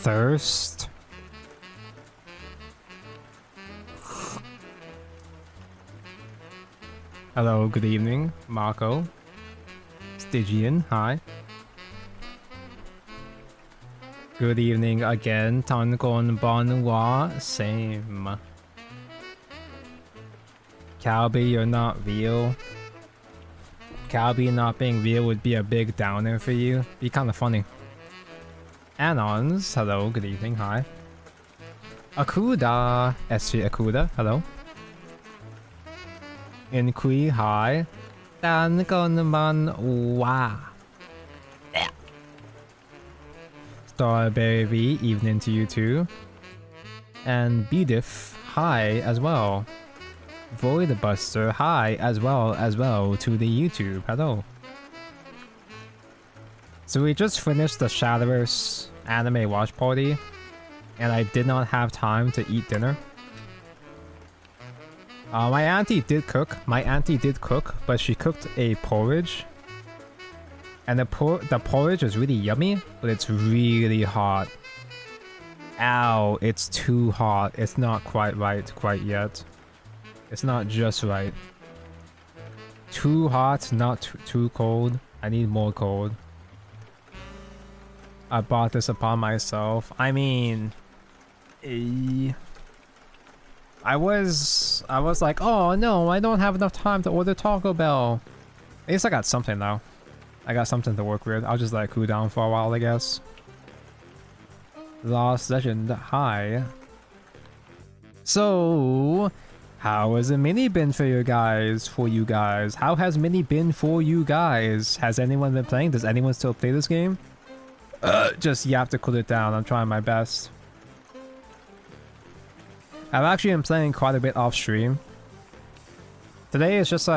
Thirst. Hello, good evening, Marco. Stygian, hi. Good evening again, Tangon Bonwa, same. Calby, you're not real. Calby not being real would be a big downer for you. Be kind of funny. Anons, hello, good evening, hi. Akuda, SG Akuda, hello. Inqui, hi. Dangonman, wow. Starberry, evening to you too. And Bediff, hi as well. Voidbuster, hi as well to the YouTube, hello. So we just finished the Shadowverse anime watch party, and I did not have time to eat dinner. My auntie did cook, but she cooked a porridge. And the porridge is really yummy, but it's really hot. Ow, it's too hot. It's not quite right quite yet. It's not just right. Too hot, not too cold. I need more cold. I bought this upon myself. I mean, I was like, oh no, I don't have enough time to order Taco Bell. At least I got something though. I got something to work with. I'll just like cool down for a while, I guess. Lost Legend, hi. So, how has the mini been for you guys? How has mini been for you guys? Has anyone been playing? Does anyone still play this game? Just you have to cool it down. I'm trying my best. I've actually been playing quite a bit off stream. Today is just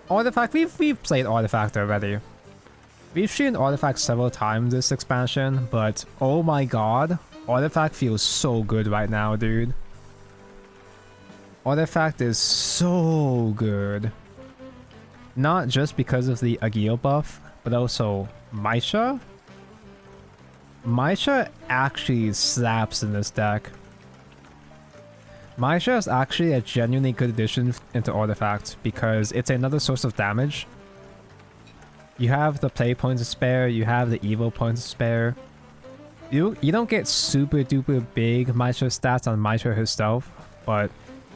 Artifact. We've played Artifact already. We've seen Artifact several times this expansion, but oh my god, Artifact feels so good right now, dude. Artifact is so good. Not just because of the Agil buff, but also Maisha. Maisha actually slaps in this deck. Maisha is actually a genuinely good addition into Artifact because it's another source of damage. You have the play points to spare, you have the evil points to spare. You don't get super duper big Maisha stats on Maisha herself, but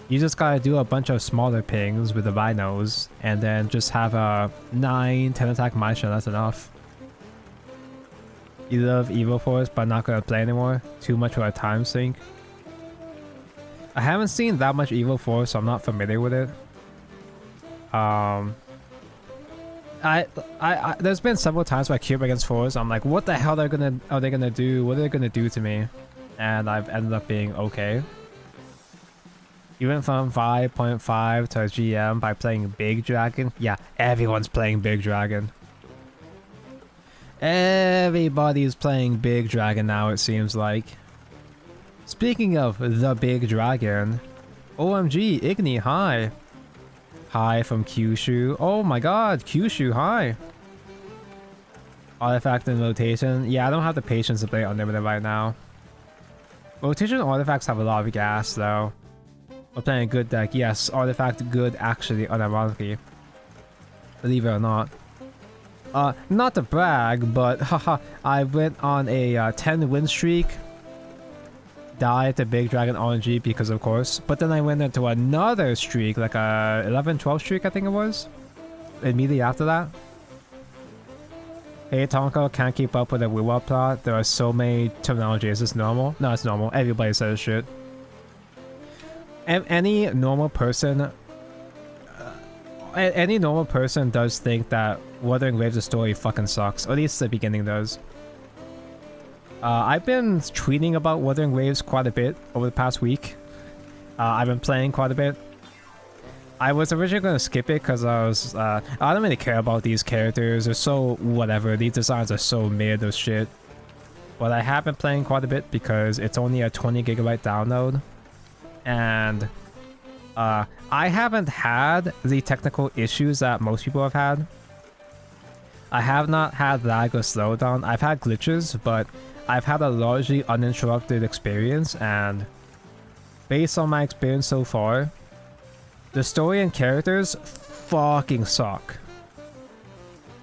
you just gotta do a bunch of smaller pings with the rhinos and then just have a 9-10 attack Maisha, that's enough. You love Evil Force but not gonna play anymore? Too much of a time sink? I haven't seen that much Evil Force, so I'm not familiar with it. There's been several times where I queue up against Force, I'm like, what the hell are they gonna do? What are they gonna do to me? And I've ended up being okay. You went from 5.5 to GM by playing Big Dragon? Yeah, everyone's playing Big Dragon. Everybody's playing Big Dragon now, it seems like. Speaking of the Big Dragon, OMG, Igni, hi. Hi from Kyushu. Oh my god, Kyushu, hi. Artifact and rotation. Yeah, I don't have the patience to play Unlimited right now. Rotation artifacts have a lot of gas though. We're playing a good deck. Yes, artifact good actually, unironically. Believe it or not. Not to brag, but haha, I went on a 10 win streak. Died to Big Dragon RNG because of course. But then I went into another streak, like a 11-12 streak I think it was. Immediately after that. Hey Tonko, can't keep up with the woo plot. There are so many terminologies. Is this normal? No, it's normal. Everybody says shit. Any normal person does think that Wuthering Waves' story fucking sucks. Or at least the beginning does. I've been tweeting about Wuthering Waves quite a bit over the past week. I've been playing quite a bit. I was originally going to skip it because I don't really care about these characters. They're so whatever. These designs are so mid or shit. But I have been playing quite a bit because it's only a 20 gigabyte download. And I haven't had the technical issues that most people have had. I have not had lag or slowdown. I've had glitches, but I've had a largely uninterrupted experience, and based on my experience so far, the story and characters fucking suck.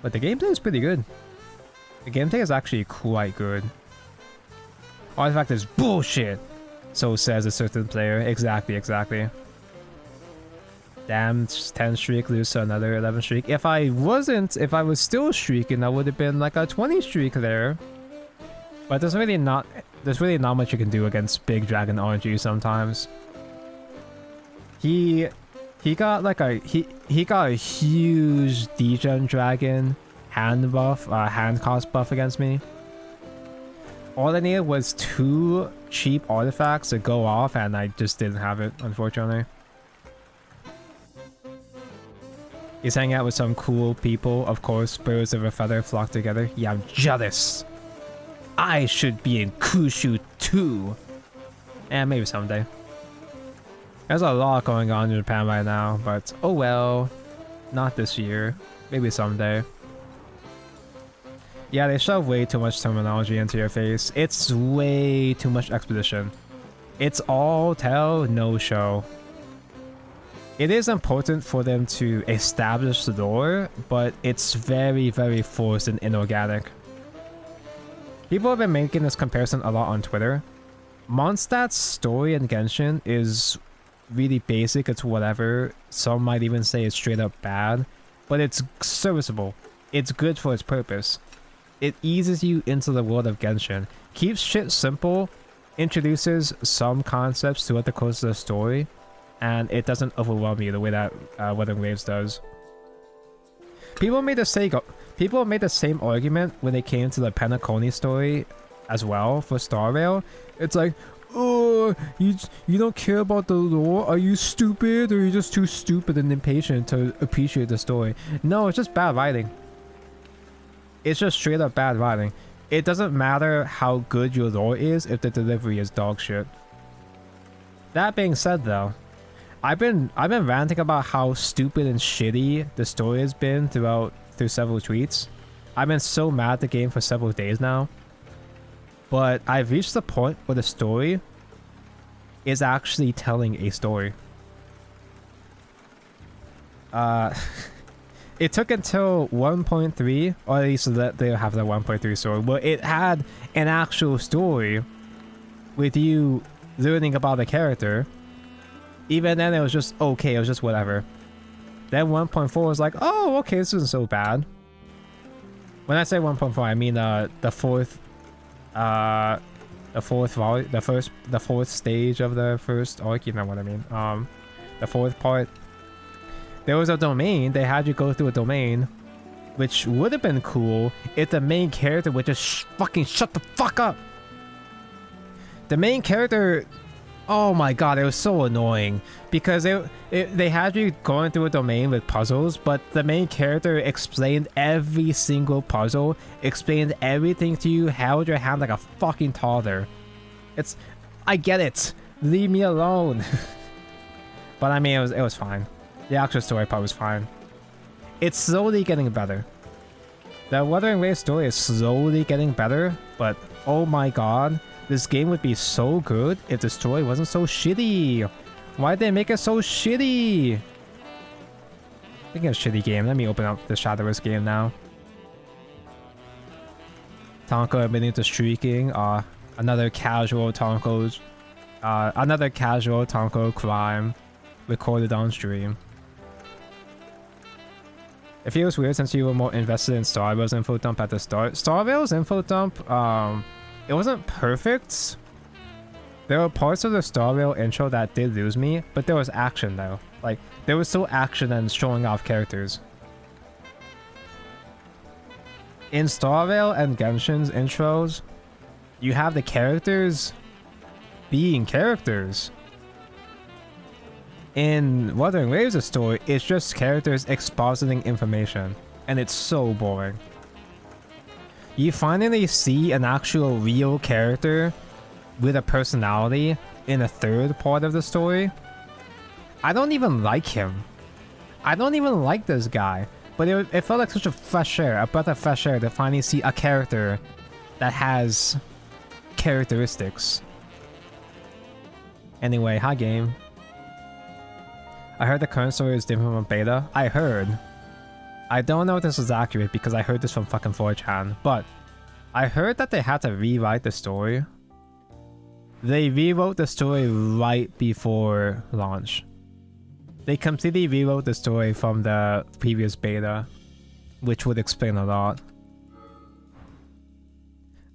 But the gameplay is pretty good. The gameplay is actually quite good. Artifact is bullshit, so says a certain player. Exactly. Damn, 10 streak, lose to another 11 streak. If I was still streaking, that would have been like a 20 streak there. But there's really not much you can do against Big Dragon RNG sometimes. He got like he got a huge degen dragon hand cost buff against me. All I needed was 2 cheap artifacts to go off, and I just didn't have it, unfortunately. He's hanging out with some cool people, of course. Birds of a feather flock together. Yeah, I'm jealous. I should be in Kushu too. And maybe someday. There's a lot going on in Japan right now, but oh well. Not this year. Maybe someday. Yeah, they shove way too much terminology into your face. It's way too much exposition. It's all tell, no show. It is important for them to establish the lore, but it's very, very forced and inorganic. People have been making this comparison a lot on Twitter. Mondstadt's story in Genshin is really basic, it's whatever. Some might even say it's straight up bad, but it's serviceable. It's good for its purpose. It eases you into the world of Genshin, keeps shit simple, introduces some concepts throughout the course of the story, and it doesn't overwhelm you the way that Wuthering Waves does. People made the same argument when they came to the Penacony story as well for Star Rail. It's like, oh, you don't care about the lore? Are you stupid, or are you just too stupid and impatient to appreciate the story? No, it's just bad writing. It's just straight up bad writing. It doesn't matter how good your lore is if the delivery is dog shit. That being said though, I've been ranting about how stupid and shitty the story has been through several tweets. I've been so mad at the game for several days now. But I've reached the point where the story is actually telling a story. It took until 1.3, or at least they have the 1.3 story, where it had an actual story with you learning about a character. Even then it was just okay, it was just whatever. Then 1.4 was like, oh, okay, this isn't so bad. When I say 1.4, I mean the fourth stage of the first arc, you know what I mean. The fourth part. There was a domain, they had you go through a domain, which would have been cool if the main character would just fucking shut the fuck up. The main character, oh my god, it was so annoying because they had you going through a domain with puzzles, but the main character explained every single puzzle, explained everything to you, held your hand like a fucking toddler. I get it, leave me alone. But I mean, it was fine. The actual story part was fine. It's slowly getting better. The Wuthering Waves story is slowly getting better, but oh my god, this game would be so good if the story wasn't so shitty. Why'd they make it so shitty? I think it's a shitty game. Let me open up the Shadowverse game now. Tonko admitting to streaking. Another casual Tonko crime recorded on stream. It feels weird since you were more invested in Starville's info dump at the start. Starville's info dump, it wasn't perfect. There were parts of the Starville intro that did lose me, but there was action though. Like, there was still action and showing off characters. In Starville and Genshin's intros, you have the characters being characters. In Wuthering Waves' story, it's just characters expositing information, and it's so boring. You finally see an actual real character with a personality in a third part of the story. I don't even like him. I don't even like this guy, but it felt like such a fresh air, a breath of fresh air to finally see a character that has characteristics. Anyway, hi game. I heard the current story is different from beta. I heard. I don't know if this is accurate because I heard this from fucking 4chan, but I heard that they had to rewrite the story. They rewrote the story right before launch. They completely rewrote the story from the previous beta, which would explain a lot.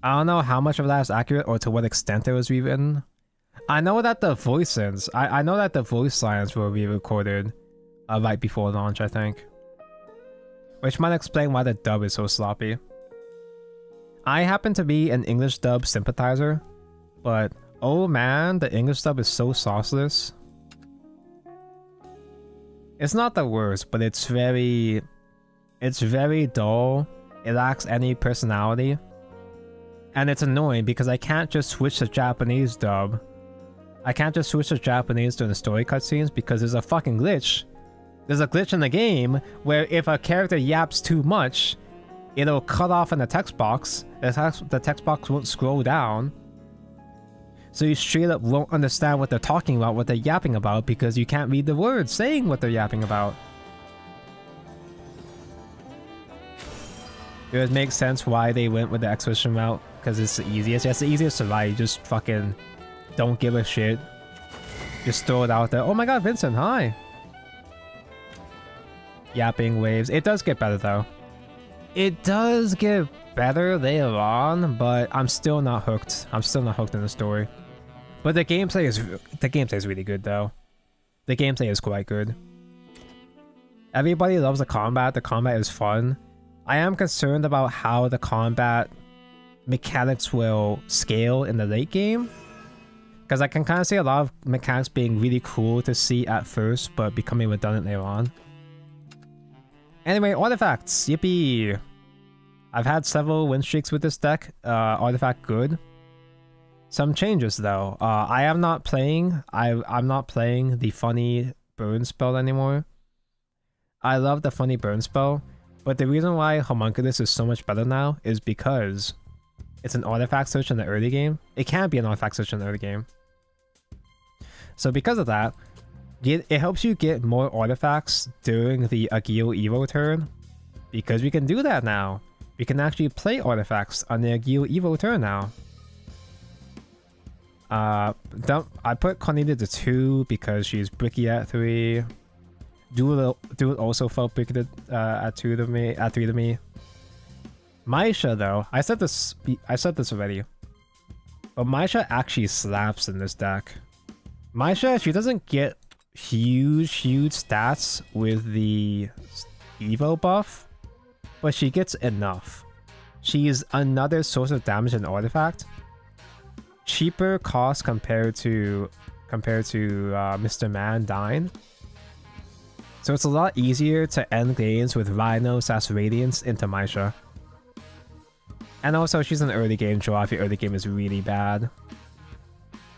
I don't know how much of that is accurate or to what extent it was rewritten. I know that the voices, I know that the voice lines were re-recorded right before launch, I think. Which might explain why the dub is so sloppy. I happen to be an English dub sympathizer, but oh man, the English dub is so sauceless. It's not the worst, but it's very dull. It lacks any personality. And it's annoying because I can't just switch to Japanese dub. I can't just switch to Japanese during the story cutscenes because there's a fucking glitch. There's a glitch in the game where if a character yaps too much, it'll cut off in the text box. The text box won't scroll down. So you straight up won't understand what they're talking about, what they're yapping about, because you can't read the words saying what they're yapping about. It would make sense why they went with the exposition route, because it's the easiest. Yeah, it's the easiest to write. You just fucking don't give a shit. Just throw it out there. Oh my god, Vincent, hi! Yapping waves. It does get better though. It does get better later on, but I'm still not hooked. I'm still not hooked in the story. But the gameplay is really good though. The gameplay is quite good. Everybody loves the combat. The combat is fun. I am concerned about how the combat mechanics will scale in the late game. Because I can kind of see a lot of mechanics being really cool to see at first, but becoming redundant later on. Anyway, artifacts! Yippee! I've had several win streaks with this deck. Artifact good. Some changes though. I am not playing. I'm not playing the funny burn spell anymore. I love the funny burn spell, but the reason why Homunculus is so much better now is because it's an artifact search in the early game. It can't be an artifact search in the early game. So because of that, it helps you get more artifacts during the Agio Evo turn, because we can do that now. We can actually play artifacts on the Agio Evo turn now. I put Cornelia to 2 because she's bricky at 3. Duel also felt bricky at 3 to me. Maisha though, I said this already, but Maisha actually slaps in this deck. Maisha, she doesn't get huge stats with the Evo buff, but she gets enough. She is another source of damage and artifact. Cheaper cost compared to Mr. Man dying. So it's a lot easier to end games with Rhino / Radiance into Maisha. And also she's an early game draw if your early game is really bad.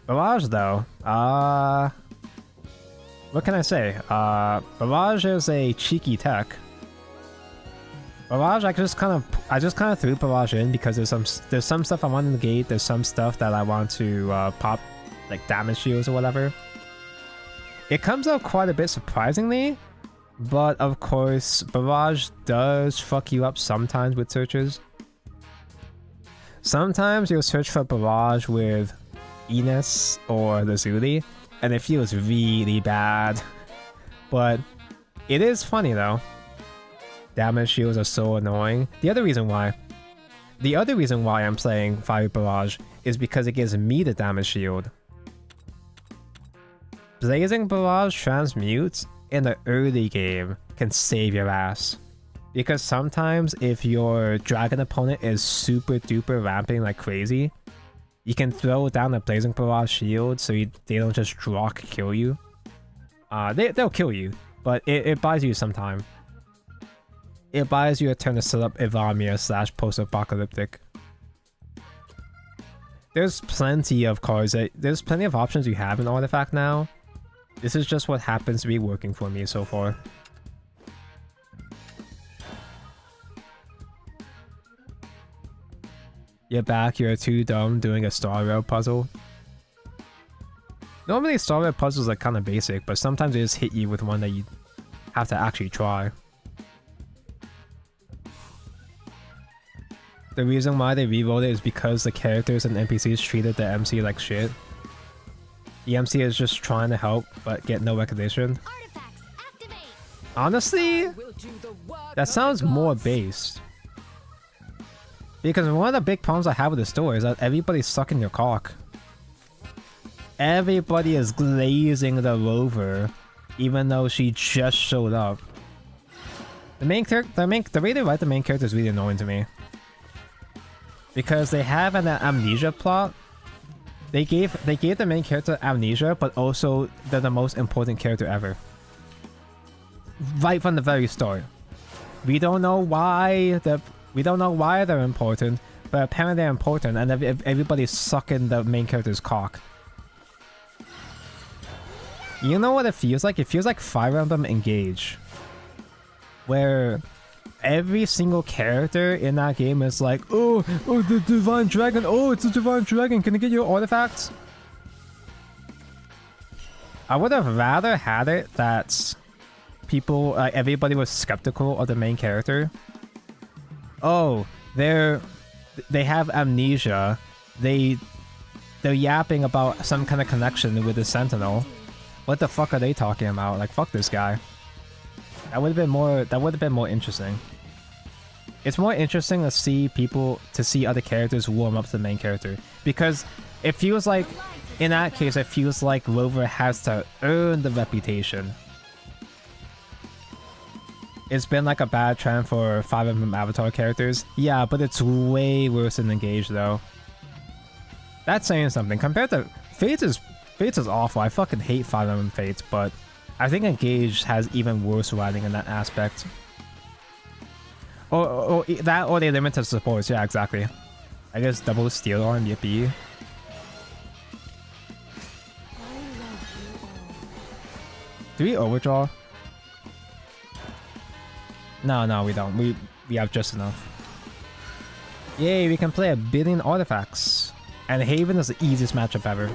Barrage though, what can I say? Barrage is a cheeky tech. Barrage, I just kind of threw Barrage in because there's some stuff I want to negate. There's some stuff that I want to pop, like damage shields or whatever. It comes out quite a bit surprisingly, but of course, Barrage does fuck you up sometimes with searches. Sometimes you'll search for Barrage with Enos or Lazuli, and it feels really bad. But it is funny though. Damage shields are so annoying. The other reason why I'm playing Fire Barrage is because it gives me the damage shield. Blazing Barrage Transmute in the early game can save your ass. Because sometimes if your dragon opponent is super duper ramping like crazy, you can throw down a Blazing Barrage shield so they don't just rock kill you. They'll kill you, but it buys you some time. It buys you a turn to set up Evamia / post-apocalyptic. There's plenty of cards, there's plenty of options you have in Artifact now. This is just what happens to be working for me so far. You're back, you're too dumb doing a Star Rail puzzle. Normally Star Rail puzzles are kind of basic, but sometimes they just hit you with one that you have to actually try. The reason why they rewrote it is because the characters and NPCs treated the MC like shit. The MC is just trying to help, but get no recognition. Honestly, that sounds more based. Because one of the big problems I have with the store is that everybody's sucking your cock. Everybody is glazing the rover, even though she just showed up. The way they write the main character is really annoying to me. Because they have an amnesia plot. They gave the main character amnesia, but also they're the most important character ever. Right from the very start. We don't know why they're important, but apparently they're important, and everybody's sucking the main character's cock. You know what it feels like? It feels like Fire Emblem Engage, where every single character in that game is like, oh, the Divine Dragon, oh, it's a Divine Dragon, can I get your artifacts? I would have rather had it that everybody was skeptical of the main character. Oh, they have amnesia, they're yapping about some kind of connection with the Sentinel. What the fuck are they talking about? Like, fuck this guy. That would have been more interesting. It's more interesting to see other characters warm up to the main character, because it feels like, in that case, it feels like Rover has to earn the reputation. It's been like a bad trend for Fire Emblem Avatar characters. Yeah, but it's way worse than Engage though. That's saying something. Compared to Fates is awful. I fucking hate Fire Emblem Fates, but I think Engage has even worse writing in that aspect. Or they limited supports. Yeah, exactly. I guess double steel arm, yippee. Do we overdraw? No, we don't. We have just enough. Yay, we can play 1 billion artifacts. And Haven is the easiest matchup ever.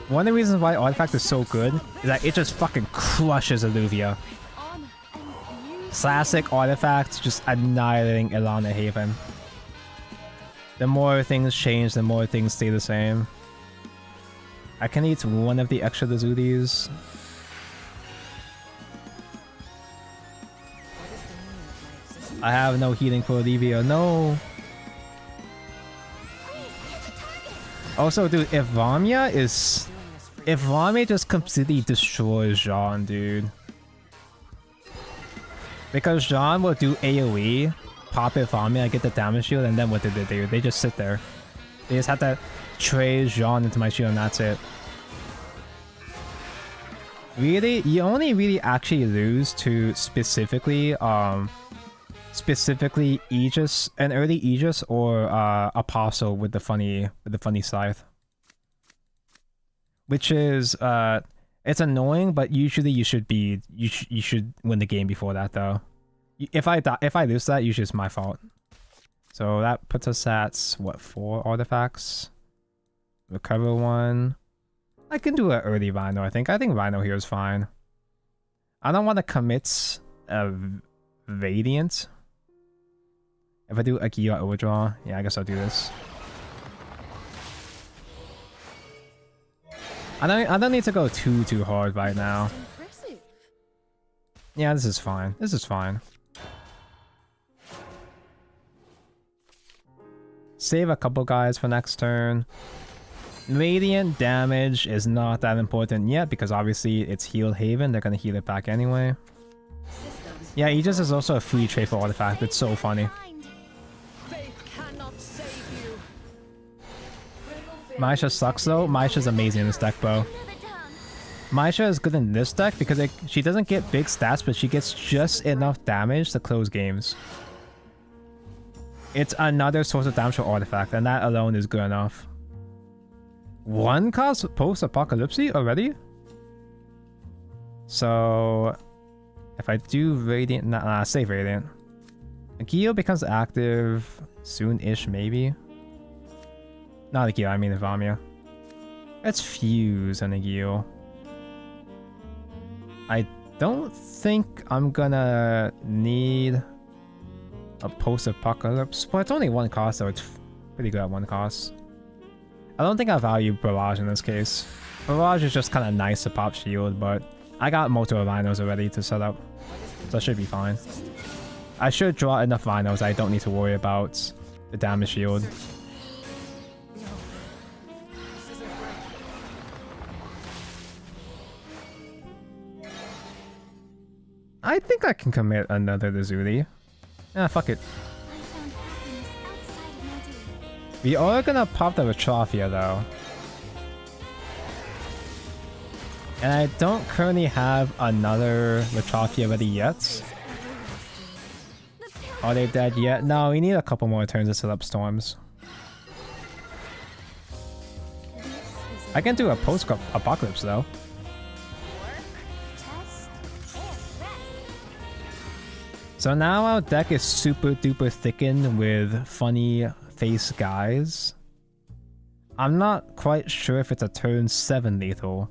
One of the reasons why Artifact is so good is that it just fucking crushes Alluvia. Classic Artifact just annihilating Ilana Haven. The more things change, the more things stay the same. I can eat one of the extra Lazulis. I have no healing for Olivia, no! Also, dude, if Vamia just completely destroys Jean, dude. Because Jean will do AoE, pop it Vamia, get the damage shield, and then what did they do? They just sit there. They just have to trade Jean into my shield and that's it. Really? You only really actually lose to specifically Aegis, an early Aegis or Apostle with the funny scythe. Which is it's annoying, but usually you should win the game before that though. If I lose that, usually it's my fault. So that puts us at what, 4 artifacts? Recover 1. I can do an early Rhino, I think. I think Rhino here is fine. I don't want to commit a Radiant. If I do a Geo Overdraw, yeah, I guess I'll do this. I don't need to go too hard right now. Yeah, this is fine. This is fine. Save a couple guys for next turn. Radiant damage is not that important yet because obviously it's Heal Haven. They're gonna heal it back anyway. Yeah, Aegis is also a free trade for Artifact. It's so funny. Maisha sucks though. Maisha's amazing in this deck, bro. Maisha is good in this deck because she doesn't get big stats, but she gets just enough damage to close games. It's another source of damage for Artifact, and that alone is good enough. One cost post-apocalypse already? So if I do Radiant, save Radiant. Akio becomes active soon-ish, maybe. Not Akio, I mean Ivamia. Let's fuse an Akio. I don't think I'm gonna need a post-apocalypse. Well, it's only one cost, so it's pretty good at one cost. I don't think I value Barrage in this case. Barrage is just kind of nice to pop shield, but I got multiple Rhinos already to set up, so I should be fine. I should draw enough Rhinos I don't need to worry about the damage shield. I think I can commit another Lazuli. Ah, fuck it. We are gonna pop the Retrophia though. And I don't currently have another Retrophia ready yet. Are they dead yet? No, we need a couple more turns to set up storms. I can do a post-apocalypse though. So now our deck is super duper thickened with funny face guys. I'm not quite sure if it's a turn 7 lethal,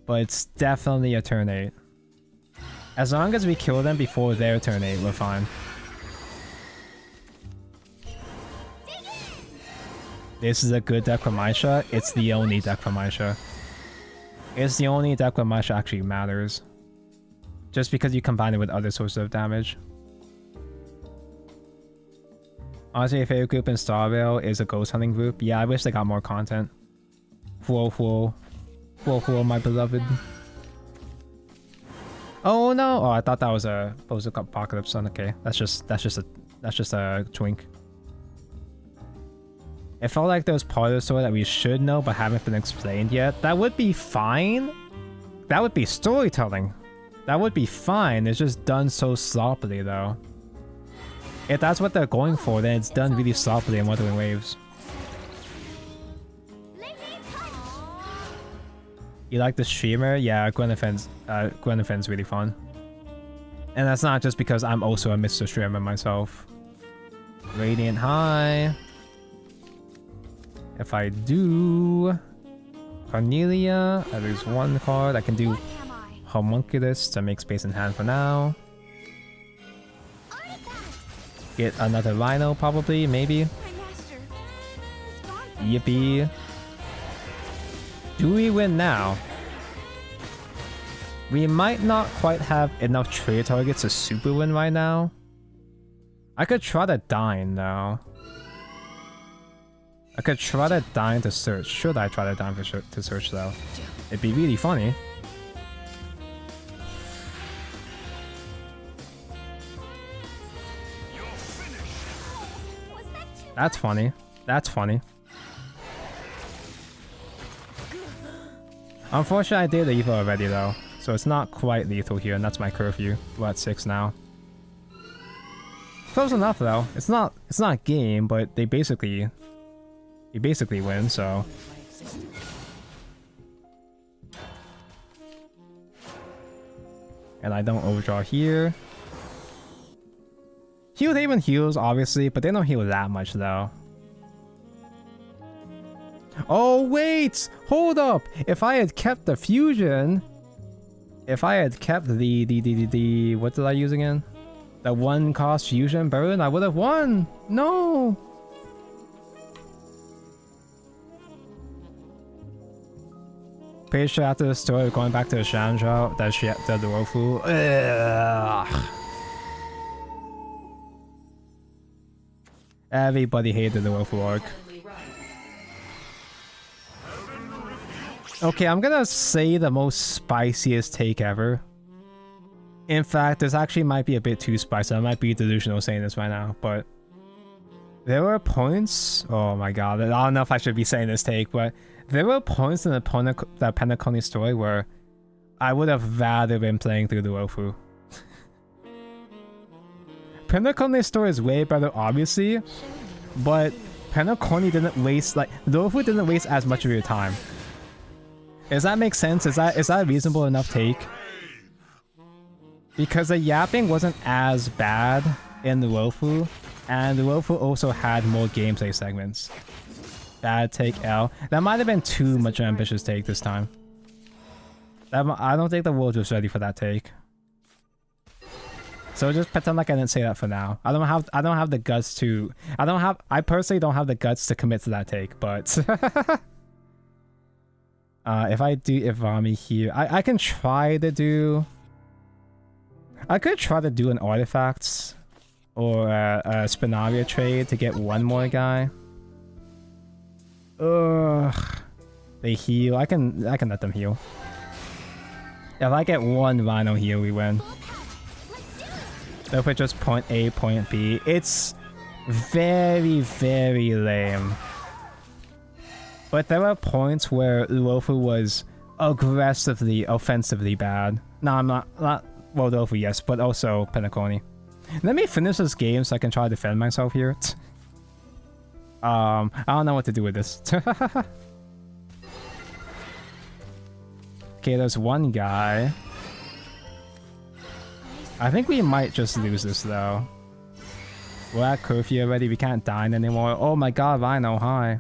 but it's definitely a turn 8. As long as we kill them before their turn 8, we're fine. This is a good deck for Maisha. It's the only deck for Maisha. It's the only deck where Maisha actually matters. Just because you combine it with other sources of damage. Honestly, your favorite group in Starvale is a ghost hunting group. Yeah, I wish they got more content. Whoa, my beloved. Oh no! Oh, I thought that was a post-apocalypse one. Okay, that's just a twink. It felt like there was part of the story that we should know but haven't been explained yet. That would be fine. That would be storytelling. That would be fine. It's just done so sloppily though. If that's what they're going for, then it's done really sloppily in Wuthering Waves. You like the streamer? Yeah, Gwenophen's really fun. And that's not just because I'm also a Mr. Streamer myself. Radiant High. If I do Cornelia, I lose one card. I can do Homunculus to make space in hand for now. Get another Rhino probably, maybe. Yippee. Do we win now? We might not quite have enough trade targets to super win right now. I could try to dine though. I could try to dine to search. Should I try to dine to search though? It'd be really funny. That's funny. That's funny. Unfortunately, I did the Evo already though, so it's not quite lethal here, and that's my curfew. We're at 6 now. Close enough though. It's not game, but you basically win, so. And I don't overdraw here. Heal Haven heals, obviously, but they don't heal that much, though. Oh wait! Hold up! If I had kept the fusion... If I had kept the what did I use again? The 1 cost fusion burn, I would have won! No! Pretty sure after the story of going back to the Shanzhou, that she had the Dwarfu. Everybody hated the Dwarfu arc. Okay, I'm gonna say the most spiciest take ever. In fact, this actually might be a bit too spicy. I might be delusional saying this right now, but there were points. Oh my god, I don't know if I should be saying this take, but there were points in the Penacony story where I would have rather been playing through the Dwarfu. Penacony story is way better, obviously, but Penacony didn't waste Dwarfu didn't waste as much of your time. Does that make sense? Is that a reasonable enough take? Because the yapping wasn't as bad in the Dwarfu, and the Dwarfu also had more gameplay segments. Bad take L. That might have been too much of an ambitious take this time. I don't think the world was ready for that take. So just pretend like I didn't say that for now. I don't have the guts to. I personally don't have the guts to commit to that take, but if I do Ivami here, I can try to do. I could try to do an artifacts or a Spinaria trade to get one more guy. Ugh. They heal. I can let them heal. If I get one Rhino heal, we win. So if it's just point A, point B, it's very, very lame. But there are points where Uofu was aggressively, offensively bad. No, I'm not well, Uofu, yes, but also Penacony. Let me finish this game so I can try to defend myself here. I don't know what to do with this. Okay, there's one guy. I think we might just lose this though. We're at curfew already, we can't dine anymore. Oh my god, Rhino, hi.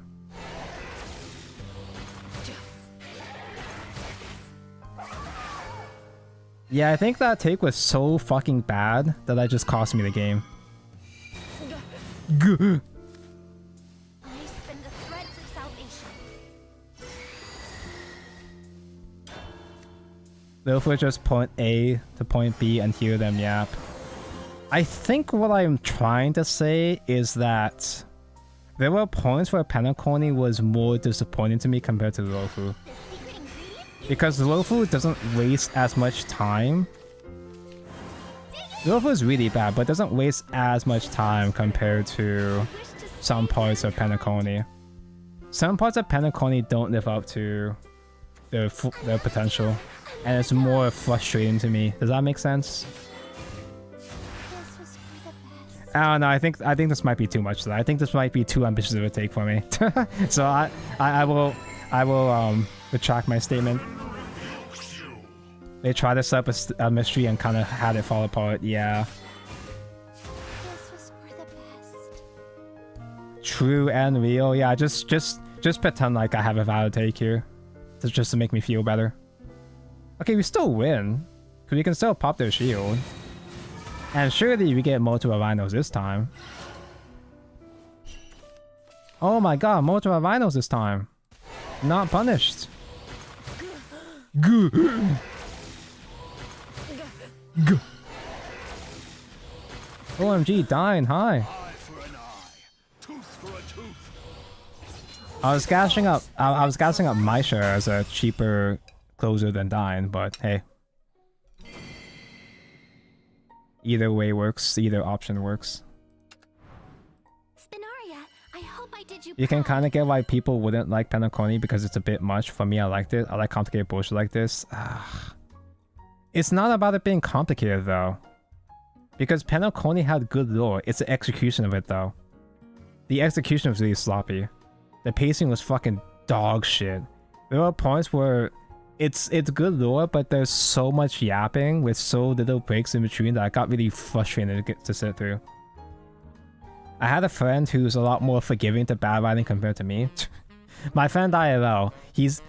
Yeah, I think that take was so fucking bad that that just cost me the game. Therefore, just point A to point B and hear them yap. I think what I'm trying to say is that there were points where Penacony was more disappointing to me compared to Luofu. Because Luofu doesn't waste as much time. Luofu is really bad, but doesn't waste as much time compared to some parts of Penacony. Some parts of Penacony don't live up to their potential. And it's more frustrating to me. Does that make sense? I don't know. I think this might be too much. I think this might be too ambitious of a take for me. So I will retract my statement. They tried to set up a mystery and kind of had it fall apart. Yeah. True and real. Yeah. Just pretend like I have a valid take here, just to make me feel better. Okay, we still win, because we can still pop their shield. And surely we get multiple rhinos this time. Oh my god, multiple rhinos this time. Not punished. OMG, dying, hi. I was gassing up Maisha as a cheaper closer than dying, but hey. Either way works, either option works. Spinaria, I hope I did you can kind of get why people wouldn't like Penacony because it's a bit much. For me, I liked it. I like complicated bullshit like this. It's not about it being complicated though. Because Penacony had good lore. It's the execution of it though. The execution was really sloppy. The pacing was fucking dog shit. There were points where it's good lore, but there's so much yapping with so little breaks in between that I got really frustrated to sit through. I had a friend who's a lot more forgiving to bad writing compared to me. My friend ILL, he's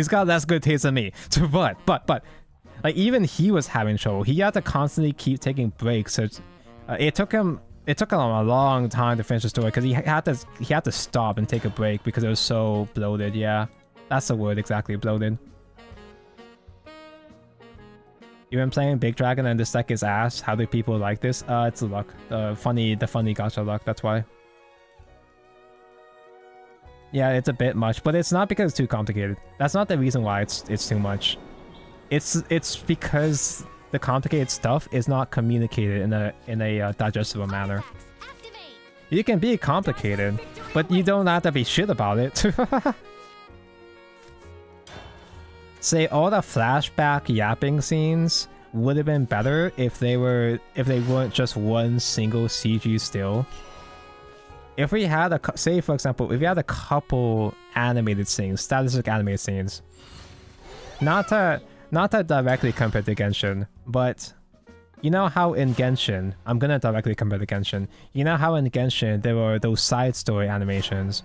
got less good taste than me. But like even he was having trouble. He had to constantly keep taking breaks. So it took him a long time to finish the story because he had to stop and take a break because it was so bloated. Yeah, that's the word exactly, bloated. You've been playing Big Dragon and this deck is ass. How do people like this? It's the luck. The funny gacha luck, that's why. Yeah, it's a bit much, but it's not because it's too complicated. That's not the reason why it's too much. It's because the complicated stuff is not communicated in a digestible manner. You can be complicated, but you don't have to be shit about it. Say all the flashback yapping scenes would have been better if they weren't just one single CG still. If we had say for example, if we had a couple animated scenes, static animated scenes, not to directly compare to Genshin, but you know how in Genshin, I'm gonna directly compare to Genshin. You know how in Genshin there were those side story animations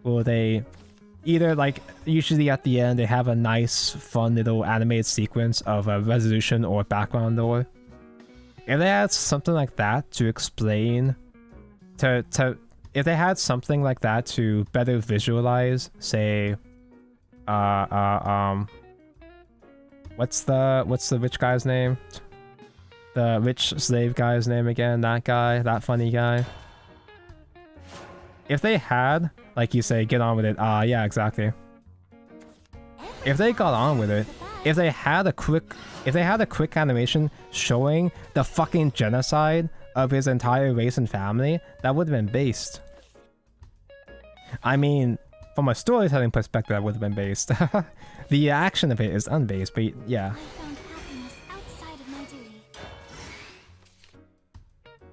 where they either like usually at the end they have a nice fun little animated sequence of a resolution or background lore. If they had something like that to explain if they had something like that to better visualize, say what's the rich guy's name? The rich slave guy's name again, that guy, that funny guy. If they had, like you say, get on with it. Yeah, exactly. If they got on with it, if they had a quick animation showing the fucking genocide of his entire race and family, that would have been based. I mean, from a storytelling perspective, that would have been based. The action of it is unbased, but yeah.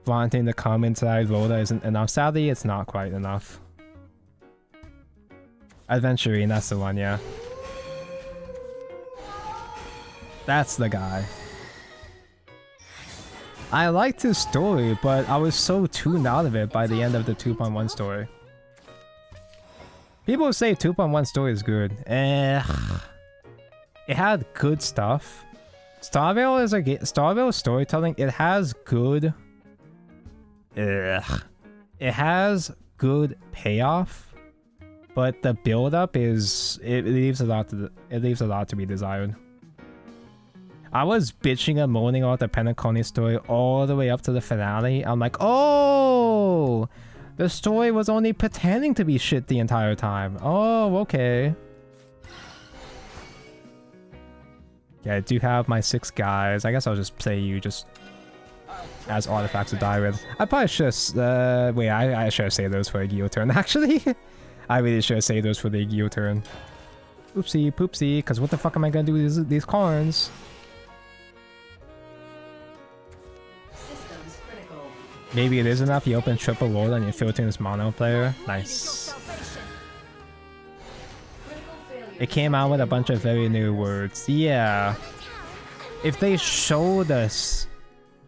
Flaunting the come inside Rhoda isn't enough. Sadly, it's not quite enough. Adventuring, that's the one, yeah. That's the guy. I liked his story, but I was so tuned out of it by the end of the 2.1 story. People say 2.1 story is good. It had good stuff. Starvale storytelling, it has good... It has good payoff, but the build-up is... It leaves a lot to be desired. I was bitching and moaning about the Penacony story all the way up to the finale. I'm like, oh! The story was only pretending to be shit the entire time. Oh, okay. Yeah, I do have my 6 guys. I guess I'll just play you just as artifacts to die with. I probably should have... wait, I should have saved those for a Geo turn, actually. I really should have saved those for the Geo turn. Oopsie poopsie, because what the fuck am I going to do with these corns? Maybe it is enough. You open triple world and you're filtering this mono player. Nice. It came out with a bunch of very new words. Yeah. If they showed us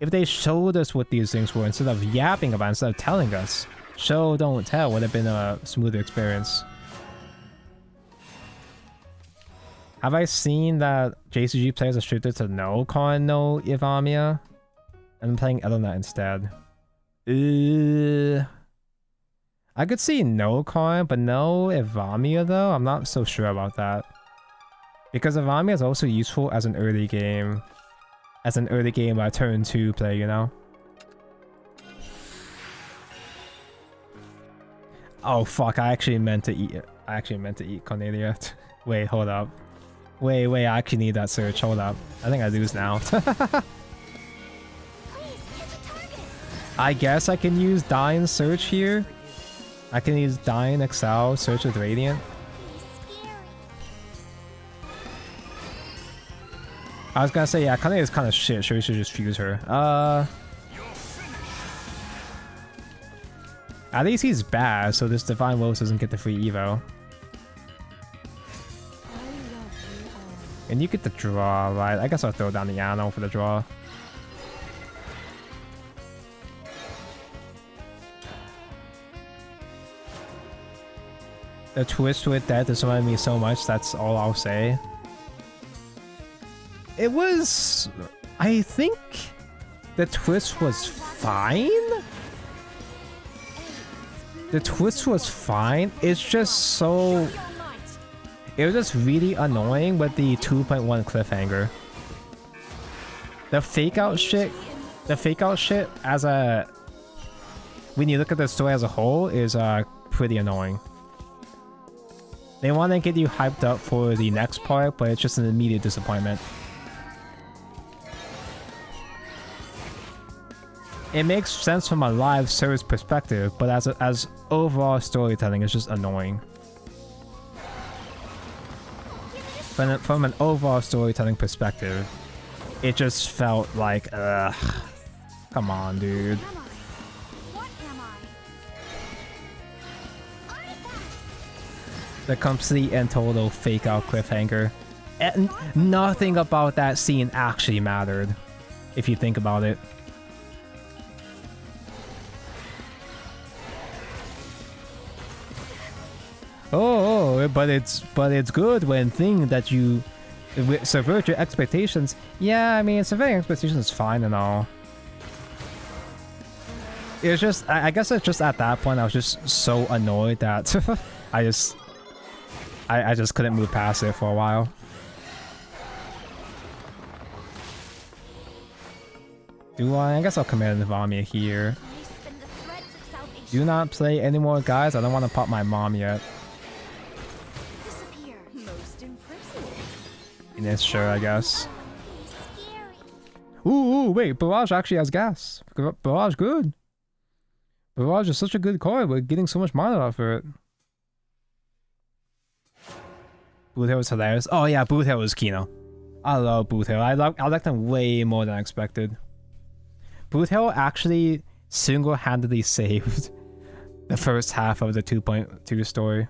what these things were instead of yapping about it, instead of telling us, show don't tell would have been a smoother experience. Have I seen that JCG players are restricted to no Korn, no Ivamia? I'm playing Elena instead. I could see no Korn, but no Ivamia though. I'm not so sure about that. Because Ivamia is also useful as an early game. Turn 2 play, you know? Oh fuck, I actually meant to eat Cornelia. Wait, hold up. Wait, I actually need that search. Hold up. I think I lose now. I guess I can use Dying Search here. I can use Dying Excel, Search with Radiant. I was gonna say, yeah, Kanye is kind of shit, so we should just fuse her. At least he's bad, so this Divine Wolves doesn't get the free Evo. And you get the draw, right? I guess I'll throw down the Yano for the draw. The twist with that disappointed me so much, that's all I'll say. It was... I think the twist was fine? The twist was fine, it's just so... It was just really annoying with the 2.1 cliffhanger. The fake out shit as a... When you look at the story as a whole is pretty annoying. They want to get you hyped up for the next part, but it's just an immediate disappointment. It makes sense from a live service perspective, but as overall storytelling, it's just annoying. From an overall storytelling perspective, it just felt like, ugh. Come on, dude. The complete and total fake out cliffhanger. And nothing about that scene actually mattered, if you think about it. Oh, but it's good when things that you subvert your expectations. Yeah, I mean, subverting expectations is fine and all. It was just, I guess it's just at that point I was just so annoyed that I just couldn't move past it for a while. Do I? I guess I'll command Vamia here. Do not play any more, guys. I don't want to pop my mom yet. And it's sure, I guess. Ooh, wait, Barrage actually has gas. Barrage good. Barrage is such a good card. We're getting so much mana off for it. Boothill was hilarious. Oh yeah, Boothill was Kino. I love Boothill. I like them way more than I expected. Boothill actually single-handedly saved the first half of the 2.2 story.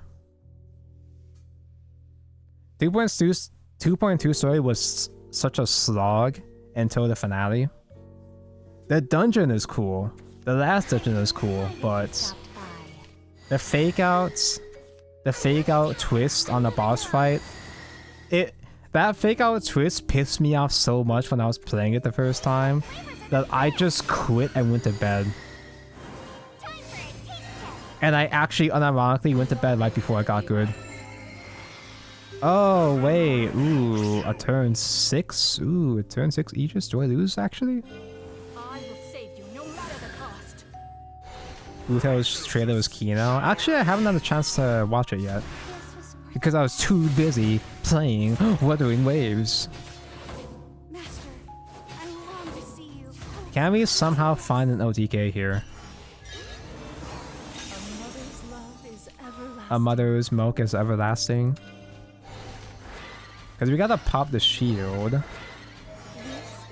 2.2 story was such a slog until the finale. The dungeon is cool. The last dungeon is cool, but the fake out twist on the boss fight, that fake out twist pissed me off so much when I was playing it the first time that I just quit and went to bed. And I actually unironically went to bed right before I got good. Oh wait, ooh, a turn 6? Ooh, a turn 6 Aegis? Do I lose actually? I will save you no matter the cost. Boothill trailer was Kino. Actually, I haven't had a chance to watch it yet. Because I was too busy playing Wuthering Waves. Master, I long to see you. Can we somehow find an OTK here? A mother's milk is everlasting. Because we gotta pop the shield. This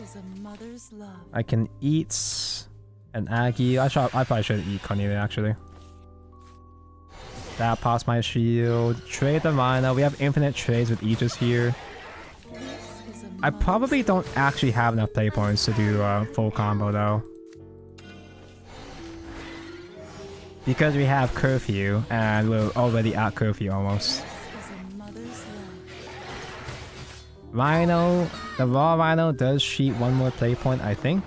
is a mother's love. I can eat an Aggie. I probably should eat Cornelia actually. That pops my shield. Trade the mana. We have infinite trades with Aegis here. I probably don't actually have enough play points to do a full combo though. Because we have curfew and we're already at curfew almost. Rhino, the raw Rhino does cheat one more play point, I think.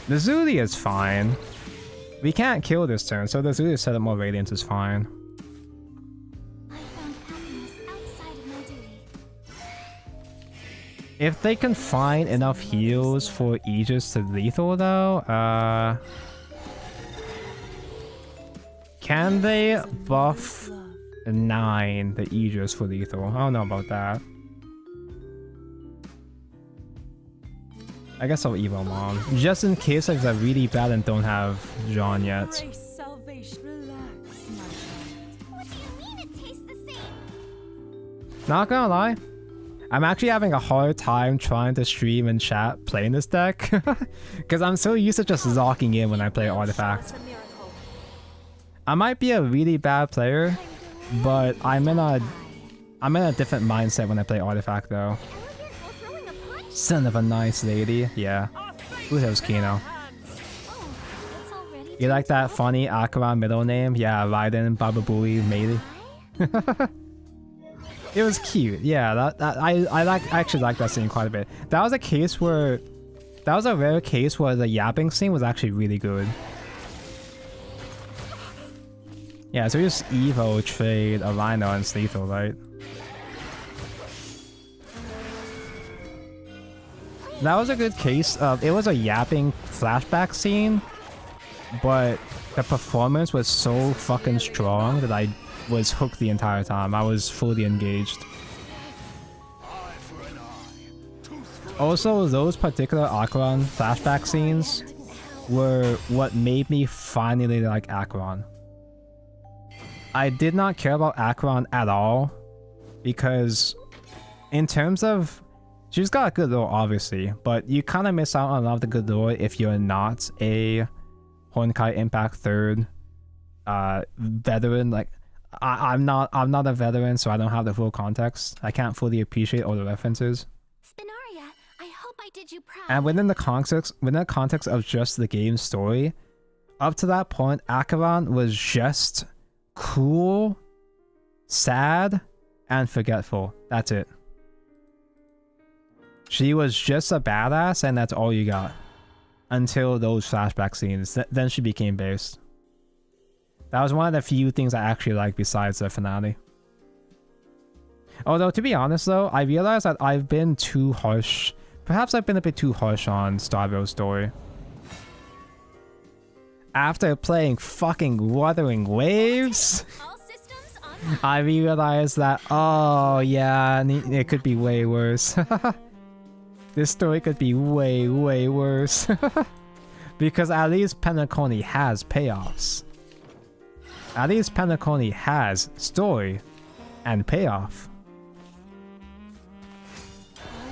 The Zuli is fine. We can't kill this turn, so the Zuli set up more Radiance is fine. I found happiness outside of my duty. If they can find enough heals for Aegis to lethal though, can they buff 9 the Aegis for lethal? I don't know about that. I guess I'll Evo Mom. Just in case like, they're really bad and don't have John yet. What do you mean it tastes the same? Not gonna lie. I'm actually having a hard time trying to stream and chat playing this deck. Because I'm so used to just locking in when I play Artifact. I might be a really bad player, but I'm in a different mindset when I play Artifact though. Son of a nice lady. Yeah. Who knows Kino? Oh, it's already You like that funny Acheron middle name? Yeah, Raiden, Bababooey, Melee. It was cute. Yeah, I actually like that scene quite a bit. That was a case where, that was a rare case where the yapping scene was actually really good. Yeah, so we just Evo trade a Rhino and Lethal, right? That was a good case of, it was a yapping flashback scene, but the performance was so fucking strong that I was hooked the entire time. I was fully engaged. Also, those particular Acheron flashback scenes were what made me finally like Acheron. I did not care about Acheron at all because in terms of, she's got a good lore obviously, but you kind of miss out on a lot of the good lore if you're not a Honkai Impact 3rd veteran. Like I'm not a veteran, so I don't have the full context. I can't fully appreciate all the references. Spinaria, I hope I did you proud. And within the context of just the game's story, up to that point, Acheron was just cool, sad, and forgetful. That's it. She was just a badass, and that's all you got. Until those flashback scenes. Then she became based. That was one of the few things I actually liked besides the finale. Although, to be honest though, I realized that I've been too harsh. Perhaps I've been a bit too harsh on Starville's story. After playing fucking Wuthering Waves, All systems online. I realized that, oh yeah, it could be way worse. This story could be way, way worse. Because at least Penacony has payoffs. At least Penacony has story and payoff.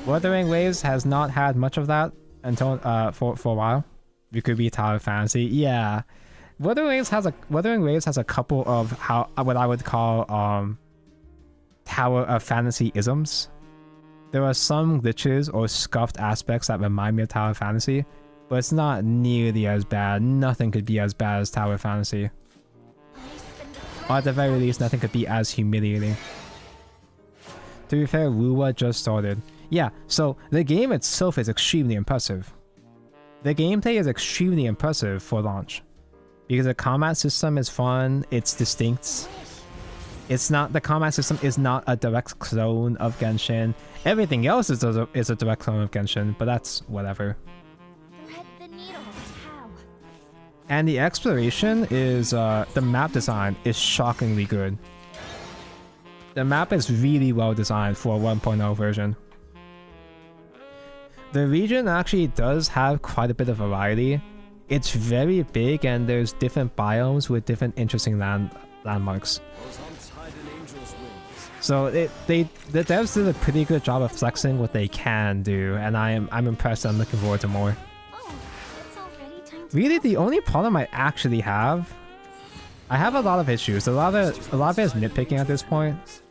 Wuthering Waves has not had much of that until for a while. We could be Tower Fantasy. Yeah. Wuthering Waves has a couple of what I would call Tower of Fantasy isms. There are some glitches or scuffed aspects that remind me of Tower Fantasy, but it's not nearly as bad. Nothing could be as bad as Tower Fantasy. Or at the very least, nothing could be as humiliating. To be fair, Wuwa just started. Yeah, so the game itself is extremely impressive. The gameplay is extremely impressive for launch. Because the combat system is fun, it's distinct. It's not, the combat system is not a direct clone of Genshin. Everything else is a direct clone of Genshin, but that's whatever. Thread the needle. How? And the exploration is, the map design is shockingly good. The map is really well designed for a 1.0 version. The region actually does have quite a bit of variety. It's very big and there's different biomes with different interesting landmarks. So the devs did a pretty good job of flexing what they can do, and I'm impressed. I'm looking forward to more. Oh, it's already time to Really, the only problem I actually have, I have a lot of issues. A lot of it is nitpicking at this point.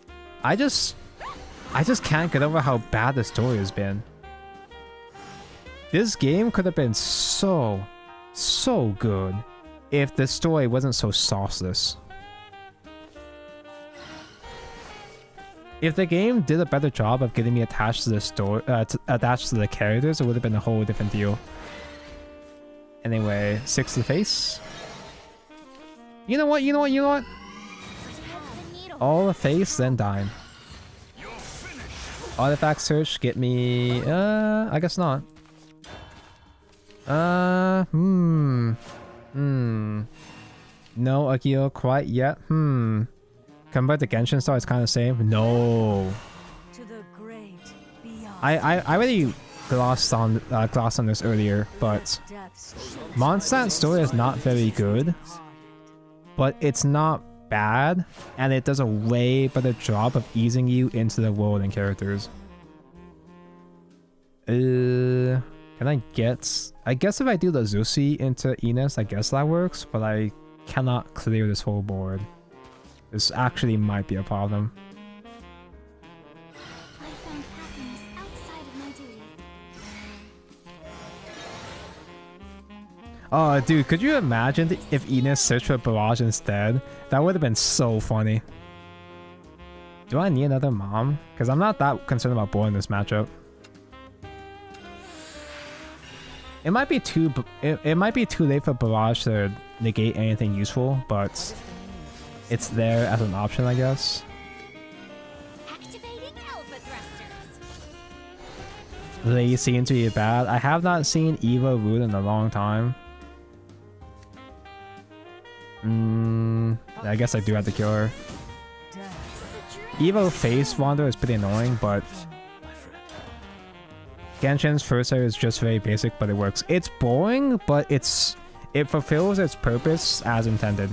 I just can't get over how bad the story has been. This game could have been so good if the story wasn't so sauceless. If the game did a better job of getting me attached to the story, attached to the characters, it would have been a whole different deal. Anyway, 6 to the face. You know what? thread the needle. All the face, then dime. Artifact search, get me... I guess not. No Akio quite yet. Compared to Genshin Star, it's kind of the same. No. To the great beyond. I already glossed on this earlier, but Depths. Mondstadt's story is not very good, but it's not bad, and it does a way better job of easing you into the world and characters. Can I get... I guess if I do the Zusi into Enos, I guess that works, but I cannot clear this whole board. This actually might be a problem. I found happiness outside of my duty. Oh, dude, could you imagine if Enos searched for Barrage instead? That would have been so funny. Do I need another mom? Because I'm not that concerned about boring this matchup. It might be too late for Barrage to negate anything useful, but it's there as an option, I guess. Activating alpha thrusters. They seem to be bad. I have not seen Eva root in a long time. I guess I do have to kill her. Evo Face Wander is pretty annoying, but Genshin's first air is just very basic, but it works. It's boring, but it fulfills its purpose as intended.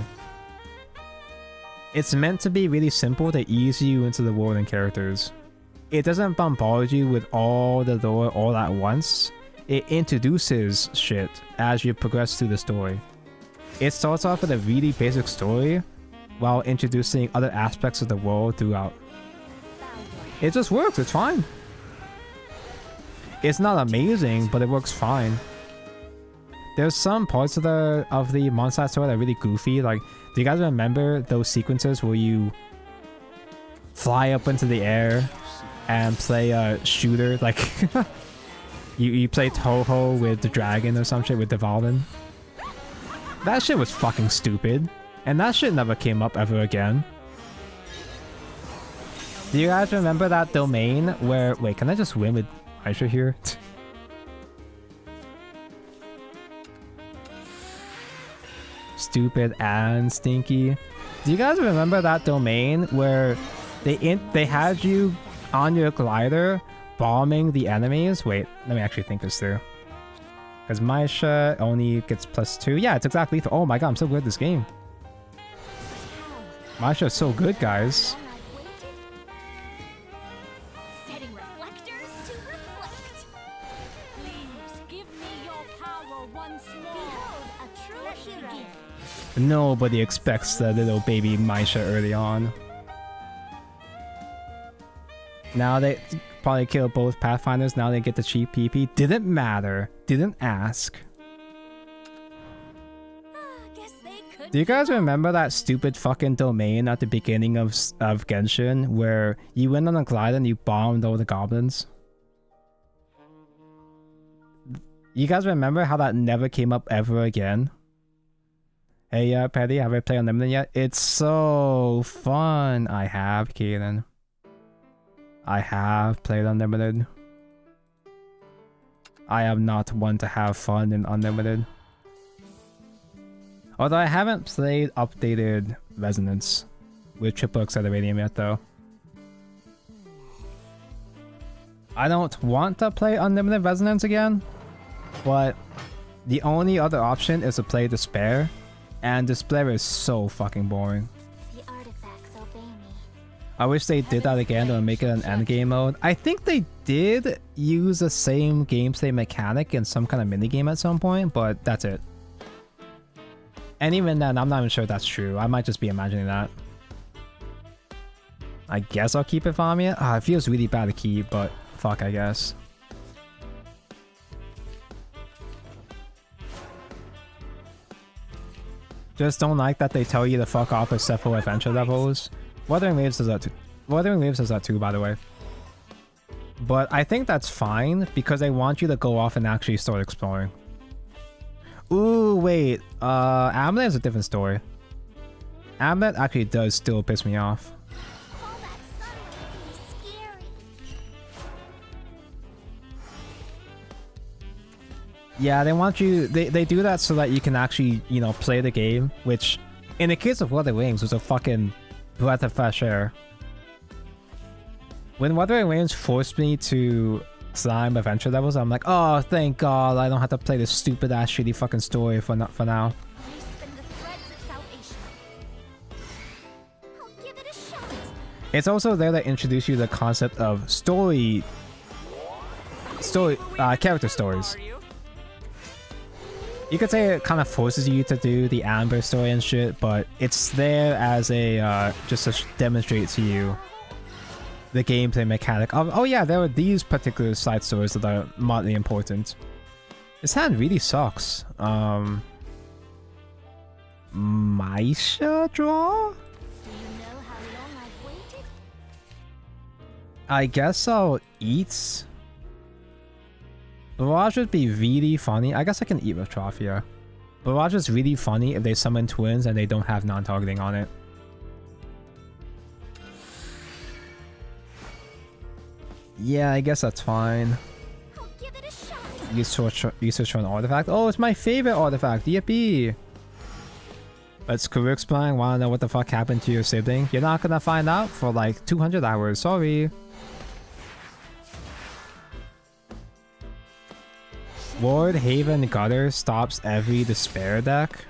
It's meant to be really simple to ease you into the world and characters. It doesn't bombard you with all the lore all at once. It introduces shit as you progress through the story. It starts off with a really basic story while introducing other aspects of the world throughout. It just works, it's fine. It's not amazing, but it works fine. There's some parts of the Mondstadt story that are really goofy. Like, do you guys remember those sequences where you fly up into the air and play a shooter? Like, you play Toho with the dragon or some shit with Devalin? That shit was fucking stupid. And that shit never came up ever again. Do you guys remember that domain where... Wait, can I just win with Maisha here? Stupid and stinky. Do you guys remember that domain where they had you on your glider bombing the enemies? Wait, let me actually think this through. Because Maisha only gets +2. Yeah, it's exactly lethal. Oh my god, I'm so good at this game. Maisha is so good, guys. Setting reflectors to reflect. Please give me your power once more. Behold a true hero. Nobody expects the little baby Maisha early on. Now they probably kill both Pathfinders. Now they get the cheap PP. Didn't matter. Didn't ask. Guess they could. Do you guys remember that stupid fucking domain at the beginning of Genshin where you went on a glide and you bombed all the goblins? You guys remember how that never came up ever again? Hey, Petty, have I played Unlimited yet? It's so fun. I have, Kaden. I have played Unlimited. I am not one to have fun in Unlimited. Although I haven't played updated Resonance with triple accelerating yet though. I don't want to play Unlimited Resonance again, but the only other option is to play Despair, and Despair is so fucking boring. The artifacts obey me. I wish they did that again to make it an endgame mode. I think they did use the same gameplay mechanic in some kind of minigame at some point, but that's it. And even then, I'm not even sure that's true. I might just be imagining that. I guess I'll keep it for me. It feels really bad to keep, but fuck, I guess. Just don't like that they tell you to fuck off except for adventure levels. Wuthering Waves does that too. Wuthering Waves does that too, by the way. But I think that's fine because they want you to go off and actually start exploring. Ooh, wait. Amulet is a different story. Amulet actually does still piss me off. All that sunlight can be scary. Yeah, they want you... They do that so that you can actually, you know, play the game, which, in the case of Wuthering Waves, was a fucking breath of fresh air. When Wuthering Waves forced me to climb adventure levels, I'm like, oh, thank God, I don't have to play this stupid-ass shitty fucking story for now. Spin the threads of salvation. I'll give it a shot. It's also there to introduce you to the concept of character stories. You could say it kind of forces you to do the Amber story and shit, but it's there as a just to demonstrate to you the gameplay mechanic of, oh yeah, there are these particular side stories that are moderately important. This hand really sucks. Maisha draw? Do you know how long I've waited? I guess I'll eat. Barrage would be really funny. I guess I can eat with Trophia. Barrage is really funny if they summon twins and they don't have non-targeting on it. Yeah, I guess that's fine. I'll give it a shot. Research for an artifact. Oh, it's my favorite artifact. Yippee! Let's career explain. Wanna know what the fuck happened to your sibling? You're not gonna find out for like 200 hours. Sorry. Ward Haven Gutter stops every despair deck.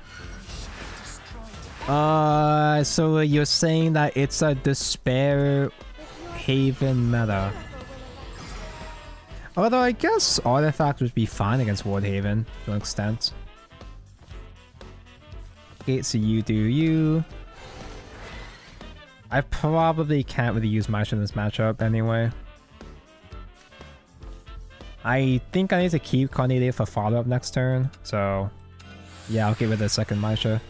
So you're saying that it's a despair Haven meta. Although I guess artifact would be fine against Ward Haven to an extent. Okay, so you do you. I probably can't really use maisha in this matchup anyway. I think I need to keep Cornelia for follow-up next turn, so yeah, I'll give it a second maisha.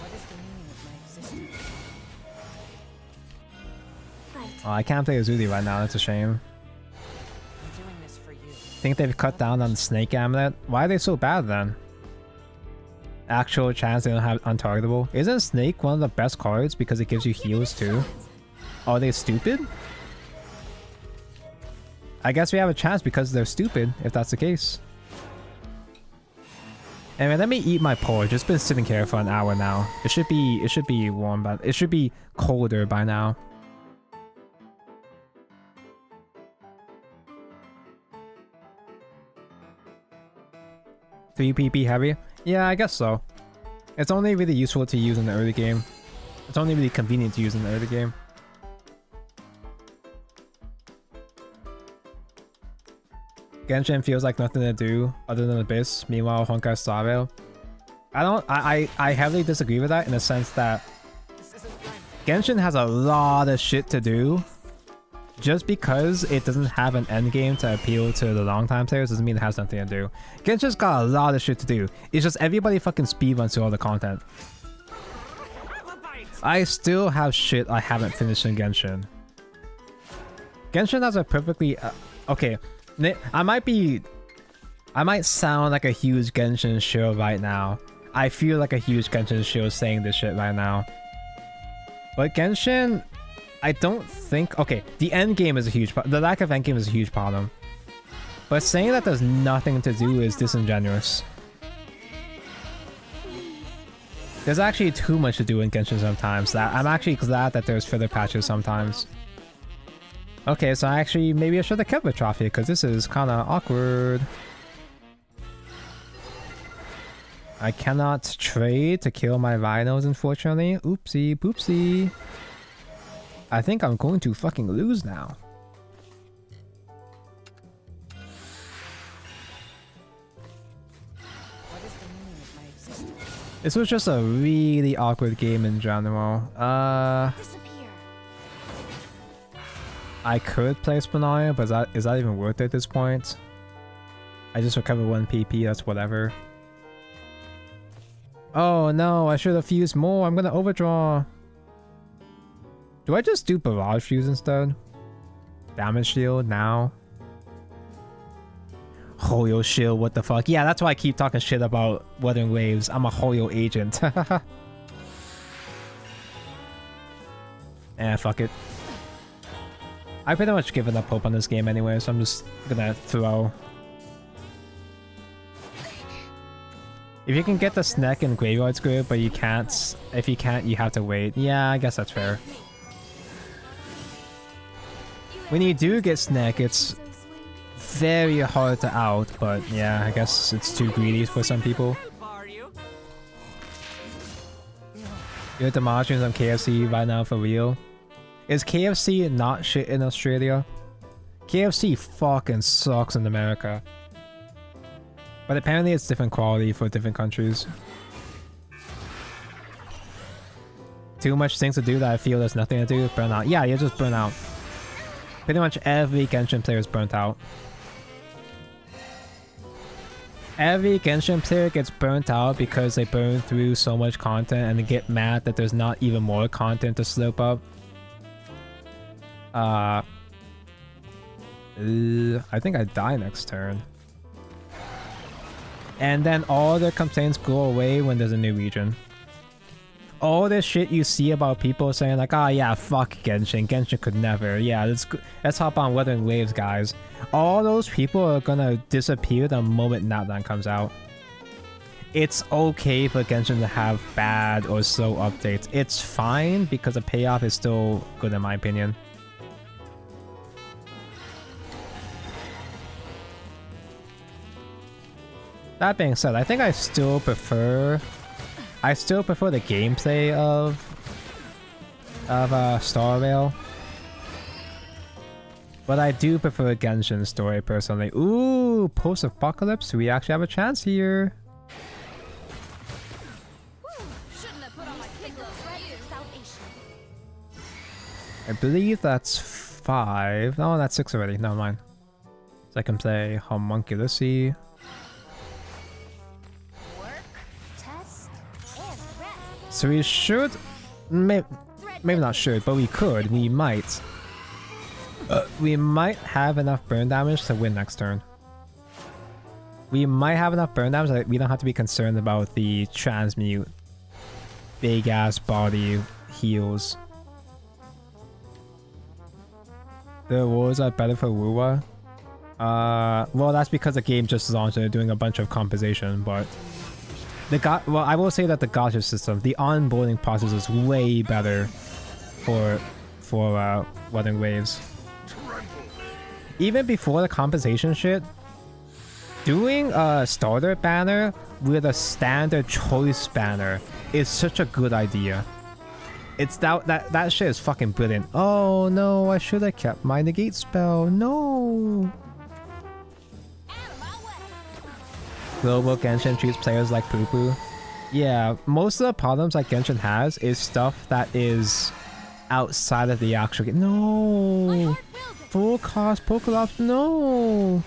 What is the meaning of my existence? Right. Oh, I can't play Azuli right now, that's a shame. I'm doing this for you. Think they've cut down on the Snake Amulet? Why are they so bad then? Actual chance they don't have untargetable? Isn't Snake one of the best cards because it gives you heals too? Are they stupid? I guess we have a chance because they're stupid, if that's the case. Anyway, let me eat my porridge. It's been sitting here for an hour now. It should be warm, but it should be colder by now. Three PP heavy? Yeah, I guess so. It's only really useful to use in the early game. It's only really convenient to use in the early game. Genshin feels like nothing to do other than Abyss. Meanwhile, Honkai Star Rail. I heavily disagree with that in the sense that Genshin has a lot of shit to do. Just because it doesn't have an endgame to appeal to the long-time players doesn't mean it has nothing to do. Genshin's got a lot of shit to do. It's just everybody fucking speedruns through all the content. I still have shit I haven't finished in Genshin. Genshin has a perfectly... okay. I might sound like a huge Genshin shill right now. I feel like a huge Genshin shill saying this shit right now. But Genshin, I don't think... okay, the end game is a huge... the lack of end game is a huge problem. But saying that there's nothing to do is disingenuous. There's actually too much to do in Genshin sometimes. That I'm actually glad that there's filler patches sometimes. Okay, so actually, maybe I should have kept the trophy because this is kind of awkward. I cannot trade to kill my rhinos, unfortunately. Oopsie poopsie. I think I'm going to fucking lose now. What is the meaning of my existence? This was just a really awkward game in general. Disappear. I could play Spinaria, but is that even worth it at this point? I just recovered 1 PP, that's whatever. Oh no, I should have fused more. I'm gonna overdraw. Do I just do Barrage Fuse instead? Damage Shield now? Hoyo Shield, what the fuck? Yeah, that's why I keep talking shit about Wuthering Waves. I'm a Hoyo agent. Fuck it. I pretty much given up hope on this game anyway, so I'm just gonna throw. If you can get the snack in Graveyard's good, but you can't. If you can't, you have to wait. Yeah, I guess that's fair. When you do get snack, it's very hard to out, but yeah, I guess it's too greedy for some people. You're demolishing some KFC right now for real. Is KFC not shit in Australia? KFC fucking sucks in America. But apparently it's different quality for different countries. Too much things to do that I feel there's nothing to do. Burn out. Yeah, you just burn out. Pretty much every Genshin player is burnt out. Every Genshin player gets burnt out because they burn through so much content and they get mad that there's not even more content to slope up. I think I die next turn. And then all their complaints go away when there's a new region. All this shit you see about people saying like, oh yeah, fuck Genshin. Genshin could never. Yeah, let's hop on Wuthering Waves, guys. All those people are gonna disappear the moment Natlan comes out. It's okay for Genshin to have bad or slow updates. It's fine because the payoff is still good in my opinion. That being said, I think I still prefer the gameplay of Star Rail. But I do prefer Genshin's story personally. Ooh, post-apocalypse. We actually have a chance here. I believe that's 5. No, that's 6 already. Never mind. So I can play Homunculusy. So we should, maybe not should, but we could, we might have enough burn damage to win next turn. We might have enough burn damage that we don't have to be concerned about the transmute big ass body heals. The rewards are better for Wuwa. Well, that's because the game just launched and they're doing a bunch of compensation, but well, I will say that the Gacha system, the onboarding process is way better for Wuthering Waves. Even before the compensation shit, doing a starter banner with a standard choice banner is such a good idea. It's that shit is fucking brilliant. Oh no, I should have kept my negate spell. No. Global Genshin treats players like poo-poo. Yeah, most of the problems that Genshin has is stuff that is outside of the actual game. No! Full cost Pokelops, no!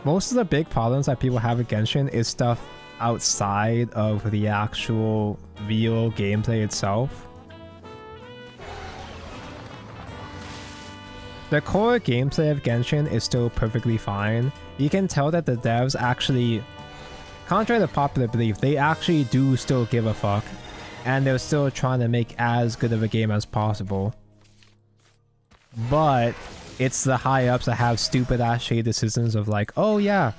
Most of the big problems that people have with Genshin is stuff outside of the actual real gameplay itself. The core gameplay of Genshin is still perfectly fine. You can tell that the devs actually, contrary to popular belief, they actually do still give a fuck. And they're still trying to make as good of a game as possible. But it's the high-ups that have stupid ass shade decisions of like, oh yeah,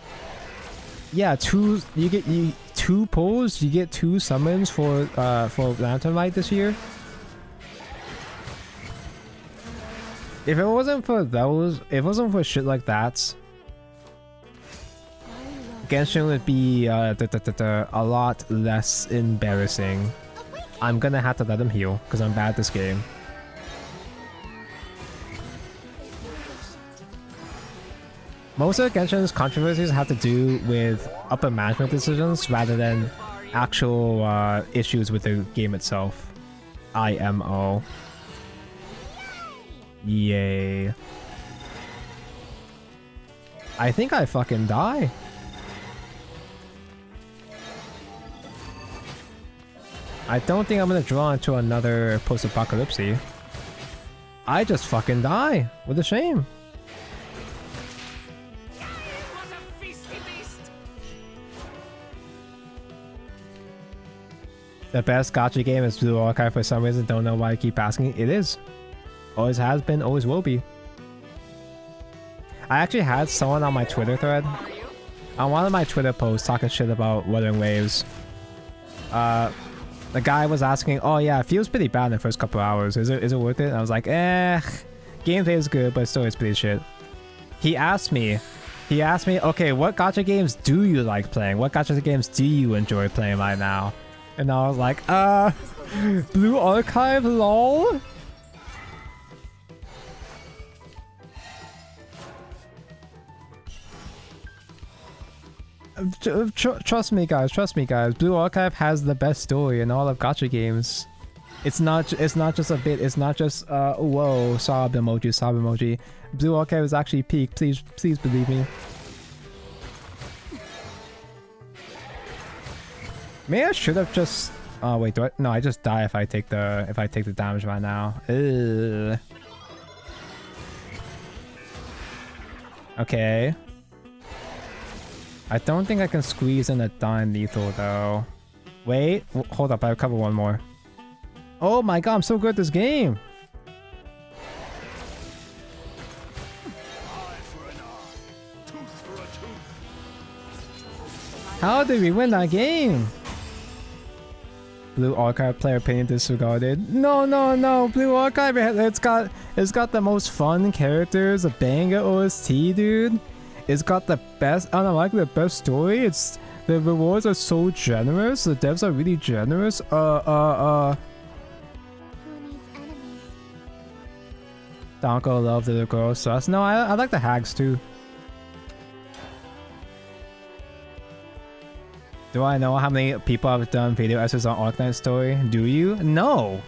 you get 2 pulls, you get 2 summons for Lantern Light this year. If it wasn't for those, if it wasn't for shit like that, Genshin would be a lot less embarrassing. I'm gonna have to let him heal because I'm bad at this game. Most of Genshin's controversies have to do with upper management decisions rather than actual issues with the game itself. IMO. Yay. I think I fucking die. I don't think I'm gonna draw into another post-apocalypse. I just fucking die. What a shame. The best gacha game is Blue Archive for some reason. Don't know why I keep asking. It is. Always has been, always will be. I actually had someone on my Twitter thread, on one of my Twitter posts, talking shit about Wuthering Waves. The guy was asking, oh yeah, it feels pretty bad in the first couple hours. Is it worth it? And I was like, gameplay is good, but still it's pretty shit. He asked me, okay, what gacha games do you like playing? What gacha games do you enjoy playing right now? And I was like, Blue Archive, lol. Trust me guys, Blue Archive has the best story in all of gacha games. It's not just a bit. It's not just whoa, sob emoji, sob emoji. Blue Archive is actually peak. Please believe me. Maybe I should have just. Oh wait, no, I just die if I take the damage right now. Ugh. Okay. I don't think I can squeeze in a dying lethal though. Wait, hold up, I have cover one more. Oh my god, I'm so good at this game! How did we win that game? Blue Archive player opinion disregarded. No, Blue Archive, it's got the most fun characters, a banger OST, dude. It's got the best, I don't like the best story. The rewards are so generous. The devs are really generous. Who needs enemies? Donko love the little girl sus. No, I like the hags too. Do I know how many people have done video essays on Arknight story? Do you? No!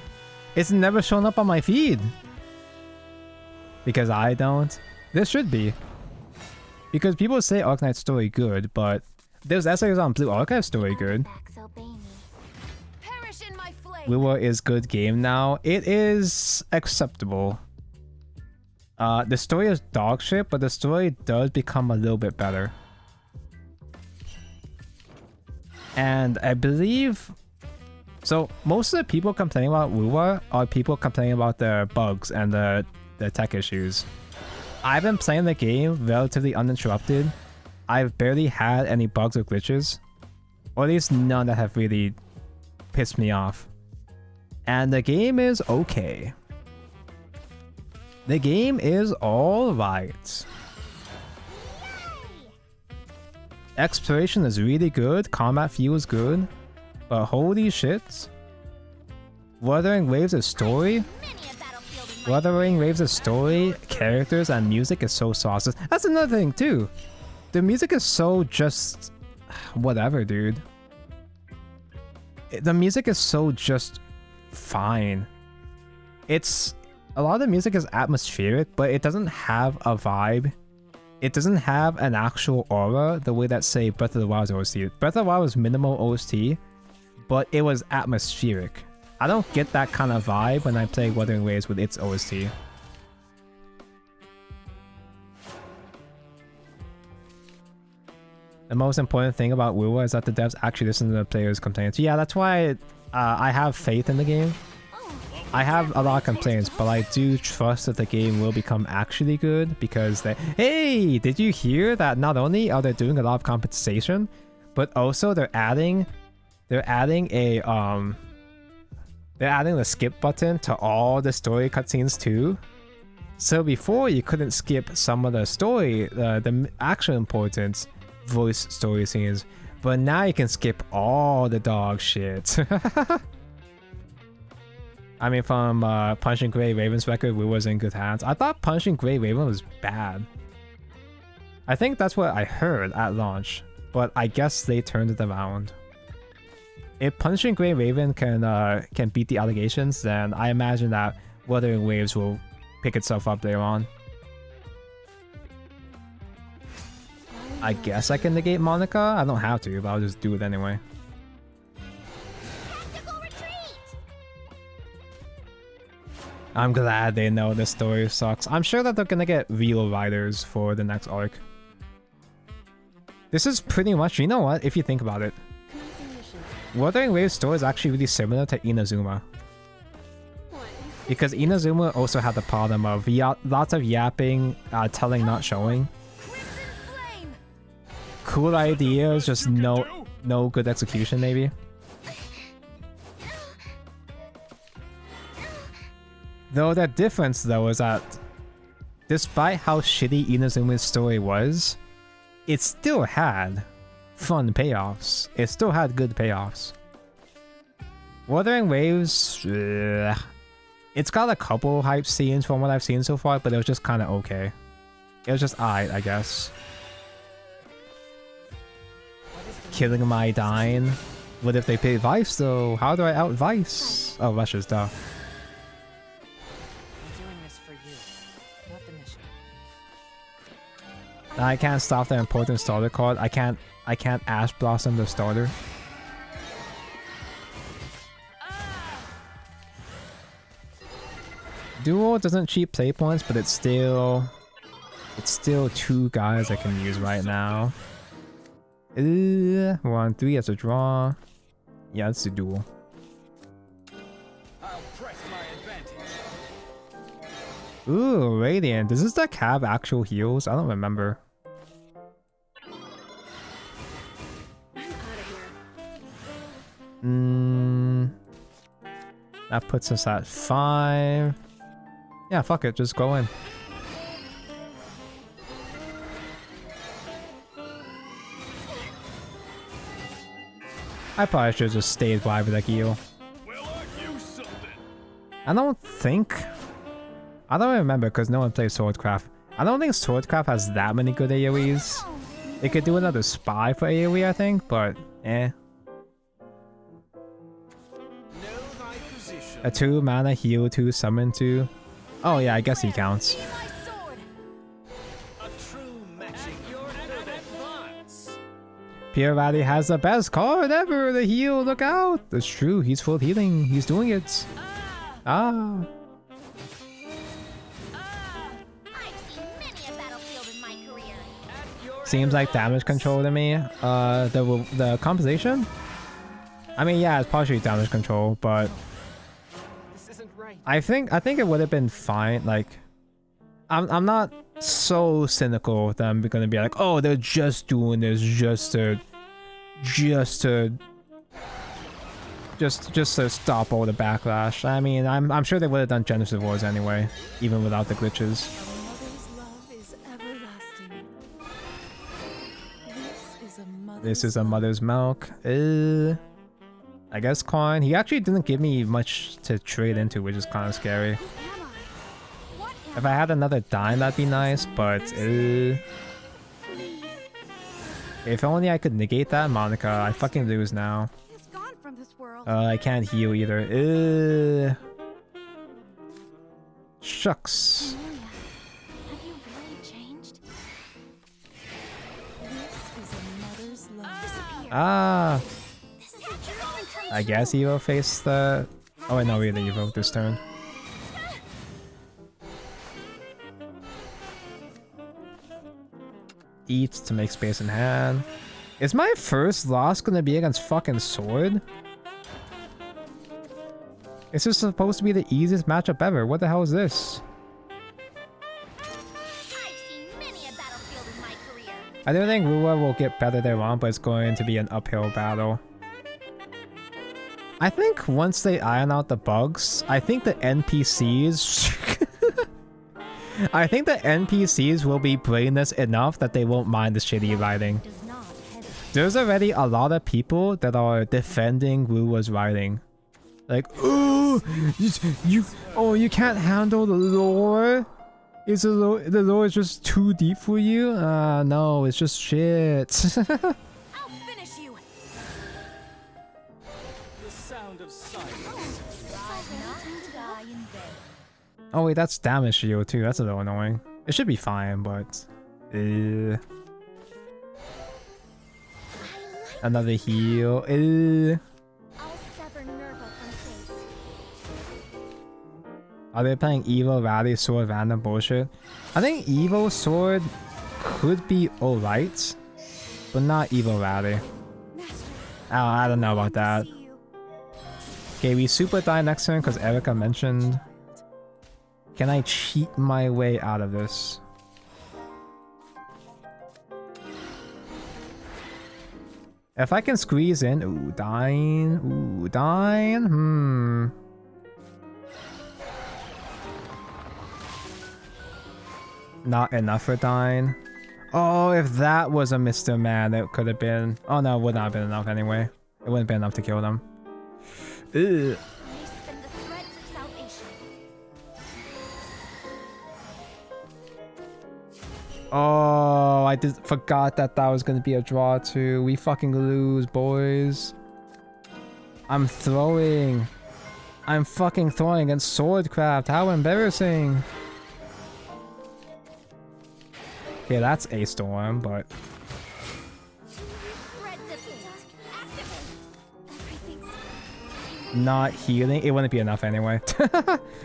It's never shown up on my feed. Because I don't. This should be. Because people say Arknight story good, but there's essays on Blue Archive story good. Perish in my flame. Wilwa is good game now. It is acceptable. The story is dog shit, but the story does become a little bit better. And I believe... So, most of the people complaining about Wuwa are people complaining about the bugs and the tech issues. I've been playing the game relatively uninterrupted. I've barely had any bugs or glitches. Or at least none that have really pissed me off. And the game is okay. The game is alright. Exploration is really good, combat feels good, but holy shit. Wuthering Waves' story? Wuthering Waves' story, characters, and music is so saucy. That's another thing too. The music is so just... whatever, dude. The music is so just fine. It's... a lot of the music is atmospheric, but it doesn't have a vibe. It doesn't have an actual aura the way that, say, Breath of the Wild's OST. Breath of the Wild was minimal OST, but it was atmospheric. I don't get that kind of vibe when I play Wuthering Waves with its OST. The most important thing about Wuwa is that the devs actually listen to the players' complaints. Yeah, that's why I have faith in the game. I have a lot of complaints, but I do trust that the game will become actually good because they... Hey! Did you hear that not only are they doing a lot of compensation, but also they're adding the skip button to all the story cutscenes too. So before you couldn't skip some of the story, the actual important voice story scenes, but now you can skip all the dog shit. I mean, from Punching Gray Raven's record, we was in good hands. I thought Punching Gray Raven was bad. I think that's what I heard at launch, but I guess they turned it around. If Punching Gray Raven can beat the allegations, then I imagine that Wuthering Waves will pick itself up later on. I guess I can negate Monica? I don't have to, but I'll just do it anyway. I'm glad they know the story sucks. I'm sure that they're gonna get real writers for the next arc. This is pretty much, you know what, if you think about it. Wuthering Waves' story is actually really similar to Inazuma. Because Inazuma also had the problem of lots of yapping, telling, not showing. Cool ideas, just no good execution maybe. Though the difference though is that despite how shitty Inazuma's story was, it still had fun payoffs. It still had good payoffs. Wuthering Waves, it's got a couple hype scenes from what I've seen so far, but it was just kind of okay. It was just alright, I guess. Killing my Dine. What if they pay Vice though? How do I out Vice? Oh, Russia's duh. I'm doing this for you, not the mission. I can't stop the important starter card. I can't Ash Blossom the starter. Duel doesn't cheat play points, but it's still two guys I can use right now. 1-3 as a draw. Yeah, let's do duel. I'll press my advantage. Ooh, Radiant. Does this deck have actual heals? I don't remember. That puts us at 5. Yeah, fuck it, just go in. I probably should have just stayed wide with that heal. Will I use something? I don't remember because no one plays Swordcraft. I don't think Swordcraft has that many good AoEs. It could do another spy for AoE, I think, but eh. Know thy position. A 2 mana heal 2 summon 2. Oh yeah, I guess he counts. Be my sword. A true matching your advance. Pierre Valley has the best card ever, the heal, look out! That's true, he's full of healing, he's doing it. Ah. I've seen many a battlefield in my career. Seems like damage control to me. The composition? I mean, yeah, it's partially damage control, but This isn't right. I think it would have been fine. Like, I'm not so cynical that I'm gonna be like, oh, they're just doing this just to stop all the backlash. I mean, I'm sure they would have done Genesis Wars anyway, even without the glitches. A mother's love is everlasting. This is a mother's milk. I guess coin. He actually didn't give me much to trade into, which is kind of scary. If I had another dime, that'd be nice, but if only I could negate that, Monica. I fucking lose now. He's gone from this world. I can't heal either. Shucks. Amelia, have you really changed? Ah. This is a true I guess Evo face the... Oh wait, no, we the Evo this turn. Eat to make space in hand. Is my first loss gonna be against fucking Sword? This is supposed to be the easiest matchup ever. What the hell is this? I've seen many a battlefield in my career. I don't think Rua will get better there on, but it's going to be an uphill battle. I think once they iron out the bugs, I think the NPCs... I think the NPCs will be brainless enough that they won't mind the shitty writing. Does not hesitate. There's already a lot of people that are defending Rua's writing. Like, oh, you can't handle the lore? Is the lore is just too deep for you? No, it's just shit. I'll finish you. The sound of silence. Strive not to die in vain. Oh wait, that's damage shield too. That's a little annoying. It should be fine, but... Another heal. I'll sever Nerval from fate. Are they playing Evo, Rally, Sword, random bullshit? I think Evo Sword could be alright, but not Evo Rally. I don't know about that. See you. Okay, we super die next turn because Erica mentioned. Can I cheat my way out of this? If I can squeeze in... Ooh, dying. Ooh, dying. Not enough for dying. Oh, if that was a Mr. Man, it could have been... Oh no, it would not have been enough anyway. It wouldn't be enough to kill them. Ugh. May spin the threads of salvation. Oh, I forgot that was gonna be a draw too. We fucking lose, boys. I'm throwing. I'm fucking throwing against Swordcraft. How embarrassing. Okay, that's a storm, but Threads of dusk activate. Everything's not healing. It wouldn't be enough anyway.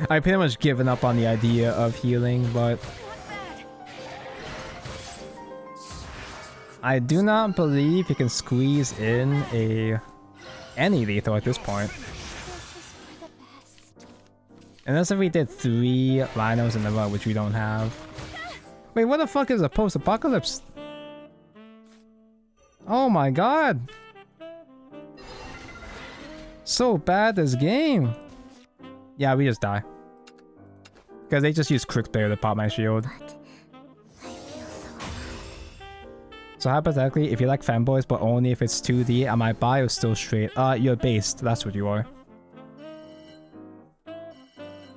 I pretty much given up on the idea of healing, but not bad. I do not believe you can squeeze in any lethal at this point. This is for the best. Unless if we did 3 Rhinos in a row, which we don't have. Wait, what the fuck is a post-apocalypse? Oh my god! So bad this game. Yeah, we just die. Because they just use Crook Bear to pop my shield. But I feel so alive. So hypothetically, if you like fanboys, but only if it's 2D, and my bio is still straight. You're based. That's what you are.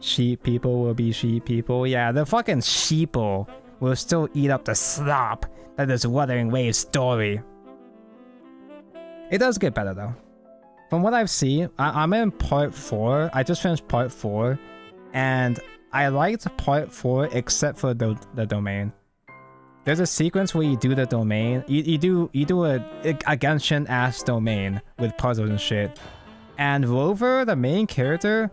Sheep people will be sheep people. Yeah, the fucking sheeple will still eat up the slop that is Wuthering Waves story. It does get better though. From what I've seen, I'm in part 4. I just finished part 4, and I liked part 4 except for the domain. There's a sequence where you do the domain. You do a Genshin ass domain with puzzles and shit. And Rover, the main character,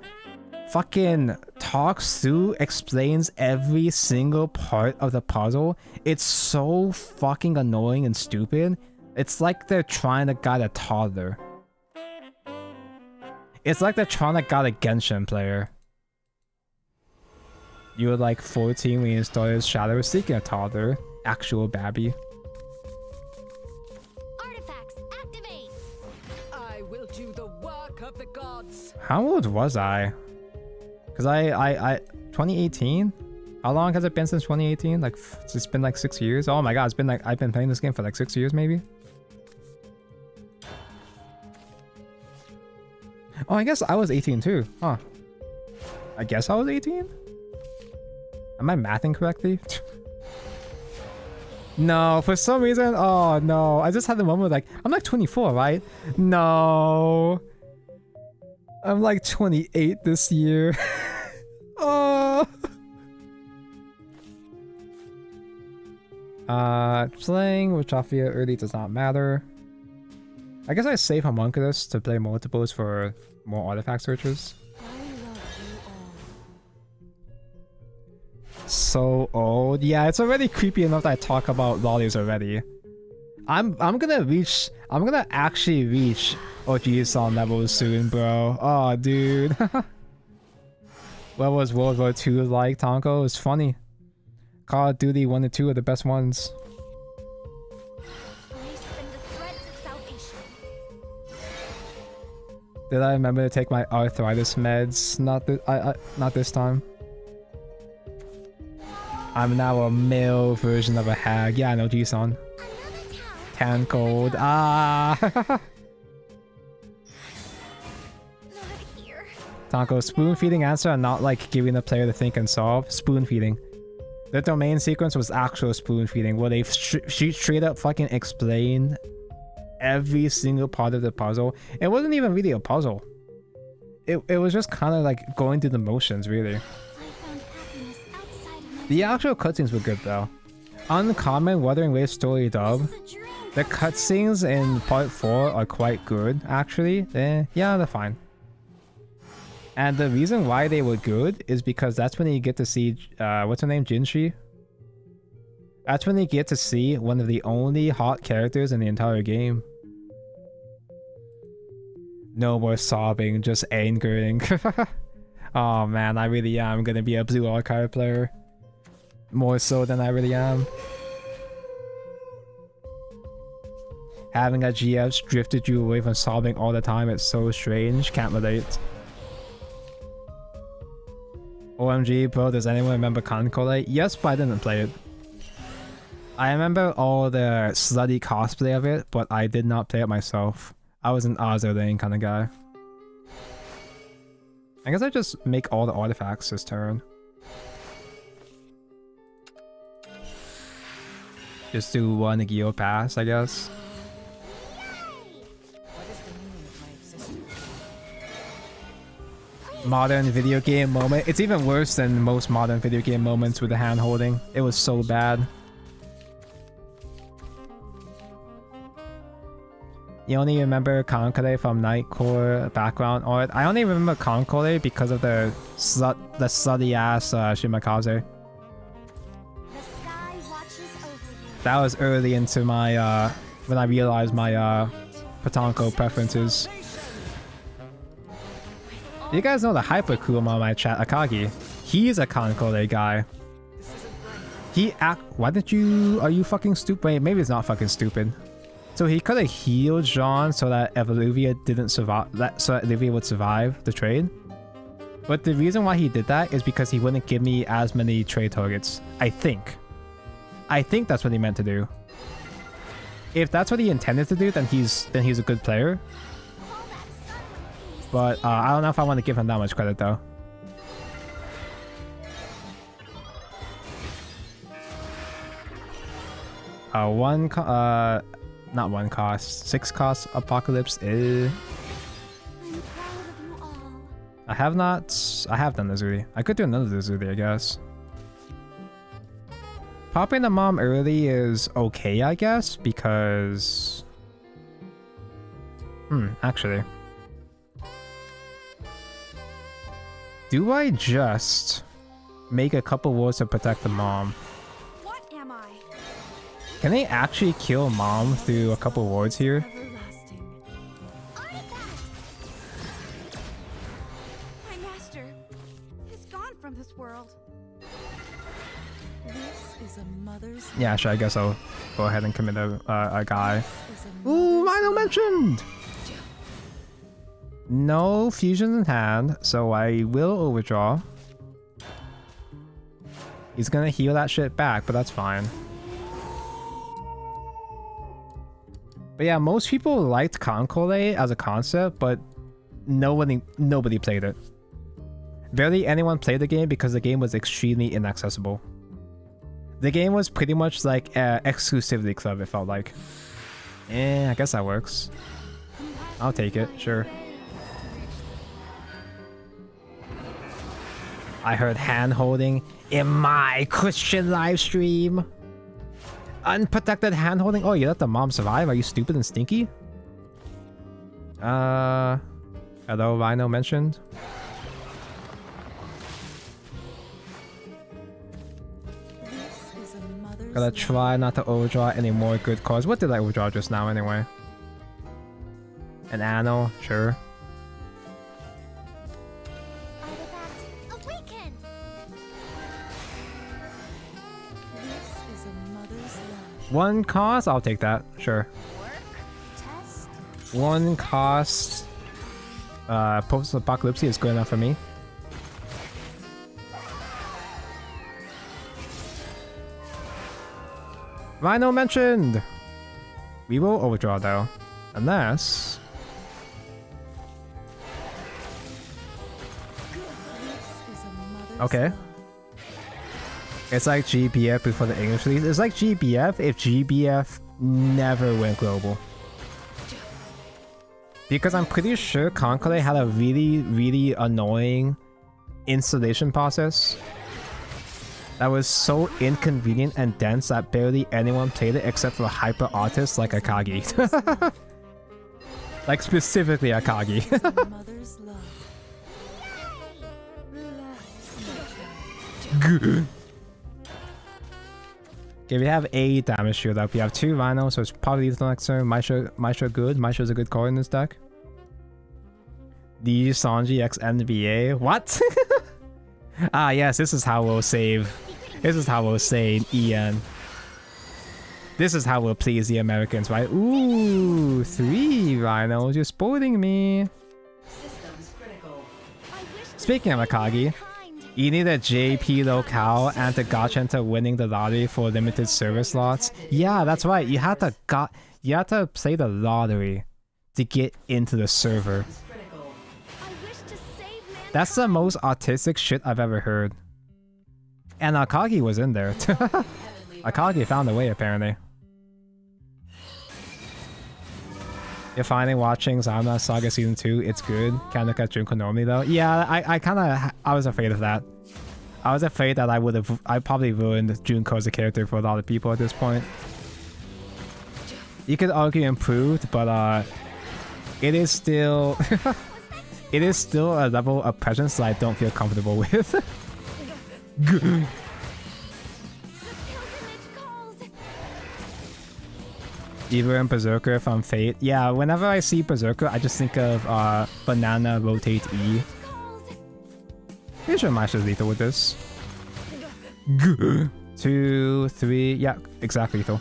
fucking talks through, explains every single part of the puzzle. It's so fucking annoying and stupid. It's like they're trying to guide a toddler. It's like they're trying to guide a Genshin player. You were like 14 when you started Shadowverse, seeking a toddler. Actual babby. Artifacts activate. I will do the work of the gods. How old was I? Because I 2018? How long has it been since 2018? Like, it's been like 6 years? Oh my god, it's been like, I've been playing this game for like 6 years maybe? Oh, I guess I was 18 too. Huh. I guess I was 18? Am I mathing correctly? No, for some reason, oh no. I just had the moment like, I'm like 24, right? No. I'm like 28 this year. Oh. Playing with Jafia early does not matter. I guess I save Homunculus to play multiples for more artifact searches. So old. Yeah, it's already creepy enough that I talk about lollies already. I'm gonna actually reach OG-san levels soon, bro. Oh, dude. What was World War II like, Tonko? It was funny. Call of Duty 1 and 2 are the best ones. Place in the threads of salvation. Did I remember to take my arthritis meds? Not this time. I'm now a male version of a hag. Yeah, I know, G-san. Another town. Tan cold. Ah. Not here. Taco, spoon feeding answer and not like giving the player to think and solve. Spoon feeding. The domain sequence was actual spoon feeding where they straight up fucking explain every single part of the puzzle. It wasn't even really a puzzle. It was just kind of like going through the motions, really. I found happiness outside of my The actual cutscenes were good though. Uncommon Wuthering Waves story dub. This is a dream. The cutscenes in part 4 are quite good, actually. Yeah, they're fine. And the reason why they were good is because that's when you get to see, what's her name, Jinshi? That's when you get to see one of the only hot characters in the entire game. No more sobbing, just angering. Oh man, I really am gonna be a blue archive player. More so than I really am. Having a GF drifted you away from sobbing all the time, it's so strange. Can't relate. OMG, bro, does anyone remember Concole? Yes, but I didn't play it. I remember all the slutty cosplay of it, but I did not play it myself. I was an Azerlane kind of guy. I guess I just make all the artifacts this turn. Just do one Nagio pass, I guess. What is the meaning of my existence? modern video game moment. It's even worse than most modern video game moments with the hand holding. It was so bad. You only remember Kankare from Nightcore background art. I only remember Kankare because of the slutty ass Shimakaze. The sky watches over you. That was early into my when I realized my Patanko preferences. You guys know the hyper cool on my chat, Akagi. He's a Kankare guy. Why did you... Are you fucking stupid? Wait, maybe it's not fucking stupid. So he could have healed Jean so that Evoluvia didn't survive, so that Olivia would survive the trade. But the reason why he did that is because he wouldn't give me as many trade targets. I think that's what he meant to do. If that's what he intended to do, then he's a good player. But I don't know if I want to give him that much credit though. Not one cost. 6 cost Apocalypse is... I'm proud of you all. I have done the Zuri. I could do another Zuri, I guess. Popping the mom early is okay, I guess, because... actually. Do I just make a couple wards to protect the mom? What am I? Can they actually kill mom through a couple wards here? Everlasting. My master is gone from this world. This is a mother's. Yeah, sure, I guess I'll go ahead and commit a guy. Ooh, Rhino mentioned! No fusions in hand, so I will overdraw. He's gonna heal that shit back, but that's fine. But yeah, most people liked Kankore as a concept, but nobody played it. Barely anyone played the game because the game was extremely inaccessible. The game was pretty much like an exclusivity club, it felt like. I guess that works. I'll take it, sure. I heard hand holding in my Christian live stream. Unprotected hand holding? Oh, you let the mom survive? Are you stupid and stinky? Hello, Rhino mentioned. Gotta try not to overdraw any more good cards. What did I overdraw just now anyway? An Anno, sure. Artifact awaken. This is a mother's love. 1 cost? I'll take that, sure. Work. Test. 1 cost. Post Apocalypse is good enough for me. Rhino mentioned! We will overdraw though. Unless... Okay. It's like GBF before the English release. It's like GBF if GBF never went global. Because I'm pretty sure Conclave had a really annoying installation process that was so inconvenient and dense that barely anyone played it except for hyper artists like Akagi. Like specifically Akagi. Mother's love. Good. Okay, we have a damage shield up. We have 2 Rhino, so it's probably the next turn. Maisha good. Maisha's a good card in this deck. The Sanji X NBA. What? Ah, yes, this is how we'll save. This is how we'll save EN. This is how we'll please the Americans, right? Ooh, 3 Rhinos. You're spoiling me. Speaking of Akagi, you need a JP locale and the Gacha enter winning the lottery for limited service slots. Yeah, that's right. You have to play the lottery to get into the server. That's the most autistic shit I've ever heard. And Akagi was in there. Akagi found a way, apparently. You're finally watching Zanma Saga Season 2. It's good. Can't look at Junko normally though. Yeah, I was afraid of that. I was afraid that I probably ruined Junko as a character for a lot of people at this point. You could argue improved, but it is still it is still a level of presence that I don't feel comfortable with. Either in Berserker from Fate. Yeah, whenever I see Berserker, I just think of banana rotate E. Pretty sure Maisha's lethal with this. 2, 3, yeah, exactly lethal.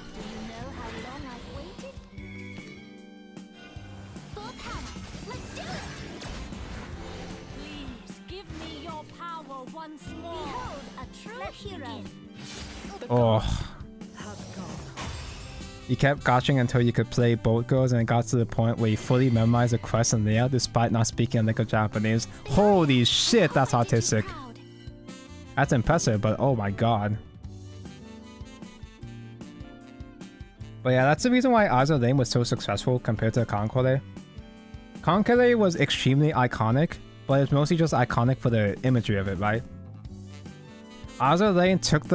Please give me your power once more. Behold, a true hero. Oh. You kept gotching until you could play boat girls, and it got to the point where you fully memorized the quest and layout despite not speaking a lick of Japanese. Holy shit, that's autistic. That's impressive, but oh my god. But yeah, that's the reason why Azure Lane was so successful compared to Kankore. Kankore was extremely iconic, but it's mostly just iconic for the imagery of it, right? Azure Lane took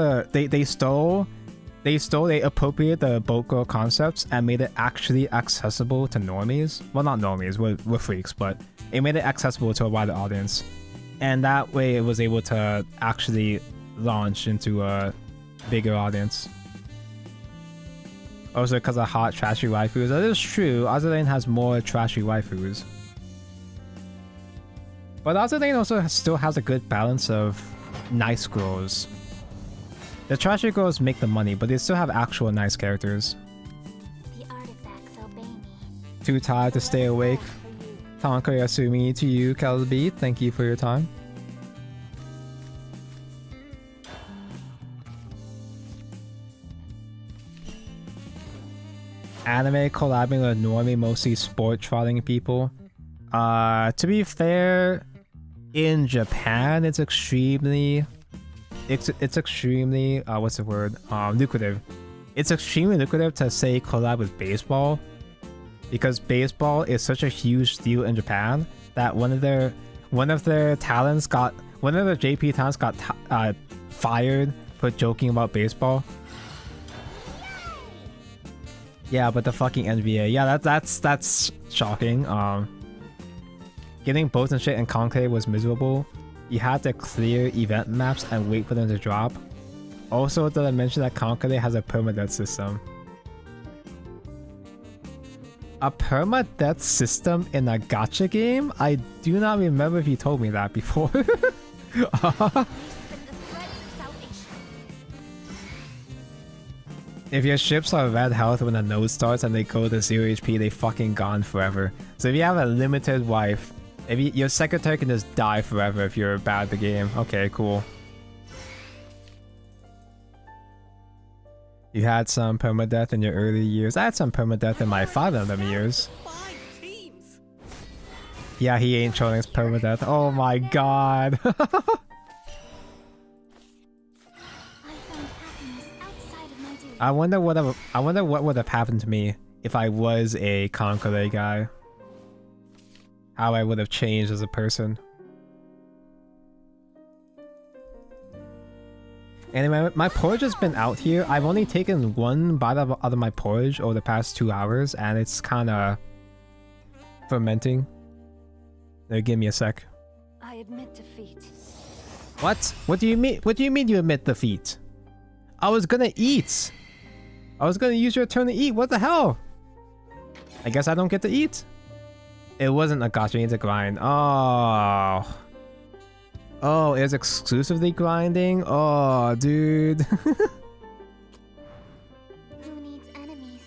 they appropriated the boat girl concepts and made it actually accessible to normies. Well, not normies, we're freaks, but it made it accessible to a wider audience. And that way it was able to actually launch into a bigger audience. Also because of hot, trashy waifus. That is true, Azure Lane has more trashy waifus. But Azure Lane also still has a good balance of nice girls. The trashy girls make the money, but they still have actual nice characters. The artifacts obey me. Too tired to stay awake. Tanka Yasumi to you, Calby. Thank you for your time. Anime collabing with normie, mostly sport trotting people. To be fair, in Japan, it's extremely what's the word? Lucrative. It's extremely lucrative to say collab with baseball, because baseball is such a huge deal in Japan that one of their JP talents got fired for joking about baseball. Yeah, but the fucking NBA. Yeah, that's shocking. Getting boats and shit in Conclave was miserable. You had to clear event maps and wait for them to drop. Also, did I mention that Conclave has a permadeath system? A permadeath system in a gacha game? I do not remember if you told me that before. If your ships are red health when a node starts and they go to 0 HP, they fucking gone forever. So if you have a limited wife, your secretary can just die forever if you're bad at the game. Okay, cool. You had some permadeath in your early years. I had some permadeath in my 5 of them years. Yeah, he ain't showing us permadeath. Oh my god. I wonder what would have happened to me if I was a Conclave guy. How I would have changed as a person. Anyway, my porridge has been out here. I've only taken one bite out of my porridge over the past 2 hours, and it's kind of fermenting. Now, give me a sec. I admit defeat. What? What do you mean? What do you mean you admit defeat? I was gonna eat. I was gonna use your turn to eat. What the hell? I guess I don't get to eat. It wasn't a gacha, it's a grind. Oh. Oh, it was exclusively grinding? Oh, dude. Who needs enemies?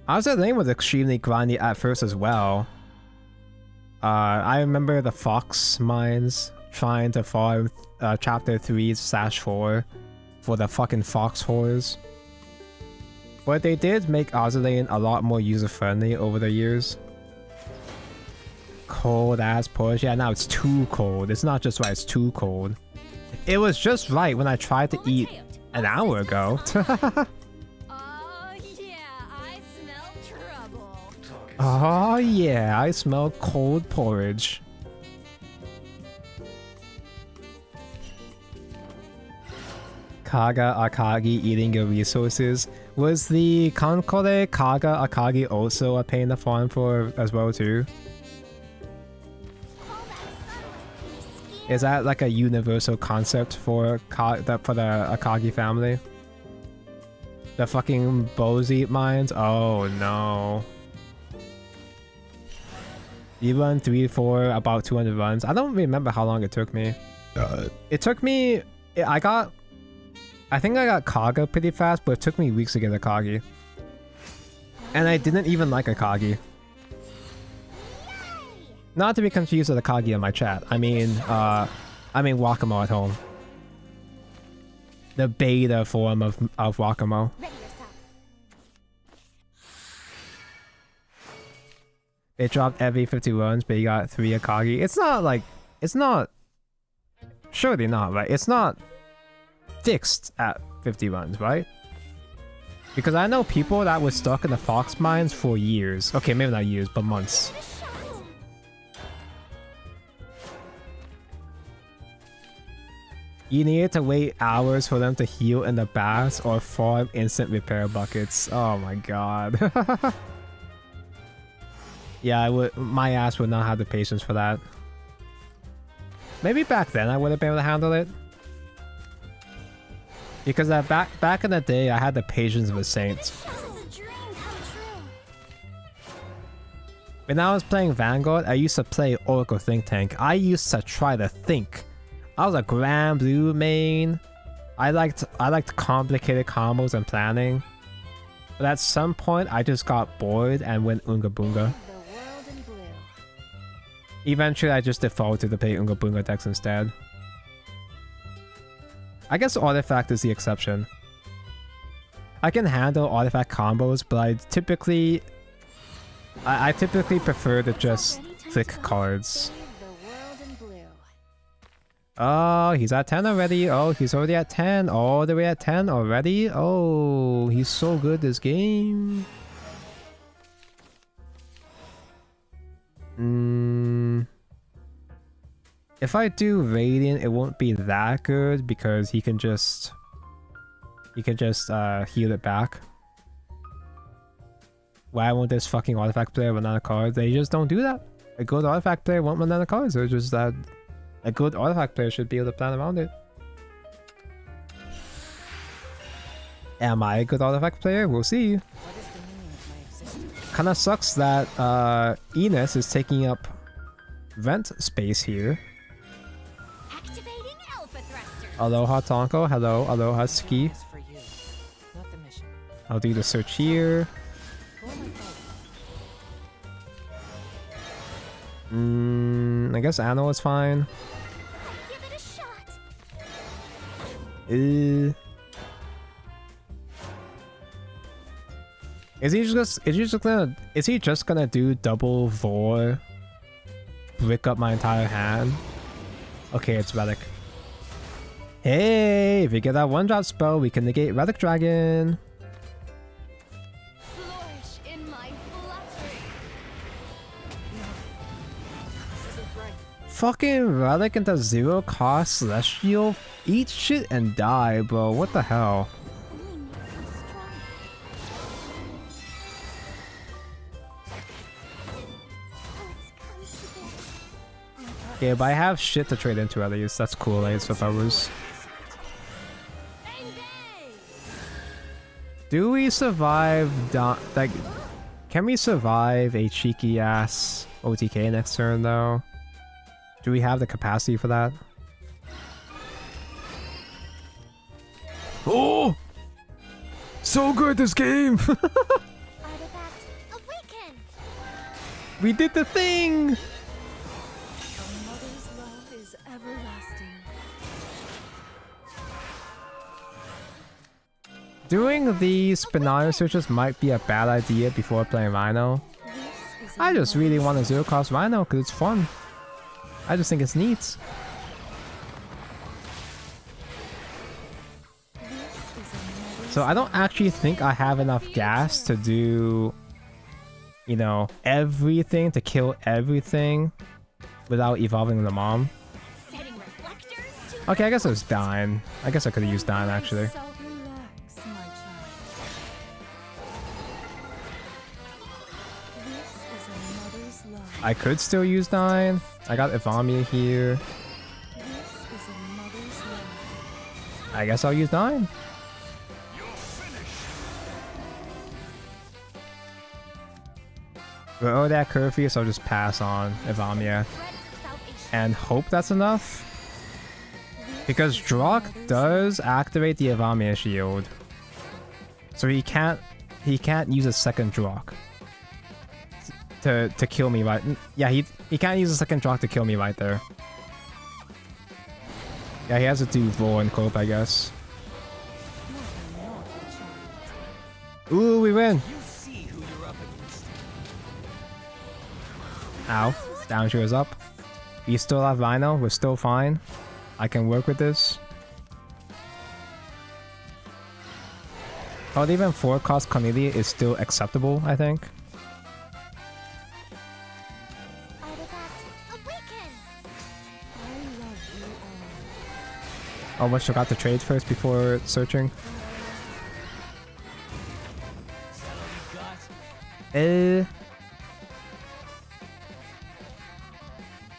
Azure Lane was extremely grindy at first as well. I remember the Fox mines trying to farm chapter 3/4 for the fucking Fox whores. But they did make Azure Lane a lot more user-friendly over the years. Cold ass push. Yeah, now it's too cold. It's not just right, it's too cold. It was just right when I tried to eat an hour ago. Oh yeah, I Oh yeah, I smell cold porridge. Kaga Akagi eating your resources. Was the Kankore Kaga Akagi also a pain in the farm for as well too? Is that like a universal concept for the Akagi family? The fucking bows eat mines? Oh no. You run 3 4 about 200 runs. I don't remember how long it took me. It took me... I think I got Kaga pretty fast, but it took me weeks to get Akagi. And I didn't even like Akagi. Not to be confused with Akagi in my chat. I mean Wakamo at home. The beta form of Wakamo. Ready yourself. It dropped every 50 runs, but you got 3 Akagi. It's not like... It's not... Surely not, right? It's not fixed at 50 runs, right? Because I know people that were stuck in the fox mines for years. Okay, maybe not years, but months. You needed to wait hours for them to heal in the baths or farm instant repair buckets. Oh my god. Yeah, my ass would not have the patience for that. Maybe back then I would have been able to handle it. Because back in the day, I had the patience of a saint. This is a dream come true. When I was playing Vanguard, I used to play Oracle Think Tank. I used to try to think. I was a Grand Blue main. I liked complicated combos and planning. But at some point, I just got bored and went Unga Boonga. The world in blue. Eventually, I just defaulted to play Unga Boonga decks instead. I guess Artifact is the exception. I can handle Artifact combos, but I typically prefer to just click cards. The world in blue. Oh, he's at 10 already. Oh, he's already at 10. All the way at 10 already. Oh, he's so good this game. If I do Radiant, it won't be that good because he can just heal it back. Why won't this fucking Artifact player run out of cards? They just don't do that. A good Artifact player won't run out of cards. It's just that a good Artifact player should be able to plan around it. Am I a good Artifact player? We'll see. Kinda sucks that Enos is taking up vent space here. Activating Alpha Thrusters. Aloha Tonko, hello, aloha Ski. For you, not the mission. I'll do the search here. I guess Anno is fine. Give it a shot. Is he just gonna do double Vor? Brick up my entire hand? Okay, it's Relic. Hey, if we get that 1-drop spell, we can negate Relic Dragon. Flourish in my fluttering. Fucking Relic into 0 cost Celestial? Eat shit and die, bro. What the hell? We need some strong. So it's come to this. Yeah, but I have shit to trade into at least. That's cool, like, for powers. Do we survive, like, can we survive a cheeky ass OTK next turn though? Do we have the capacity for that? Oh! So good this game! Artifact awaken. We did the thing! A mother's love is everlasting. Doing these Spinario searches might be a bad idea before playing Rhino. This is I just really want a 0 cost Rhino because it's fun. I just think it's neat. So I don't actually think I have enough gas to do you know, everything to kill everything without evolving the mom. Setting reflectors to Okay, I guess it was Dine. I guess I could have used Dine actually. So relax, my child. This is a mother's love. I could still use Dine. I got Evamia here. This is a mother's love. I guess I'll use Dine. We're already at curfew, so I'll just pass on Evamia threads of salvation. and hope that's enough. Because Drock does activate the Evamia shield, so he can't use a second Drock to kill me right. Yeah, he can't use a second Drock to kill me right there. Yeah, he has to do Vol and Cope, I guess. Ooh, we win. You see who you're up against. Ow. Down is up. We still have Rhino. We're still fine. I can work with this. But even 4 cost Cornelia is still acceptable, I think. Artifact awaken. I love you all. Almost forgot to trade first before searching. Is that all you got?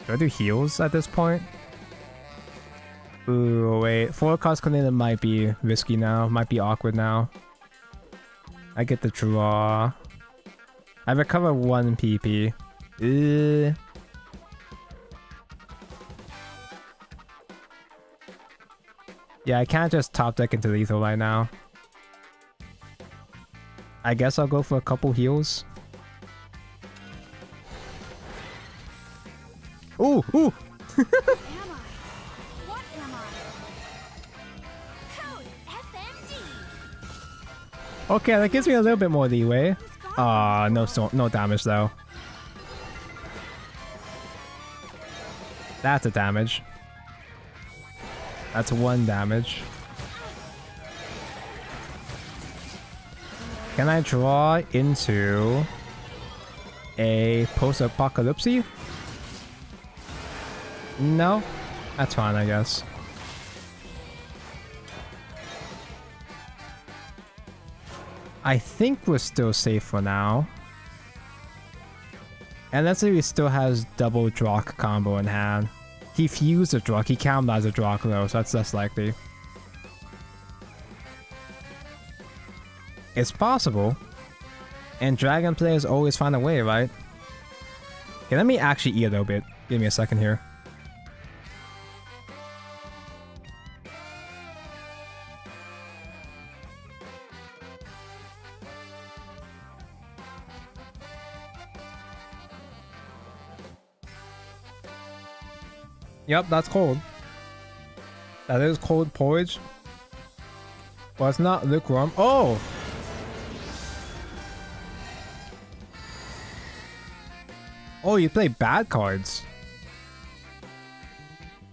Do I do heals at this point? Ooh, wait. 4 cost Cornelia might be risky now. Might be awkward now. I get the draw. I recover 1 PP. Yeah, I can't just top deck into lethal right now. I guess I'll go for a couple heals. Ooh, ooh! Am I? What am I? Code FMD. Okay, that gives me a little bit more leeway. No damage though. That's a damage. That's 1 damage. Can I draw into a post-apocalypse? No? That's fine, I guess. I think we're still safe for now. And let's say he still has double Drock combo in hand. He fused a Drock, he counted as a Drock though, so that's less likely. It's possible. And dragon players always find a way, right? Okay, let me actually eat a little bit. Give me a second here. Yep, that's cold. That is cold porridge. Well, it's not lukewarm. Oh! Oh, you play bad cards.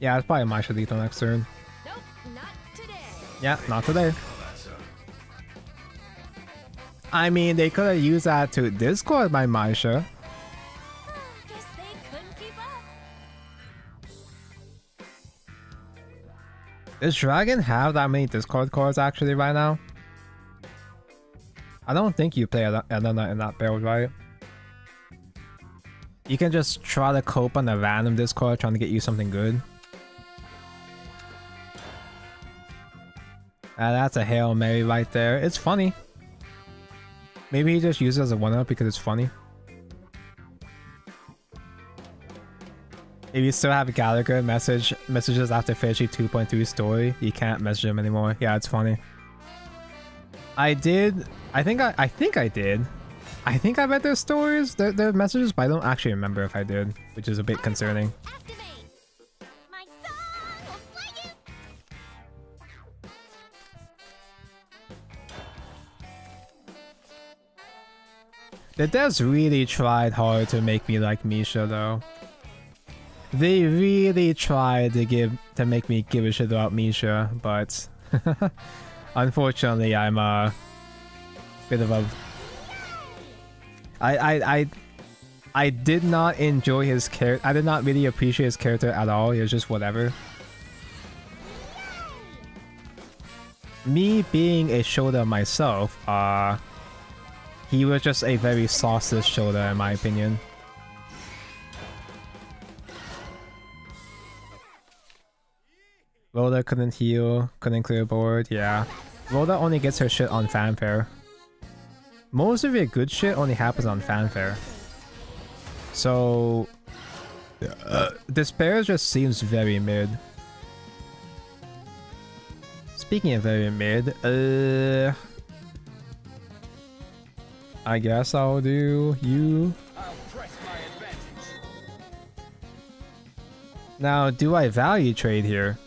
Yeah, it's probably maisha lethal next turn. Nope, not today. Yeah, not today. I mean, they could have used that to discord my maisha. Guess they couldn't keep up. Does Dragon have that many discard cards actually right now? I don't think you play another in that build, right? You can just try to cope on a random discard trying to get you something good. That's a Hail Mary right there. It's funny. Maybe he just uses it as a 1-up because it's funny. If you still have Gallagher messages after finishing 2.2 story, you can't message him anymore. Yeah, it's funny. I did. I think I did. I think I read their stories, their messages, but I don't actually remember if I did, which is a bit concerning. Activate. My song will slay you. The devs really tried hard to make me like Misha, though. They really tried to make me give a shit about Misha, but unfortunately, I'm a bit of a I did not enjoy his character. I did not really appreciate his character at all. He was just whatever. Me being a shoulder myself, he was just a very sauceless shoulder in my opinion. Rhoda couldn't heal, couldn't clear board, yeah. Rhoda only gets her shit on fanfare. Most of your good shit only happens on fanfare. So... Despair just seems very mid. Speaking of very mid, I guess I'll do you. Now, do I value trade here?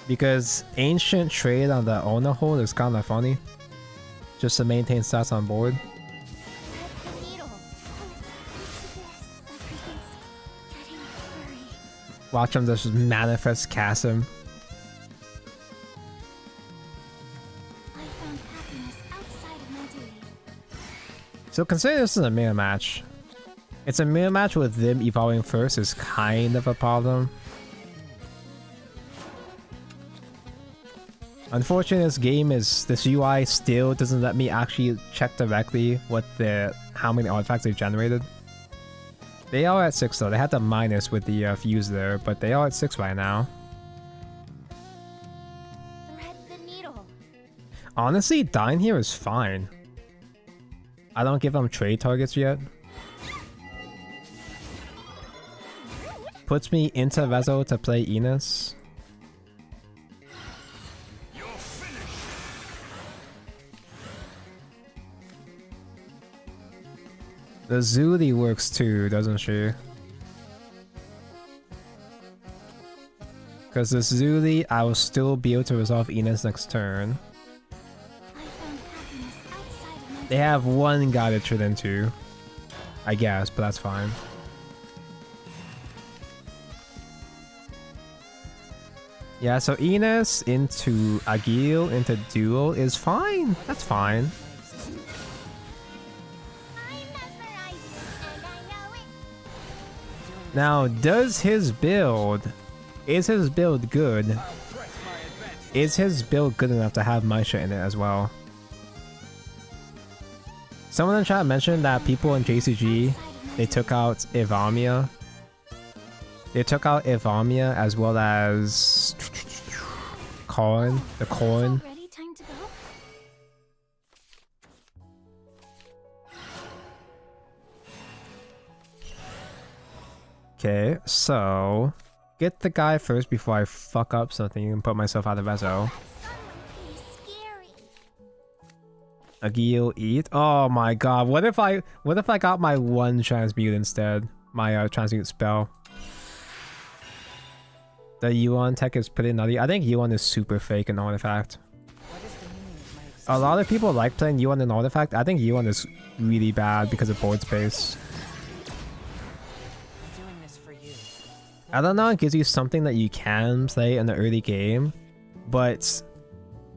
Because ancient trade on the owner hold is kind of funny. Just to maintain stats on board. Thread the needle. Everything's getting blurry. Watch him just manifest chasm. I found happiness outside of my duty. So consider this is a mirror match. It's a mirror match with them evolving first is kind of a problem. Unfortunately, this UI still doesn't let me actually check directly how many artifacts they generated. They are at 6 though. They had the minus with the fuse there, but they are at 6 right now. Thread the needle. Honestly, dying here is fine. I don't give them trade targets yet. Puts me into Rezo to play Enos. The Zuli works too, doesn't she? Because the Zuli, I will still be able to resolve Enos next turn. I found happiness outside of my They have one guy to trade into, I guess, but that's fine. Yeah, so Enos into Agil into Duel is fine. That's fine. Now, is his build good? Is his build good enough to have maisha in it as well? Someone in the chat mentioned that people in JCG, they took out Ivamia. They took out Ivamia as well as Corn, the Corn. Already time to go? Okay, so get the guy first before I fuck up something and put myself out of Rezo. Agil eat. Oh my god, what if I got my one transmute instead? My transmute spell. The Yuan tech is pretty nutty. I think Yuan is super fake in Artifact. A lot of people like playing Yuan in Artifact. I think Yuan is really bad because of board space. I don't know, it gives you something that you can play in the early game, but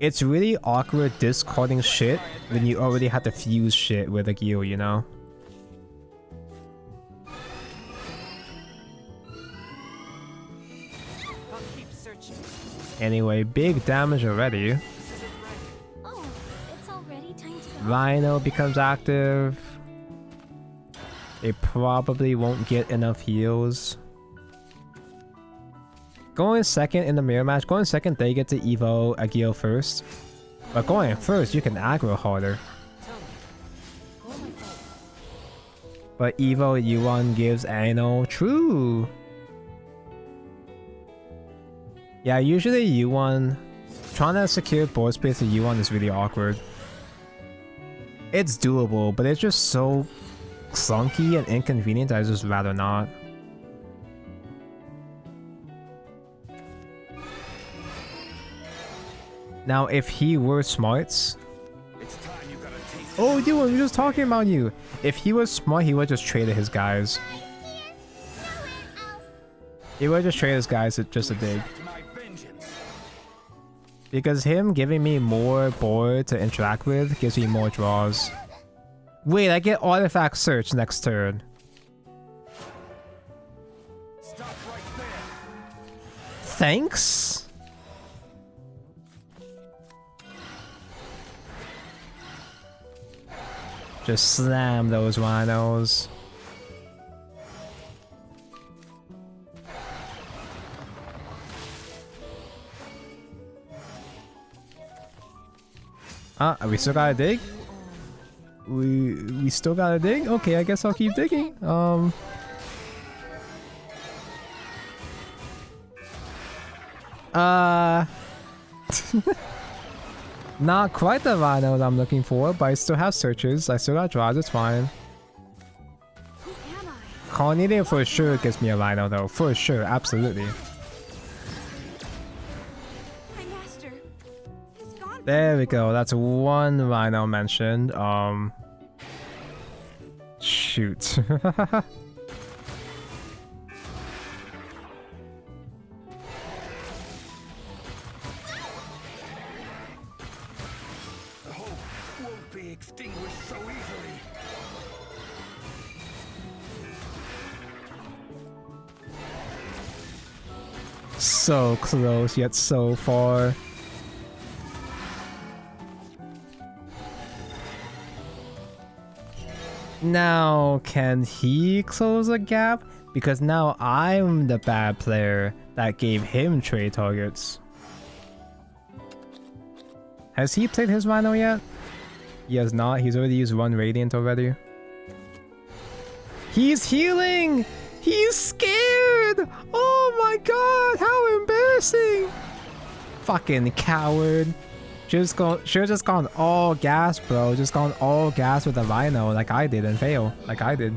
it's really awkward discarding shit when you already have to fuse shit with a Gil, you know? Anyway, big damage already. Oh, it's already time to go. Rhino becomes active. They probably won't get enough heals. Going second in the mirror match, going second they get to evo Agil first. But going first, you can aggro harder. But evo Yuan gives Ano. True! Yeah, usually Yuan, trying to secure board space to Yuan is really awkward. It's doable, but it's just so clunky and inconvenient that I'd just rather not. Now, if he were smart... Oh, Yuan, we're just talking about you! If he was smart, he would just trade his guys. He would just trade his guys just a dig. Because him giving me more board to interact with gives me more draws. Wait, I get artifact search next turn. Stop right there. Thanks? Just slam those rhinos. We still gotta dig? We still gotta dig? Okay, I guess I'll keep digging. Not quite the rhino that I'm looking for, but I still have searches. I still got draws, it's fine. Who am I? Cornelia for sure gives me a rhino though, for sure, absolutely. My master is gone. There we go, that's one rhino mentioned. Shoot. The hope won't be extinguished so easily. So close, yet so far. Now, can he close a gap? Because now I'm the bad player that gave him trade targets. Has he played his rhino yet? He has not. He's already used one radiant already. He's healing! He's scared! Oh my god, how embarrassing! Fucking coward. Should've just gone all gas, bro. Just gone all gas with the rhino like I did and fail. Like I did.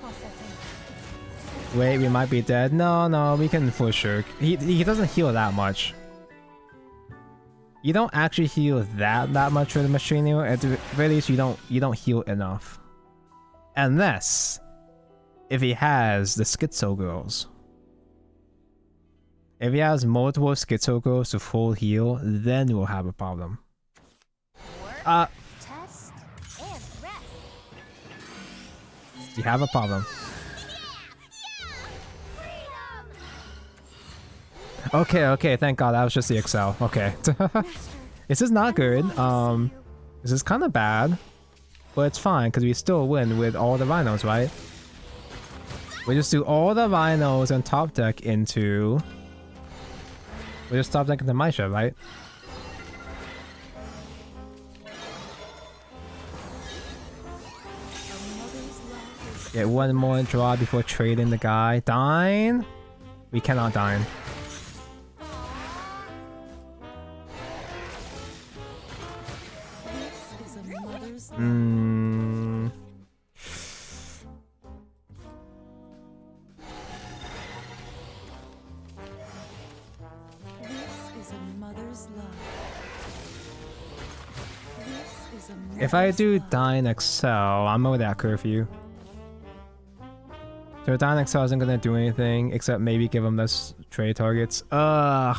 Processing. Wait, we might be dead. No, we can for sure. He doesn't heal that much. You don't actually heal that much with the machine heal. At the very least, you don't heal enough. Unless if he has the schizo girls. If he has multiple schizo girls to full heal, then we'll have a problem. Work, test, and rest. You have a problem. Okay, thank god, that was just the Excel. Okay. This is not good. This is kind of bad. But it's fine, because we still win with all the rhinos, right? We just do all the rhinos and top deck into... We just top deck into maisha, right? Get one more draw before trading the guy. Dine? We cannot dine. This is a mother's love. This is a mother's love. This is a If I mother's do love. Dine Excel, I'm over that curfew. So Dine Excel isn't gonna do anything except maybe give him less trade targets. Ugh.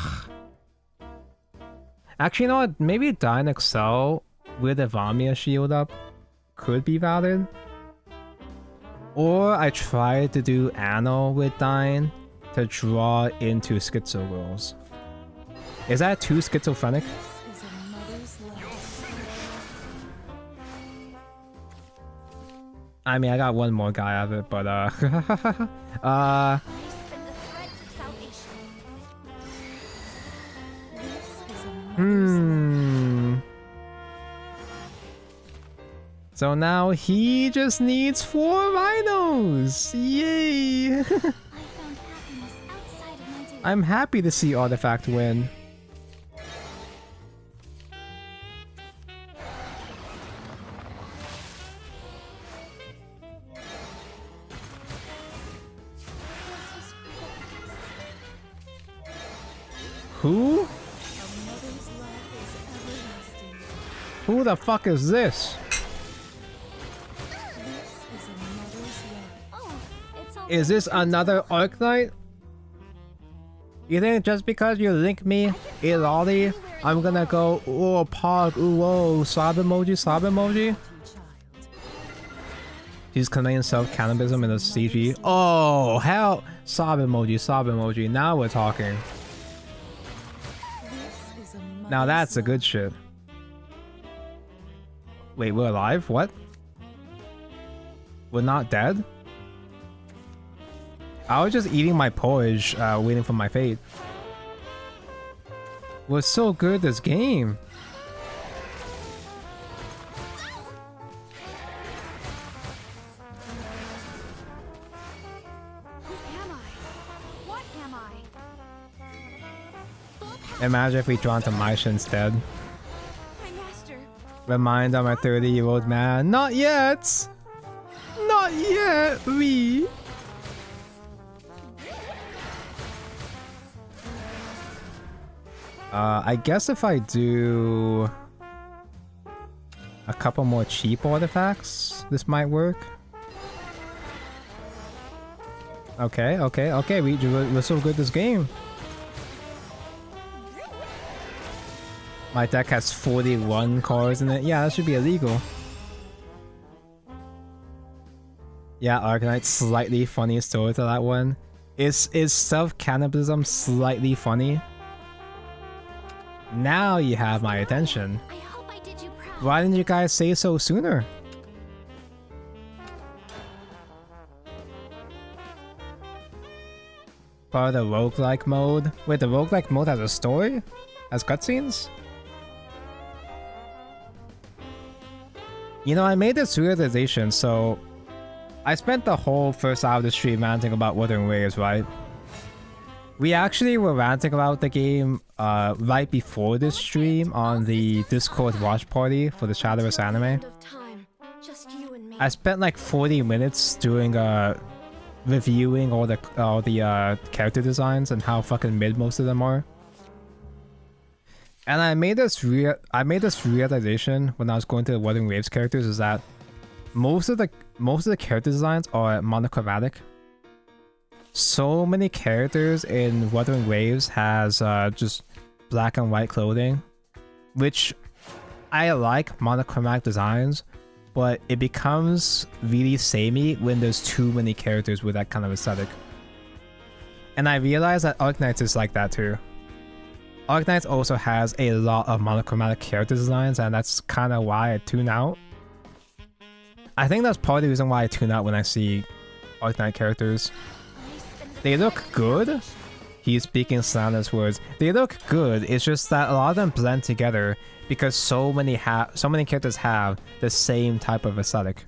Actually, you know what? Maybe Dine Excel with a Vamia shield up could be valid. Or I tried to do Anno with Dine to draw into Schizo Girls. Is that too schizophrenic? This is a mother's love. I mean, I got one more guy out of it, but Spin the threads of salvation. This is a mother's love. So now he just needs 4 rhinos! Yay! I found happiness outside of my day. I'm happy to see Artifact win. Who? A mother's love is everlasting. Who the fuck is this? This is a mother's love. Oh, it's all Is this another Arc Knight? You think just because you link me, Ilali, I'm gonna go, oh, pog, ooh, whoa, sob emoji, sob emoji? He's conveying self-cannibalism in the CG. Oh, hell! Sob emoji, sob emoji. Now we're talking. This is a Now that's the mother's good shit. Wait, we're alive? What? We're not dead? I was just eating my porridge, waiting for my fate. We're so good at this game. Who am I? What am I? Imagine if we drawn to maisha instead. My master. Remind I'm a 30-year-old man. Not yet! Not yet, we. I guess if I do a couple more cheap artifacts, this might work. Okay, we're so good at this game. My deck has 41 cards in it. Yeah, that should be illegal. Yeah, Arcanite, slightly funny story to that one. Is self-cannibalism slightly funny? Now you have my attention. I hope I did you proud. Why didn't you guys say so sooner? Part of the roguelike mode? Wait, the roguelike mode has a story? Has cutscenes? You know, I made this realization, so I spent the whole first hour of the stream ranting about Wuthering Waves, right? We actually were ranting about the game right before this stream on the Discord watch party for the Shadowverse anime. End of time. Just you and me. I spent like 40 minutes doing reviewing all the character designs and how fucking mid most of them are. And I made this realization when I was going to the Wuthering Waves characters is that most of the character designs are monochromatic. So many characters in Wuthering Waves has just black and white clothing, which I like monochromatic designs, but it becomes really samey when there's too many characters with that kind of aesthetic. And I realized that Arknights is like that too. Arknights also has a lot of monochromatic character designs, and that's kind of why I tune out. I think that's part of the reason why I tune out when I see Arknight characters. They look good. He's speaking slanderous words. They look good. It's just that a lot of them blend together because so many characters have the same type of aesthetic.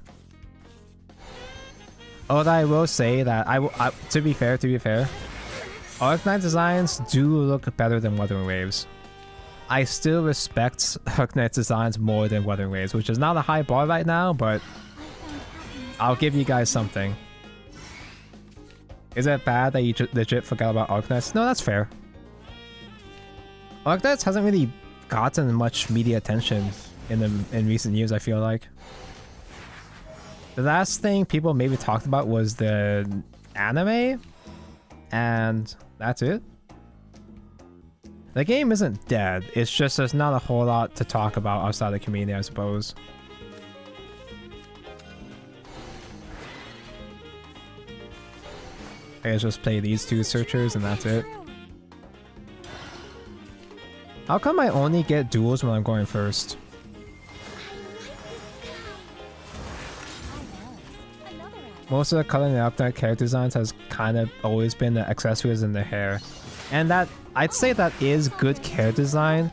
Although I will say that to be fair, Arknight designs do look better than Wuthering Waves. I still respect Arknight designs more than Wuthering Waves, which is not a high bar right now, but I'll give you guys something. Is it bad that you legit forgot about Arknights? No, that's fair. Arknights hasn't really gotten much media attention in recent years, I feel like. The last thing people maybe talked about was the anime, and that's it. The game isn't dead, it's just there's not a whole lot to talk about outside the community, I suppose. I just play these two searchers and that's it. How come I only get duels when I'm going first? Most of the color in the Arknight character designs has kind of always been the accessories and the hair. And that, I'd say that is good character design,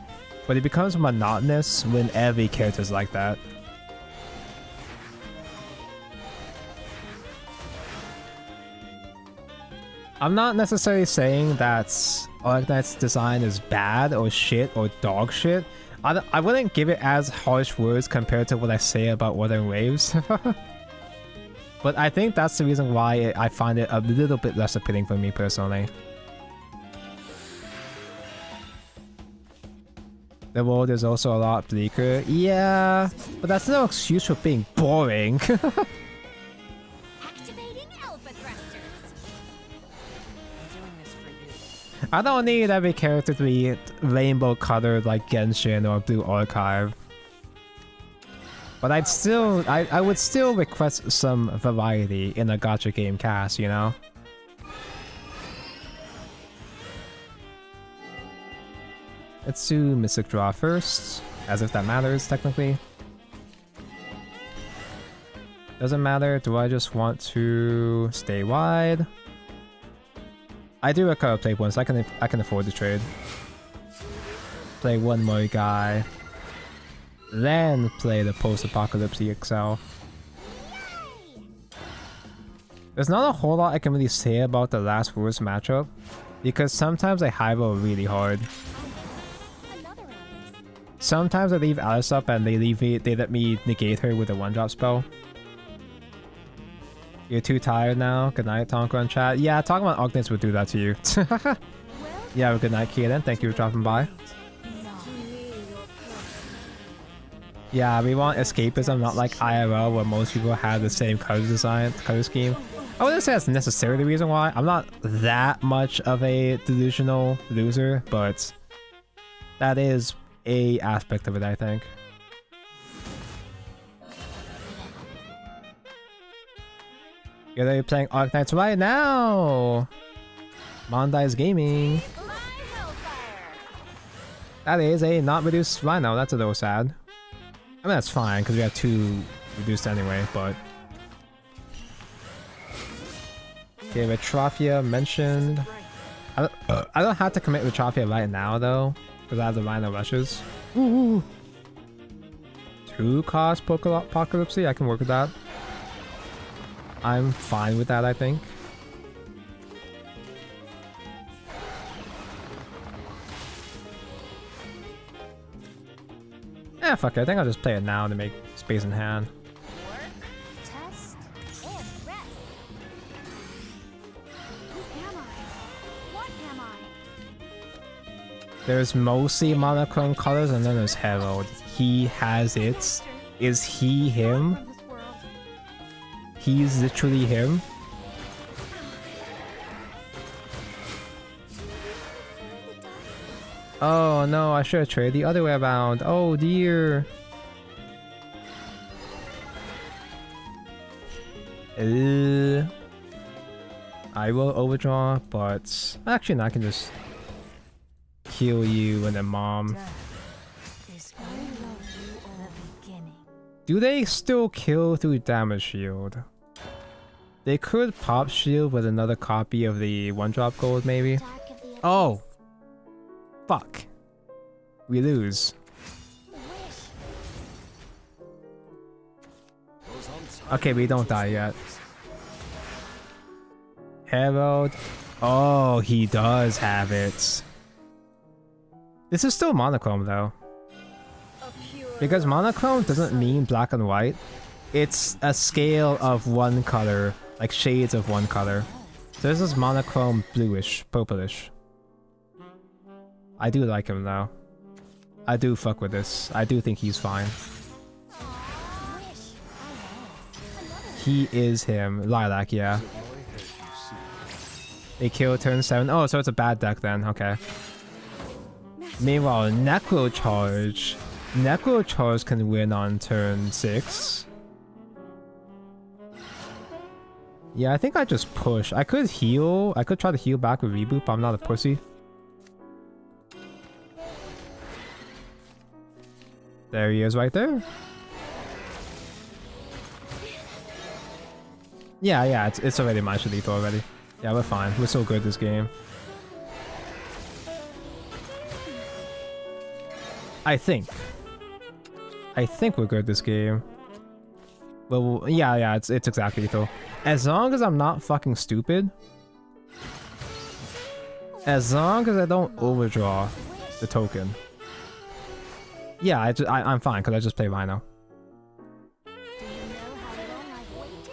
but it becomes monotonous when every character is like that. I'm not necessarily saying that Arknight's design is bad or shit or dog shit. I wouldn't give it as harsh words compared to what I say about Wuthering Waves. But I think that's the reason why I find it a little bit less appealing for me personally. The world is also a lot bleaker. Yeah, but that's no excuse for being boring. Activating alpha thrusters. I'm doing this for you. I don't need every character to be rainbow colored like Genshin or Blue Archive. But I would still request some variety in a gacha game cast, you know? Let's do Mystic Draw first, as if that matters, technically. Doesn't matter, do I just want to stay wide? I do recover play points, I can afford to trade. Play one more guy. Then play the post-apocalypse EXL. There's not a whole lot I can really say about the last worst matchup, because sometimes I highball really hard. Sometimes I leave Alice up and they let me negate her with a one-drop spell. You're too tired now? Good night, Tonka on chat. Yeah, talking about Ognites would do that to you. Yeah, well, good night, Kaden. Thank you for dropping by. Yeah, we want escapism, not like IRL where most people have the same color scheme. I wouldn't say that's necessarily the reason why. I'm not that much of a delusional loser, but that is a aspect of it, I think. You're playing Arknights right now! Mondi's Gaming. That is a not reduced Rhino, that's a little sad. I mean, that's fine, because we have 2 reduced anyway, but... Okay, Retrophia mentioned. I don't have to commit Retrophia right now, though, because I have the Rhino Rushes. Ooh. 2 cost Apocalypse, I can work with that. I'm fine with that, I think. Eh, fuck it. I think I'll just play it now to make space in hand. Work, test, and rest. Who am I? What am I? There's mostly monochrome colors and then there's Herald. He has it. Is he him? From this world. He's literally him. Oh no, I should have traded the other way around. Oh dear. I will overdraw, but actually no, I can just heal you and then mom. Do they still kill through damage shield? They could pop shield with another copy of the one-drop gold, maybe. Oh! Fuck. We lose. Okay, we don't die yet. Herald. Oh, he does have it. This is still monochrome, though. Because monochrome doesn't mean black and white. It's a scale of one color, like shades of one color. So this is monochrome bluish, purplish. I do like him though. I do fuck with this. I do think he's fine. He is him. Lilac, yeah. They kill turn 7. Oh, so it's a bad deck then. Okay. Meanwhile, Necro Charge. Necro Charge can win on turn 6. Yeah, I think I just push. I could heal. I could try to heal back with Reboot, but I'm not a pussy. There he is right there. Yeah, it's already maisha lethal already. Yeah, we're fine. We're so good this game. I think we're good this game. Well, yeah, it's exactly lethal. As long as I'm not fucking stupid. As long as I don't overdraw the token. Yeah, I'm fine because I just play Rhino.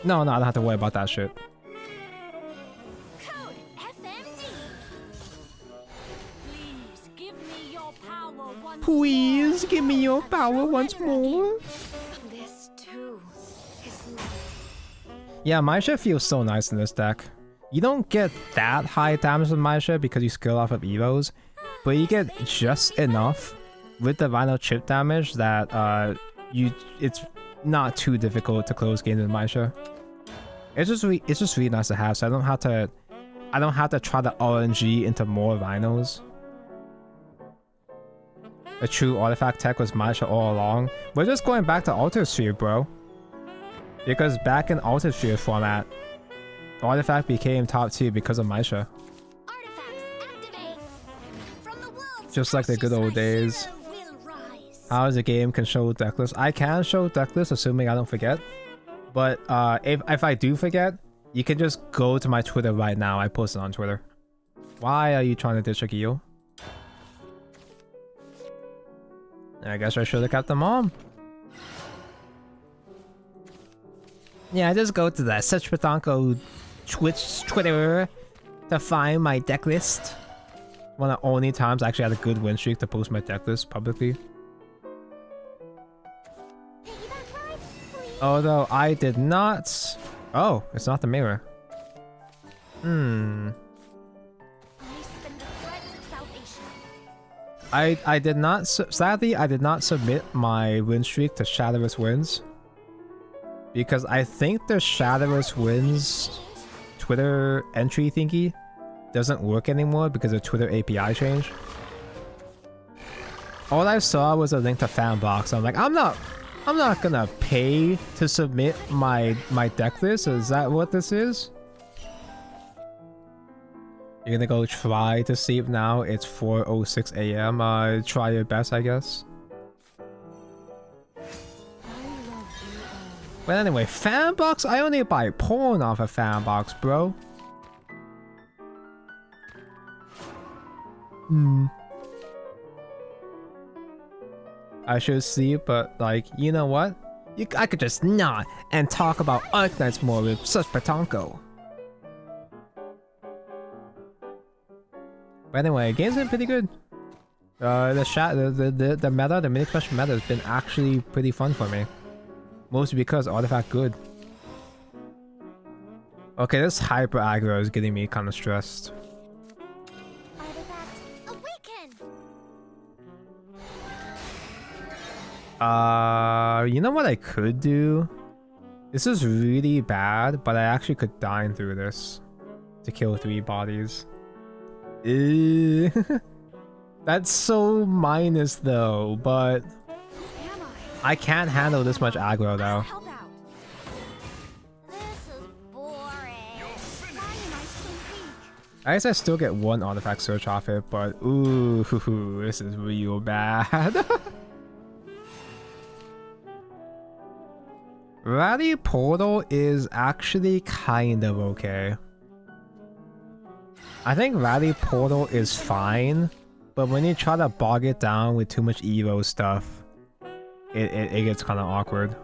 No, I don't have to worry about that shit. Code FMD. Please give me your power once Please give me your power once more. This too is Yeah, maisha feels so nice in this deck. You don't get that high damage with maisha because you skill off of evos, but you get just enough with the vinyl chip damage that it's not too difficult to close games with maisha. It's just really nice to have, so I don't have to try to RNG into more vinyls. A true artifact tech was maisha all along. We're just going back to Alter Sphere, bro. Because back in Alter Sphere format, artifact became top tier because of maisha. Just like the good old days. How is the game can show decklist? I can show decklist assuming I don't forget. But if I do forget, you can just go to my Twitter right now. I posted on Twitter. Why are you trying to ditch a Gil? I guess I should have kept them on. Yeah, I just go to the Search Patanko Twitter to find my deck list. One of the only times I actually had a good win streak to post my deck list publicly. Although I did not... Oh, it's not the mirror. I did not... Sadly, I did not submit my win streak to Shadowverse Wins. Because I think the Shadowverse Wins Twitter entry thingy doesn't work anymore because of Twitter API change. All I saw was a link to Fanbox. I'm like, I'm not gonna pay to submit my deck list. Is that what this is? You're gonna go try to sleep now. It's 4:06 a.m. Try your best, I guess. But anyway, Fanbox? I only buy porn off of Fanbox, bro. I should sleep, but like, you know what? I could just nod and talk about Arknights more with such Patanko. But anyway, game's been pretty good. The meta, the mini question meta has been actually pretty fun for me. Mostly because artifact good. Okay, this hyper aggro is getting me kind of stressed. You know what I could do? This is really bad, but I actually could dine through this to kill 3 bodies. That's so minus though, but I can't handle this much aggro though. I guess I still get 1 artifact search off it, but ooh, this is real bad. Rally Portal is actually kind of okay. I think Rally Portal is fine, but when you try to bog it down with too much Evo stuff, it gets kind of awkward.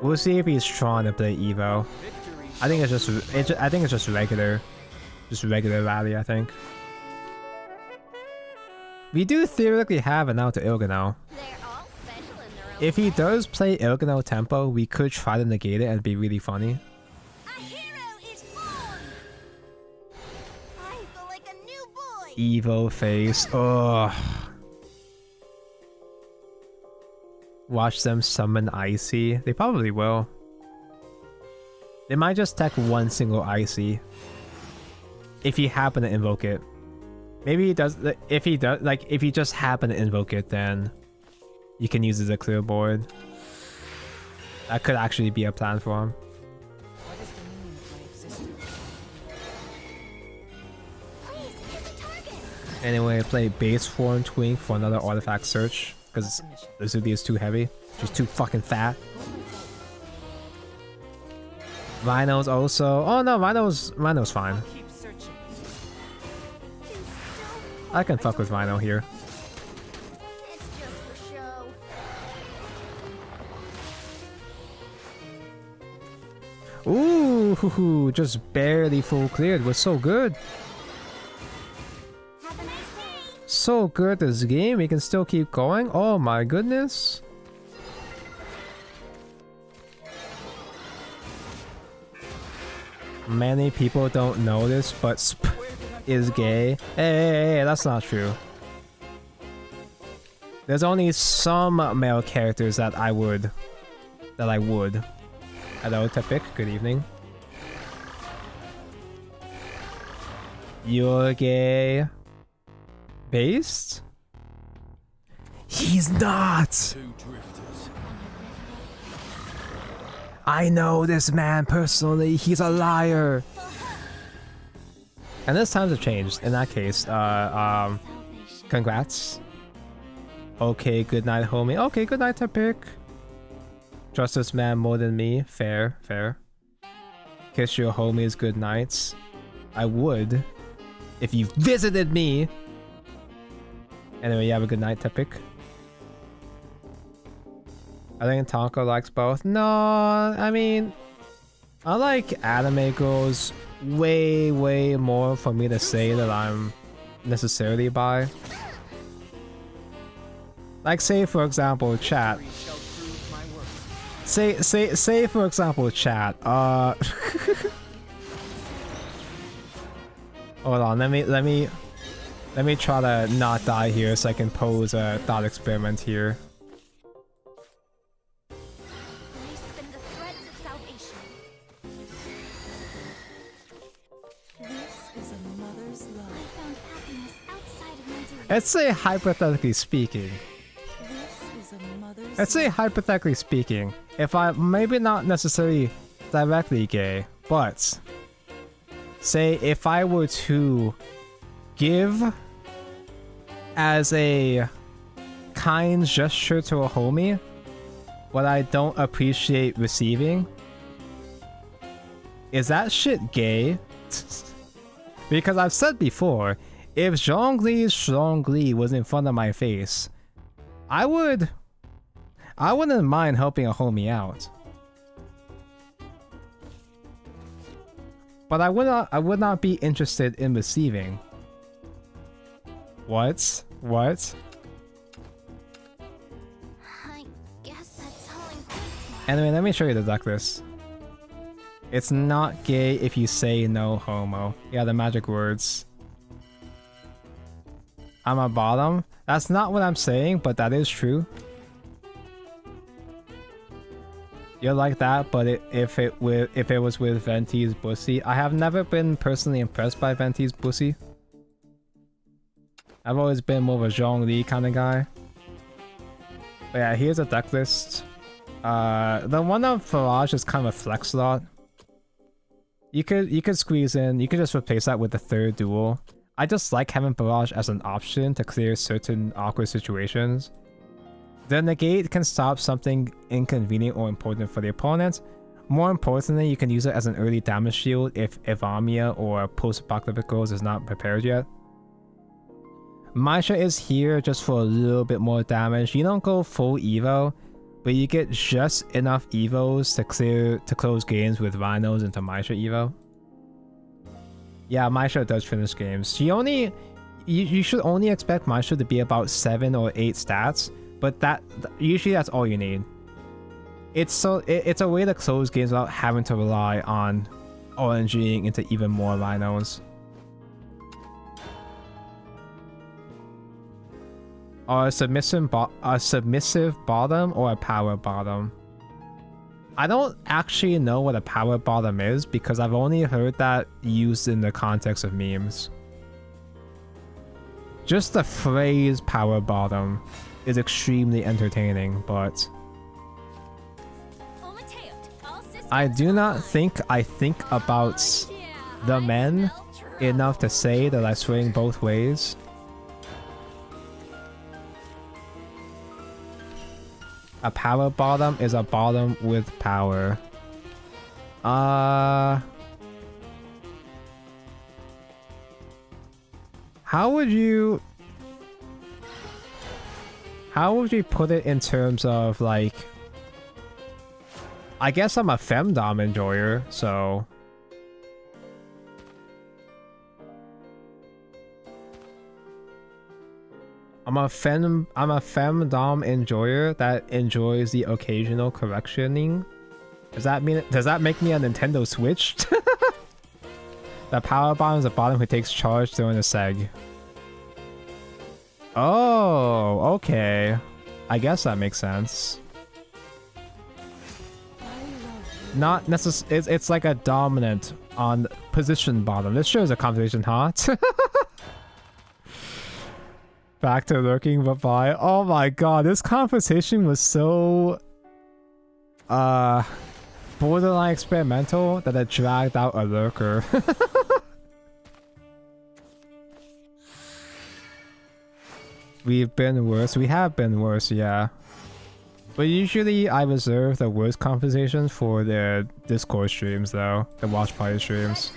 We'll see if he's trying to play Evo. I think it's just regular Rally. I think we do theoretically have an out to Ilgano. If he does play Ilgano tempo, we could try to negate it and be really funny. A hero is born. I feel like a new boy. Evo face. Ugh. Watch them summon Icy. They probably will. They might just tech 1 single Icy. If he happen to invoke it. Maybe he does. If he just happen to invoke it, then you can use it as a clear board. That could actually be a plan for him. Anyway, I play base form Twink for another artifact search because Lizardy is too heavy. She's too fucking fat. Rhino's also. Oh no, Rhino's fine. I can fuck with Rhino here. Ooh, just barely full cleared. Was so good. So good this game. We can still keep going. Oh my goodness. Many people don't know this, but Sp is gay. Hey, that's not true. There's only some male characters that I would. Hello, Tepik. Good evening. You're gay. Based? He's not! I know this man personally. He's a liar. And this times have changed. In that case, congrats. Okay, good night, homie. Okay, good night, Tepik. Trust this man more than me. Fair, fair. Kiss your homies good nights. I would, if you visited me. Anyway, you have a good night, Tepik. I think Tonko likes both. No, I mean, I like anime girls way, way more for me to say that I'm necessarily bi. Like, say for example, chat. Say for example, chat. Hold on, let me try to not die here so I can pose a thought experiment here. Let's say hypothetically speaking. If I maybe not necessarily directly gay, but say if I were to give as a kind gesture to a homie what I don't appreciate receiving, is that shit gay? Because I've said before, if Zhongli was in front of my face, I wouldn't mind helping a homie out. But I would not be interested in receiving. What? What? I guess that's all I'm good for. Anyway, let me show you the deck list. It's not gay if you say no homo. Yeah, the magic words. I'm a bottom. That's not what I'm saying, but that is true. You're like that, but if it was with Venti's pussy, I have never been personally impressed by Venti's pussy. I've always been more of a Zhongli kind of guy. But yeah, here's a deck list. The one of Farage is kind of a flex slot. You could squeeze in. You could just replace that with the third duel. I just like having Barrage as an option to clear certain awkward situations. The negate can stop something inconvenient or important for the opponent. More importantly, you can use it as an early damage shield if Evamia or Post-Apocalyptic Girls is not prepared yet. Maisha is here just for a little bit more damage. You don't go full Evo, but you get just enough Evos to close games with Rhinos into Maisha Evo. Yeah, Maisha does finish games. She only... You should only expect Maisha to be about 7 or 8 stats, but usually that's all you need. It's a way to close games without having to rely on RNGing into even more Rhinos. A submissive bottom or a power bottom? I don't actually know what a power bottom is because I've only heard that used in the context of memes. Just the phrase power bottom is extremely entertaining, but I do not think I think about the men enough to say that I swing both ways. A power bottom is a bottom with power. How would you put it in terms of like, I guess I'm a femdom enjoyer, so I'm a femdom enjoyer that enjoys the occasional correctioning. Does that make me a Nintendo Switch? The power bottom is the bottom who takes charge during the seg. Oh, okay. I guess that makes sense. Not necessarily. It's like a dominant on position bottom. This shows a conversation, huh? Back to lurking, but bye. Oh my god, this conversation was so borderline experimental that it dragged out a lurker. We've been worse. We have been worse, yeah. But usually I reserve the worst conversations for the Discord streams though. The watch party streams.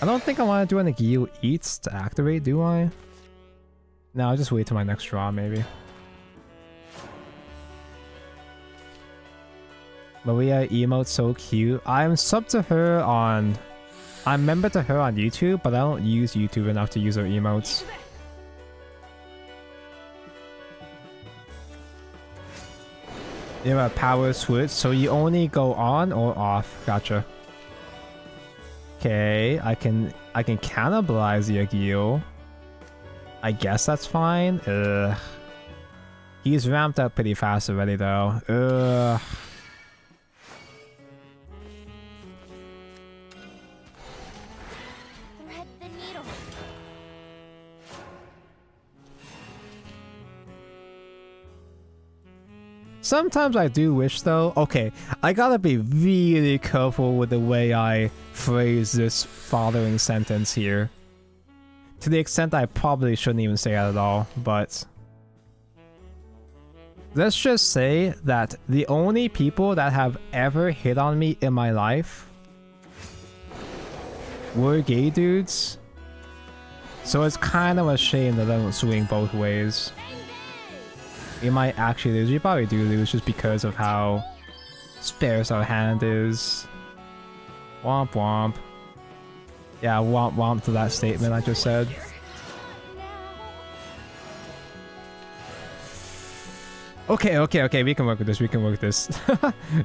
I don't think I want to do an Gil Eats to activate, do I? No, I'll just wait till my next draw, maybe. Maria emote so cute. I'm subbed to her on... I'm member to her on YouTube, but I don't use YouTube enough to use her emotes. You have a power switch, so you only go on or off. Gotcha. Okay, I can cannibalize the Agil. I guess that's fine. Ugh. He's ramped up pretty fast already though. Ugh. Thread the needle. Sometimes I do wish though. Okay, I gotta be really careful with the way I phrase this following sentence here. To the extent I probably shouldn't even say it at all, but... Let's just say that the only people that have ever hit on me in my life were gay dudes. So it's kind of a shame that I don't swing both ways. We might actually lose. We probably do lose just because of how sparse our hand is. Womp womp. Yeah, womp womp to that statement I just said. Okay, we can work with this,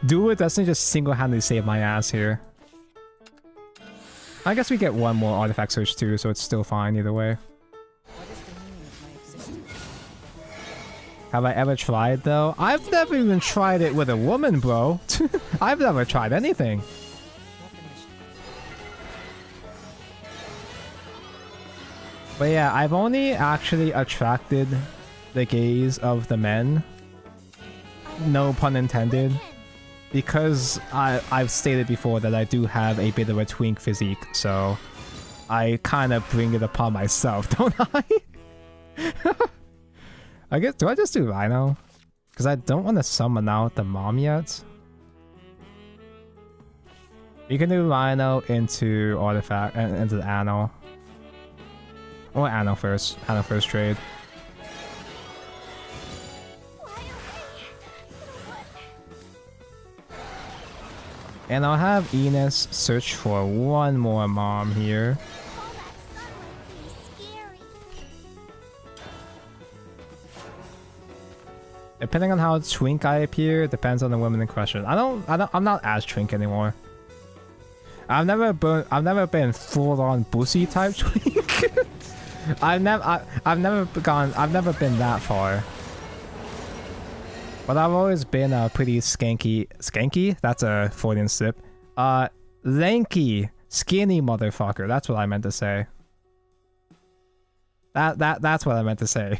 Duel with Destiny just single-handedly saved my ass here. I guess we get one more artifact search too, so it's still fine either way. Have I ever tried though? I've never even tried it with a woman, bro. I've never tried anything. But yeah, I've only actually attracted the gaze of the men. No pun intended. Because I've stated before that I do have a bit of a twink physique, so I kind of bring it upon myself, don't I? I guess, do I just do Rhino? Because I don't want to summon out the mom yet. You can do Rhino into Artifact, into the Anno. Or Anno first trade. And I'll have Enos search for one more mom here. Depending on how twink I appear, depends on the woman in question. I'm not as twink anymore. I've never been full on bussy type twink. I've never been that far. But I've always been a pretty skanky? That's a Freudian slip. Lanky, skinny motherfucker. That's what I meant to say. That's what I meant to say.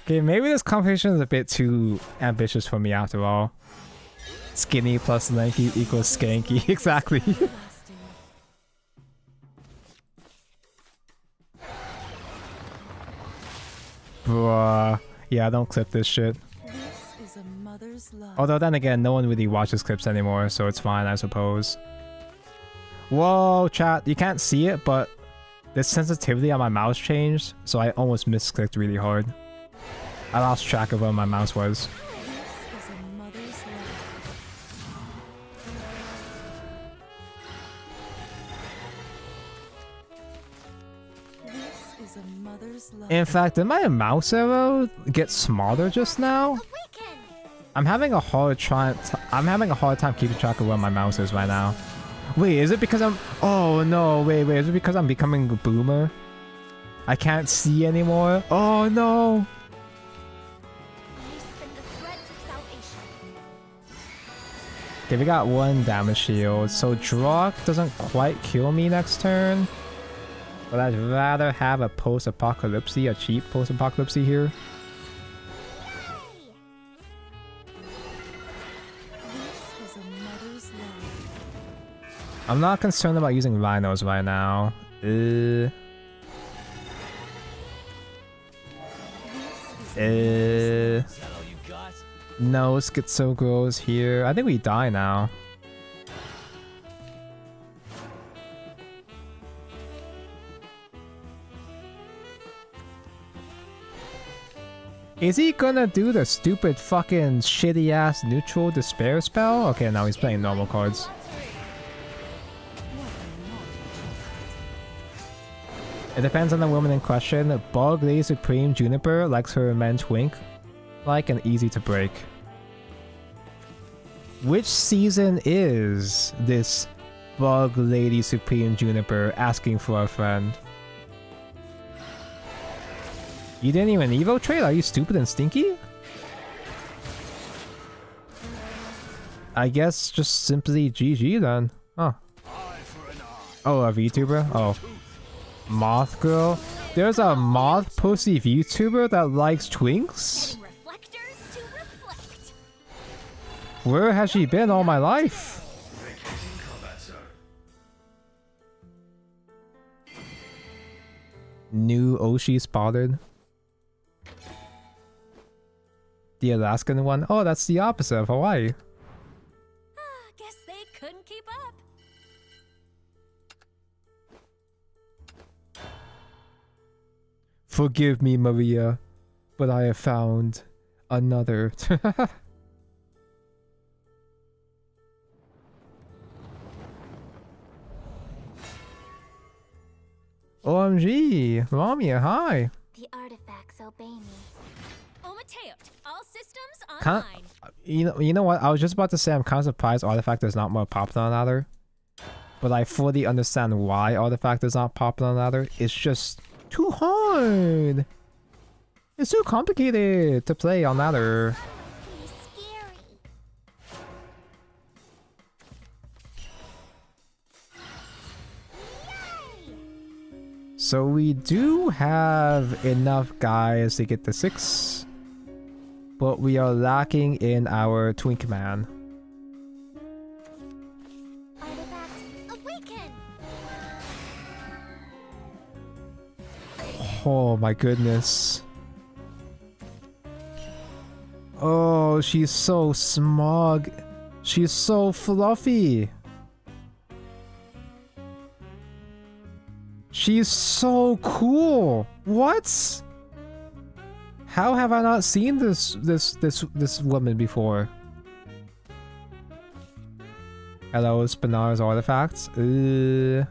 Okay, maybe this conversation is a bit too ambitious for me after all. Skinny plus lanky equals skanky. Exactly. Bruh. Yeah, don't clip this shit. This is a mother's love. Although then again, no one really watches clips anymore, so it's fine, I suppose. Whoa, chat. You can't see it, but the sensitivity on my mouse changed, so I almost misclicked really hard. I lost track of where my mouse was. This is a mother's love. This is a mother's love. In fact, did my mouse arrow get smaller just now? Awaken! I'm having a hard time keeping track of where my mouse is right now. Wait, is it because I'm... Oh no, wait, is it because I'm becoming a boomer? I can't see anymore? Oh no! I spin the threads of salvation. Okay, we got 1 damage shield, so Drock doesn't quite kill me next turn. But I'd rather have a post-apocalypse, a cheap post-apocalypse here. This is a mother's love. I'm not concerned about using rhinos right now. Is that all you got? No, Schizo grows here. I think we die now. Is he gonna do the stupid fucking shitty ass neutral despair spell? Okay, now he's playing normal cards. It depends on the woman in question. Bug Lady Supreme Juniper likes her men twink like and easy to break. Which season is this Bug Lady Supreme Juniper asking for a friend? You didn't even Evo trade? Are you stupid and stinky? I guess just simply GG then. Huh. Oh, a VTuber? Oh. Moth girl? There's a moth pussy VTuber that likes twinks? Setting reflectors to reflect. Where has she been all my life? New Oshi spotted. The Alaskan one? Oh, that's the opposite of Hawaii. Guess they couldn't keep up. Forgive me, Maria, but I have found another. OMG, Ramia, hi. The artifacts obey me. Omateot, all systems Can't, online. you know what? I was just about to say I'm kind of surprised Artifact is not more popular on Ladder. But I fully understand why Artifact is not popular on Ladder. It's just too hard. It's too complicated to play on Ladder. He's scary. Yay! So we do have enough guys to get the 6. But we are lacking in our Twink Man. Artifacts awaken. Oh my goodness. Oh, she's so smug. She's so fluffy. She's so cool. What? How have I not seen this woman before? Hello, Spinar's artifacts. Yeah,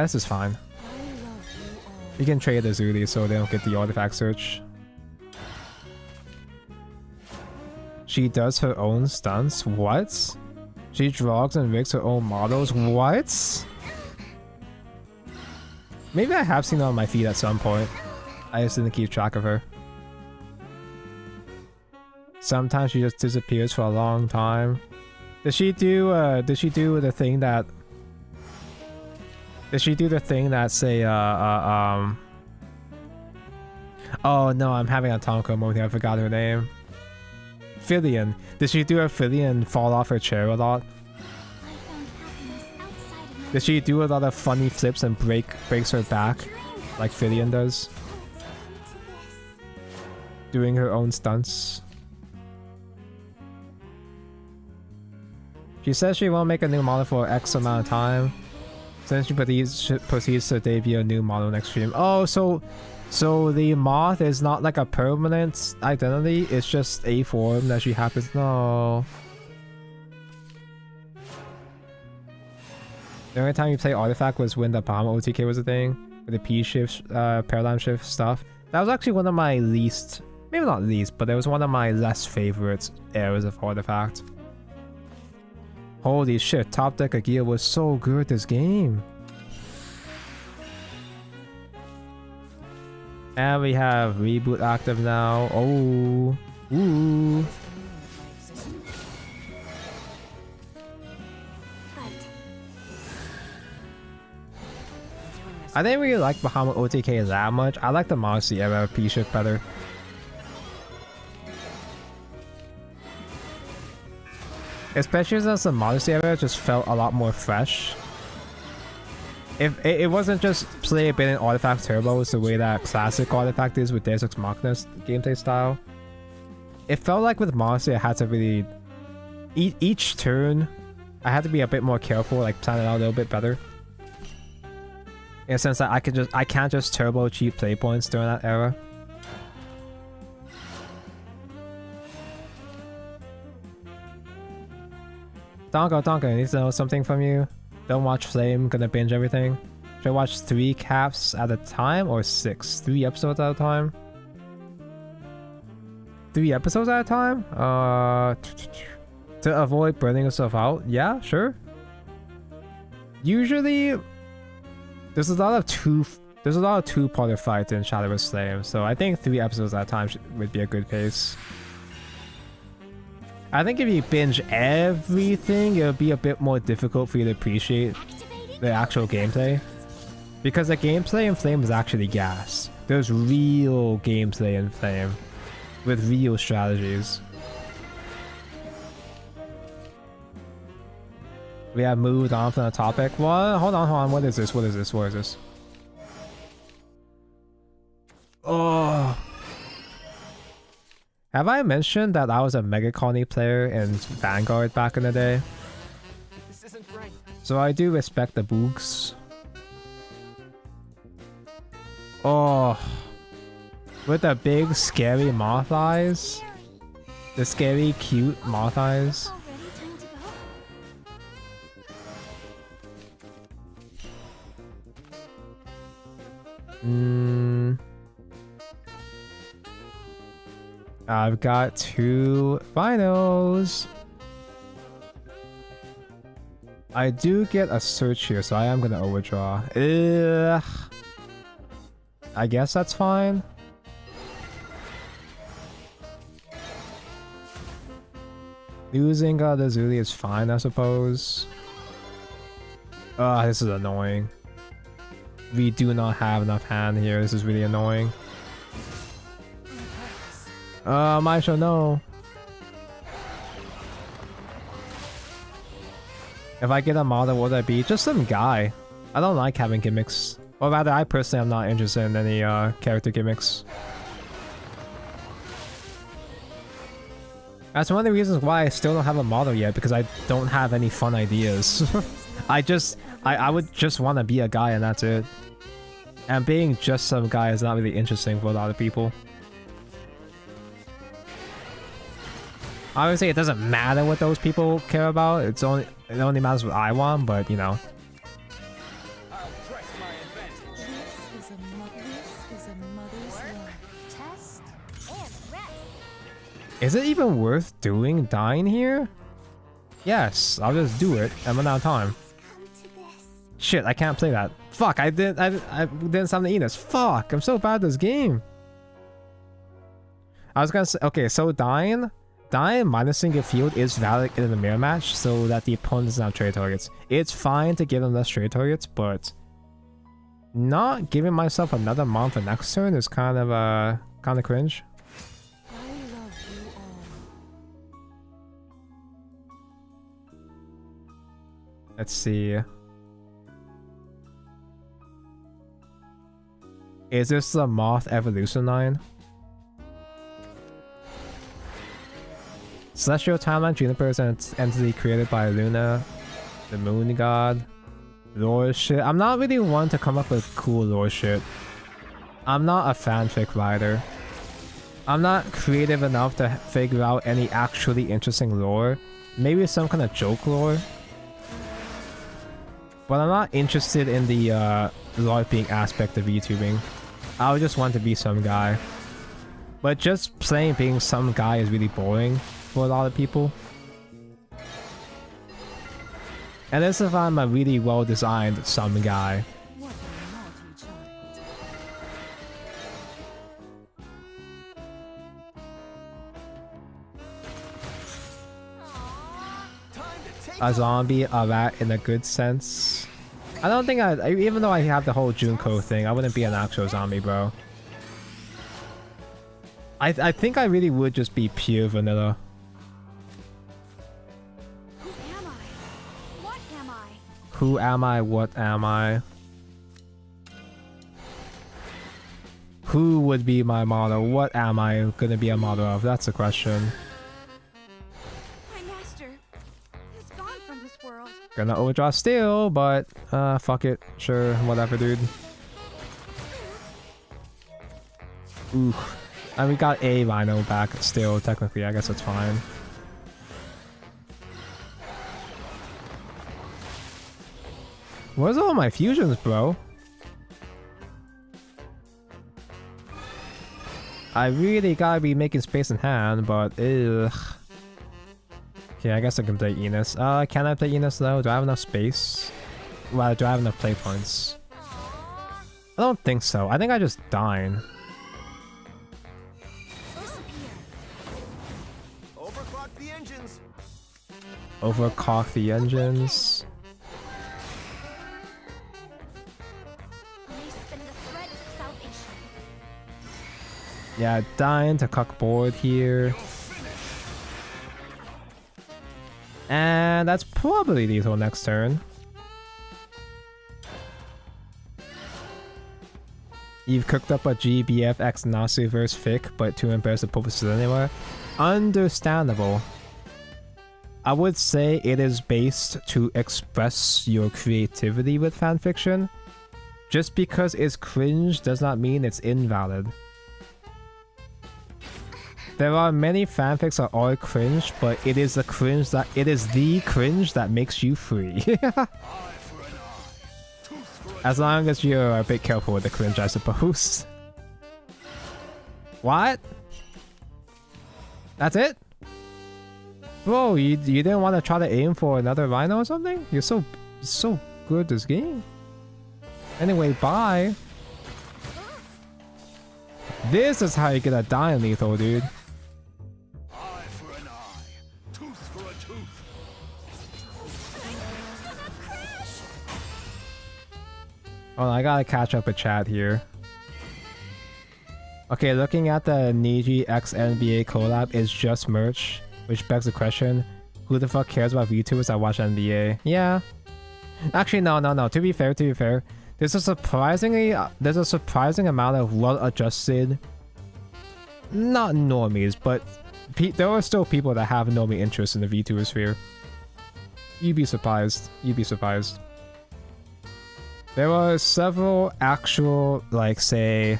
this is fine. You can trade the Zuli so they don't get the artifact search. She does her own stunts? What? She draws and makes her own models? What? Maybe I have seen her on my feed at some point. I just didn't keep track of her. Sometimes she just disappears for a long time. Did she do the thing that... Did she do the thing that say, Oh no, I'm having a Tonko moment here, I forgot her name. Fillion. Did she do a Fillion fall off her chair a lot? I found happiness outside of my Did she do a lot of funny flips and breaks her back? Like Fillion does? Doing her own stunts. She says she won't make a new model for X amount of time. Then she proceeds to debut a new model next stream. Oh, so the moth is not like a permanent identity, it's just a form that she happens. No. The only time you play Artifact was when the Bahama OTK was a thing. With the P shift, paradigm shift stuff. That was actually one of my least, maybe not least, but it was one of my less favorite eras of Artifact. Holy shit, Top Deck of Gear was so good this game. And we have Reboot active now. Oh, ooh. I didn't really like Bahamut OTK that much. I like the Marcy era P-Ship better. Especially since the Marcy era just felt a lot more fresh. If it wasn't just play a bit in Artifact Turbos the way that classic Artifact is with Deus Ex Machina's gameplay style. It felt like with Marcy I had to really... Each turn, I had to be a bit more careful, like plan it out a little bit better. In a sense that I can't just turbo cheap play points during that era. Donko, I need to know something from you. Don't watch Flame, gonna binge everything. Should I watch 3 caps at a time or 6? 3 episodes at a time? 3 episodes at a time? To avoid burning yourself out? Yeah, sure. Usually there's a lot of two-parter fights in Shadowverse Flame, so I think 3 episodes at a time would be a good pace. I think if you binge everything, it'll be a bit more difficult for you to appreciate the actual gameplay. Because the gameplay in Flame is actually gas. There's real gameplay in Flame with real strategies. We have moved on from the topic. What? Hold on. What is this? Oh. Have I mentioned that I was a Mega Colony player in Vanguard back in the day? This isn't right. So I do respect the boogs. Oh. With the big scary moth eyes. The scary cute moth eyes. I've got 2 binos. I do get a search here, so I am gonna overdraw. Ugh. I guess that's fine. Losing the Zuli is fine, I suppose. This is annoying. We do not have enough hand here. This is really annoying. Maisha, no. If I get a model, what would I be? Just some guy. I don't like having gimmicks. Or rather, I personally am not interested in any character gimmicks. That's one of the reasons why I still don't have a model yet, because I don't have any fun ideas. I would just want to be a guy and that's it. And being just some guy is not really interesting for a lot of people. Obviously, it doesn't matter what those people care about. It only matters what I want, but you know. I'll press my advantage. This is a mother's love. Test and rest. Is it even worth dying here? Yes, I'll just do it and run out of time. Come to this. Shit, I can't play that. Fuck, I didn't summon the Enos. Fuck, I'm so bad at this game. I was gonna say, okay, so dying minusing your field is valid in the mirror match so that the opponent doesn't have trade targets. It's fine to give them less trade targets, but not giving myself another mon for next turn is kind of cringe. I love you all. Let's see. Is this the Moth Evolution line? Celestial Timeline Juniper is an entity created by Luna, the Moon God. Lore shit. I'm not really one to come up with cool lore shit. I'm not a fanfic writer. I'm not creative enough to figure out any actually interesting lore. Maybe some kind of joke lore. But I'm not interested in the LARPing aspect of YouTubing. I would just want to be some guy. But just plain being some guy is really boring for a lot of people. And this if I'm a really well-designed some guy. What a naughty child. A zombie, a rat in a good sense. I don't think even though I have the whole Junko thing, I wouldn't be an actual zombie, bro. I think I really would just be pure vanilla. Who am I? What am I? Who am I? What am I? Who would be my model? What am I gonna be a model of? That's the question. My master is gone from this world. Gonna overdraw still, but fuck it. Sure, whatever, dude. Ooh. And we got a Rhino back still, technically. I guess it's fine. Where's all my fusions, bro? I really gotta be making space in hand, but ugh. Okay, I guess I can play Enos. Can I play Enos though? Do I have enough space? Well, do I have enough play points? I don't think so. I think I just dine. Overclock the engines. Overclock the engines. May spin the threads of salvation. Yeah, dying to cuck board here. And that's probably lethal next turn. You've cooked up a GBF x Nasuverse fic, but too embarrassed to post it anywhere. Understandable. I would say it is based to express your creativity with fanfiction. Just because it's cringe does not mean it's invalid. There are many fanfics that are cringe, but it is the cringe that makes you free. As long as you're a bit careful with the cringe, I suppose. What? That's it? Bro, you didn't want to try to aim for another Rhino or something? You're so good at this game. Anyway, bye. This is how you get a dying lethal, dude. Eye for an eye, tooth for a tooth. Oh, I gotta catch up with chat here. Okay, looking at the Niji X NBA collab is just merch, which begs the question: who the fuck cares about VTubers that watch NBA? Yeah. Actually, no. To be fair, there's a surprising amount of well-adjusted, not normies, but there are still people that have normie interest in the VTuber sphere. You'd be surprised. There are several actual, like, say...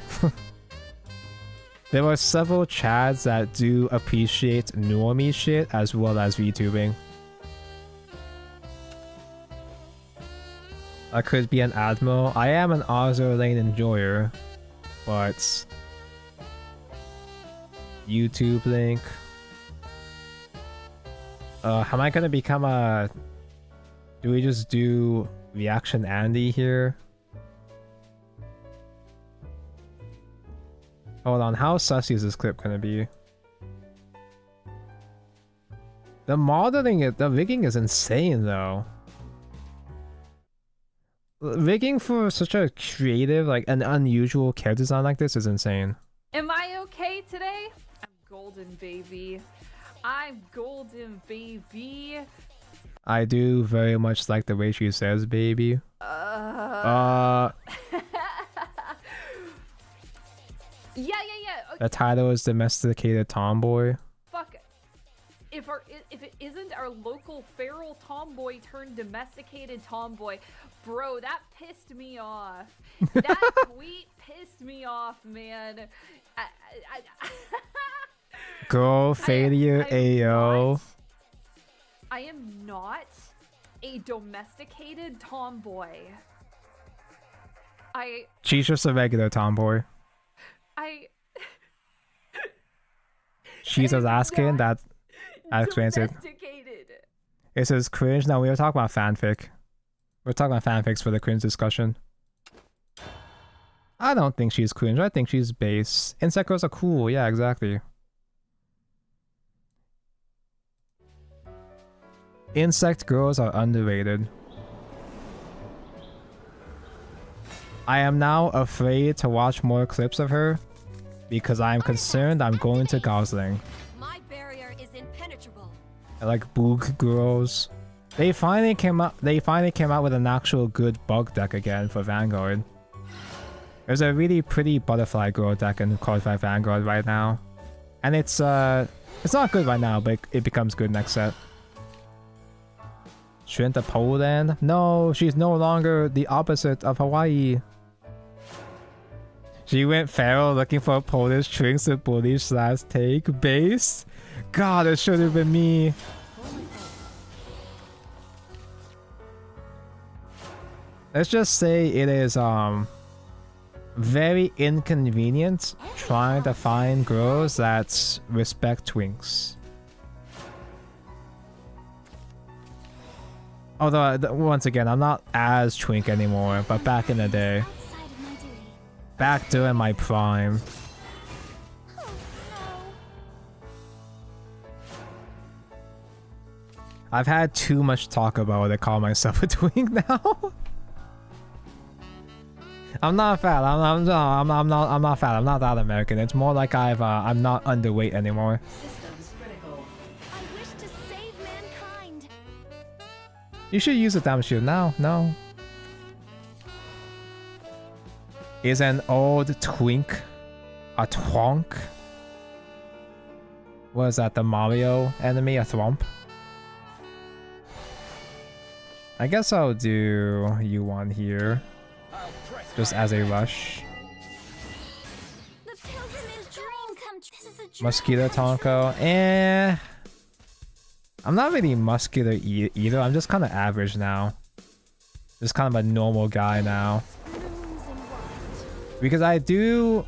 there are several chads that do appreciate normie shit as well as VTubing. I could be an admiral. I am an Ozzer Lane enjoyer, but... YouTube link. Am I gonna become a... Do we just do Reaction Andy here? Hold on, how sussy is this clip gonna be? The rigging is insane though. Rigging for such a creative, like an unusual character design like this is insane. Am I okay today? I'm golden, baby. I'm golden, baby. I do very much like the way she says baby. Yeah. The title is Domesticated Tomboy. Fuck. If it isn't our local feral tomboy turned domesticated tomboy, bro, that pissed me off. That tweet pissed me off, man. Girl, failure, AO. I am not a domesticated tomboy. She's just a regular tomboy. she's was asking, that explains it. Domesticated. It says cringe. No, we were talking about fanfic. We're talking about fanfics for the cringe discussion. I don't think she's cringe. I think she's base. Insect girls are cool. Yeah, exactly. Insect girls are underrated. I am now afraid to watch more clips of her because I am concerned I'm going to gosling. My barrier is impenetrable. I like boog girls. They finally came out with an actual good bug deck again for Vanguard. There's a really pretty butterfly girl deck in Qualified Vanguard right now. And it's not good right now, but it becomes good next set. Shrimp to Poland? No, she's no longer the opposite of Hawaii. She went feral looking for Polish tricks to bully / take base. God, it should have been me. Let's just say it is very inconvenient trying to find girls that respect twinks. Although, once again, I'm not as twink anymore, but back in the day. Outside of my duty. Back during my prime. Oh, no. I've had too much talk about it to call myself a twink now. I'm not fat. I'm not fat. I'm not that American. It's more like I'm not underweight anymore. I wish to save mankind. You should use the damage shield now. No. Is an old twink a twonk? What is that? The Mario enemy? A thwomp? I guess I'll do U1 here. Just as a rush. The pilgrim's dream come true. This is a dream. Mosquito Tonko. Eh. I'm not really muscular either. I'm just kind of average now. Just kind of a normal guy now. Because I don't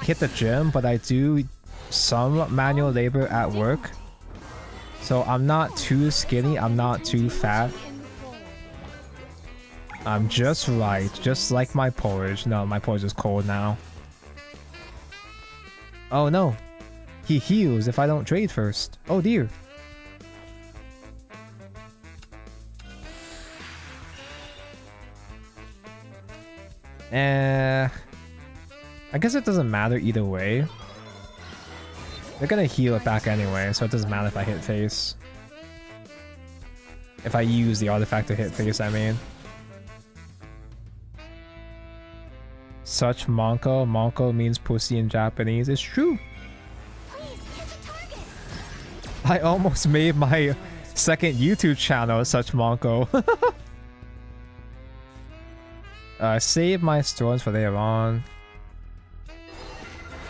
hit the gym, but I do some manual labor at work. So I'm not too skinny, I'm not too fat. I'm just right, just like my porridge. No, my porridge is cold now. Oh no. He heals if I don't trade first. Oh dear. I guess it doesn't matter either way. They're gonna heal it back anyway, so it doesn't matter if I hit face. If I use the artifact to hit face, I mean. Such Monko. Monko means pussy in Japanese. It's true. Please hit the target. I almost made my second YouTube channel Such Monko. Save my stones for later on.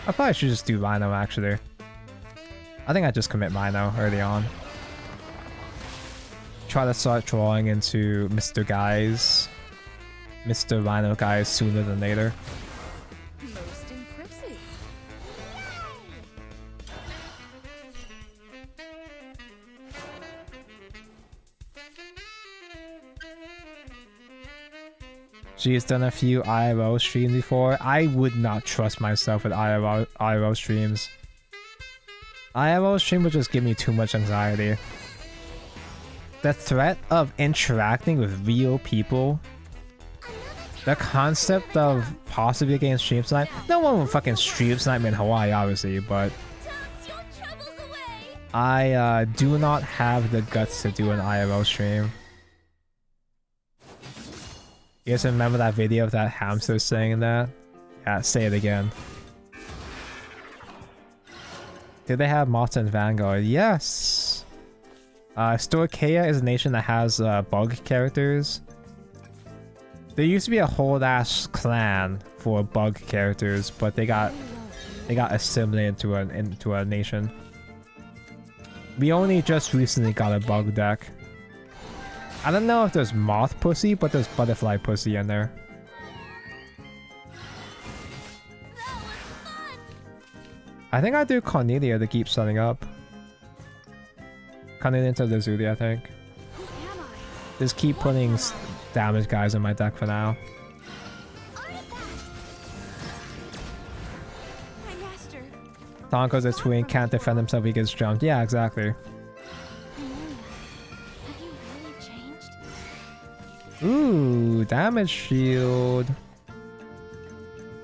I probably should just do Rhino actually. I think I just commit Rhino early on. Try to start drawing into Mr. Guys. Mr. Rhino Guys sooner than later. Most impressive. She's done a few IRL streams before. I would not trust myself with IRL streams. IRL stream would just give me too much anxiety. The threat of interacting with real people. The concept of possibly getting stream snipe. No one would fucking stream snipe me in Hawaii, obviously, but Toss your troubles away. I do not have the guts to do an IRL stream. You guys remember that video of that hamster saying that? Yeah, say it again. Did they have mods in Vanguard? Yes! Storkea is a nation that has bug characters. There used to be a whole ass clan for bug characters, but they got assimilated into a nation. We only just recently got a bug deck. I don't know if there's moth pussy, but there's butterfly pussy in there. That was fun. I think I do Cornelia to keep setting up. Cornelia into Lazuli, I think. Who am I? Just keep putting damage guys in my deck for now. My master. Tonko's a twin, can't defend himself, he gets jumped. Yeah, exactly. Amelia, have you really changed? Ooh, damage shield.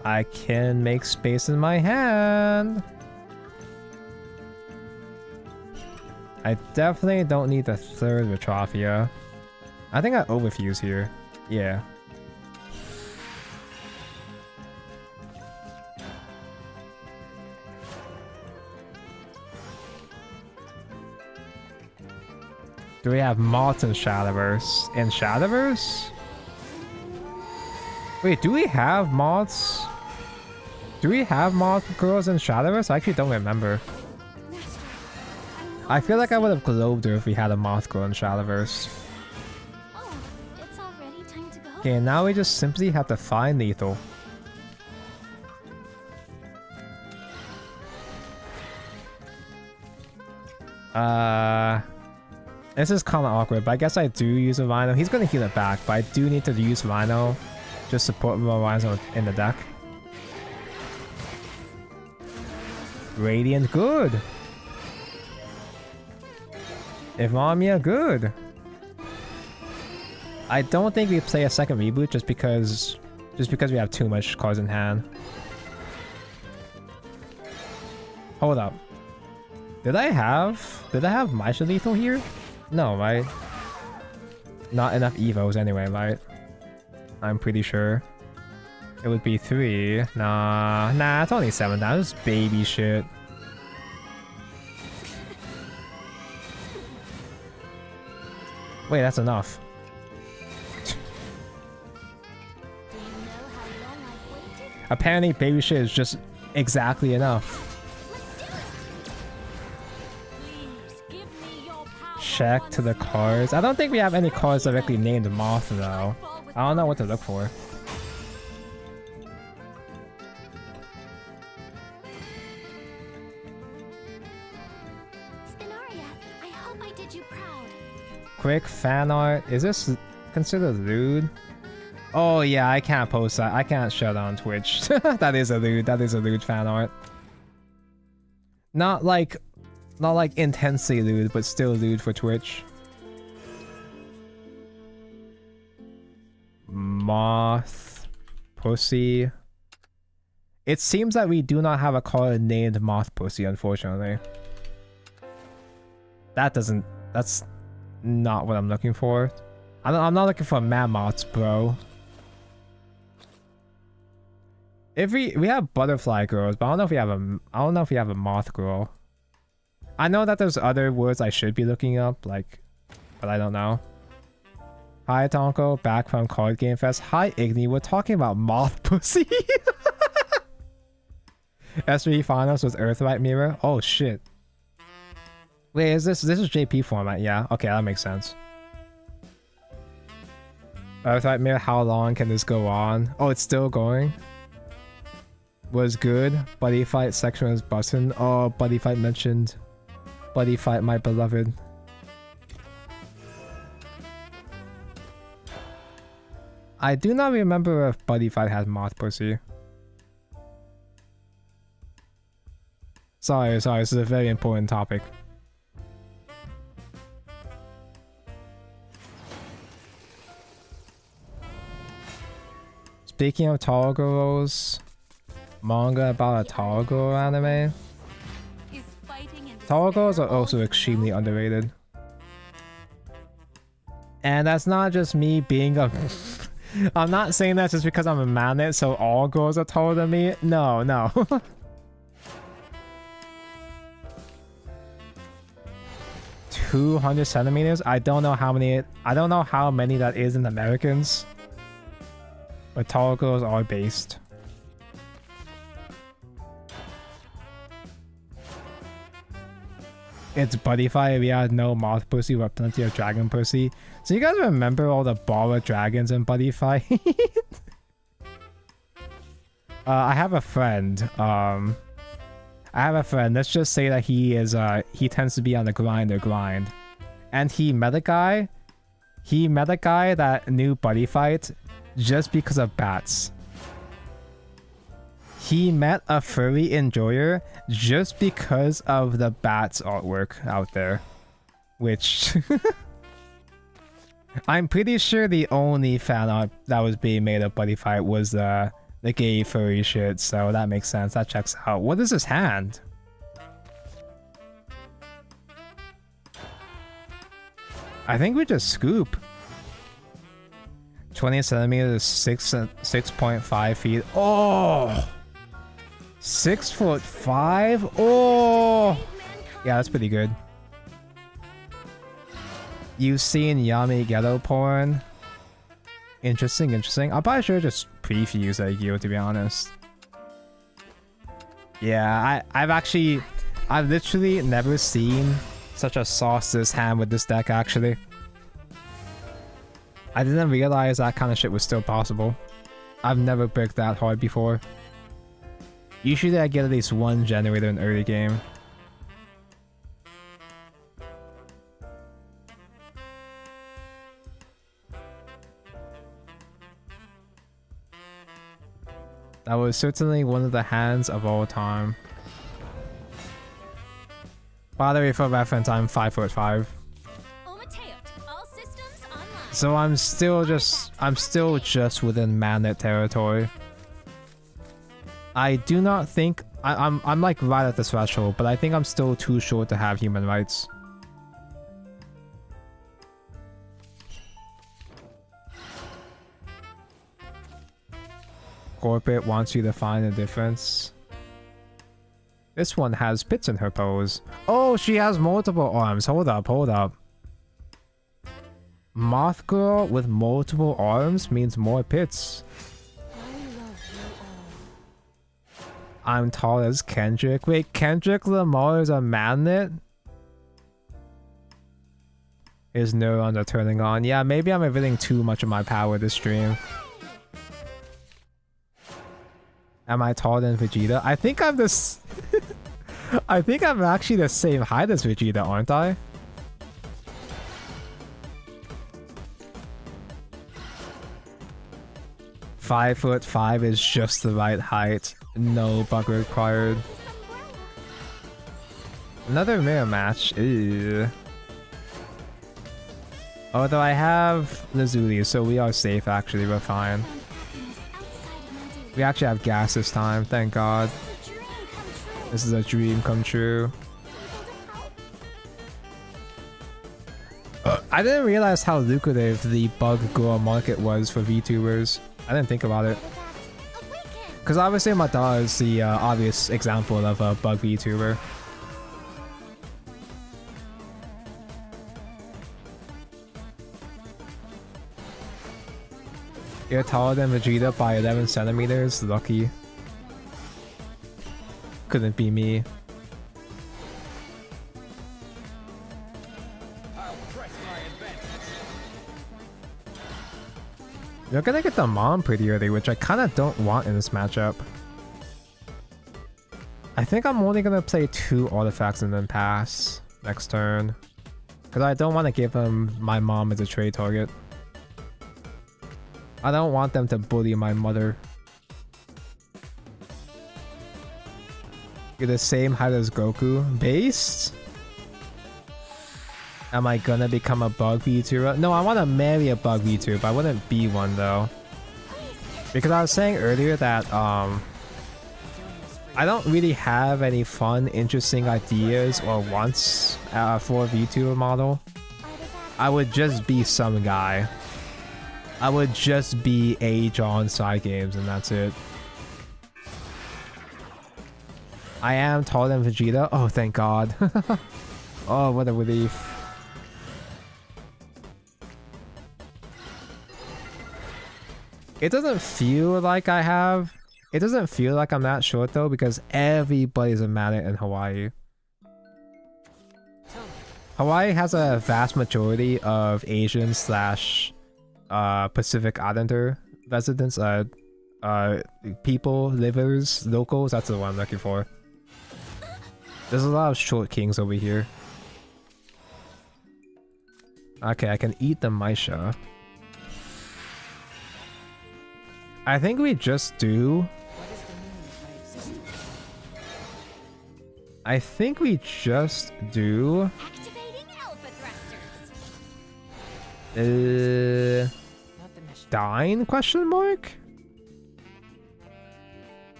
I can make space in my hand. I definitely don't need the third Retrophia. I think I overfuse here. Yeah. Do we have mods in Shadowverse? In Shadowverse? Wait, do we have mods? Do we have mod girls in Shadowverse? I actually don't remember. Master, I feel like I would have globed her if we had a moth girl in Shadowverse. Oh, it's already time to go. Okay, now we just simply have to find Lethal. This is kind of awkward, but I guess I do use a Rhino. He's gonna heal it back, but I do need to use Rhino. Just support more Rhino in the deck. Radiant, good. Ivamia, good. I don't think we play a second reboot just because we have too much cards in hand. Hold up. Did I have Maisha Lethal here? No, right? Not enough Evos anyway, right? I'm pretty sure. It would be 3. Nah, it's only 7 down. It's baby shit. Wait, that's enough. Do you know how long I've waited? Apparently, baby shit is just exactly enough. Please give me your power. Check to the cards. I don't think we have any cards directly named Moth though. I don't know what to look for. Spinaria, I hope I did you proud. Quick fan art. Is this considered lewd? Oh yeah, I can't post that. I can't show that on Twitch. That is a lewd. That is a lewd fan art. Not like intensely lewd, but still lewd for Twitch. Moth Pussy. It seems that we do not have a card named Moth Pussy, unfortunately. That's not what I'm looking for. I'm not looking for mammoths, bro. If we have butterfly girls, but I don't know if we have a moth girl. I know that there's other words I should be looking up, like, but I don't know. Hi Tonko, back from Card Game Fest. Hi Igni, we're talking about moth pussy. S3 finals with Earthlight Mirror. Oh shit. Wait, is this is JP format? Yeah. Okay, that makes sense. Earthlight Mirror. How long can this go on? Oh, it's still going. Was good. Buddy fight section was bustin'. Oh, buddy fight mentioned. Buddy fight, my beloved. I do not remember if buddy fight has moth pussy. Sorry, this is a very important topic. Speaking of tall girls, manga about a tall girl anime. Is fighting in Tall despair girls are all also you extremely know? underrated. And that's not just me being a... I'm not saying that just because I'm a magnet, so all girls are taller than me. No, no. 200 centimeters? I don't know how many that is in Americans. But tall girls are based. It's buddy fight. We had no moth pussy, but plenty of dragon pussy. So you guys remember all the baller dragons in buddy fight? I have a friend. I I have a friend. Let's just say that he tends to be on the grind, and he met a guy that knew buddy fight just because of bats. He met a furry enjoyer just because of the bats artwork out there, which I'm pretty sure the only fan art that was being made of buddy fight was the gay furry shit, so that makes sense. That checks out. What is his hand? I think we just scoop. 20 centimeters, 6.5 feet. Oh! 6'5"? Oh! Yeah, that's pretty good. You've seen yummy ghetto porn? Interesting, interesting. I probably should just prefuse that Yu, to be honest. Yeah, I've literally never seen such a sauceless hand with this deck, actually. I didn't realize that kind of shit was still possible. I've never bricked that hard before. Usually I get at least one generator in early game. That was certainly one of the hands of all time. By the way, for reference, I'm 5'5". So I'm still just within Manet territory. I do not think I'm like right at the threshold, but I think I'm still too short to have human rights. Corporate wants you to find a difference. This one has pits in her pose. Oh, she has multiple arms. Hold up, hold up. Moth girl with multiple arms means more pits. I'm tall as Kendrick. Wait, Kendrick Lamar is a magnet? His neurons are turning on. Yeah, maybe I'm revealing too much of my power this stream. Am I taller than Vegeta? I think I'm this. I think I'm actually the same height as Vegeta, aren't I? "5'5" is just the right height. No bug required. Another mirror match. Ew. Although I have Lazuli, so we are safe actually, we're fine. We actually have gas this time, thank god. This is a dream come true. I didn't realize how lucrative the bug girl market was for VTubers. I didn't think about it. Because obviously Madara is the obvious example of a bug VTuber. You're taller than Vegeta by 11 centimeters. Lucky. Couldn't be me. You're gonna get the mom pretty early, which I kind of don't want in this matchup. I think I'm only gonna play 2 artifacts and then pass next turn. Because I don't want to give him my mom as a trade target. I don't want them to bully my mother. You're the same height as Goku. Based? Am I gonna become a bug VTuber? No, I want to marry a bug VTuber. I wouldn't be one though. Because I was saying earlier that I don't really have any fun, interesting ideas or wants for a VTuber model. I would just be some guy. I would just be age on side games and that's it. I am taller than Vegeta. Oh, thank god. Oh, what a relief. It doesn't feel like I have... It doesn't feel like I'm that short though because everybody's a magnet in Hawaii. Hawaii has a vast majority of Asian slash Pacific Islander residents, people, livers, locals, that's the one I'm looking for. There's a lot of short kings over here. Okay, I can eat the maisha. I think we just do... What is the meaning of my existence? I think we just do... Activating alpha thrusters. Not the mission. Dine question mark?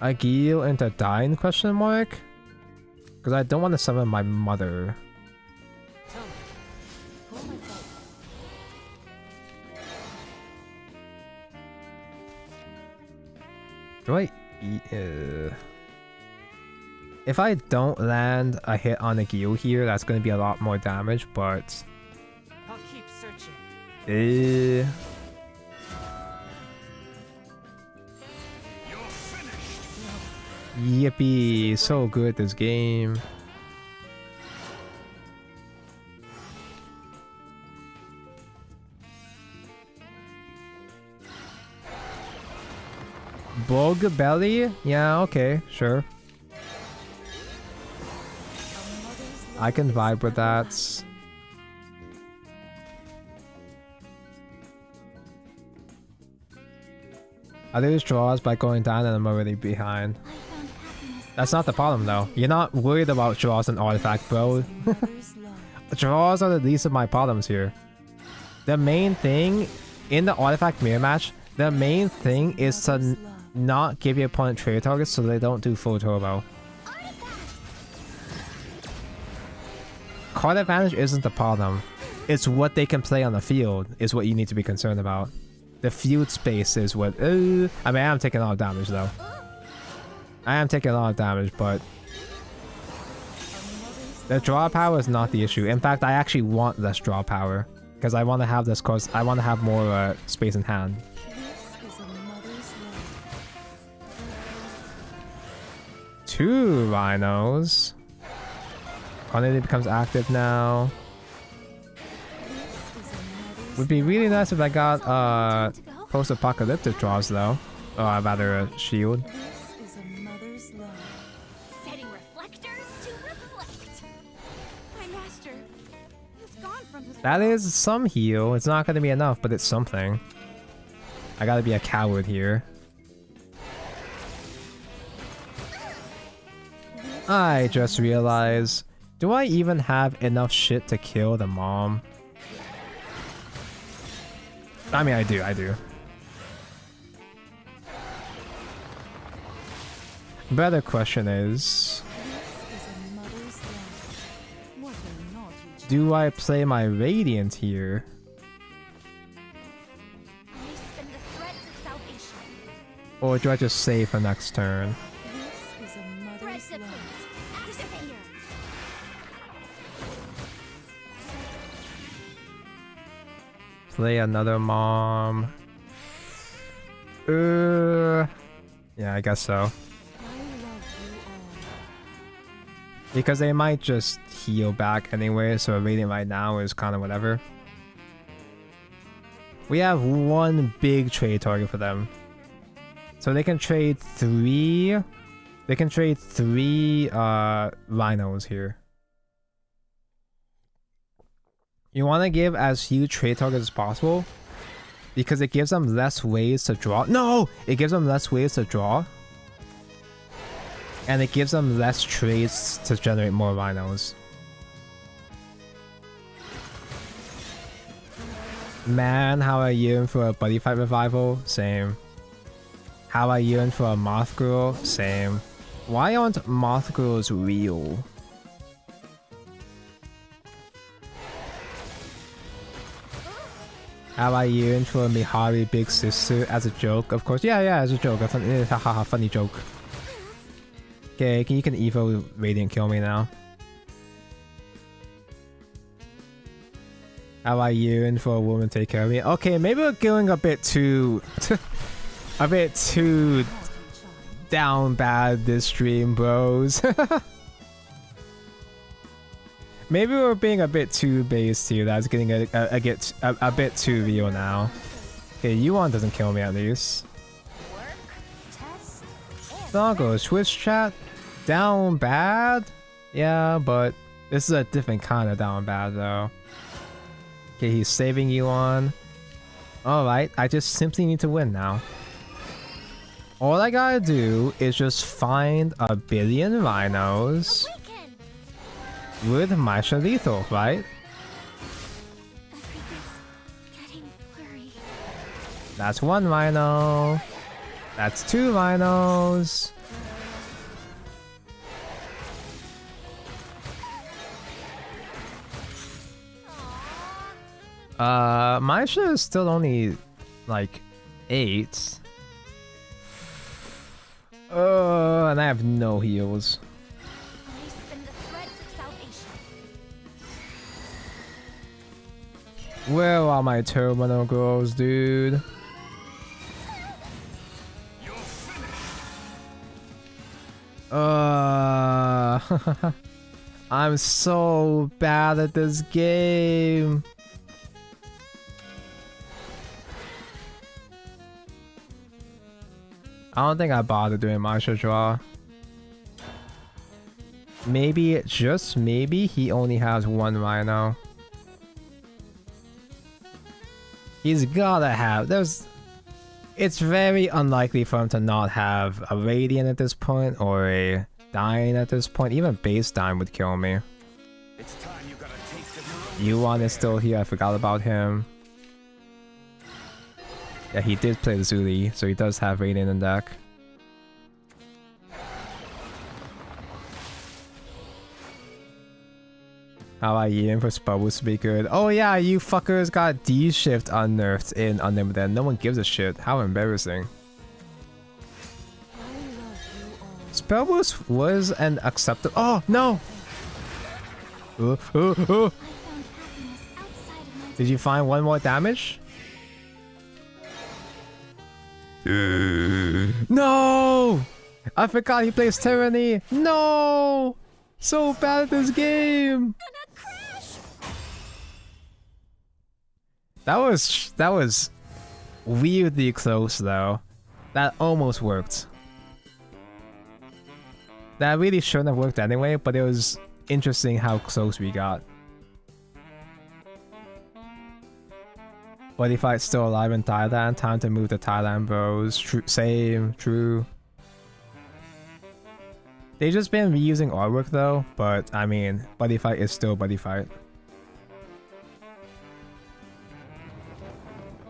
Agil into Dine question mark? Because I don't want to summon my mother. Tell me, who am I fighting? Do I eat? If I don't land a hit on Agil here, that's going to be a lot more damage, but... I'll keep searching. You're finished. Yippee, so good this game. Bug belly? Yeah, okay, sure. I can vibe with that. I lose draws by going down and I'm already behind. I found happiness. That's not the problem though. You're not worried about draws and artifact, bro. Mother's love. Draws are the least of my problems here. The main thing in the artifact mirror match, the main thing is to not give your opponent trade targets so they don't do full turbo. Card advantage isn't the problem. It's what they can play on the field is what you need to be concerned about. The field space is what... I mean, I'm taking a lot of damage though. I am taking a lot of damage, but... the draw power is not the issue. In fact, I actually want less draw power. Because I want to have this cause I want to have more space in hand. This is a mother's love. 2 rhinos. Quantity becomes active now. Would be really nice if I got post-apocalyptic draws though. Or rather a shield. This is a mother's love. Setting reflectors to reflect. My master is gone from this That is some heal. It's not gonna be enough, but it's something. I gotta be a coward here. I just realized, do I even have enough shit to kill the mom? I mean, I do. Better question is, This is a mother's love. What a naughty child. do I play my Radiant here? I spend the threads of salvation. Or do I just save for next turn? This is a mother's Precipice. love. Activate. Play another mom. Yeah, I guess so. I love you all. Because they might just heal back anyway, so a Radiant right now is kind of whatever. We have one big trade target for them. So they can trade 3... They can trade 3 rhinos here. You want to give as few trade targets as possible because it gives them less ways to draw. No! It gives them less ways to draw. And it gives them less trades to generate more rhinos. Man, how I yearn for a buddy fight revival? Same. How I yearn for a moth girl? Same. Why aren't moth girls real? How I yearn for a Mihari big sister as a joke, of course. Yeah, as a joke. A funny joke. Okay, you can Evo Radiant kill me now. How I yearn for a woman to take care of me. Okay, maybe we're going a bit too... a bit too down bad this stream, bros. Maybe we're being a bit too based here. That's getting a bit too real now. Okay, Yuan doesn't kill me at least. Doggo, Switch chat? Down bad? Yeah, but this is a different kind of down bad though. Okay, he's saving you on. Alright, I just simply need to win now. All I gotta do is just find a billion rhinos Awaken! with maisha lethal, right? Everything's getting blurry. That's one rhino. That's two rhinos. Maisha is still only like 8. And I have no heals. I spin the threads of salvation. Where are my terminal girls, dude? I'm so bad at this game. I don't think I bothered doing maisha draw. Maybe, just maybe, he only has one rhino. He's gotta have, it's very unlikely for him to not have a Radiant at this point, or a Dying at this point. Even base Dying would kill me. It's time you got a taste of your own Yuan is still here, I forgot about him. Yeah, he did play the Zuli, so he does have Radiant in deck. How about you for Spubbles to be good? Oh yeah, you fuckers got D-Shift unnerfed in Unlimited. No one gives a shit. How embarrassing. Spellboost was an acceptable. Oh no! I found happiness outside of my Did you find one more damage? No! I forgot he plays Tyranny. No! So bad at this game. That was weirdly close though. That almost worked. That really shouldn't have worked anyway, but it was interesting how close we got. But if I'm still alive in Thailand, time to move to Thailand, bros. Same, true. They just been reusing artwork though, but I mean, Buddy Fight is still Buddy Fight.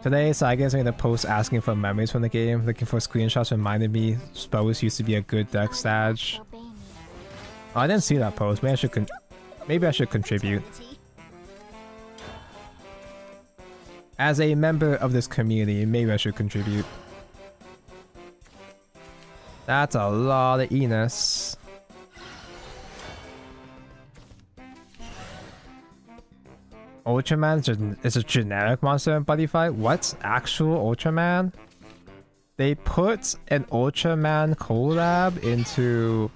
Today, so I guess I made a post asking for memories from the game, looking for screenshots reminded me Spells used to be a good deck stage. obey me. Oh, I didn't see that post. Maybe I should contribute. As a member of this community, maybe I should contribute. That's a lot of Enos. Ultraman is a generic monster in Buddy Fight? What? Actual Ultraman? They put an Ultraman collab into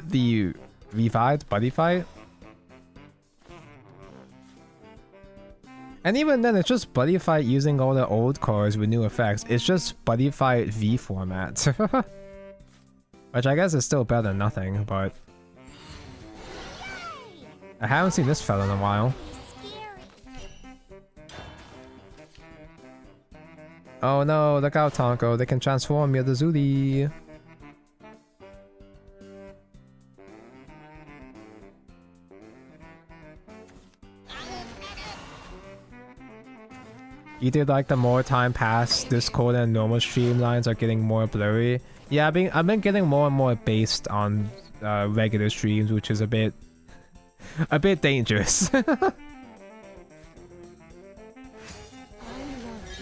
the revived Buddy Fight? And even then, it's just Buddy Fight using all the old cards with new effects. It's just Buddy Fight V format. Which I guess is still better than nothing, but... I haven't seen this fella in a while. Oh no, look out Tonko, they can transform you to Zuli. Either like the more time passed, Discord and normal streamlines are getting more blurry. Yeah, I've been getting more and more based on regular streams, which is a bit dangerous.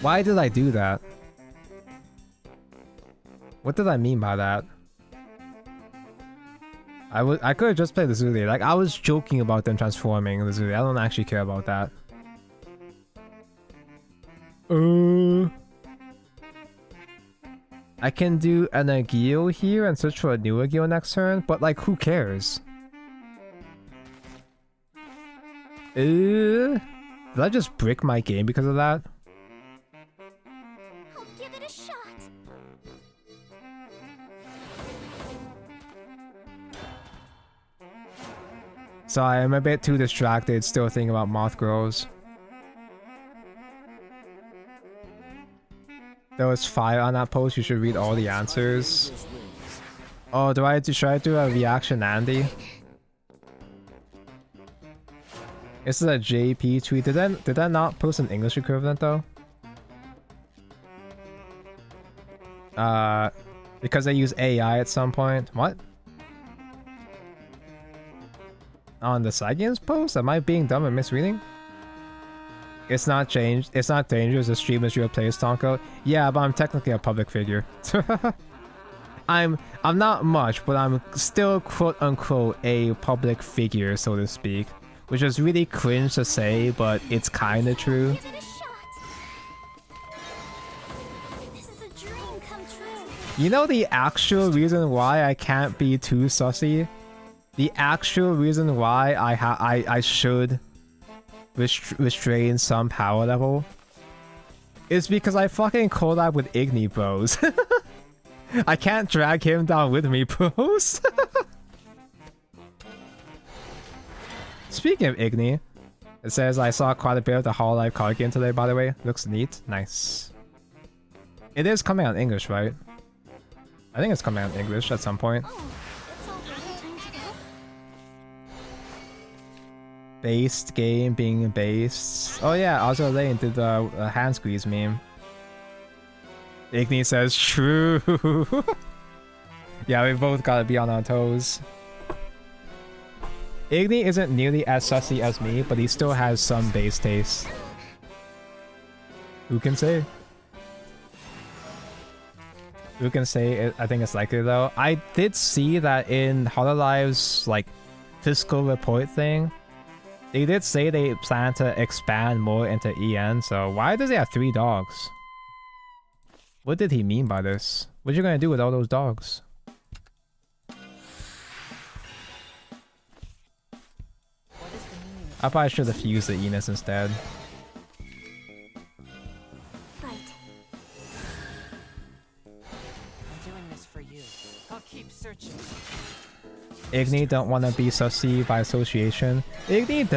Why did I do that? What did I mean by that? I could have just played the Zuli. Like I was joking about them transforming the Zuli. I don't actually care about that. I can do an Agio here and search for a new Agio next turn, but like who cares? Did I just brick my game because of that? I'll give it a shot. Sorry, I'm a bit too distracted still thinking about moth girls. There was fire on that post, you should read all the answers. Oh, should I do a reaction, Andy? This is a JP tweet. Did that not post an English equivalent though? Because they use AI at some point. What? On the Saigon's post? Am I being dumb and misreading? It's not changed. It's not dangerous. The stream is real place, Tonko. Yeah, but I'm technically a public figure. I'm not much, but I'm still quote unquote a public figure, so to speak. Which is really cringe to say, but it's kinda true. Give it a shot. This is a dream come true. You know the actual reason why I can't be too sussy? The actual reason why I should restrain some power level is because I fucking collab with Igni, bros. I can't drag him down with me, bros. Speaking of Igni, it says I saw quite a bit of the Hololive card game today, by the way. Looks neat. Nice. It is coming out in English, right? I think it's coming out in English at some point. Oh, it's all right. Time to go. Based game being based. Oh yeah, also Lane did the hand squeeze meme. Igni says true. Yeah, we both gotta be on our toes. Igni isn't nearly as sussy as me, but he still has some base taste. Who can say? Who can say it? I think it's likely though. I did see that in Hololive's like fiscal report thing. They did say they plan to expand more into EN, so why does he have 3 dogs? What did he mean by this? What are you gonna do with all those dogs? I probably should have used the Enos instead. Right. I'm doing this for you. I'll keep searching. Igni don't want to be sussy by association. Igni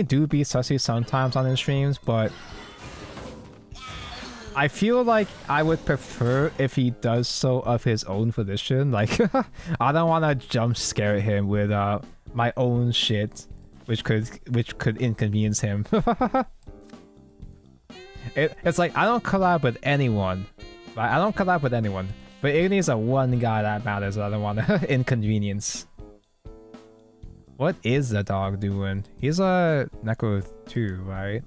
do be sussy sometimes on his streams, but I feel like I would prefer if he does so of his own volition. Like, I don't want to jump scare him with my own shit, which could inconvenience him. It's like I don't collab with anyone, right? I don't collab with anyone. But Igni's the one guy that matters that I don't want to inconvenience. What is the dog doing? He's a Necro 2, right?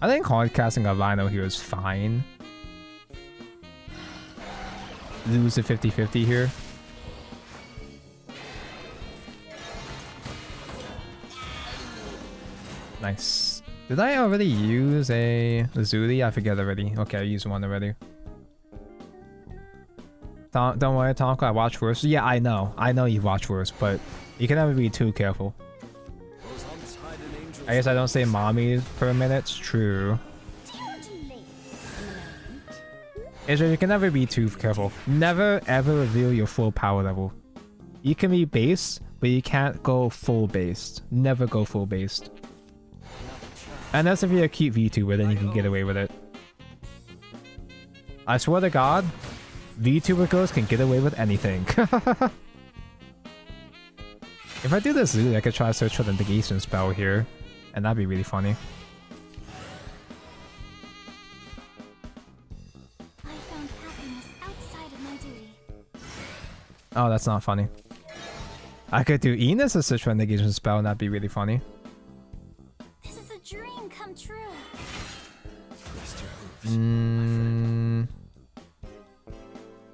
I think hard casting a Rhino here is fine. Lose a 50-50 here. Nice. Did I already use a Zuli? I forget already. Okay, I used one already. Don't worry, Tonko, I watch worse. Yeah, I know. I know you watch worse, but you can never be too careful. I guess I don't say mommy per minute. It's true. It's just you can never be too careful. Never ever reveal your full power level. You can be based, but you can't go full based. Never go full based. Unless if you're a cute VTuber, then you can get away with it. I swear to God, VTuber girls can get away with anything. If I do this Zoo, I could try to search for the negation spell here, and that'd be really funny. I found happiness outside of my duty. Oh, that's not funny. I could do Enos to search for a negation spell, and that'd be really funny. This is a dream come true.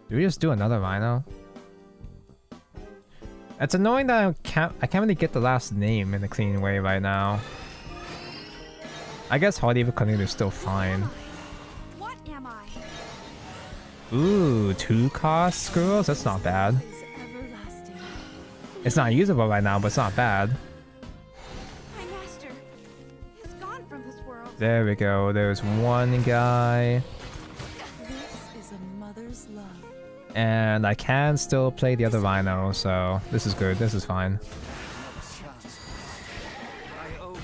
Do we just do another Rhino? It's annoying that I can't really get the last name in a clean way right now. I guess Hardy Cunning is still fine. What am I? Ooh, 2 cost girls? That's not bad. Is everlasting. It's not usable right now, but it's not bad. My master is gone from this world. There we go. There's one guy. This is a mother's love. And I can still play the other Rhino, so this is good. This is fine. I owe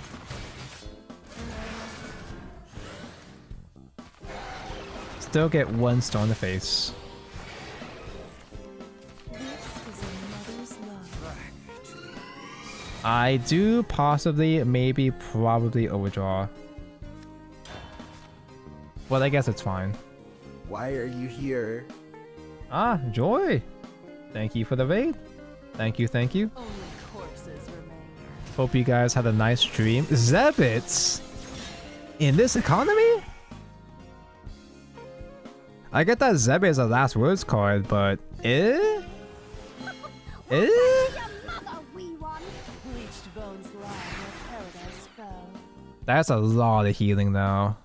Still get one star in the face. This is a mother's love. I do possibly, maybe, probably overdraw. Well, I guess it's fine. Why are you here? Ah, Joy! Thank you for the raid. Thank you, thank you. Only corpses remain. Hope you guys had a nice stream. Zebits! In this economy? I get that Zebit is a last words card, but eh? Eh? Your mother, wee one. Bleached bones lie where paradise fell. That's a lot of healing though.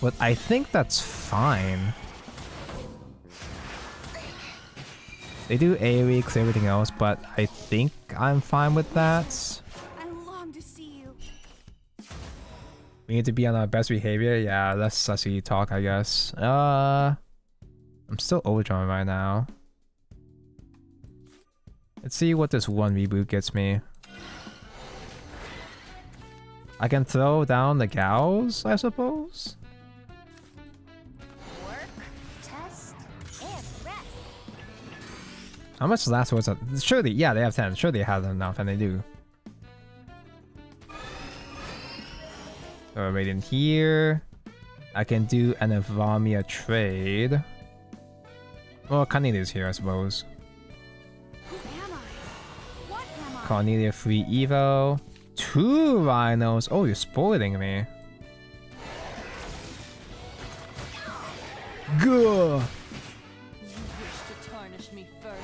But I think that's fine. They do AoE, clear everything else, but I think I'm fine with that. I long to see you. We need to be on our best behavior. Yeah, that's sussy talk, I guess. I'm still overdrawing right now. Let's see what this one reboot gets me. I can throw down the gals, I suppose? Work, test, and rest. How much last words are... Surely, yeah, they have 10. Sure they have enough, and they do. So right in here. I can do an Evamia trade. Well, Cornelia's here, I suppose. Who am I? What am I? Cornelia free Evo. 2 rhinos. Oh, you're spoiling me. Gah! You wish to tarnish me further?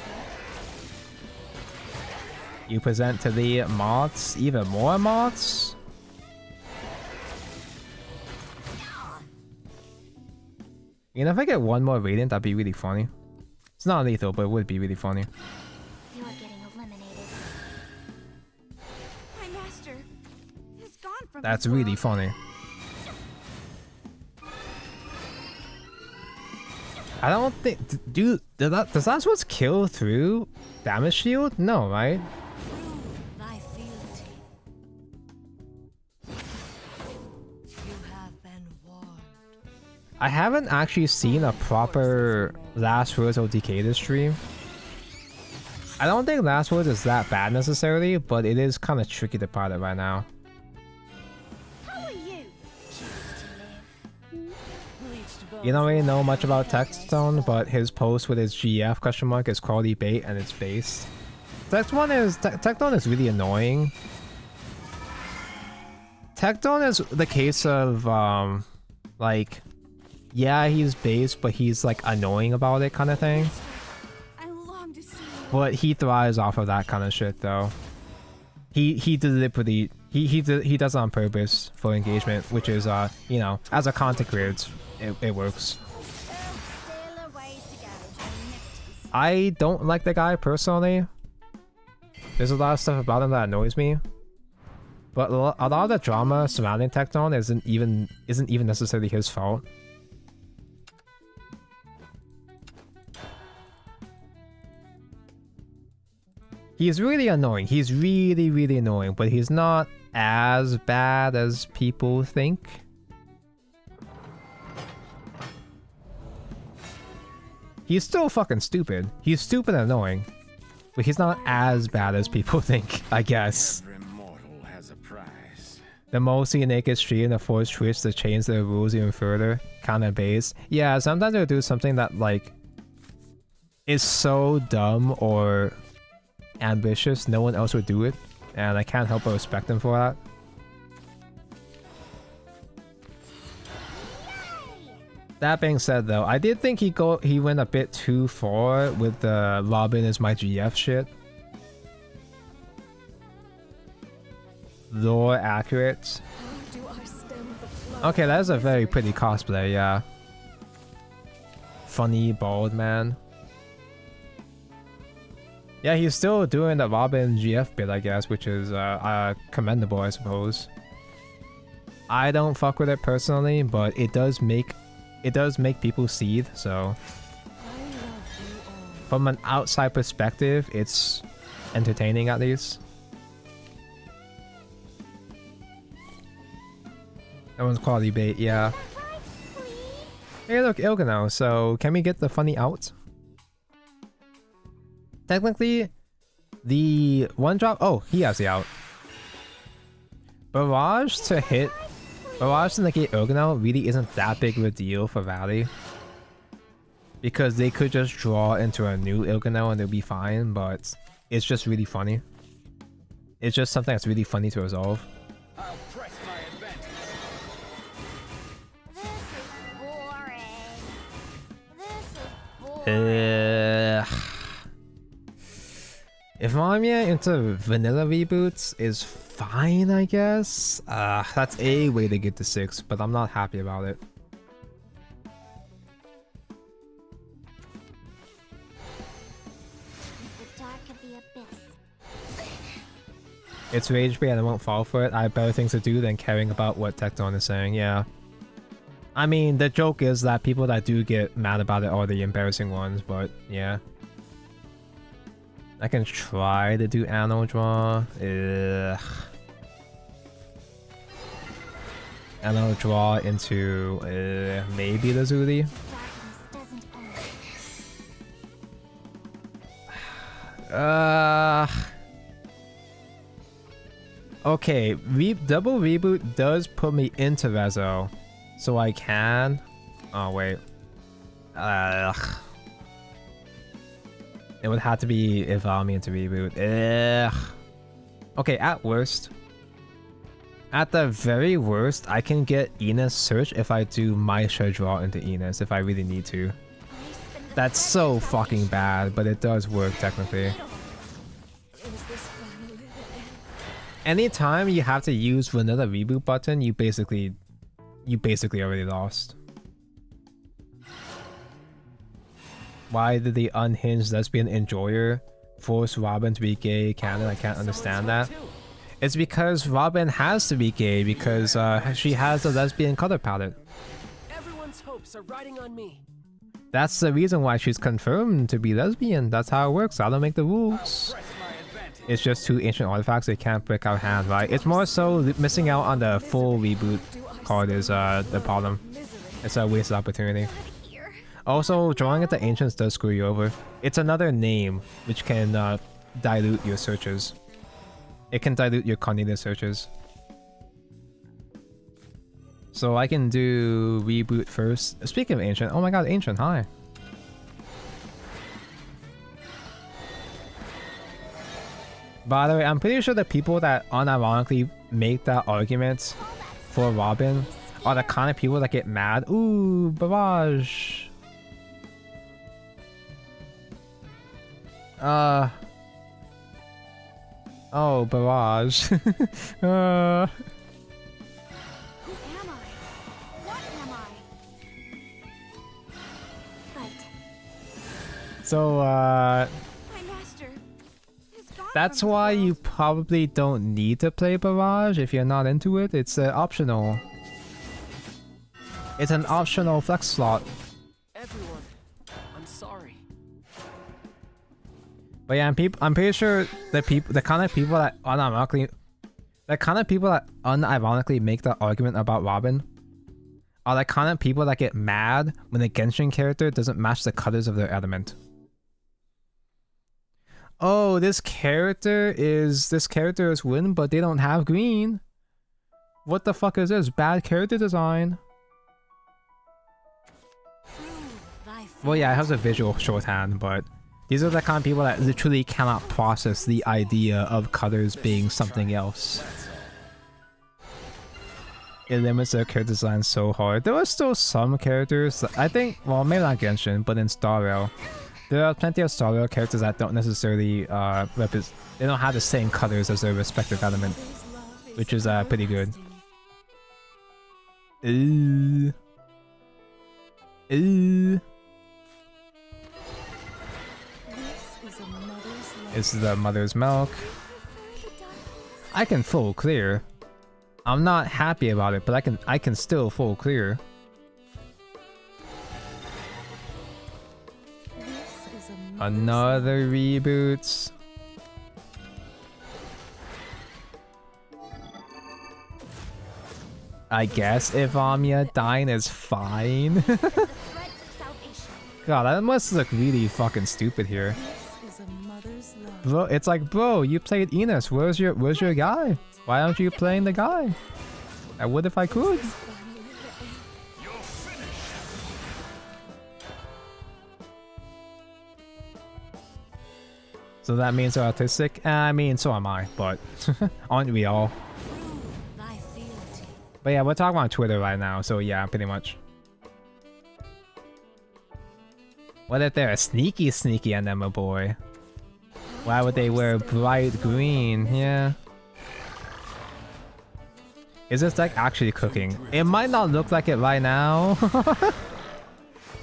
You present to the moths. Even more moths? You know, if I get one more radiant, that'd be really funny. It's not lethal, but it would be really funny. You are getting eliminated. My master is gone from That's this really world. funny. I don't think... Dude, does that what's kill through damage shield? No, right? Thy fealty. You have been warned. I haven't actually seen a proper Last Words of Decade stream. I don't think Last Words is that bad necessarily, but it is kind of tricky to pilot right now. How are you? Choose to live. Bleached bones You don't really know lie much where about paradise Techstone, fell. but his post with his GF question mark is quality bait and it's based. Techstone is really annoying. Techstone is the case of like, yeah, he's based, but he's like annoying about it kind of thing. I long to see you. But he thrives off of that kind of shit though. He deliberately he does it on purpose for engagement, which is you know, as a content creator, it works. Still a ways to go to Nifty's. I don't like the guy personally. There's a lot of stuff about him that annoys me. But a lot of the drama surrounding Techstone isn't even necessarily his fault. He's really annoying. He's really, really annoying, but he's not as bad as people think. He's still fucking stupid. He's stupid and annoying. But he's not as bad as people think, I guess. every mortal has a price. The mostly naked stream that force Twitch to change their rules even further. Kinda base. Yeah, sometimes they'll do something that like is so dumb or ambitious, no one else would do it. And I can't help but respect them for that. That being said though, I did think he went a bit too far with the Robin is my GF shit. Lore accurate. Do our stem the flow Okay, that is a of very misery. pretty cosplay, yeah. Funny bald man. Yeah, he's still doing the Robin GF bit, I guess, which is commendable, I suppose. I don't fuck with it personally, but it does make people seethe, so I love from an outside perspective, it's entertaining at least. That one's quality bait, yeah. Hey look, Ilgano, so can we get the funny out? Technically, the one drop, oh, he has the out. Barrage to negate Ilgano really isn't that big of a deal for Valley. Because they could just draw into a new Ilgano and they'll be fine, but it's just really funny. It's just something that's really funny to resolve. I'll press my advantage. This is boring. This is boring. If Mamiya into vanilla reboots is fine, I guess. That's a way to get to 6, but I'm not happy about it. The dark of the abyss. It's rage bait and I won't fall for it. I have better things to do than caring about what Tecton is saying, yeah. I mean, the joke is that people that do get mad about it are the embarrassing ones, but yeah. I can try to do Anno draw. Ugh. Anno draw into maybe the Zuri. Darkness doesn't own. Okay, double reboot does put me into Rezo, so I can. Oh wait. It would have to be evolve me into reboot. Ugh. Okay, at worst. At the very worst, I can get Enos search if I do maisha draw into Enos if I really need to. That's so fucking bad, but it does work technically. Is this finally the end? Anytime you have to use vanilla reboot button, you basically already lost. Why did the unhinged lesbian enjoyer force Robin to be gay canon? I can't understand that. It's because Robin has to be gay because she has a lesbian color palette. Everyone's hopes are riding on me. That's the reason why she's confirmed to be lesbian. That's how it works. I don't make the rules. Press my advantage. It's just 2 ancient artifacts. They can't break our hand, right? It's more so missing out on the full reboot card is the problem. It's a wasted opportunity. Here. Also, drawing at the ancients does screw you over. It's another name which can dilute your searches. It can dilute your Cornelia searches. So I can do reboot first. Speaking of ancient, oh my god, ancient, hi. By the way, I'm pretty sure the people that unironically make that argument for Robin are the kind of people that get mad. Ooh, Barrage. Oh, Barrage. Who am I? What am I? Fight. So, My master is gone that's from why this you world. probably don't need to play Barrage if you're not into it. It's optional. It's an optional flex slot. Everyone, I'm sorry. But yeah, I'm pretty sure the kind of people that unironically make the argument about Robin are the kind of people that get mad when the Genshin character doesn't match the colors of their element. Oh, this character is win, but they don't have green. What the fuck is this? Bad character design. Well, yeah, it has a visual shorthand, but these are the kind of people that literally cannot process the idea of colors being something else. It limits their character design so hard. There are still some characters that I think, well, maybe not Genshin, but in Star Rail, there are plenty of Star Rail characters that don't necessarily they don't have the same colors as their respective element, which is pretty good. Ooh. Ooh. This is the mother's milk. I can full clear. I'm not happy about it, but I can still full clear. This is a Another reboot. I guess if Anya dying is fine. The threads of salvation. God, that must look really fucking stupid here. This is a mother's love. Bro, it's like, bro, you played Enos. Where's your guy? Why aren't you playing the guy? I would if I could. You're finished. So that means they're autistic? I mean, so am I, but aren't we all? Thy fealty. But yeah, we're talking on Twitter right now, so yeah, pretty much. What if they're a sneaky enema boy? Why would they wear bright green? Yeah. Is this deck actually cooking? It might not look like it right now.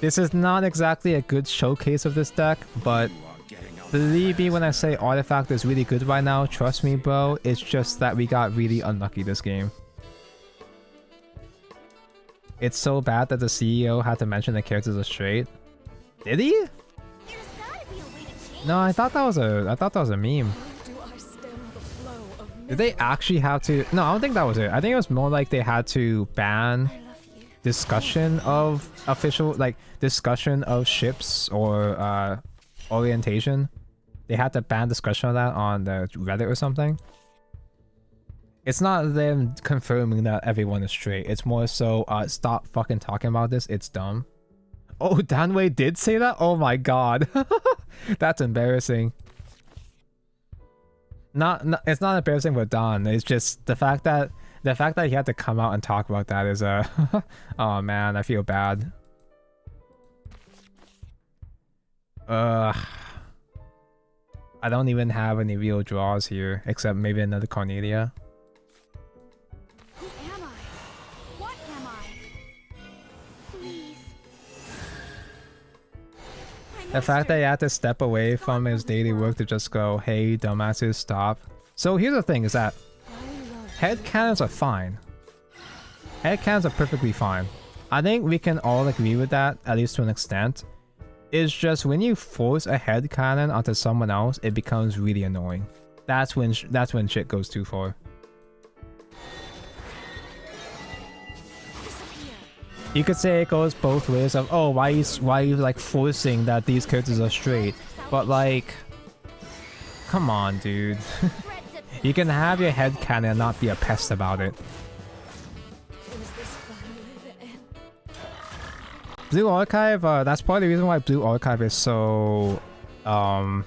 This is not exactly a good showcase of this deck, but believe me when I say Artifact is really good right now. Trust me, bro. It's just that we got really unlucky this game. It's so bad that the CEO had to mention the characters are straight. Did he? There's gotta be a way to change. No, I thought that was a meme. Do I stem the flow of Did they actually have to? No, I don't think that was it. I think it was more like they had to ban I love you. discussion of official, like discussion of ships or orientation. They had to ban discussion of that on the Reddit or something. It's not them confirming that everyone is straight. It's more so stop fucking talking about this. It's dumb. Oh, Danwei did say that? Oh my god. That's embarrassing. It's not embarrassing for Don. It's just the fact that he had to come out and talk about that is oh man, I feel bad. I don't even have any real draws here except maybe another Cornelia. Who am I? What am I? Please. The fact that he had to step away from his daily work to just go, hey, dumbasses, stop. So here's the thing, is that headcanons are fine. Headcanons are perfectly fine. I think we can all agree with that, at least to an extent. It's just when you force a headcanon onto someone else, it becomes really annoying. That's when shit goes too far. You could say it goes both ways of, oh, why are you like forcing that these characters are straight? But like, come on, dude. You can have your headcanon and not be a pest about it. Is this finally the end? Blue Archive, that's part of the reason why Blue Archive is so, how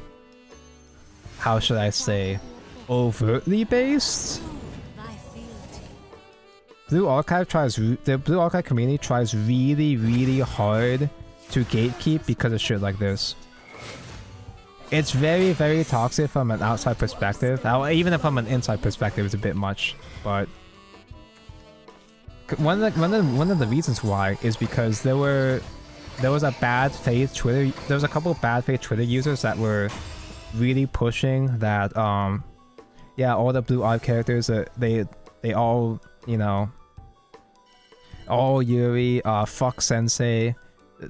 should I say, overtly based? Thy fealty. The Blue Archive community tries really, really hard to gatekeep because of shit like this. It's very, very toxic from an outside perspective. Even if from an inside perspective, it's a bit much. But one of the reasons why is because there was a bad faith Twitter. There was a couple of bad faith Twitter users that were really pushing that. Yeah, all the Blue Archive characters, they all, you know, all Yuri, fuck Sensei,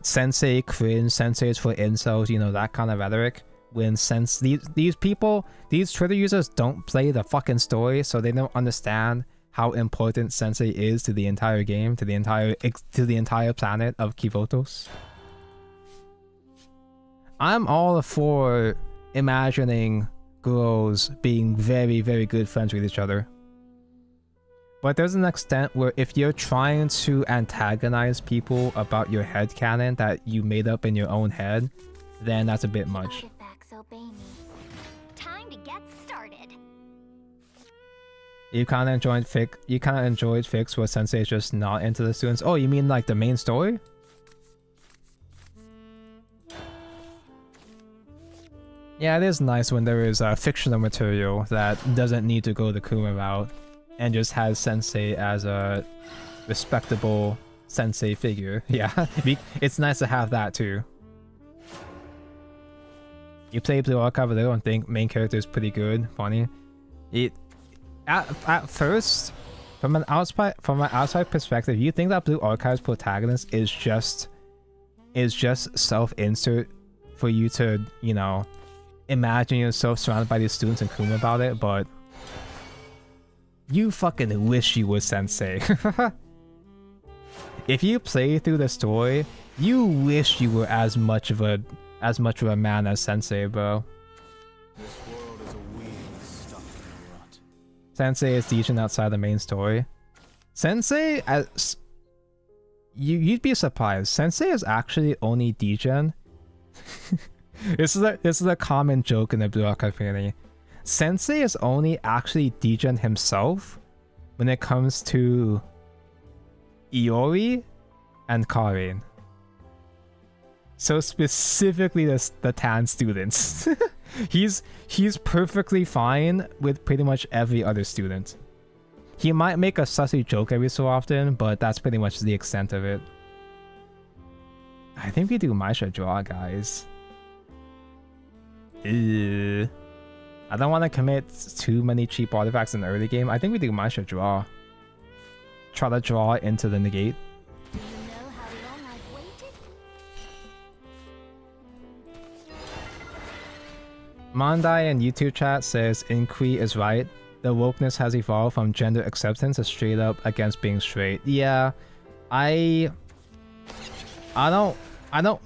Sensei cringe, Sensei is for incels, you know, that kind of rhetoric. When these people, these Twitter users don't play the fucking story, so they don't understand how important Sensei is to the entire game, to the entire planet of Kivotos. I'm all for imagining girls being very, very good friends with each other. But there's an extent where if you're trying to antagonize people about your headcanon that you made up in your own head, then that's a bit much. Artifacts obey me. Time to get started. You kind of enjoyed fics where Sensei is just not into the students. Oh, you mean like the main story? Yeah, it is nice when there is fictional material that doesn't need to go the Kuma route and just has Sensei as a respectable Sensei figure. Yeah, it's nice to have that too. You play Blue Archive, I don't think main character is pretty good, funny. At first, from an outside perspective, you think that Blue Archive's protagonist is just self-insert for you to, you know, imagine yourself surrounded by these students and cool about it, but you fucking wish you were Sensei. If you play through the story, you wish you were as much of a man as Sensei, bro. This world is a wheel stuck in a rut. Sensei is Degen outside the main story. Sensei, as you'd be surprised. Sensei is actually only Degen. This is a common joke in the Blue Archive community. Sensei is only actually Degen himself when it comes to Iori and Karin. So specifically the Tan students. He's perfectly fine with pretty much every other student. He might make a sussy joke every so often, but that's pretty much the extent of it. I think we do Maisha draw, guys. Ew. I don't want to commit too many cheap artifacts in the early game. I think we do Maisha draw. Try to draw into the negate. Do you know how long I've waited? Mondai in YouTube chat says Inqui is right. The wokeness has evolved from gender acceptance to straight up against being straight. Yeah, I don't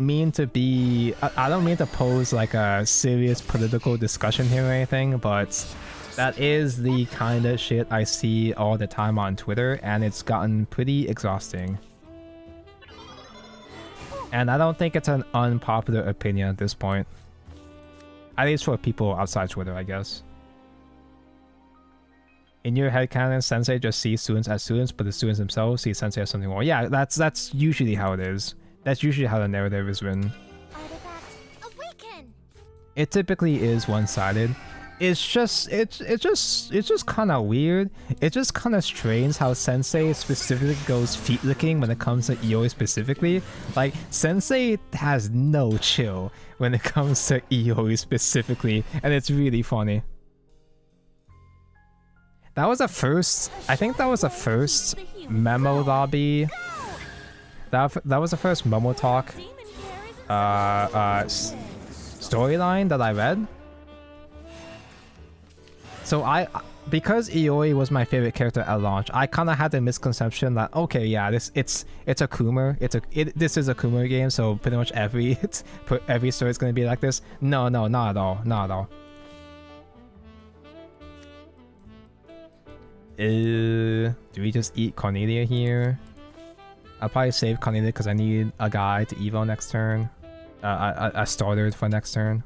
mean to be I don't mean to pose like a serious political discussion here or anything, but that is the kind of shit I see all the time on Twitter, and it's gotten pretty exhausting. And I don't think it's an unpopular opinion at this point. At least for people outside Twitter, I guess. In your headcanon, Sensei just sees students as students, but the students themselves see Sensei as something more. Yeah, that's usually how it is. That's usually how the narrative is written. Artifact awaken. It typically is one-sided. It's just kind of weird. It just kind of strange how Sensei specifically goes feet licking when it comes to Ioi specifically. Like, Sensei has no chill when it comes to Ioi specifically, and it's really funny. That was the first, I think that was the first memo lobby. That was the first Momo Talk storyline that I read. So because Ioi was my favorite character at launch, I kind of had the misconception that, okay, yeah, it's a Coomer, this is a Coomer game, so pretty much every story is gonna be like this. No, not at all, not at all. Do we just eat Cornelia here? I'll probably save Cornelia because I need a guy to evo next turn. A starter for next turn.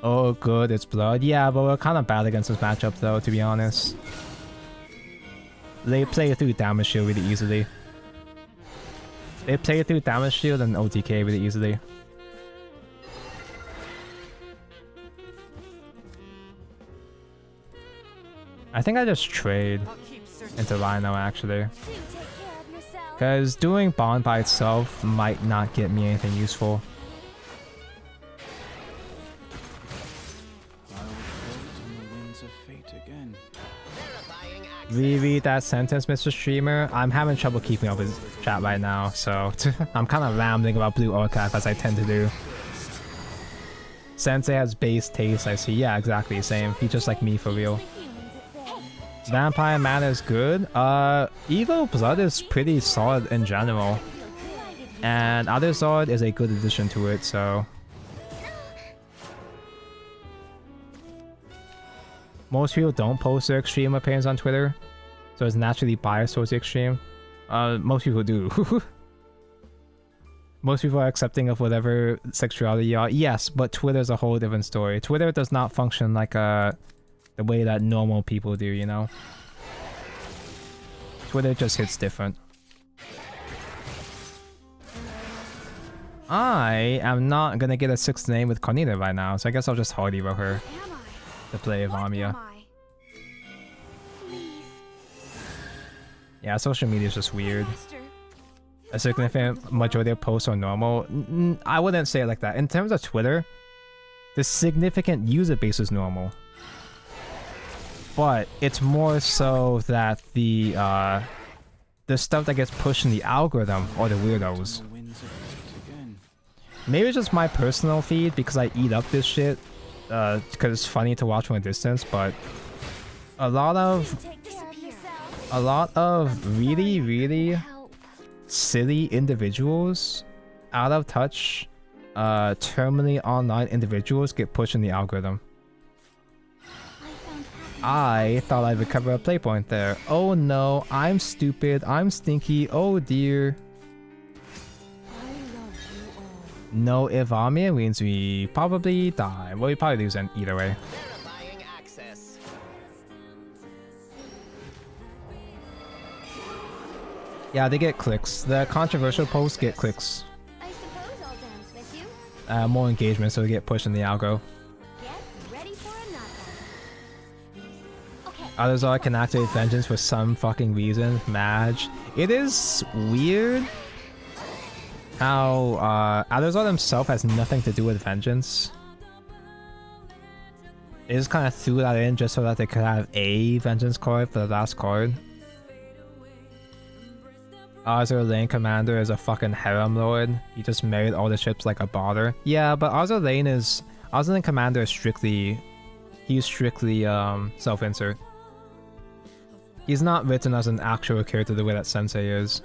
Oh good, it's blood. Yeah, but we're kind of bad against this matchup though, to be honest. They play through damage shield really easily. They play through damage shield and OTK really easily. I think I just trade into Rhino actually. Because doing Bond by itself might not get me anything useful. Reread that sentence, Mr. Streamer. I'm having trouble keeping up with chat right now, so I'm kind of rambling about Blue Archive as I tend to do. Sensei has base taste, I see. Yeah, exactly, same. He's just like me for real. Vampire mana is good. Evil Blood is pretty solid in general. And Other Zord is a good addition to it, so... Most people don't post their extreme opinions on Twitter, so it's naturally biased towards the extreme. Most people do. Most people are accepting of whatever sexuality you are. Yes, but Twitter's a whole different story. Twitter does not function like the way that normal people do, you know? Twitter just hits different. I am not gonna get a 6th name with Cornelia right now, so I guess I'll just hard evo her to play Evamia. Yeah, social media is just weird. A significant majority of posts are normal. I wouldn't say it like that. In terms of Twitter, the significant user base is normal. But it's more so that the stuff that gets pushed in the algorithm are the weirdos. Maybe it's just my personal feed because I eat up this shit because it's funny to watch from a distance, but a lot of really silly individuals, out of touch, terminally online individuals get pushed in the algorithm. I thought I'd recover a play point there. Oh no, I'm stupid, I'm stinky, oh dear. No Ivamia means we probably die. Well, we probably lose either way. Verifying access. Yeah, they get clicks. The controversial posts get clicks. I suppose I'll dance with you. More engagement, so they get pushed in the algo. Get ready for another. Okay. Others are can activate vengeance for some fucking reason. Madge. It is weird how Alazar himself has nothing to do with vengeance. They just kind of threw that in just so that they could have a vengeance card for the last card. Azur Lane Commander is a fucking harem lord. He just married all the ships like a bother. Yeah, but Azur Lane Commander is strictly self-insert. He's not written as an actual character the way that Sensei is.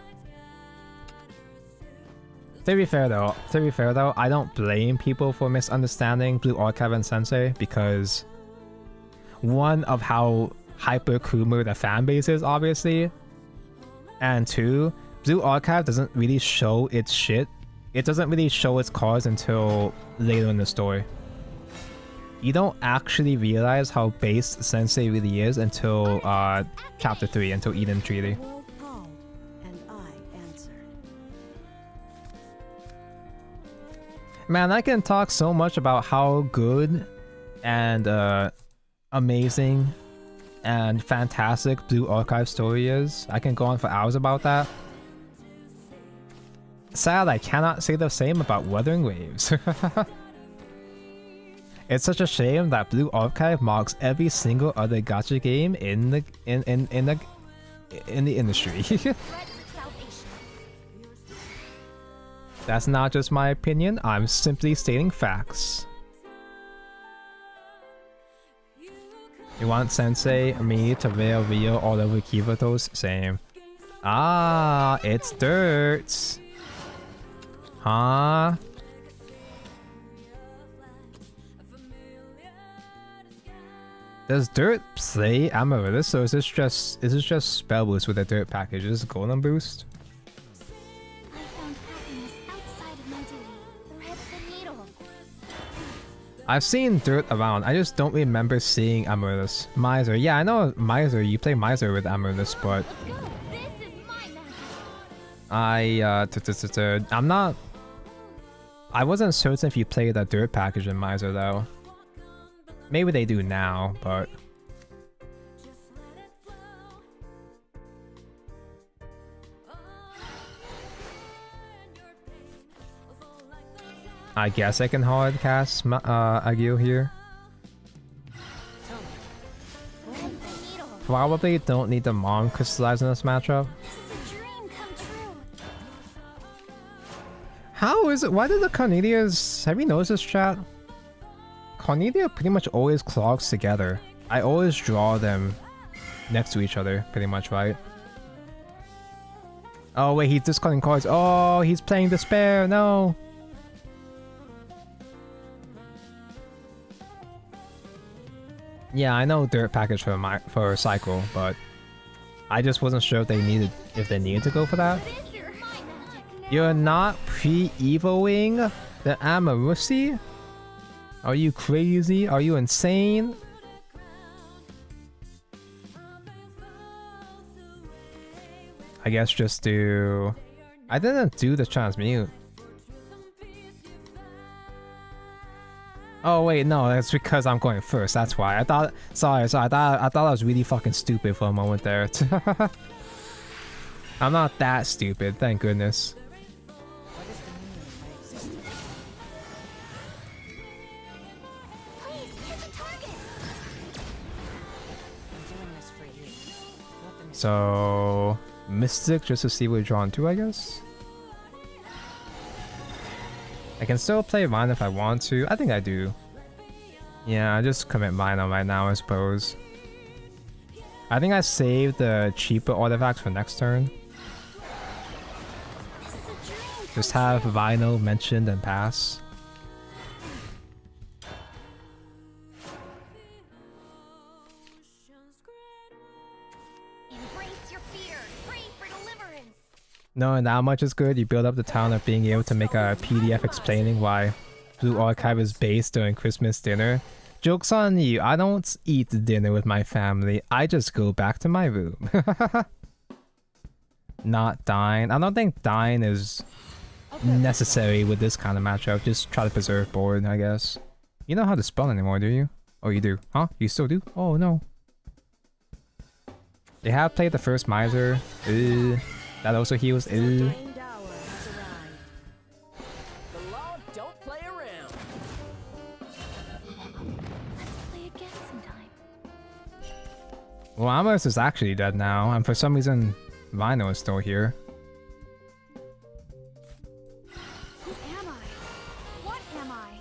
To be fair though, I don't blame people for misunderstanding Blue Archive and Sensei because one of how hyper Kumu the fanbase is, obviously, and two, Blue Archive doesn't really show its shit. It doesn't really show its cards until later in the story. You don't actually realize how based Sensei really is until chapter 3, until Eden Treaty. World called, and I answered. Man, I can talk so much about how good and amazing and fantastic Blue Archive story is. I can go on for hours about that. Sad I cannot say the same about Wuthering Waves. It's such a shame that Blue Archive mocks every single other gacha game in the industry. That's not just my opinion, I'm simply stating facts. You want Sensei, me to wear Rio all over Kivatos? Same. Ah, it's dirt. Huh? Does Dirt play Amaryllis, or is this just spell boost with a Dirt package? Is this golem boost? I found happiness outside of my duty. Thread the needle. I've seen Dirt around, I just don't remember seeing Amaryllis. Miser, yeah, I know Miser, you play Miser with Amaryllis, but Go. This is my magic. I'm not... I wasn't certain if you played that Dirt package in Miser though. Maybe they do now, but... I guess I can hard cast Agil here. Probably don't need the Mom crystallize in this matchup. This is a dream come true. How is it? Why did the Cornelius... Have you noticed this, chat? Cornelia pretty much always clogs together. I always draw them next to each other, pretty much, right? Oh wait, he's discarding cards. Oh, he's playing Despair. No. Yeah, I know Dirt package for Cycle, but I just wasn't sure if they needed to go for that. This is my magic. You're not pre-evoing the Amarussi? Are you crazy? Are you insane? I guess just do... I didn't do the transmute. Oh wait, no, that's because I'm going first, that's why. I thought... Sorry, I thought I was really fucking stupid for a moment there. I'm not that stupid, thank goodness. So, Mystic just to see what you're drawn to, I guess. I can still play mine if I want to. I think I do. Yeah, I just commit mine on right now, I suppose. I think I saved the cheaper artifacts for next turn. Just have Vinyl mentioned and pass. Embrace your fear. Pray for deliverance. Knowing that much is good, you build up the talent of being able to make a PDF explaining why Blue Archive is based during Christmas dinner. Joke's on you, I don't eat dinner with my family, I just go back to my room. Not dying. I don't think dying is necessary with this kind of matchup. Just try to preserve board, I guess. You don't know how to spell anymore, do you? Oh, you do. Huh? You still do? Oh, no. They have played the first Miser. That also heals. Drained hour has arrived. The law don't play around. Let's play again sometime. Well, Amos is actually dead now, and for some reason, Rhino is still here. Who am I? What am I?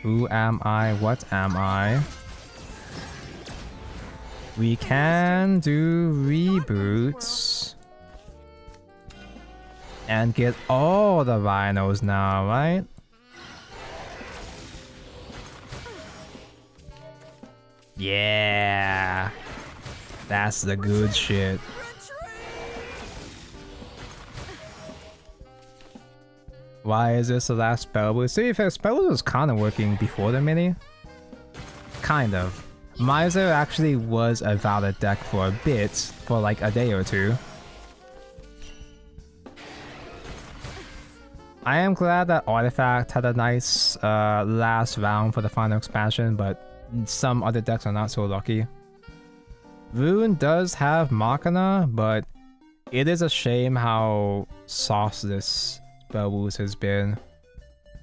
Who am I? What am I? We can do reboots. And get all the rhinos now, right? Yeah. That's the good shit. Why is this the last spell boost? To be fair, spell boost was kind of working before the mini. Kind of. Miser actually was a valid deck for a bit, for like a day or two. I am glad that Artifact had a nice last round for the final expansion, but some other decks are not so lucky. Rune does have Machina, but it is a shame how soft this spell boost has been.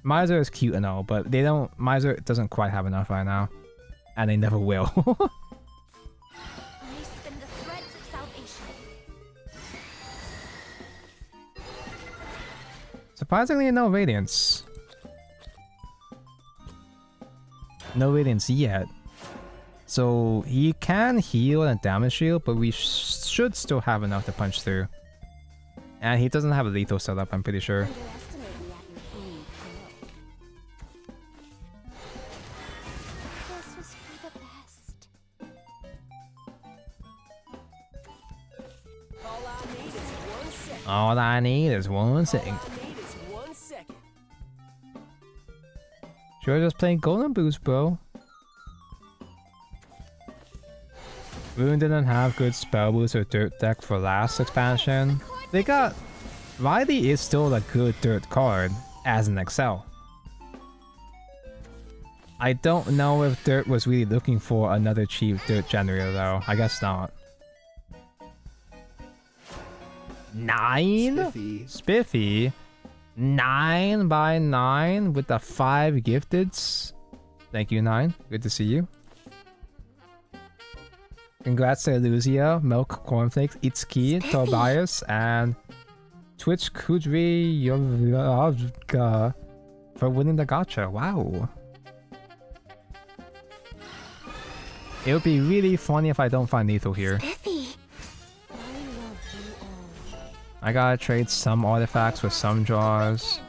Miser is cute and all, but they don't. Miser doesn't quite have enough right now, and they never will. I spin the threads of salvation. Surprisingly, no Radiance. No Radiance yet. So he can heal and damage shield, but we should still have enough to punch through. And he doesn't have a lethal setup, I'm pretty sure. Underestimate me at your own peril. This was for the best. All I need is 1 second. All I need is 1 second. All I need is 1 second. Sure, just playing Golden Boost, bro. Rune didn't have good spell boost or dirt deck for last expansion. They got... Riley is still a good dirt card as an Excel. I don't know if Dirt was really looking for another cheap dirt generator though. I guess not. 9? Spiffy. Spiffy? 9 by 9 with the 5 gifteds? Thank you, 9. Good to see you. Congrats to Eluzia, Milk Cornflakes, Itsuki, Tobias, and Twitch Kudri Yoravka for winning the gacha. Wow. It would be really funny if I don't find lethal here. Spiffy. I love you all. I gotta trade some artifacts with some draws.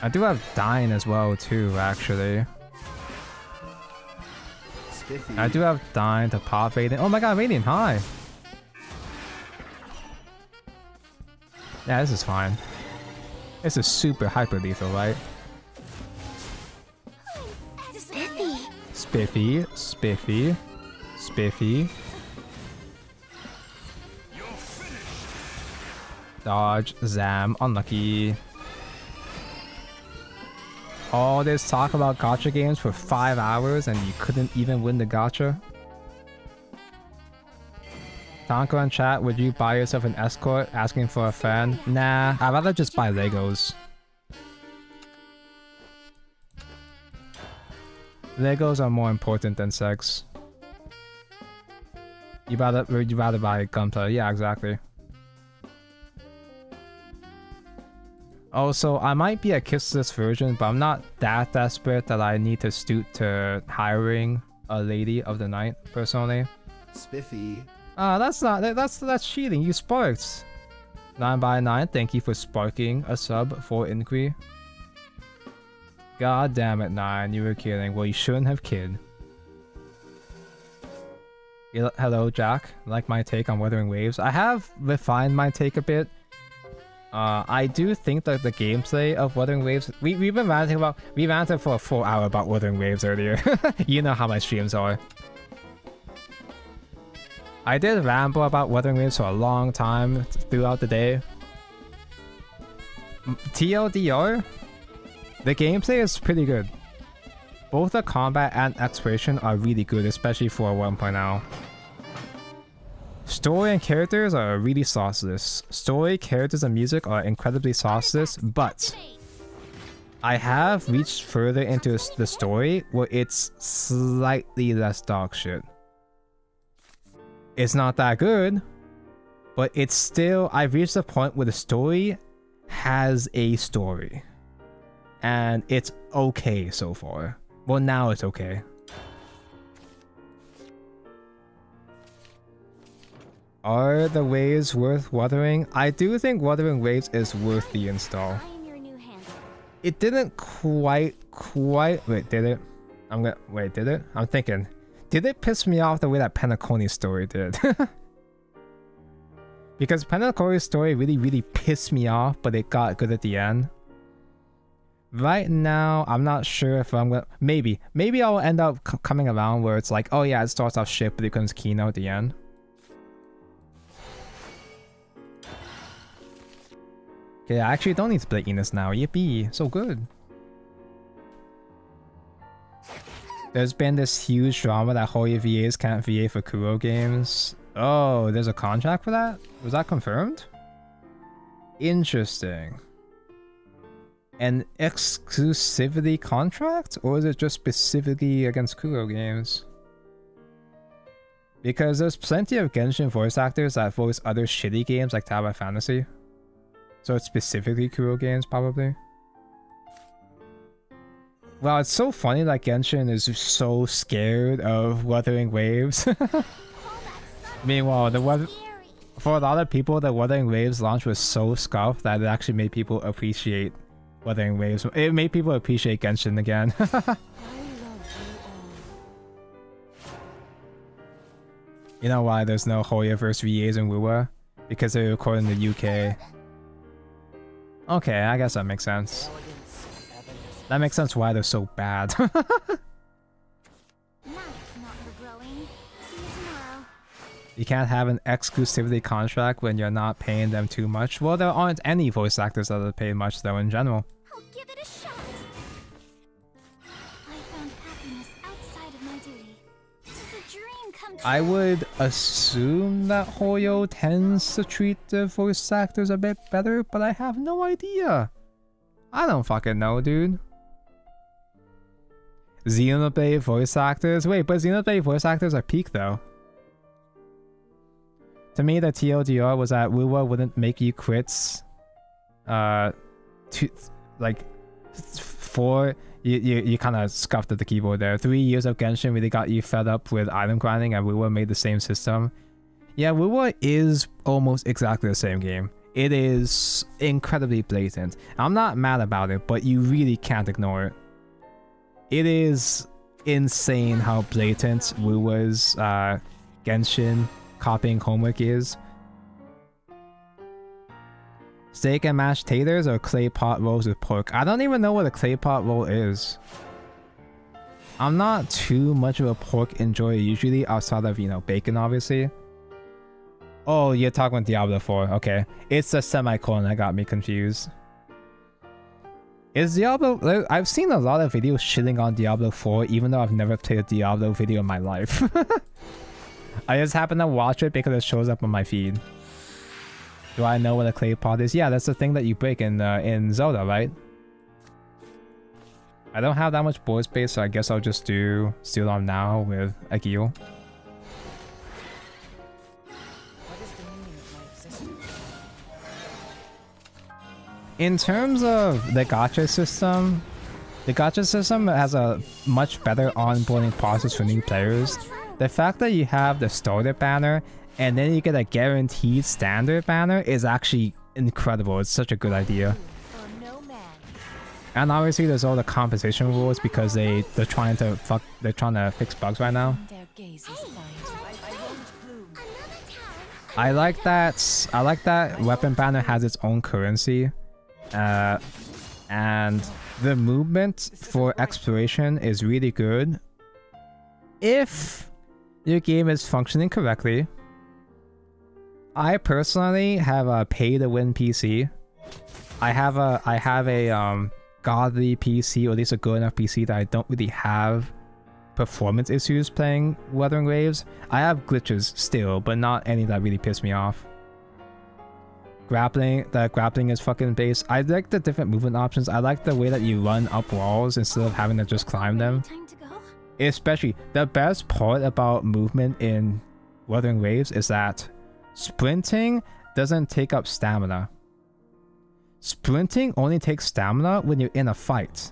I do have Dying as well too, actually. Spiffy. I do have Dying to pop Radiant. Oh my god, Radiant, hi! Yeah, this is fine. This is super hyper lethal, right? Spiffy. Spiffy, Spiffy, Spiffy. Dodge, Zam, unlucky. All this talk about gacha games for 5 hours and you couldn't even win the gacha? Tonko in chat, would you buy yourself an escort asking for a friend? Nah, I'd rather just buy Legos. Legos are more important than sex. You'd rather buy gunpowder, yeah, exactly. Also, I might be a kissless version, but I'm not that desperate that I need to stoop to hiring a lady of the night, personally. Spiffy. Ah, that's cheating. You sparked. 9x9, thank you for sparking a sub for Inquiry. God damn it, 9, you were kidding. Well, you shouldn't have kid. Hello, Jack. Like my take on Wuthering Waves? I have refined my take a bit. I do think that the gameplay of Wuthering Waves... We've been ranting about... We ranted for a full hour about Wuthering Waves earlier. You know how my streams are. I did ramble about Wuthering Waves for a long time throughout the day. TLDR, the gameplay is pretty good. Both the combat and exploration are really good, especially for a 1.0. Story and characters are really sauceless. Story, characters, and music are incredibly sauceless, but I have reached further into the story where it's slightly less dog shit. It's not that good, but it's still... I've reached the point where the story has a story. And it's okay so far. Well, now it's okay. Are the waves worth Wuthering? I do think Wuthering Waves is worth the install. I'm your new handler. It didn't quite... Wait, did it? Wait, did it? I'm thinking... Did it piss me off the way that Penaconi's story did? Because Penaconi's story really pissed me off, but it got good at the end. Right now, I'm not sure if I'm gonna... Maybe I'll end up coming around where it's like, oh yeah, it starts off shit, but it becomes Kino at the end. Okay, I actually don't need split Enos now. Yippee, so good. There's been this huge drama that Hoya VAs can't VA for Kuro games. Oh, there's a contract for that? Was that confirmed? Interesting. An exclusivity contract? Or is it just specifically against Kuro games? Because there's plenty of Genshin voice actors that voice other shitty games like Tower Fantasy. So it's specifically Kuro games, probably. Wow, it's so funny that Genshin is so scared of Wuthering Waves. Meanwhile, for a lot of people, the Wuthering Waves launch was so scuffed that it actually made people appreciate Wuthering Waves. It made people appreciate Genshin again. You know why there's no Hoyaverse VAs in Wuwa? Because they record in the UK. Okay, I guess that makes sense. That makes sense why they're so bad. Now it's not for growing. See you tomorrow. You can't have an exclusivity contract when you're not paying them too much. Well, there aren't any voice actors that are paid much though in general. I'll give it a shot. I found happiness outside of my duty. This is a dream come true. I would assume that Hoyo tends to treat the voice actors a bit better, but I have no idea. I don't fucking know, dude. Xenoblade voice actors? Wait, but Xenoblade voice actors are peak though. To me, the TLDR was that Wuwa wouldn't make you quits. You kind of scuffed at the keyboard there. 3 years of Genshin really got you fed up with item grinding, and Wuwa made the same system. Yeah, Wuwa is almost exactly the same game. It is incredibly blatant. I'm not mad about it, but you really can't ignore it. It is insane how blatant Wuwa's Genshin copying homework is. Steak and mashed taters or clay pot rolls with pork? I don't even know what a clay pot roll is. I'm not too much of a pork enjoyer usually, outside of, you know, bacon obviously. Oh, you're talking about Diablo 4. Okay. It's the semicolon that got me confused. Is Diablo... I've seen a lot of videos shitting on Diablo 4, even though I've never played a Diablo video in my life. I just happen to watch it because it shows up on my feed. Do I know what a clay pot is? Yeah, that's the thing that you break in Zelda, right? I don't have that much board space, so I guess I'll just do Steel Arm now with Agil. What is the meaning of my existence? In terms of the gacha system, has a much better onboarding process for new players. The fact that you have the starter banner and then you get a guaranteed standard banner is actually incredible. It's such a good idea. And obviously there's all the compensation rules because they're trying to fix bugs right now. Their gaze is fine. I like that weapon banner has its own currency. And the movement for exploration is really good if your game is functioning correctly. I personally have a pay-to-win PC. I have a godly PC, or at least a good enough PC that I don't really have performance issues playing Wuthering Waves. I have glitches still, but not any that really piss me off. The grappling is fucking base. I like the different movement options. I like the way that you run up walls instead of having to just climb them. Time to go? Especially, the best part about movement in Wuthering Waves is that sprinting doesn't take up stamina. Sprinting only takes stamina when you're in a fight.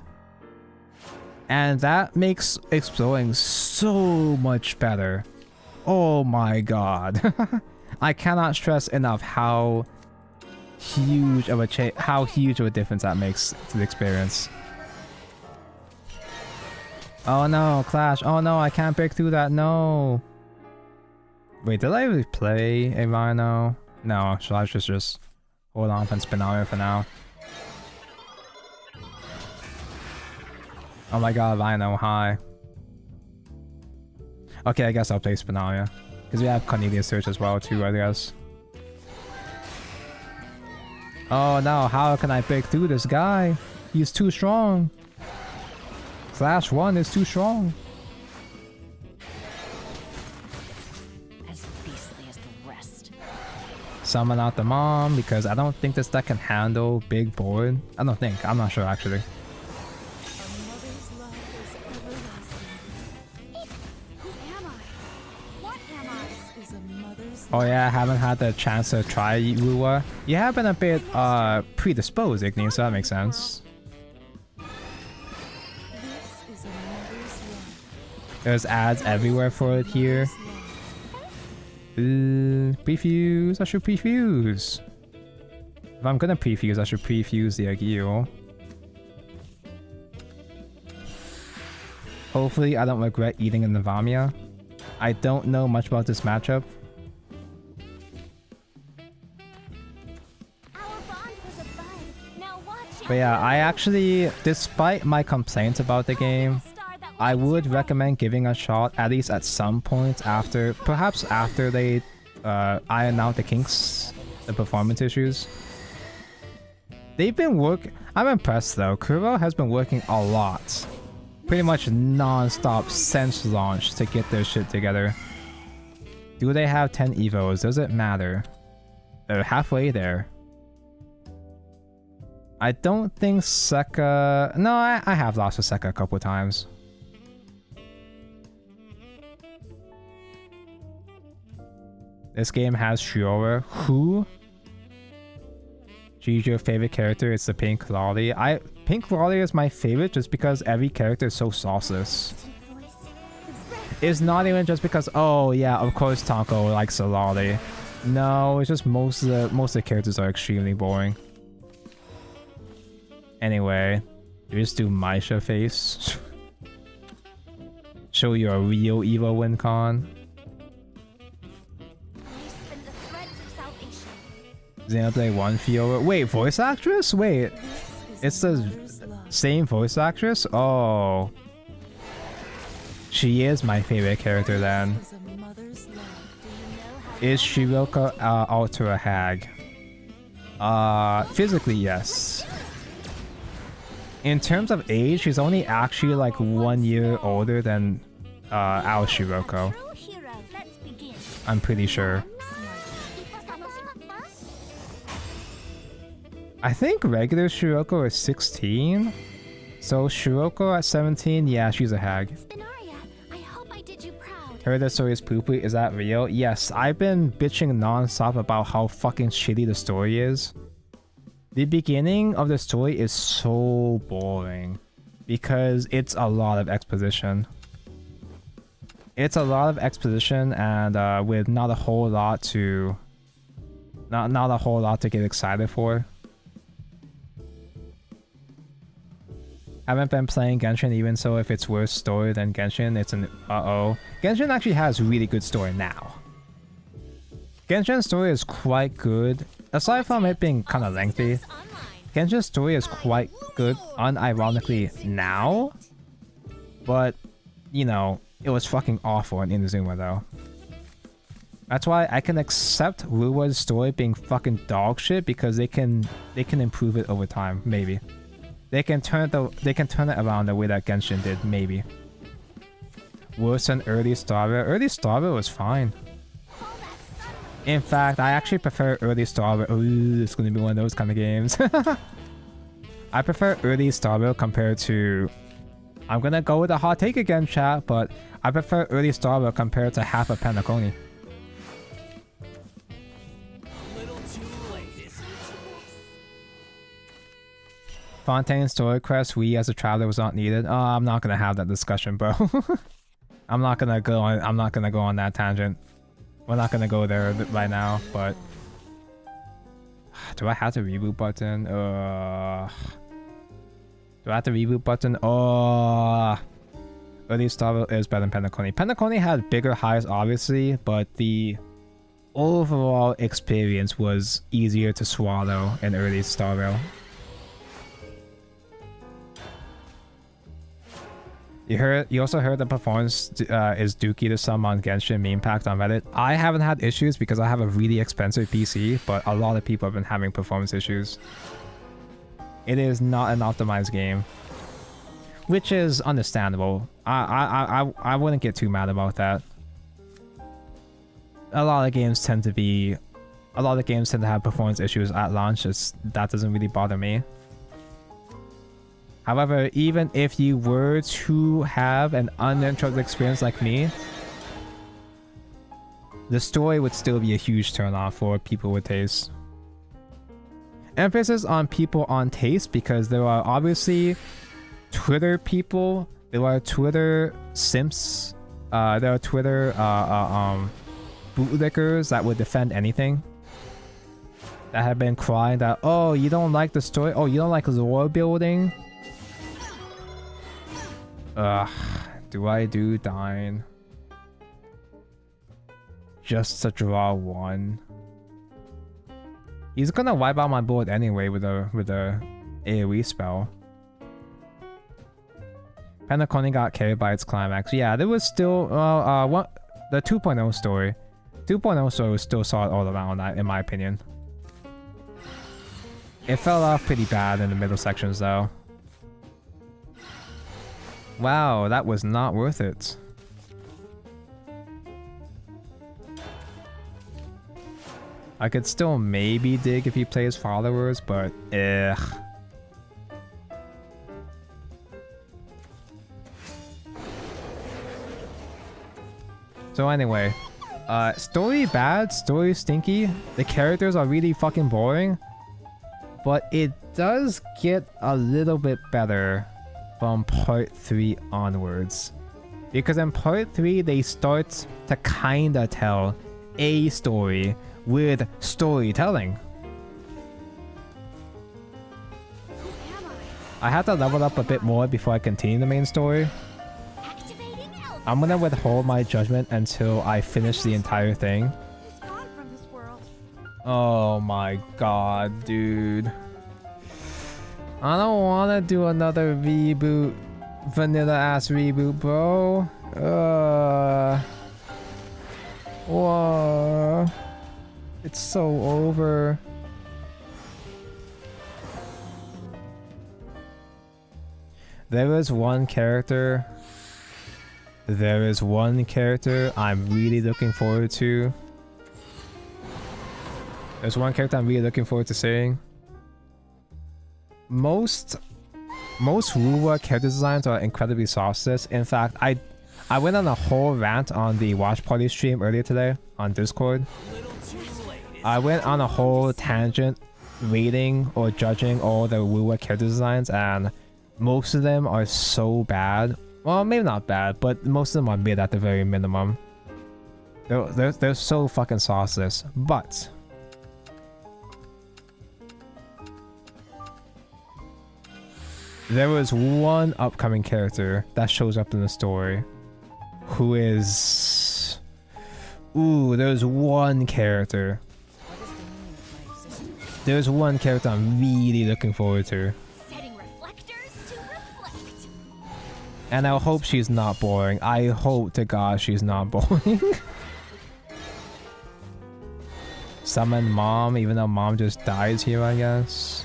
And that makes exploring so much better. Oh my god. I cannot stress enough how huge of a difference that makes to the experience. Oh no, Clash. Oh no, I can't break through that. No. Wait, did I really play a Rhino? No, so I should just hold on and Spinaria for now. Oh my god, Rhino, hi. Okay, I guess I'll play Spinaria. Because we have Cornelius Search as well too, I guess. Oh no, how can I break through this guy? He's too strong. Slash 1 is too strong. As beastly as the rest. Summon out the mom because I don't think this deck can handle big board. I don't think. I'm not sure actually. A mother's love is everlasting. Who am I? What am I? This is a mother's Oh yeah, I haven't had the chance to try Lua. You have been a bit predisposed, Igni, so that makes sense. This is a mother's love. There's ads everywhere for it here. Prefuse. I should prefuse. If I'm gonna prefuse, I should prefuse the Agio. Hopefully I don't regret eating in the Vamia. I don't know much about this matchup. Our bond was a bud. Now watch it. But yeah, I actually, despite my complaints about the game, I would recommend giving a shot at least at some point after, perhaps after they iron out the kinks, the performance issues. They've been I'm impressed though. Kuro has been working a lot, pretty much non-stop since launch to get their shit together. Do they have 10 evos? Does it matter? They're halfway there. I don't think Sekka... No, I have lost to Sekka a couple times. This game has Shiora. Who? She's your favorite character? It's the Pink Lolly. Pink Lolly is my favorite just because every character is so sauceless. It's not even just because, oh yeah, of course Tonko likes a lolly. No, it's just most of the characters are extremely boring. Anyway, you just do Maisha face. Show you a real Evo win con. Spin the threads of salvation. Xenoblade 1 Fiora. Wait, voice actress? Wait, it's the same voice actress? Oh. She is my favorite character then. This is a mother's love. Is Shiroka Ultra Hag? Physically, yes. In terms of age, she's only actually like 1 year older than our Shiroko. True hero. Let's begin. I'm pretty sure. I think regular Shiroko is 16. So Shiroko at 17, yeah, she's a hag. Spinaria, I hope I did you proud. Heard the story is poopy, is that real? Yes, I've been bitching non-stop about how fucking shitty the story is. The beginning of the story is so boring because it's a lot of exposition. It's a lot of exposition and with not a whole lot to not a whole lot to get excited for. Haven't been playing Genshin, even so if it's worse story than Genshin, it's an Genshin actually has really good story now. Genshin's story is quite good. Aside from it being kind of lengthy, Genshin's story is quite good unironically now. But, you know, it was fucking awful in Inazuma though. That's why I can accept Ruwa's story being fucking dog shit because they can improve it over time, maybe. They can turn it around the way that Genshin did, maybe. Worse than early Starville. Early Starville was fine. In fact, I actually prefer early Starville. Ooh, it's gonna be one of those kind of games. I prefer early Starville compared to... I'm gonna go with a hot take again, chat, but I prefer early Starville compared to half of Penacony. Fontaine's story quest, we as a traveler was not needed. Oh, I'm not gonna have that discussion, bro. I'm not gonna go on that tangent. We're not gonna go there right now, but do I have the reboot button? Do I have the reboot button? Early Starville is better than Penacony. Penacony had bigger highs, obviously, but the overall experience was easier to swallow in early Starville. You also heard the performance is dookie to some on Genshin meme packed on Reddit. I haven't had issues because I have a really expensive PC, but a lot of people have been having performance issues. It is not an optimized game, which is understandable. I wouldn't get too mad about that. A lot of games tend to have performance issues at launch. That doesn't really bother me. However, even if you were to have an uninterrupted experience like me, the story would still be a huge turn-off for people with taste. Emphasis on people on taste because there are obviously Twitter people, there are Twitter simps, there are Twitter bootlickers that would defend anything. That have been crying that, oh, you don't like the story, oh, you don't like lore building. Do I do Dine? Just to draw one. He's gonna wipe out my board anyway with a AoE spell. Penacony got carried by its climax. Yeah, there was still the 2.0 story. 2.0 story was still solid all around, in my opinion. It fell off pretty bad in the middle sections though. Wow, that was not worth it. I could still maybe dig if he plays followers, but ugh. So anyway, story bad, story stinky. The characters are really fucking boring, but it does get a little bit better from part 3 onwards, because in part 3 they start to kinda tell a story with storytelling. I had to level up a bit more before I continue the main story. I'm gonna withhold my judgment until I finish the entire thing. Oh my god, dude. I don't want to do another reboot, vanilla ass reboot, bro. Whoa. It's so over. There is one character I'm really looking forward to. There's one character I'm really looking forward to seeing. Most Ruwa character designs are incredibly sauceless. In fact, I went on a whole rant on the watch party stream earlier today on Discord. I went on a whole tangent rating or judging all the Wuwa character designs, and most of them are so bad. Well, maybe not bad, but most of them are mid at the very minimum. They're so fucking sauceless. But there was one upcoming character that shows up in the story who is... Ooh, there's one character. There's one character I'm really looking forward to. Setting reflectors to reflect. And I hope she's not boring. I hope to God she's not boring. Summon Mom, even though Mom just dies here, I guess.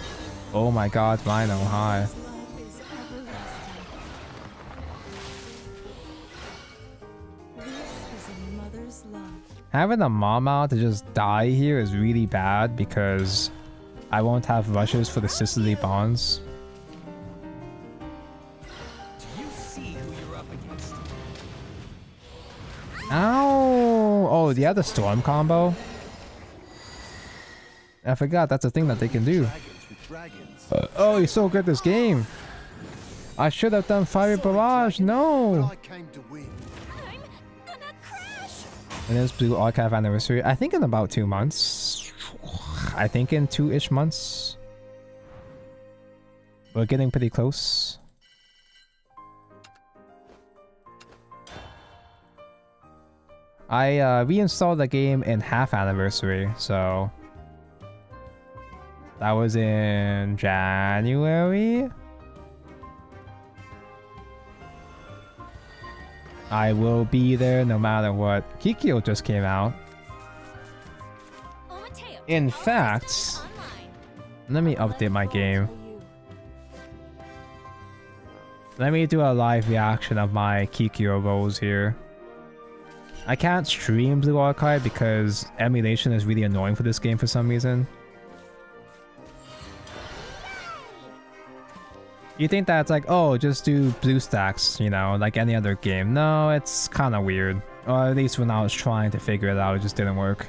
Oh my God, Rhino, hi. Love is everlasting. This is a mother's love. Having a Mom out to just die here is really bad because I won't have rushes for the sisterly bonds. Do you see who you're up against? Ow! Oh, do you have the storm combo? I forgot that's a thing that they can do. Dragons with dragons. Oh, you're so good at this game. I should have done Fire Barrage. But No. I came to win. I'm gonna crash. And it's Blue Archive Anniversary. I think in about 2 months. I think in 2-ish months. We're getting pretty close. I reinstalled the game in half anniversary, so that was in January. I will be there no matter what. Kikyo just came out. Omateo, In all fact, systems online. let me update my game. Let me do a live reaction of my Kikyo rolls here. I can't stream Blue Archive because emulation is really annoying for this game for some reason. You think that's like, oh, just do blue stacks, you know, like any other game. No, it's kind of weird. Or at least when I was trying to figure it out, it just didn't work.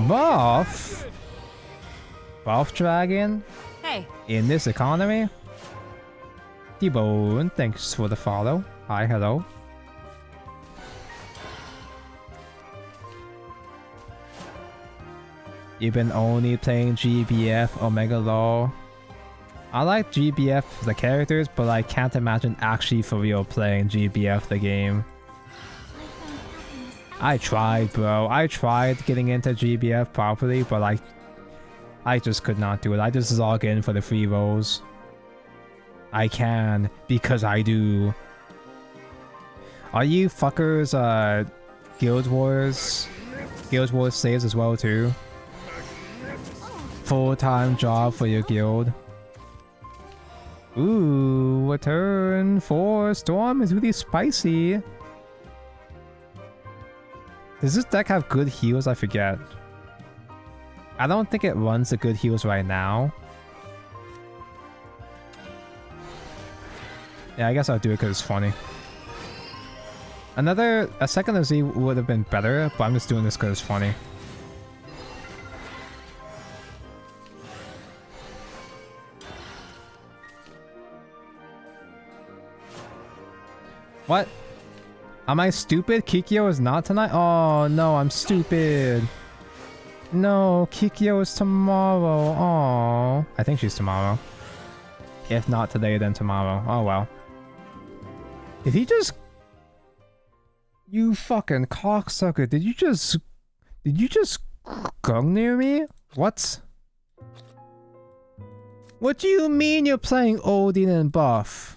Buff? Buff Dragon? Hey, In this economy? T-Bone, thanks for the follow. Hi, hello. You've been only playing GBF Omega Law. I like GBF the characters, but I can't imagine actually for real playing GBF the game. I tried, bro. I tried getting into GBF properly, but I just could not do it. I just log in for the free rolls. I can, because I do. Are you fuckers Guild Wars? Guild Wars saves as well too? Full-time job for your guild. Ooh, a turn 4 Storm is really spicy. Does this deck have good heals? I forget. I don't think it runs the good heals right now. Yeah, I guess I'll do it because it's funny. A second of Z would have been better, but I'm just doing this because it's funny. What? Am I stupid? Kikyo is not tonight? Oh no, I'm stupid. No, Kikyo is tomorrow. Oh, I think she's tomorrow. If not today, then tomorrow. Oh well. Did he just... You fucking cocksucker. Did you just gung near me? What? What do you mean you're playing Odin and buff?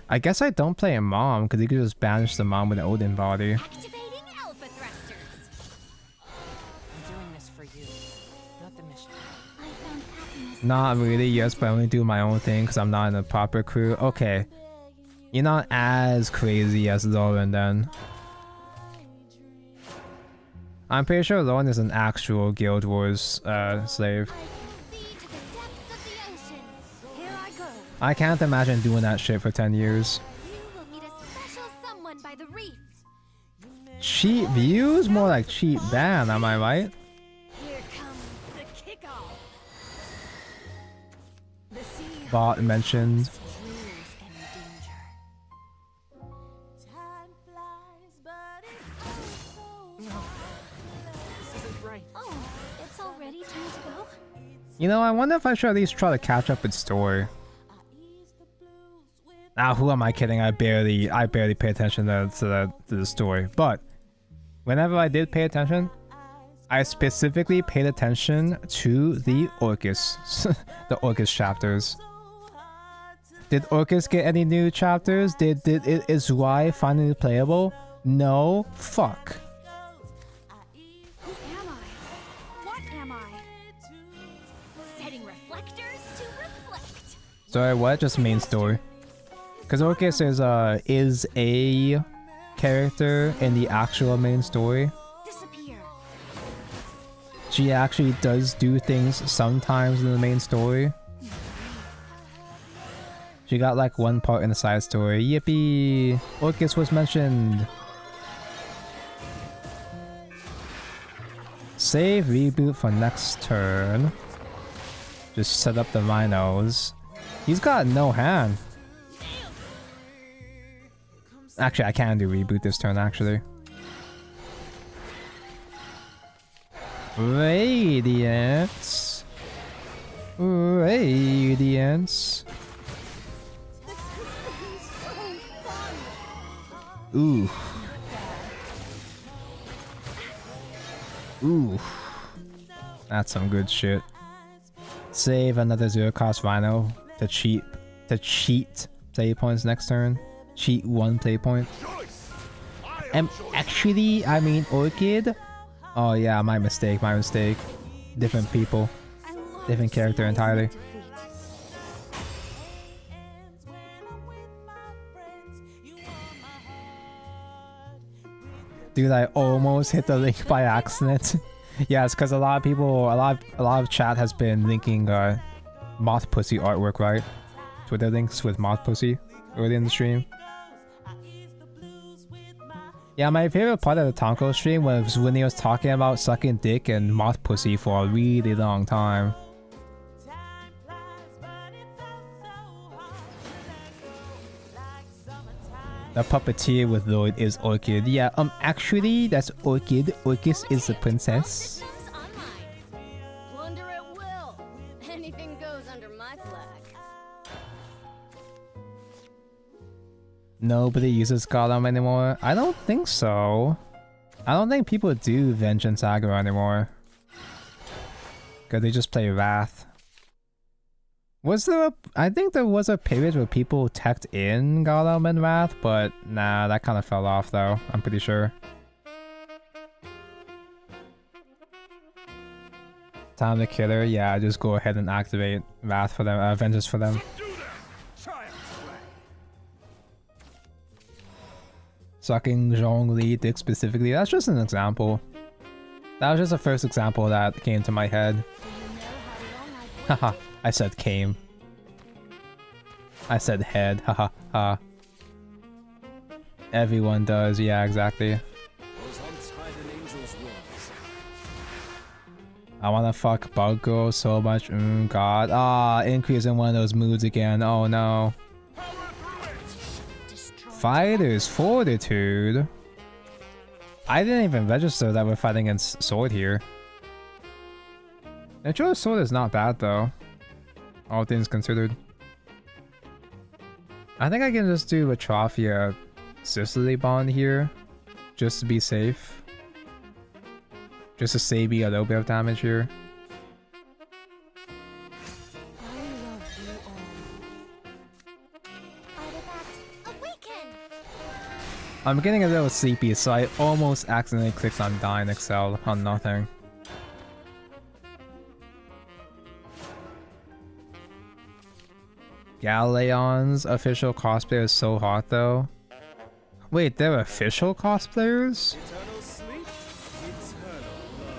I guess I don't play a mom because you could just banish the mom with an Odin body. Activating alpha thrusters. I'm doing this for you, not the mission. I found happiness. Not really, yes, but I only do my own thing because I'm not in a proper crew. Okay. You're not as crazy as Lauren then. I'm pretty sure Lauren is an actual Guild Wars slave. I can see to the depths of the ocean. Here I go. I can't imagine doing that shit for 10 years. You will meet a special someone by the reef. Cheap views? More like cheap ban, am I right? Here comes the kickoff. The sea Bot mentioned. thrills and danger. Time flies, but it's also This isn't right. Oh, it's already time to go? You know, I wonder if I should at least try to catch up with story. Ah, who am I kidding? I barely pay attention to the story. But whenever I did pay attention, I specifically paid attention to the Orcus, the Orcus chapters. Did Orcus get any new chapters? Is Y finally playable? No. Fuck. Who am I? What am I? Setting reflectors to reflect. Sorry, what? Just main story. Because Orcus is a character in the actual main story. Disappear. She actually does do things sometimes in the main story. She got like one part in the side story. Yippee! Orcus was mentioned. Save reboot for next turn. Just set up the rhinos. He's got no hand. Actually, I can do reboot this turn, actually. Radiance. Radiance. Ooh. Ooh. That's some good shit. Save another 0-cost rhino to cheat play points next turn. Cheat 1 play point. Actually, I mean Orchid. Oh yeah, my mistake. Different people. Different character entirely. Dude, I almost hit the link by accident. Yeah, it's because a lot of chat has been linking Moth Pussy artwork, right? Twitter links with Moth Pussy early in the stream. Yeah, my favorite part of the Tonko stream was when he was talking about sucking dick and Moth Pussy for a really long time. The puppeteer with Lloyd is Orchid. Yeah, actually, that's Orchid. Orchis is the princess. Reflectors online. Plunder at will. Anything goes under my flag. Nobody uses Gotham anymore? I don't think so. I don't think people do Vengeance aggro anymore. Cause they just play Wrath. Was there a... I think there was a period where people teched in Gotham and Wrath, but nah, that kind of fell off though, I'm pretty sure. Time to kill her? Yeah, just go ahead and activate Wrath for them, Vengeance for them. Sucking Zhongli dick specifically, that's just an example. That was just the first example that came to my head. Haha, I said came. I said head, haha, ha. Everyone does, yeah, exactly. I wanna fuck Bug Girl so much, god. Ah, increase in one of those moods again, oh no. Fighter's Fortitude? I didn't even register that we're fighting against Sword here. Natural Sword is not bad though, all things considered. I think I can just do Atrophia Sicily Bond here, just to be safe. Just to save me a little bit of damage here. I'm getting a little sleepy, so I almost accidentally clicked on Die in Excel on nothing. Galeon's official cosplayer is so hot though. Wait, they're official cosplayers?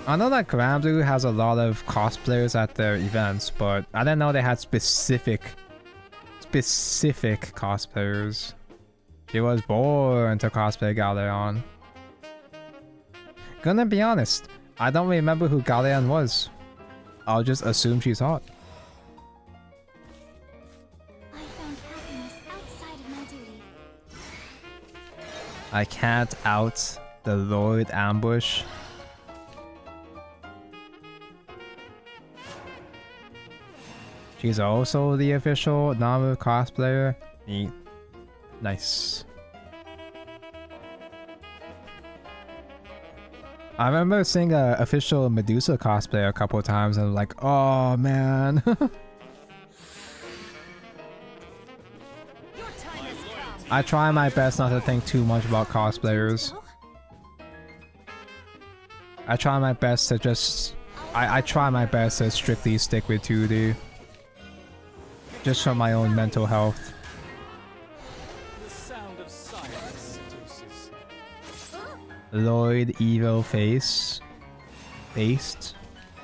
I know that Granblue has a lot of cosplayers at their events, but I didn't know they had specific cosplayers. She was born to cosplay Galeon. Gonna be honest, I don't remember who Galeon was. I'll just assume she's hot. I found happiness outside of my duty. I can't out the Lord Ambush. She's also the official Namu cosplayer. Neat. Nice. I remember seeing an official Medusa cosplayer a couple of times and I'm like, oh man. I try my best not to think too much about cosplayers. I try my best to just... I try my best to strictly stick with 2D. Just for my own mental health. The sound of silence seduces. Lloyd Evil Face. Based.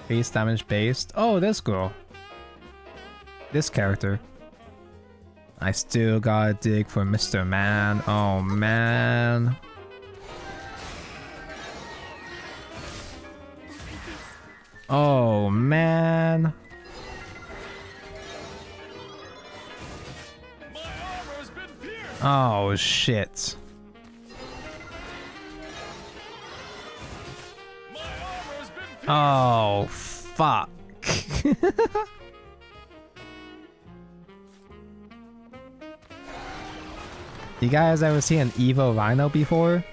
Face damage based. Oh, this girl. This character. I still gotta dig for Mr. Man. Oh man. Oh man. Oh shit. Oh fuck. You guys ever seen an evil rhino before?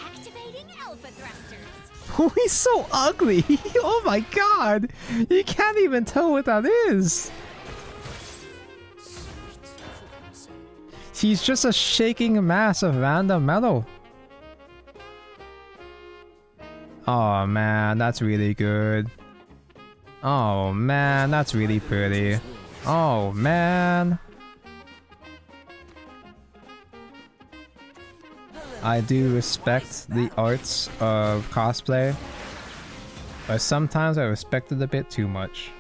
Activating alpha thrusters. Oh, he's so ugly. Oh my god. You can't even tell what that is. He's just a shaking mass of random metal. Oh man, that's really good. Oh man, that's really pretty. Oh man. I do respect the arts of cosplay, but sometimes I respect it a bit too much.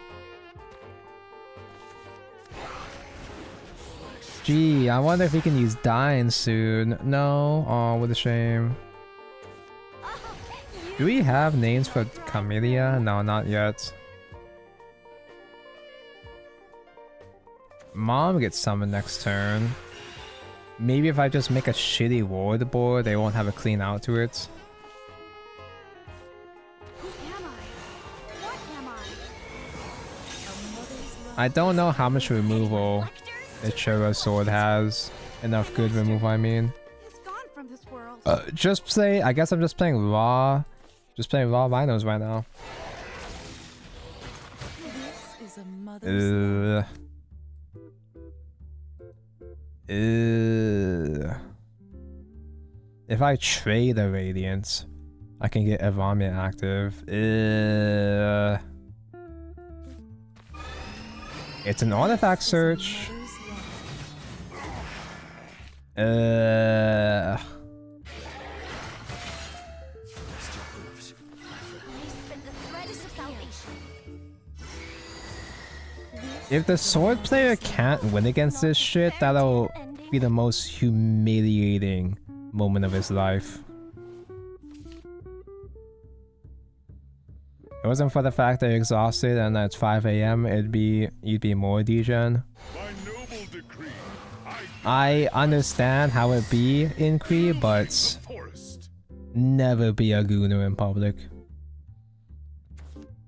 Gee, I wonder if we can use Dyne soon. No? Oh, what a shame. Do we have names for Camellia? No, not yet. Mom gets summoned next turn. Maybe if I just make a shitty ward board, they won't have a clean out to it. Who am I? What am I? I don't know how much removal Ichiro's sword has. Enough good removal, I mean. He's gone from this world. Just play, I guess I'm just playing raw. Just playing raw rhinos right now. This is a mother's love. If I trade a Radiance, I can get Evamia active. It's an artifact search. If the sword player can't win against this shit, that'll be the most humiliating moment of his life. If it wasn't for the fact that you're exhausted and it's 5 AM, you'd be more degen. I understand how it be in Kree, but never be a gooner in public.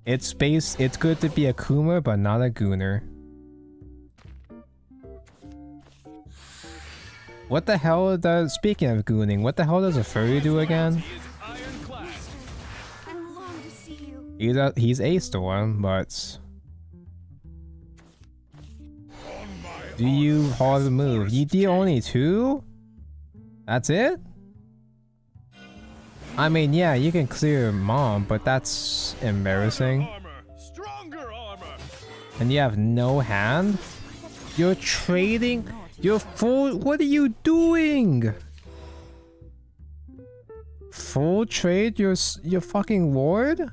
It's good to be a Coomer, but not a gooner. What the hell does, speaking of gooning, what the hell does a furry do again? I long to see you. He's a storm, but... Do you hard move? You deal only 2? That's it? I mean, yeah, you can clear Mom, but that's embarrassing. And you have no hand? You're trading? You're full? What are you doing? full trade your fucking ward?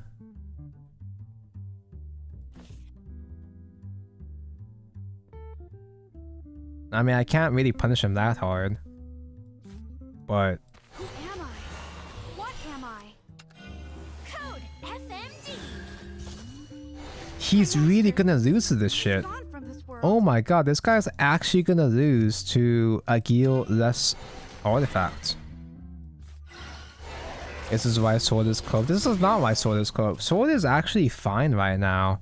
I mean, I can't really punish him that hard. But Who am I? What am I? Code FMD. he's really gonna lose to this shit. Gone from this world. Oh my god, this guy's actually gonna lose to a Gil less artifact. This is why Sword is Cove. This is not why Sword is Cove. Sword is actually fine right now.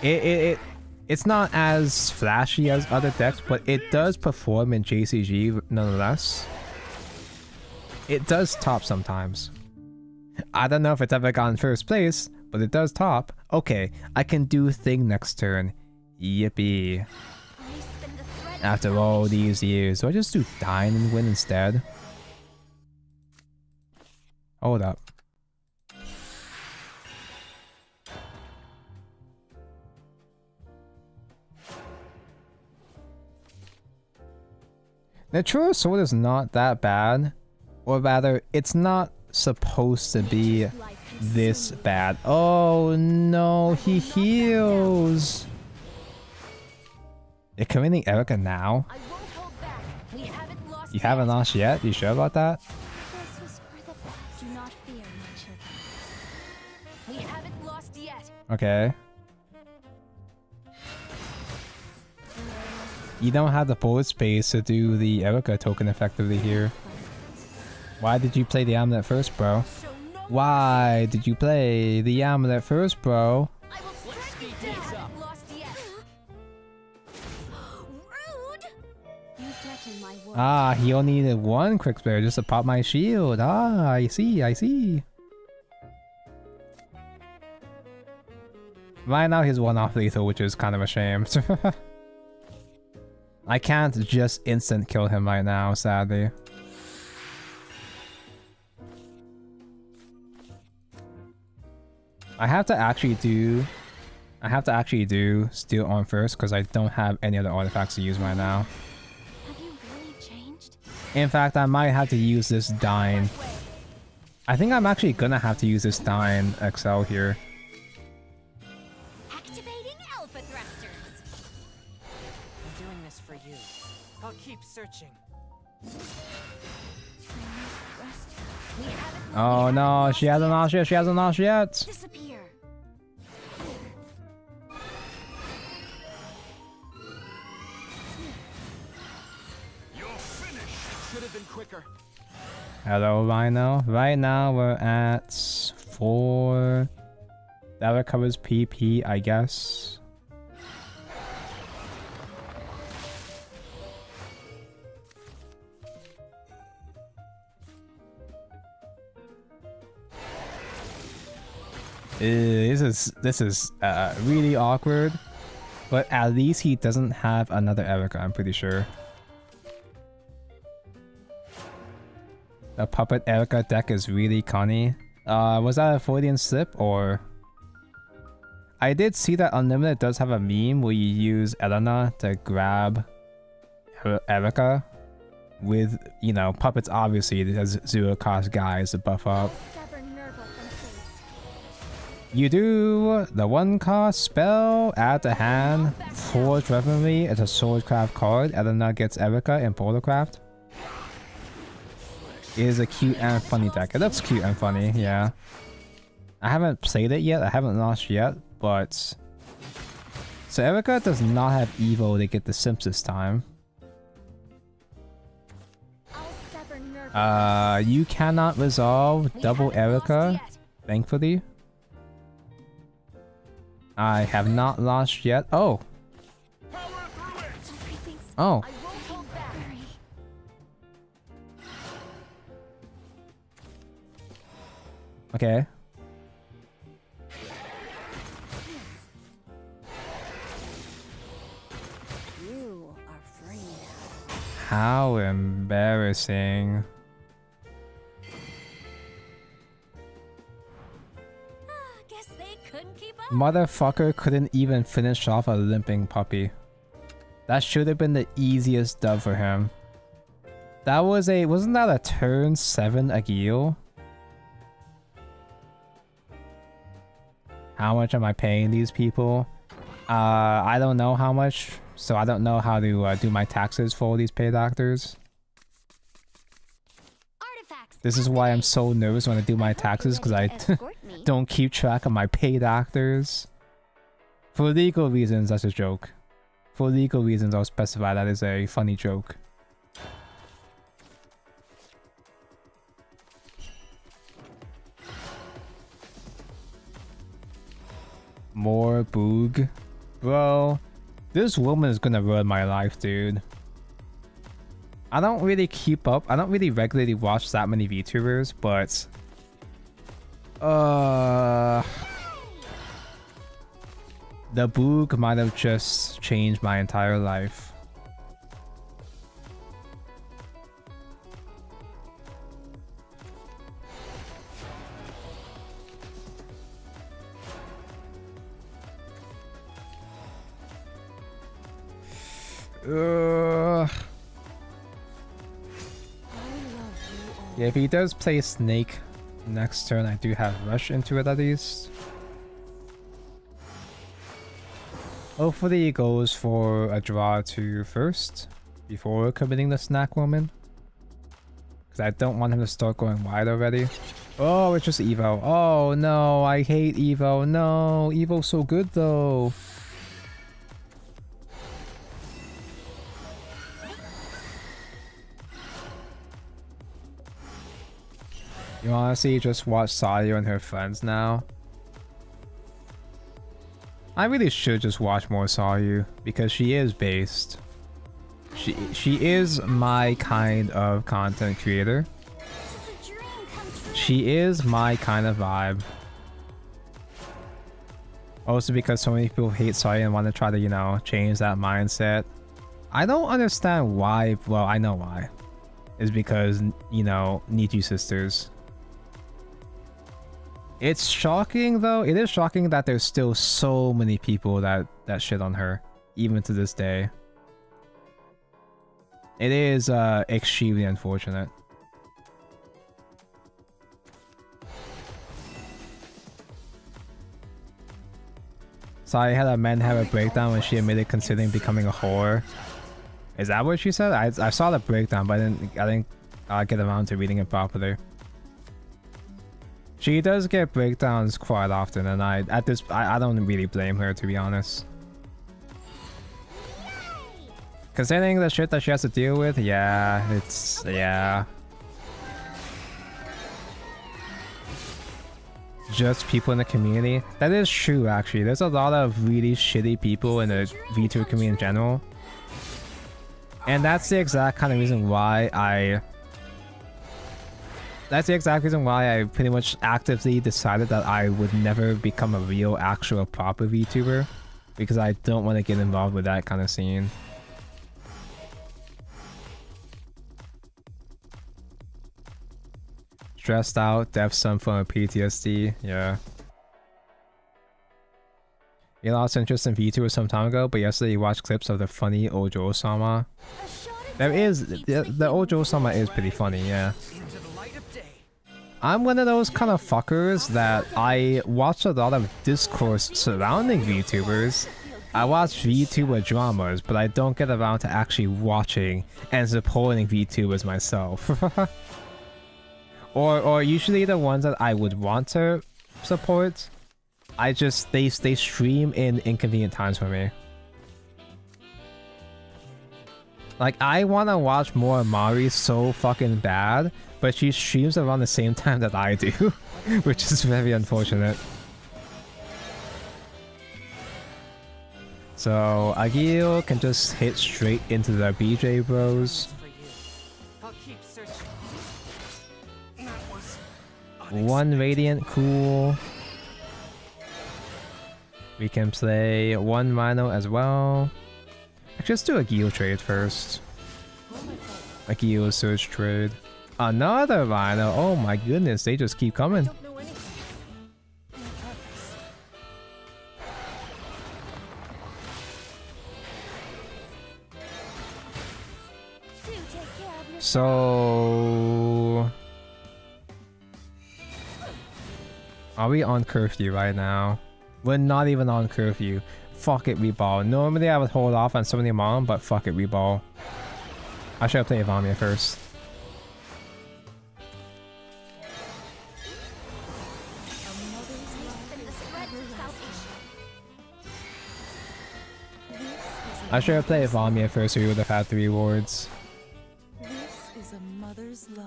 It's not as flashy as other decks, but it does perform in JCG nonetheless. It does top sometimes. I don't know if it's ever gotten first place, but it does top. Okay, I can do thing next turn. Yippee. I spin the thread of After all these years, do I just do Dine and win instead? Hold up. Natural Sword is not that bad. Or rather, it's not supposed to be this bad. Oh no, he heals! You're committing Erica now? I won't hold back. We haven't lost You haven't lost yet? You sure about that? This was for the best. Do not fear, my children. We haven't lost yet. Okay. You don't have the bullet space to do the Erica token effectively here. Why did you play the amulet first, bro? Show no Why did you play the amulet first, bro? I will strike you down. We haven't lost yet. Rude. You threaten my world. Ah, he only needed one quick spare just to pop my shield. Ah, I see, I see. Right now he's one off lethal, which is kind of a shame. I can't just instant kill him right now, sadly. I have to actually do Steel Arm first because I don't have any other artifacts to use right now. Have you really changed? In fact, I might have to use this Dine. I think I'm actually gonna have to use this Dine XL here. Activating alpha thrusters. I'm doing this for you. I'll keep searching. We haven't Oh no, she hasn't lost yet, she hasn't lost yet! disappear. You're finished. Should have been quicker. Hello, Rhino. Right now we're at 4. That recovers PP, I guess. This is really awkward, but at least he doesn't have another Erica, I'm pretty sure. The Puppet Erica deck is really conny. Was that a Freudian slip or? I did see that Unlimited does have a meme where you use Elena to grab Erica with, you know, Puppets obviously has 0 cost guys to buff up. Sever Nerva from phase. You do the 1 cost spell, add to hand, Forge Revelry, it's a Swordcraft card, Elena gets Erica in Portalcraft. It is a cute and funny deck. It looks cute and funny, yeah. I haven't played it yet, I haven't launched yet, but... So Erica does not have Evo to get the Simps this time. I'll sever Nerva. You cannot resolve double Erica, thankfully. I have not launched yet. Oh! Everything's Oh! I won't hold back. Okay. You are free now. How embarrassing. Guess they couldn't keep up. Motherfucker couldn't even finish off a limping puppy. That should have been the easiest dub for him. That was a... Wasn't that a turn 7 Agil? How much am I paying these people? I don't know how much, so I don't know how to do my taxes for all these paid actors. Artifacts. This is why I'm so nervous when I do my taxes, because I don't keep track of my paid actors. For legal reasons, that's a joke. For legal reasons, I'll specify that is a funny joke. More boog. Bro, this woman is gonna ruin my life, dude. I don't really keep up. I don't really regularly watch that many VTubers, but... the boog might have just changed my entire life. Yeah, if he does play Snake next turn, I do have Rush into it at least. Hopefully he goes for a draw 2 first, before committing the Snack Woman. Because I don't want him to start going wide already. Oh, it's just Evo. Oh no, I hate Evo. No, Evo's so good though. You honestly just watch Sayu and her friends now? I really should just watch more Sayu, because she is based. She is my kind of content creator. She is my kind of vibe. Also because so many people hate Sayu and want to try to, you know, change that mindset. I don't understand why. Well, I know why. It's because, you know, Nichi sisters. It's shocking though. It is shocking that there's still so many people that shit on her, even to this day. It is extremely unfortunate. So I had a man have a breakdown when she admitted considering becoming a whore. Is that what she said? I saw the breakdown, but I didn't get around to reading it properly. She does get breakdowns quite often, and I don't really blame her, to be honest. Considering the shit that she has to deal with, yeah, yeah. Just people in the community. That is true, actually. There's a lot of really shitty people in the VTuber community in general. And that's the exact kind of reason why That's the exact reason why I pretty much actively decided that I would never become a real, actual, proper VTuber. Because I don't want to get involved with that kind of scene. Stressed out, deaf some form of PTSD, yeah. You lost interest in VTuber some time ago, but yesterday you watched clips of the funny Ojo-sama. There is, the Ojo-sama is pretty funny, yeah. I'm one of those kind of fuckers that I watch a lot of discourse surrounding VTubers. I watch VTuber dramas, but I don't get around to actually watching and supporting VTubers myself. or usually the ones that I would want to support, they stream in inconvenient times for me. Like, I want to watch more Mari so fucking bad, but she streams around the same time that I do, which is very unfortunate. So Agil can just hit straight into the BJ bros. One Radiant, cool. We can play one Rhino as well. Actually, let's do a Geo trade first. A Geo search trade. Another Rhino! Oh my goodness, they just keep coming. So... are we on curfew right now? We're not even on curfew. Fuck it, reball. Normally I would hold off on summoning mom, but fuck it, reball. I should have played Vamia first. I should have played Vamia first so we would have had the rewards. This is a mother's love.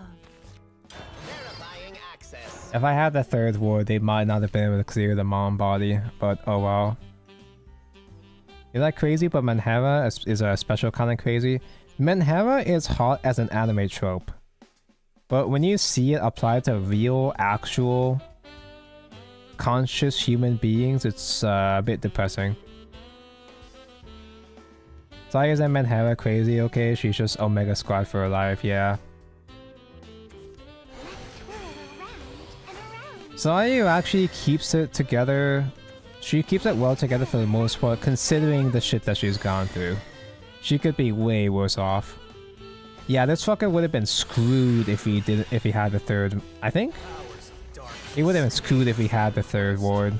Verifying access. If I had the third ward, they might not have been able to clear the mom body, but oh well. Is that crazy? But Menhera is a special kind of crazy. Menhera is hot as an anime trope, but when you see it applied to real, actual, conscious human beings, it's a bit depressing. So I isn't Menhera crazy, okay? She's just Omega Squad for her life, yeah. Sayu actually keeps it together. She keeps it well together for the most part, considering the shit that she's gone through. She could be way worse off. Yeah, this fucker would have been screwed if he had the third. I think he would have been screwed if he had the third ward.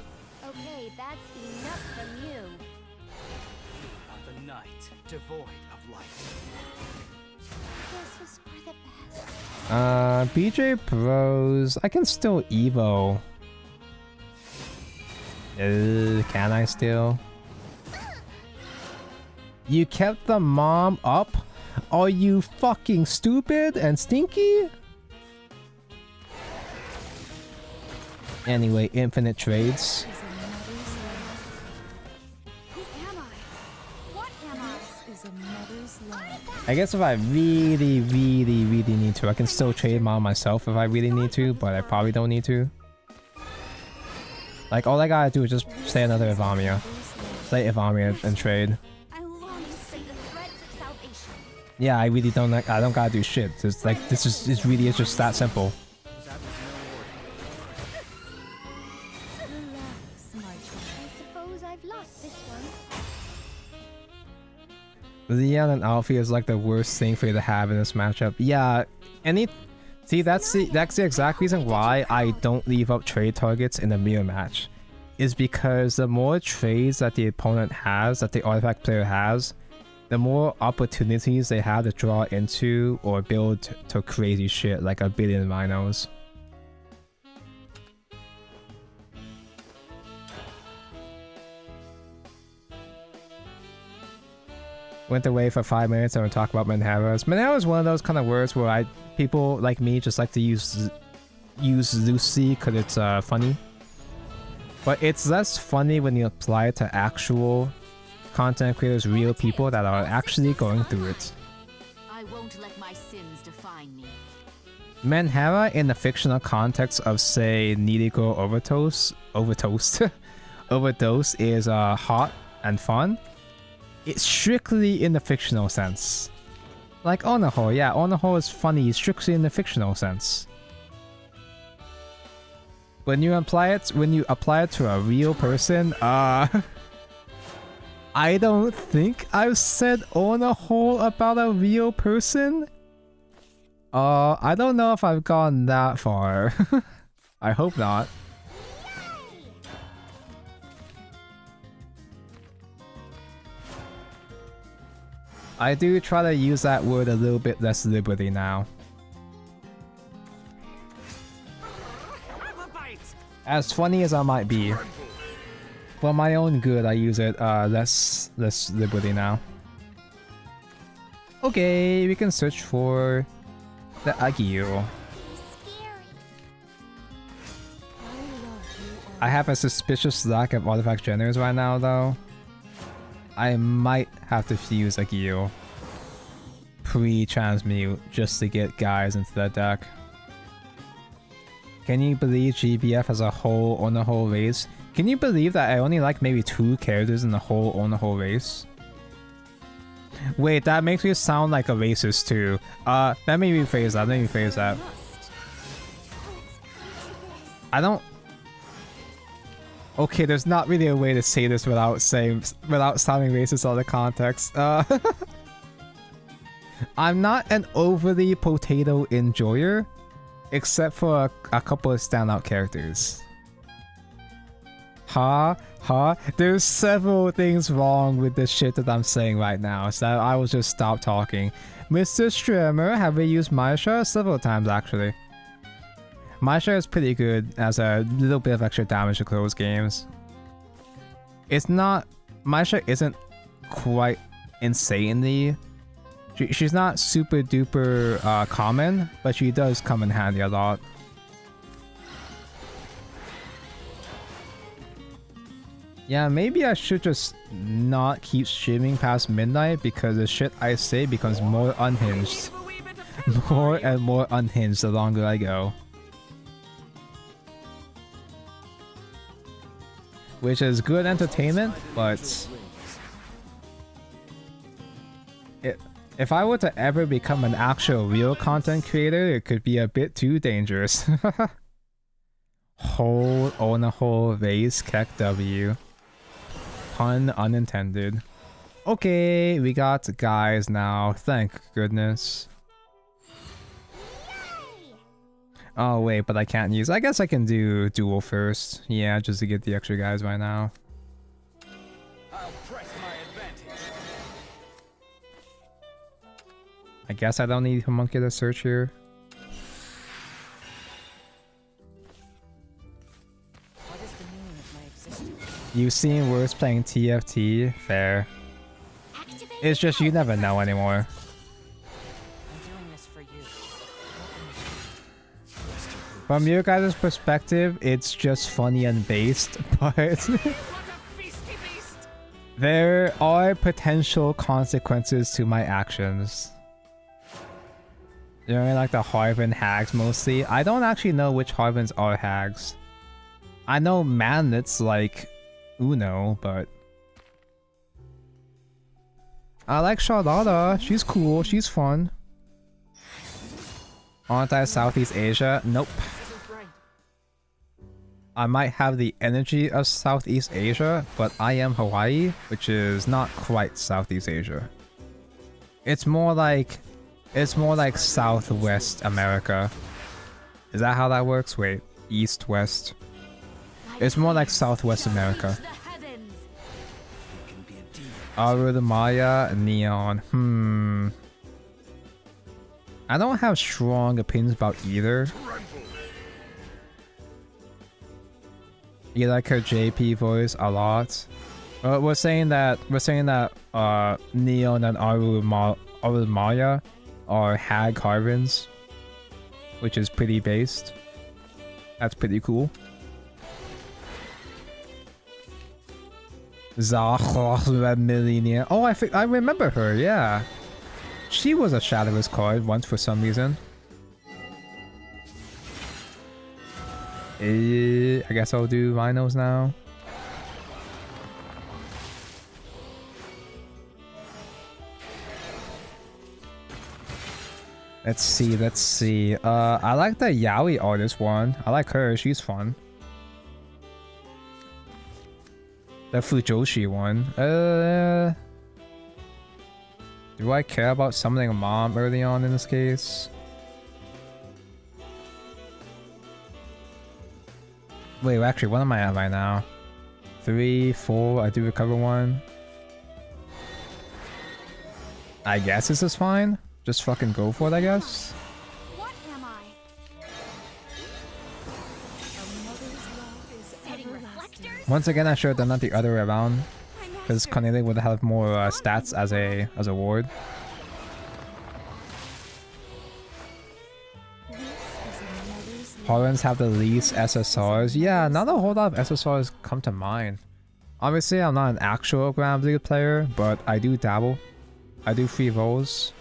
Okay, that's enough from you. Are the night devoid of light. This was for the best. BJ Bros. I can still Evo. Can I still? You kept the mom up? Are you fucking stupid and stinky? Anyway, infinite trades. Is a mother's love. Who am I? What am I? This is a mother's love. I guess if I really need to, I can still trade mom myself if I really need to, but I probably don't need to. Like, all I gotta do is just say another Evamia. Say Evamia and trade. I long to see the threads of salvation. Yeah, I really don't like, I don't gotta do shit. It's like, it really is just that simple. Relax, my child. I suppose I've lost this one. Leon and Alfie is like the worst thing for you to have in this matchup. Yeah, see, that's the exact reason why I don't leave up trade targets in a mirror match. Is because the more trades that the opponent has, that the artifact player has, the more opportunities they have to draw into or build to crazy shit like a billion rhinos. Went away for 5 minutes and talk about Menheras. Menhera is one of those kind of words where people like me just like to use loosely because it's funny. But it's less funny when you apply it to actual content creators, real people that are actually going through it. I won't let my sins define me. Menhera in the fictional context of, say, Needy Girl Overdose is hot and fun. It's strictly in the fictional sense. Like Onaho, yeah, Onaho is funny strictly in the fictional sense. When you apply it to a real person, I don't think I've said Onaho about a real person. I don't know if I've gone that far. I hope not. I do try to use that word a little bit less liberally now. As funny as I might be, for my own good, I use it less liberally now. Okay, we can search for the Agio. I have a suspicious lack of artifact generators right now, though. I might have to fuse Agio pre-transmute just to get guys into that deck. Can you believe GBF as a whole on the whole race? Can you believe that I only like maybe 2 characters in the whole on the whole race? Wait, that makes me sound like a racist too. Let me rephrase that. I don't... Okay, there's not really a way to say this without sounding racist out of context. I'm not an overly potato enjoyer. Except for a couple of standout characters. There's several things wrong with the shit that I'm saying right now, so I will just stop talking. Mr. Streamer, have we used maisha? Several times actually. Maisha is pretty good as a little bit of extra damage to close games. It's not... Maisha isn't quite insanely... She's not super duper common, but she does come in handy a lot. Yeah, maybe I should just not keep streaming past midnight because the shit I say becomes more unhinged. More and more unhinged the longer I go. Which is good entertainment, but... If I were to ever become an actual real content creator, it could be a bit too dangerous. Hole on a hole raise keck W. Pun unintended. Okay, we got guys now, thank goodness. Oh wait, but I can't use... I guess I can do duel first. Yeah, just to get the extra guys right now. I'll press my advantage. I guess I don't need homuncular search here. What is the meaning of my existence? You've seen worse playing TFT, fair. It's just you never know anymore. I'm doing this for you. From your guys' perspective, it's just funny and based, but there are potential consequences to my actions. You know, like the Harvin hags mostly. I don't actually know which Harvins are hags. I know Manlet's like Uno, but... I like Charlotta. She's cool. She's fun. Aren't I Southeast Asia? Nope. I might have the energy of Southeast Asia, but I am Hawaii, which is not quite Southeast Asia. It's more like Southwest America. Is that how that works? Wait, East, West. It's more like Southwest America. Aru the Maya, Neon. I don't have strong opinions about either. You like her JP voice a lot. We're saying that Neon and Aru Maya are hag Harvins, which is pretty based. That's pretty cool. Millionaire. Oh, I remember her. Yeah, she was a Shadowverse card once for some reason. I guess I'll do rhinos now. Let's see. I like the Yaoi artist one. I like her. She's fun. The Fujoshi one. Do I care about summoning a mom early on in this case? Wait, actually, what am I at right now? 3, 4, I do recover 1. I guess this is fine. Just fucking go for it, I guess. What am I? A mother's love is Setting everlasting. reflectors? Once again, I should have done that the other way around. Because Cornelia would have more stats as a ward. This is a mother's love. Horrors have the least SSRs. Yeah, not a whole lot of SSRs come to mind. Obviously, I'm not an actual Grand Blue player, but I do dabble. I do free rolls.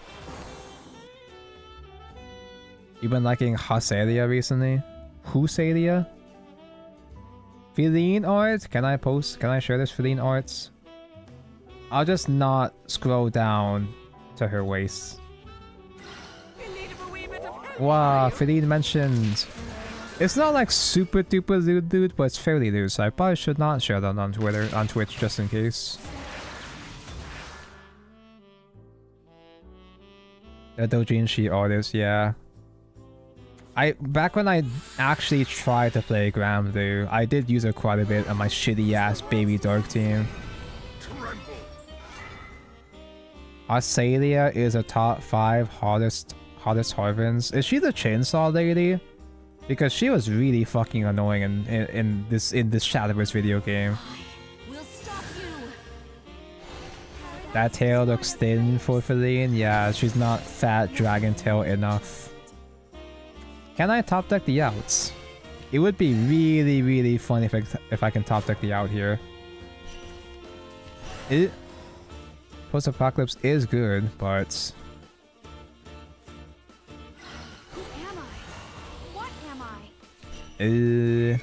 You've been liking Hasalia recently? Husalia? Feline art? Can I share this Feline arts? I'll just not scroll down to her waist. Wow, Feline mentioned. It's not like super duper lewd dude, but it's fairly lewd, so I probably should not share that on Twitch just in case. The Dojinshi artist, yeah. Back when I actually tried to play Granblue, I did use her quite a bit on my shitty ass baby dark team. Azalea is a top 5 hottest Harvins. Is she the chainsaw lady? Because she was really fucking annoying in this Shadowverse video game. We'll stop you. That tail looks thin for Feline. Yeah, she's not fat dragon tail enough. Can I top deck the outs? It would be really, really fun if I can top deck the out here. Post-apocalypse is good, but Who am I? What am I?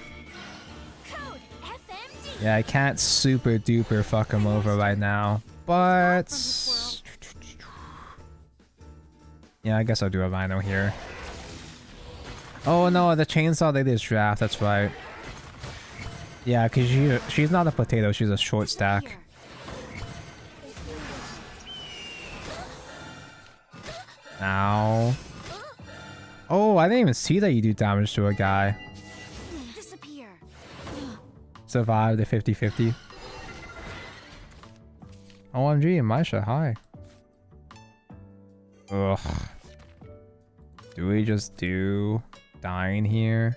Code FMD. Yeah, I can't super duper fuck him over right now, but yeah, I guess I'll do a Rhino here. Oh no, the chainsaw lady is draft, that's right. Yeah, cause she's not a potato, she's a short stack. Ow. Oh, I didn't even see that you do damage to a guy. Disappear. Survive the 50-50. OMG, Maisha, hi. Ugh. Do we just do dying here?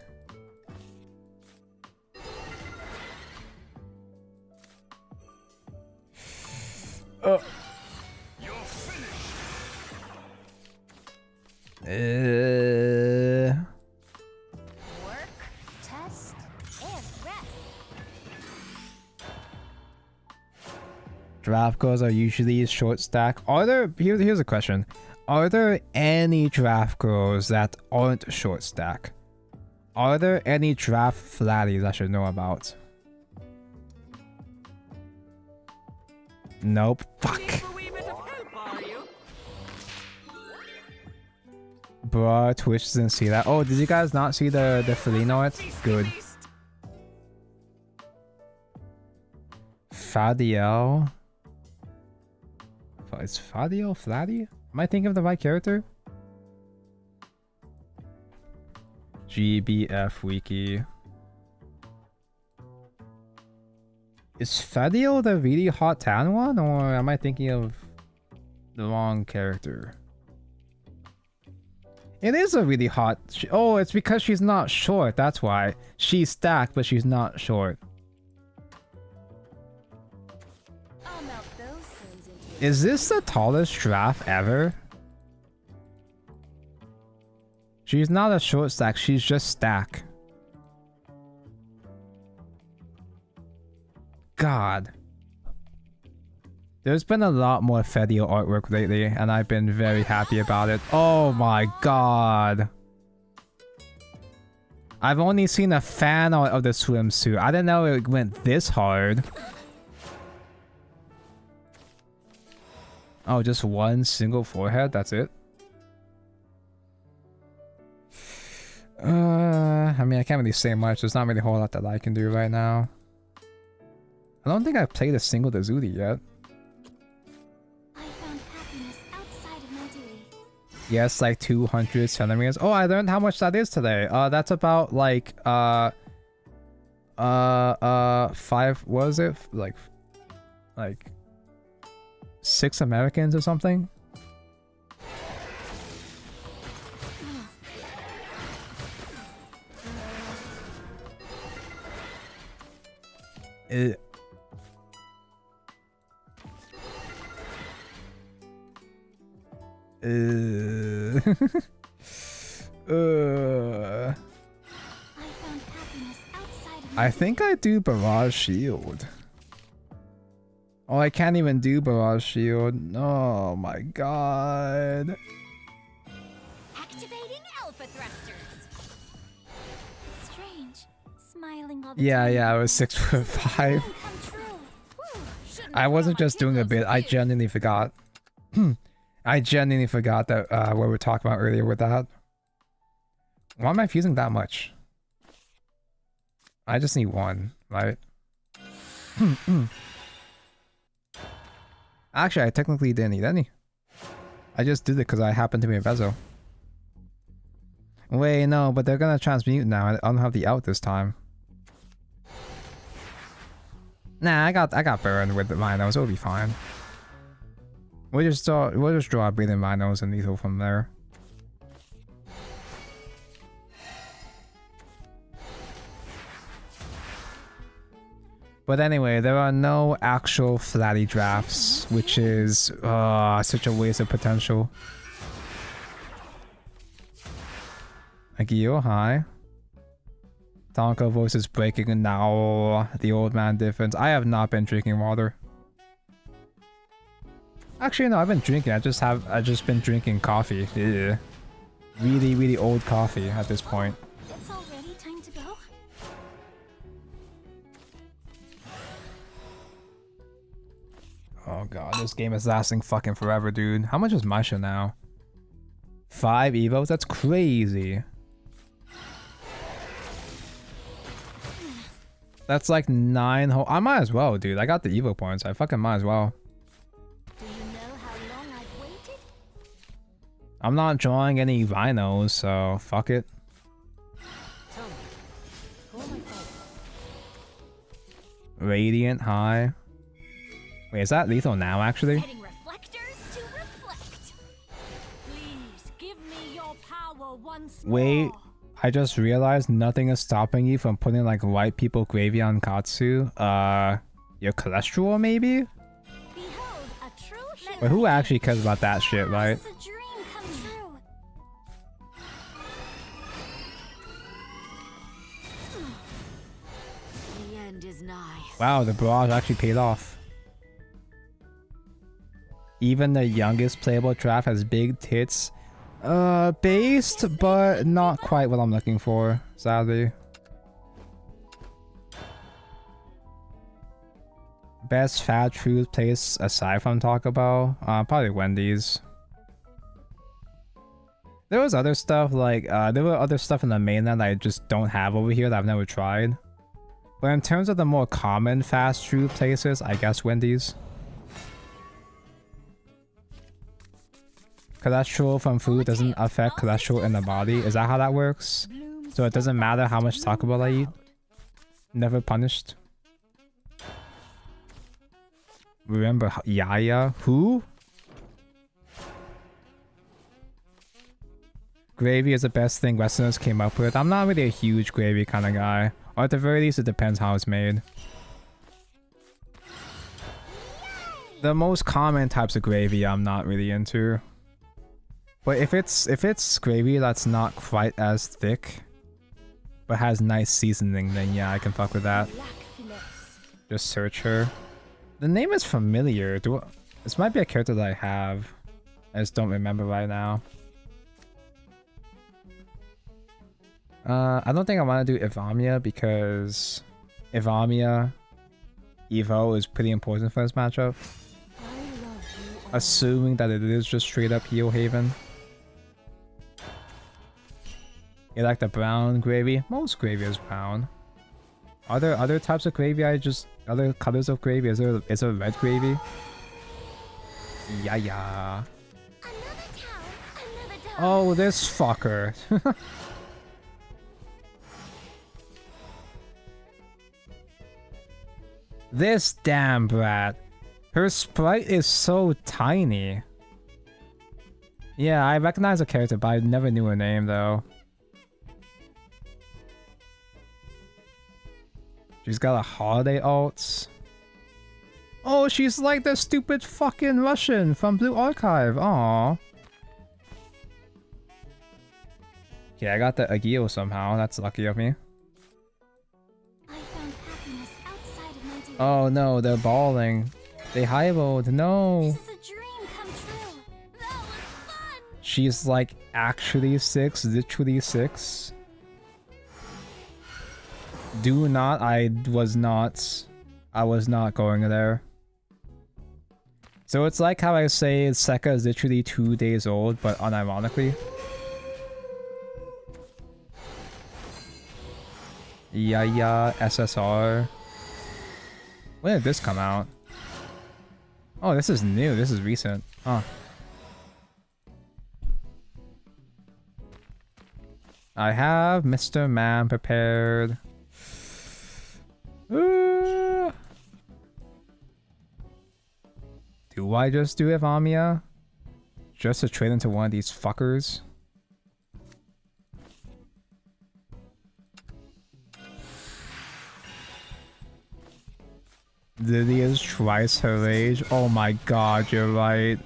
You're finished. Work, test, and rest. Draft girls are usually short stack. Are there here's a question. Are there any draft girls that aren't short stack? Are there any draft flatties I should know about? Nope. Fuck. Bruh, Twitch didn't see that. Oh, did you guys not see the Felino it? Good. Fadiel? Is Fadiel Flatty? Am I thinking of the right character? GBF Wiki. Is Fadiel the really hot tan one, or am I thinking of the wrong character? It is a really hot... Oh, it's because she's not short, that's why. She's stacked, but she's not short. I'll melt those sins into Is this the tallest draft ever? She's not a short stack, she's just stack. God. There's been a lot more Fedio artwork lately, and I've been very happy about it. Oh my god. I've only seen a fan art of the swimsuit. I didn't know it went this hard. Oh, just one single forehead? That's it? I mean, I can't really say much. There's not really a whole lot that I can do right now. I don't think I've played a single Dazudi yet. I found happiness outside of my duty. Yes, like 200 centimeters. Oh, I learned how much that is today. That's about like 5, what is it? Like 6 Americans or something? I think I do Barrage Shield. Oh, I can't even do Barrage Shield. Oh my god. Activating alpha thrusters. Strange. Smiling all the Yeah, time. yeah, I was 6'5". Come true. Whew, shouldn't I have wasn't brought my just doing a pillows bit. I with you. genuinely forgot. I genuinely forgot that what we were talking about earlier with that. Why am I fusing that much? I just need one, right? Actually, I technically didn't need any. I just did it because I happened to be a Bezo. Wait, no, but they're gonna transmute now. I don't have the out this time. Nah, I got burned with the rhinos. It'll be fine. We'll just draw breathing rhinos and lethal from there. But anyway, there are no actual flatty drafts, which is such a waste of potential. Agio, hi. Tonka voice is breaking now. The old man difference. I have not been drinking water. Actually, no, I've been drinking. I just been drinking coffee. Ugh. Really, really old coffee at this point. It's already time to go. Oh god, this game is lasting fucking forever, dude. How much is maisha now? 5 evos? That's crazy. That's like 9 whole. I might as well, dude. I got the evo points. I fucking might as well. Do you know how long I've waited? I'm not drawing any rhinos, so fuck it. Radiant, hi. Wait, is that lethal now, actually? Setting reflectors to reflect. Please give me your power once Wait, more. I just realized nothing is stopping you from putting like white people gravy on katsu. Your cholesterol, maybe? Behold, a true hero. But who actually cares about that shit, right? It's a dream come true. The end is nigh. Wow, the barrage actually paid off. Even the youngest playable draft has big tits. Based, but not quite what I'm looking for, sadly. Best fat food place aside from Taco Bell? Probably Wendy's. There was other stuff like, there were other stuff in the mainland I just don't have over here that I've never tried. But in terms of the more common fast food places, I guess Wendy's. Cholesterol from food doesn't affect cholesterol in the body. Is that how that works? So it doesn't matter how much Taco Bell I eat? Never punished. Remember Yaya? Who? Gravy is the best thing Westerners came up with. I'm not really a huge gravy kind of guy. Or at the very least, it depends how it's made. The most common types of gravy I'm not really into. But if it's gravy that's not quite as thick, but has nice seasoning, then yeah, I can fuck with that. Just search her. The name is familiar. This might be a character that I have. I just don't remember right now. I don't think I want to do Ivamia because Ivamia Evo is pretty important for this matchup. Assuming that it is just straight up Heal Haven. You like the brown gravy? Most gravy is brown. Are there other types of gravy? Other colors of gravy? Is there red gravy? Yeah. Oh, this fucker. This damn brat. Her sprite is so tiny. Yeah, I recognize the character, but I never knew her name though. She's got a holiday alt. Oh, she's like the stupid fucking Russian from Blue Archive. Aww. Okay, I got the Agio somehow. That's lucky of me. I found happiness outside of my day. Oh no, they're bawling. They highballed. No. This is a dream come true. That was fun. She's like actually 6, literally 6. Do not. I was not going there. So it's like how I say Seka is literally 2 days old, but unironically. Yeah, SSR. When did this come out? Oh, this is new. This is recent. Huh. I have Mr. Man prepared. Do I just do Evamia? Just to trade into one of these fuckers? Lydia's twice her age. Oh my god, you're right.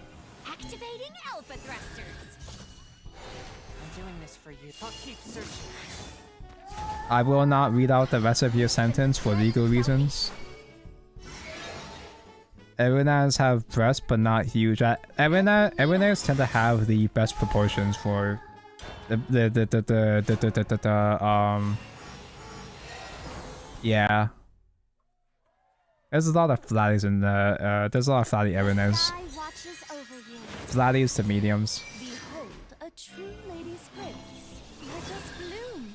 Activating alpha thrusters. I'm doing this for you. I'll keep searching. I will not read out the rest of your sentence for legal reasons. Erinas have breasts, but not huge. Erinas tend to have the best proportions for yeah. There's a lot of flatties in the there's a lot of flatty Erinas. Sky watches over you. Flatties to mediums. Behold, a true lady's grace. Let us bloom.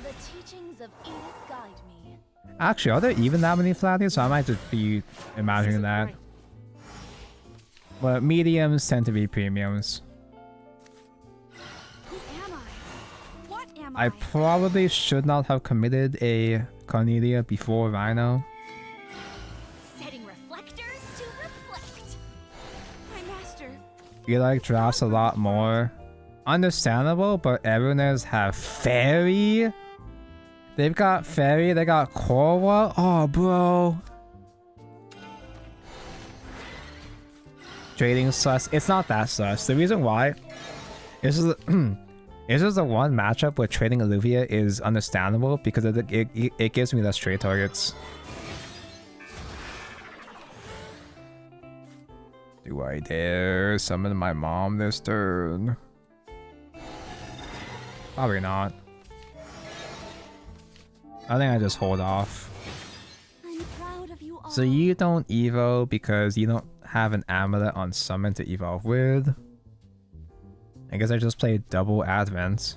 The teachings of Edith guide me. Actually, are there even that many flatties? So I might just be imagining that. But mediums tend to be premiums. Who am I? What am I probably should not have committed a Cornelia before Rhino. Setting reflectors to reflect. My master. You like drafts a lot more. Understandable, but Erinas have fairy. They've got fairy, they got Korwa. Oh, bro. Trading sus. It's not that sus. The reason why is it's just the one matchup where trading Olivia is understandable because it gives me less trade targets. Do I dare summon my mom this turn? Probably not. I think I just hold off. I'm proud of you all. So you don't evo because you don't have an amulet on summon to evolve with. I guess I just play double advent.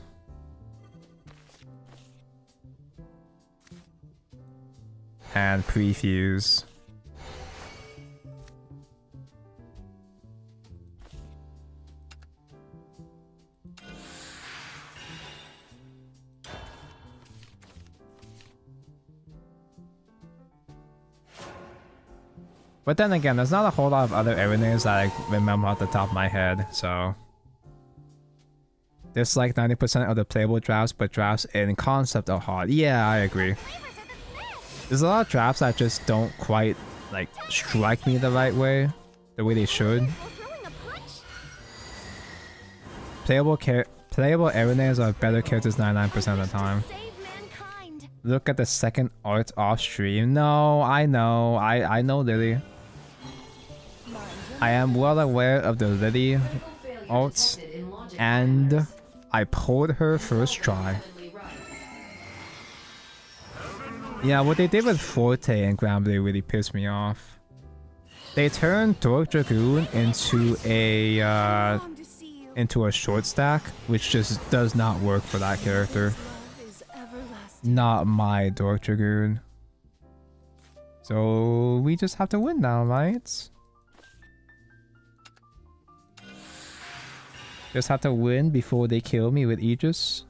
And prefuse. But then again, there's not a whole lot of other arenas that I remember off the top of my head, so... There's like 90% of the playable drafts, but drafts in concept are hard. Yeah, I agree. There's a lot of drafts that just don't quite, like, strike me the right way. The way they should. Playable arenas are better characters 99% of the time. Look at the second art off stream. No, I know. I know Lily. I am well aware of the Lily arts, and I pulled her first try. Yeah, what they did with Forte and Grambley really pissed me off. They turned Dork Dragoon into a short stack, which just does not work for that character. Not my Dork Dragoon. So we just have to win now, right? Just have to win before they kill me with Aegis.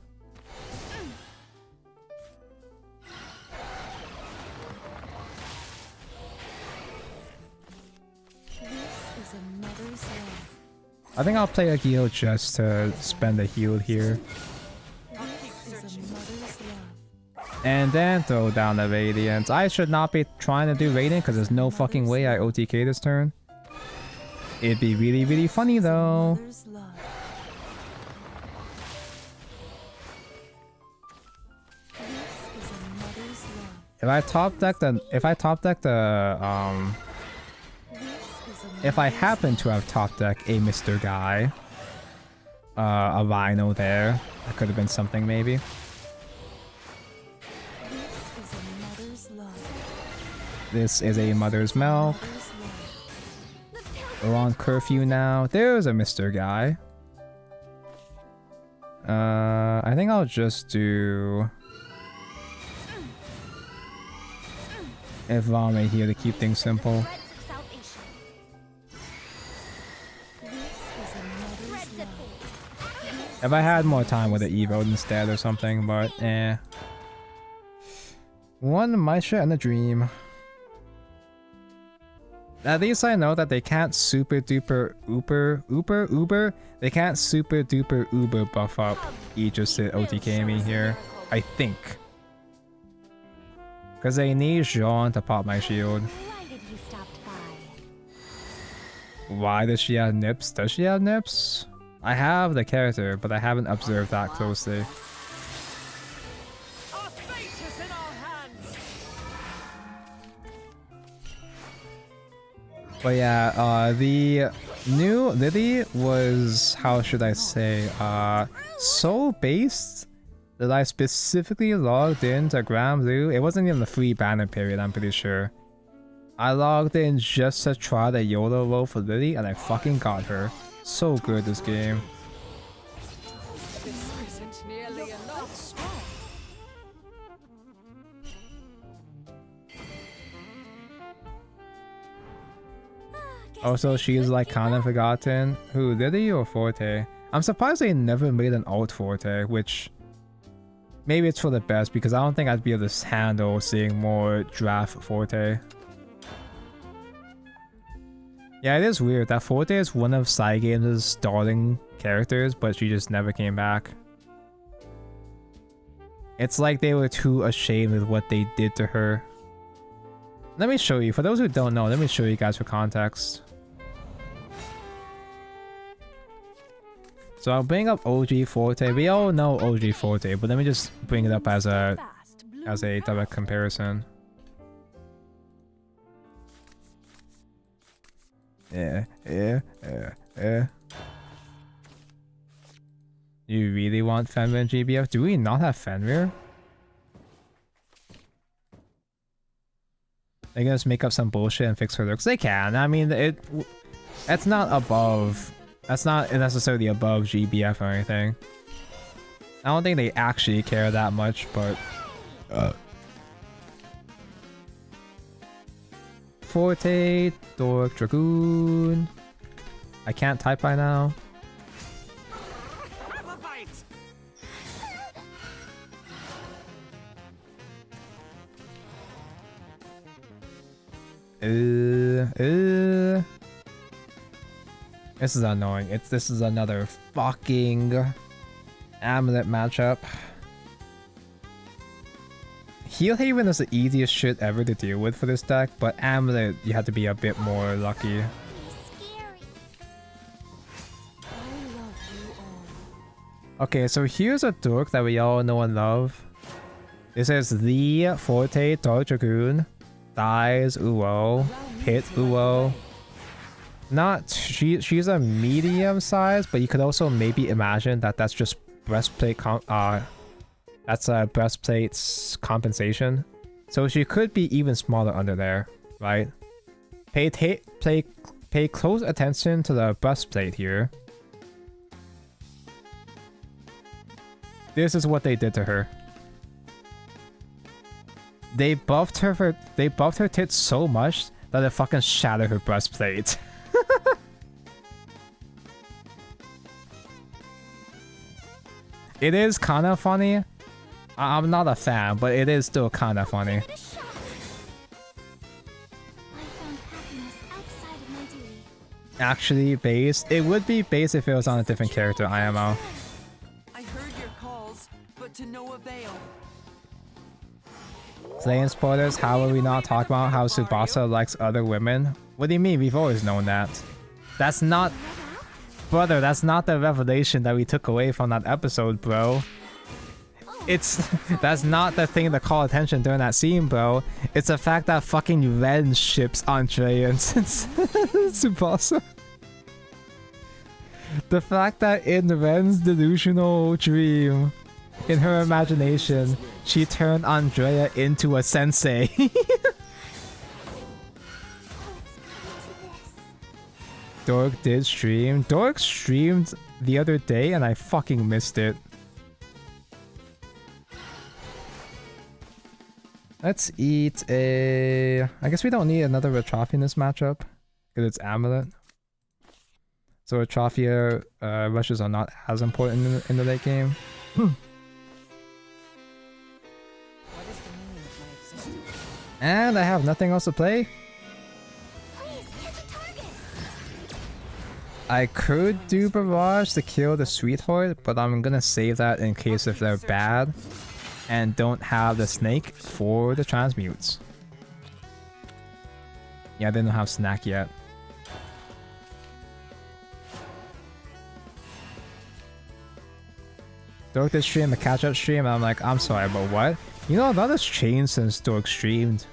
I think I'll play a heal just to spend a heal here. And then throw down the Radiant. I should not be trying to do Radiant because there's no fucking way I OTK this turn. It'd be really, really funny though. If I top deck the if I happen to have top deck a Mr. Guy, a Rhino there, that could have been something maybe. This is a Mother's Milk. We're on curfew now. There's a Mr. Guy. I think I'll just do Evame here to keep things simple. If I had more time with the Evo instead or something, but eh. One maisha and a dream. At least I know that they can't super duper uber. They can't super duper uber buff up Aegis to OTK me here. I think. Because they need Jean to pop my shield. Why did he stop by? Why does she have nips? Does she have nips? I have the character, but I haven't observed that closely. Our fate is in our hands. But yeah, the new Lily was, how should I say, so based that I specifically logged into Grand Blue. It wasn't even the free banner period, I'm pretty sure. I logged in just to try the YOLO roll for Lily, and I fucking got her. So good, this game. This isn't nearly enough. Also, she's like kind of forgotten. Who, Lily or Forte? I'm surprised they never made an alt Forte, which maybe it's for the best because I don't think I'd be able to handle seeing more draft Forte. Yeah, it is weird that Forte is one of Cygames' starting characters, but she just never came back. It's like they were too ashamed with what they did to her. Let me show you. For those who don't know, let me show you guys for context. So I'll bring up OG Forte. We all know OG Forte, but let me just bring it up as a direct comparison. Yeah. You really want Fenrir in GBF? Do we not have Fenrir? They can just make up some bullshit and fix her looks. They can. I mean, it's not above. That's not necessarily above GBF or anything. I don't think they actually care that much, but. Forte, Dork, Dragoon. I can't type by now. Have a bite. This is annoying. This is another fucking Amulet matchup. Heal Haven is the easiest shit ever to deal with for this deck, but Amulet, you have to be a bit more lucky. Okay, so here's a dork that we all know and love. This is the Forte Dark Dragoon. Dies Uo. Hit Uo. She's a medium size, but you could also maybe imagine that that's just breastplate that's a breastplate's compensation. So she could be even smaller under there, right? Pay close attention to the breastplate here. This is what they did to her. They buffed her tits so much that it fucking shattered her breastplate. It is kind of funny. I'm not a fan, but it is still kind of funny. Actually, base. It would be base if it was on a different character, IMO. I heard your calls, but to no avail. Flame spoilers, how are we not talking about how Tsubasa likes other women? What do you mean? We've always known that. That's not... Brother, that's not the revelation that we took away from that episode, bro. That's not the thing to call attention during that scene, bro. It's the fact that fucking Ren ships Andrea and Tsubasa. The fact that in Ren's delusional dream, in her imagination, she turned Andrea into a sensei. Dork did stream. Dork streamed the other day and I fucking missed it. Let's eat a... I guess we don't need another Retrophy in this matchup. Because it's Amulet. So Atrophia rushes are not as important in the late game. What is the meaning of my existence? And I have nothing else to play. Please hit the target. I could do Barrage to kill the Sweetheart, but I'm gonna save that in case if they're bad and don't have the Snake for the Transmutes. Yeah, they don't have Snack yet. Dork did stream a catch-up stream, and I'm like, I'm sorry, but what? You know, that has changed since Dork streamed.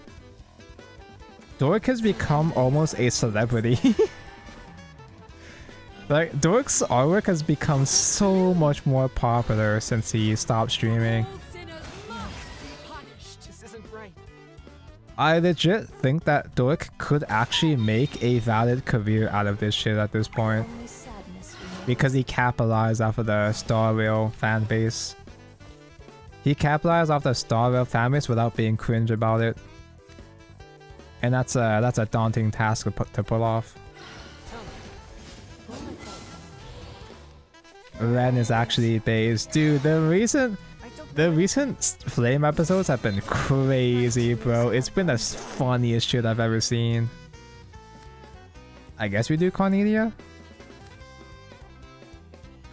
Dork has become almost a celebrity. Like, Dork's artwork has become so much more popular since he stopped streaming. This isn't right. I legit think that Dork could actually make a valid career out of this shit at this point. Only sadness remains. Because he capitalized off of the Star Rail fan base. He capitalized off the Star Rail fan base without being cringe about it. And that's a daunting task to pull off. Ren is actually based. Dude, the recent Flame episodes have been crazy, bro. It's been the funniest shit I've ever seen. I guess we do Cornelia?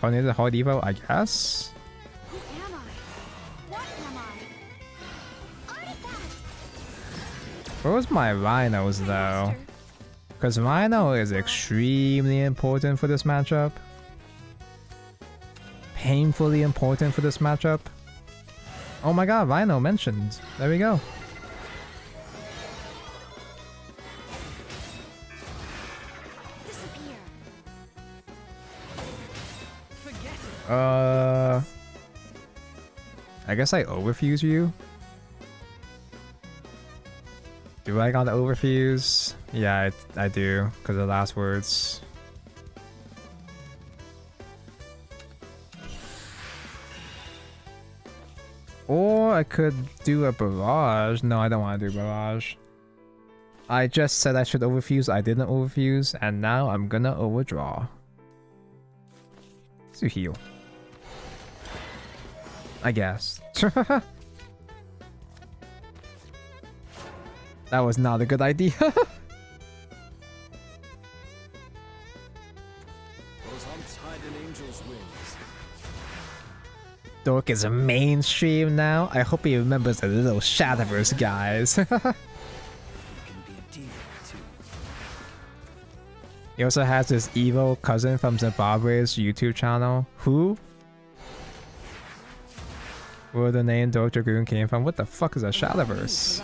Cornelia Hard Evo, I guess? Who am I? What am I? Artifacts. Where was my Rhinos though? Because Rhino is extremely important for this matchup. Painfully important for this matchup. Oh my god, Rhino mentioned. There we go. Disappear. I guess I overfuse you. Do I gotta overfuse? Yeah, I do, because of the last words. Or I could do a barrage. No, I don't want to do barrage. I just said I should overfuse. I didn't overfuse, and now I'm gonna overdraw. To heal. I guess. That was not a good idea. Those untied an angel's wings. Dork is a mainstream now. I hope he remembers the little Shadowverse guys. You can be a demon too. He also has this evil cousin from Zimbabwe's YouTube channel. Who? Where the name Dork Dragoon came from. What the fuck is a Shadowverse?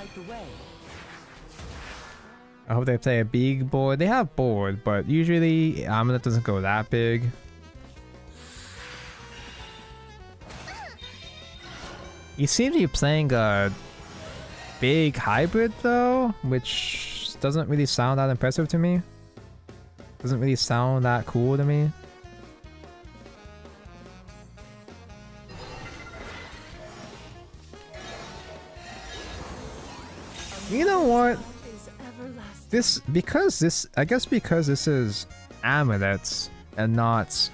I hope they play a big board. They have board, but usually Amulet doesn't go that big. He seems to be playing a big hybrid though, which doesn't really sound that impressive to me. Doesn't really sound that cool to me. You know what? I guess because this is Amulets and not,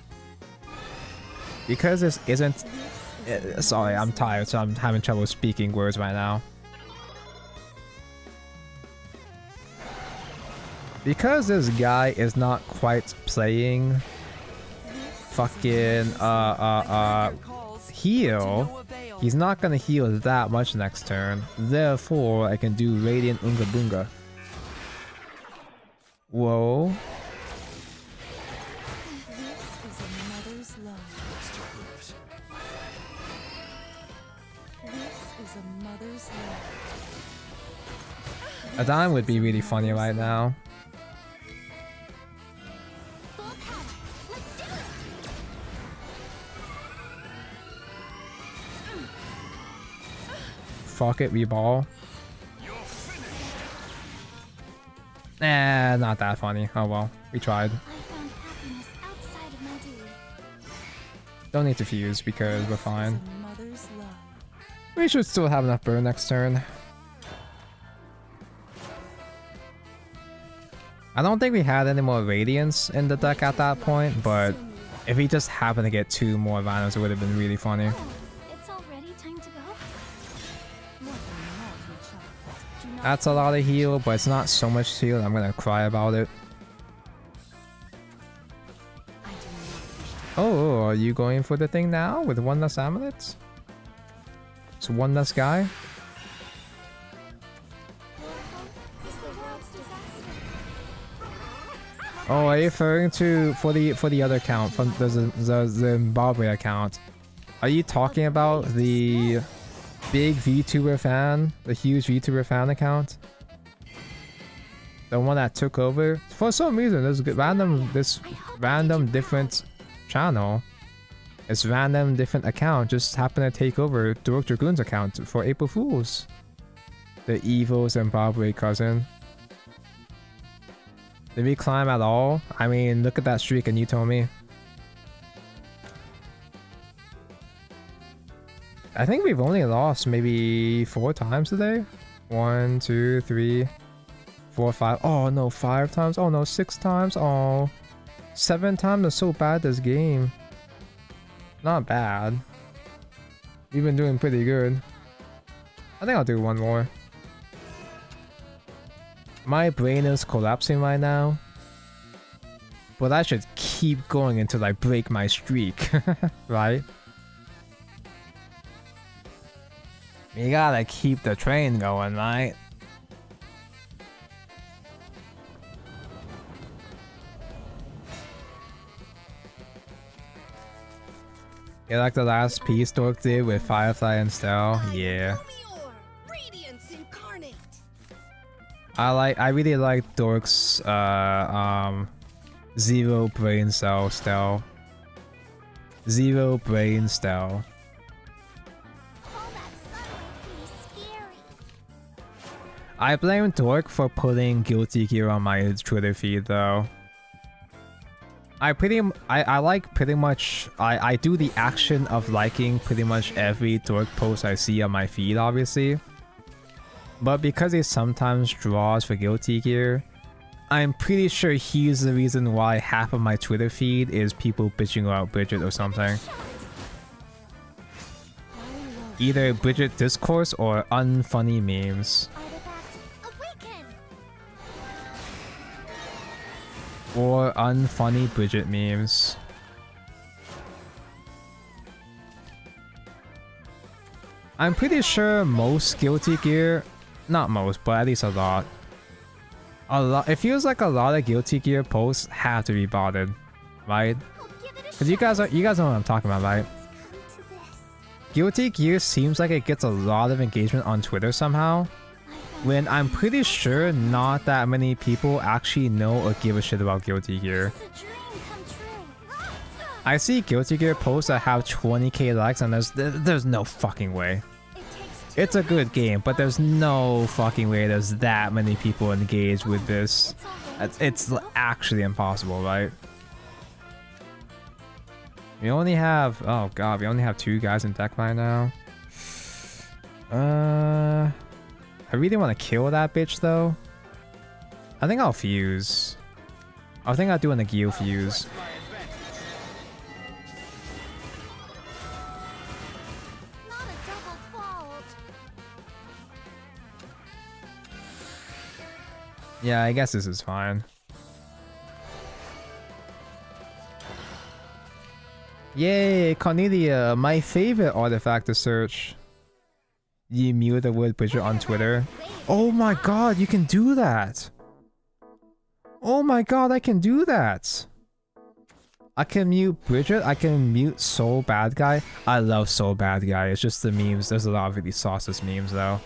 because this isn't, sorry, I'm tired, so I'm having trouble speaking words right now. Because this guy is not quite playing fucking heal, he's not gonna heal that much next turn. Therefore, I can do Radiant Unga Boonga. Whoa. This is a mother's love. This is a mother's love. A dime would be really funny right now. Full power. Let's do it. Fuck it, we ball. Nah, not that funny. Oh well, we tried. I found happiness outside of my duty. Don't need to fuse because we're fine. A mother's love. We should still have enough burn next turn. I don't think we had any more Radiance in the deck at that point, but if we just happened to get 2 more Vanums, it would have been really funny. Oh, it's already time to go? That's a lot of heal, but it's not so much heal. I'm gonna cry about it. Oh, are you going for the thing now with one less amulet? It's one less guy? Oh, are you referring to for the other account from the Zimbabwe account? Are you talking about the big VTuber fan, the huge VTuber fan account? The one that took over? For some reason, this random different channel, this random different account just happened to take over Dork Dragoon's account for April Fools. The evil Zimbabwe cousin. Did we climb at all? I mean, look at that streak and you told me. I think we've only lost maybe 4 times today. 1, 2, 3, 4, 5. Oh no, 5 times. Oh no, 6 times. Oh, 7 times is so bad this game. Not bad. We've been doing pretty good. I think I'll do 1 more. My brain is collapsing right now, but I should keep going until I break my streak, right? You gotta keep the train going, right? Yeah, like the last piece Dork did with Firefly and Stell. Yeah. I really like Dork's Zero Brain Cell Stell. Zero Brain Stell. I blame Dork for putting Guilty Gear on my Twitter feed though. I do the action of liking pretty much every Dork post I see on my feed, obviously. But because he sometimes draws for Guilty Gear, I'm pretty sure he's the reason why half of my Twitter feed is people bitching about Bridget or something. Either Bridget discourse or unfunny memes. Or unfunny Bridget memes. I'm pretty sure most Guilty Gear, not most, but at least a lot. It feels like a lot of Guilty Gear posts have to be botted, right? Because you guys know what I'm talking about, right? Guilty Gear seems like it gets a lot of engagement on Twitter somehow, when I'm pretty sure not that many people actually know or give a shit about Guilty Gear. I see Guilty Gear posts that have 20k likes and there's no fucking way. It's a good game, but there's no fucking way there's that many people engaged with this. It's actually impossible, right? We only have... oh god, we only have 2 guys in deck right now. I really want to kill that bitch though. I think I'll fuse. I think I'll do an Agil fuse. Yeah, I guess this is fine. Yay, Cornelia, my favorite artifact to search. You mute the word Bridget on Twitter. Oh my god, you can do that! Oh my god, I can do that! I can mute Bridget, I can mute Soul Bad Guy. I love Soul Bad Guy, it's just the memes. There's a lot of really sauceless memes though.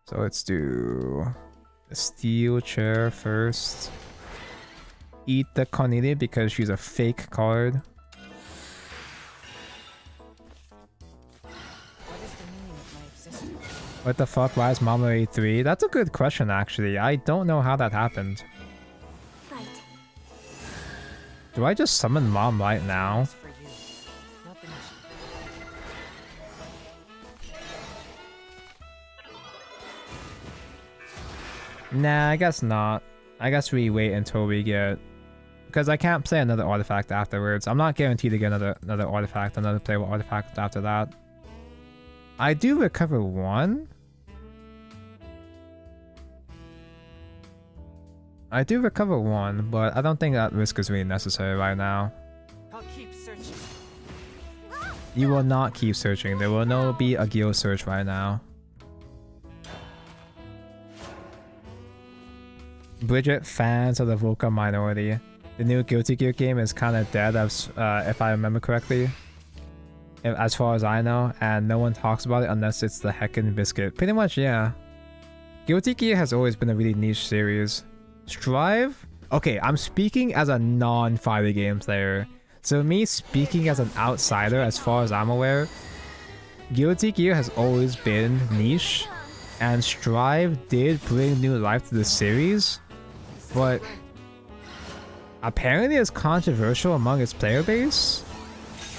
So let's do the steel chair first. Eat the Cornelia because she's a fake card. What the fuck, why is Mama 83? That's a good question actually. I don't know how that happened. Right. Do I just summon Mom right now? Nah, I guess not. I guess we wait until we get... Because I can't play another artifact afterwards. I'm not guaranteed to get another artifact, another playable artifact after that. I do recover one. I do recover one, but I don't think that risk is really necessary right now. I'll keep searching. You will not keep searching. There will no be a guild search right now. Bridget, fans of the vocal minority. The new Guilty Gear game is kind of dead, as if I remember correctly. As far as I know, and no one talks about it unless it's the heckin' biscuit. Pretty much, yeah. Guilty Gear has always been a really niche series. Strive? Okay, I'm speaking as a non-fighting game player. So me speaking as an outsider, as far as I'm aware, Guilty Gear has always been niche, and Strive did bring new life to the series, but apparently it's controversial among its player base,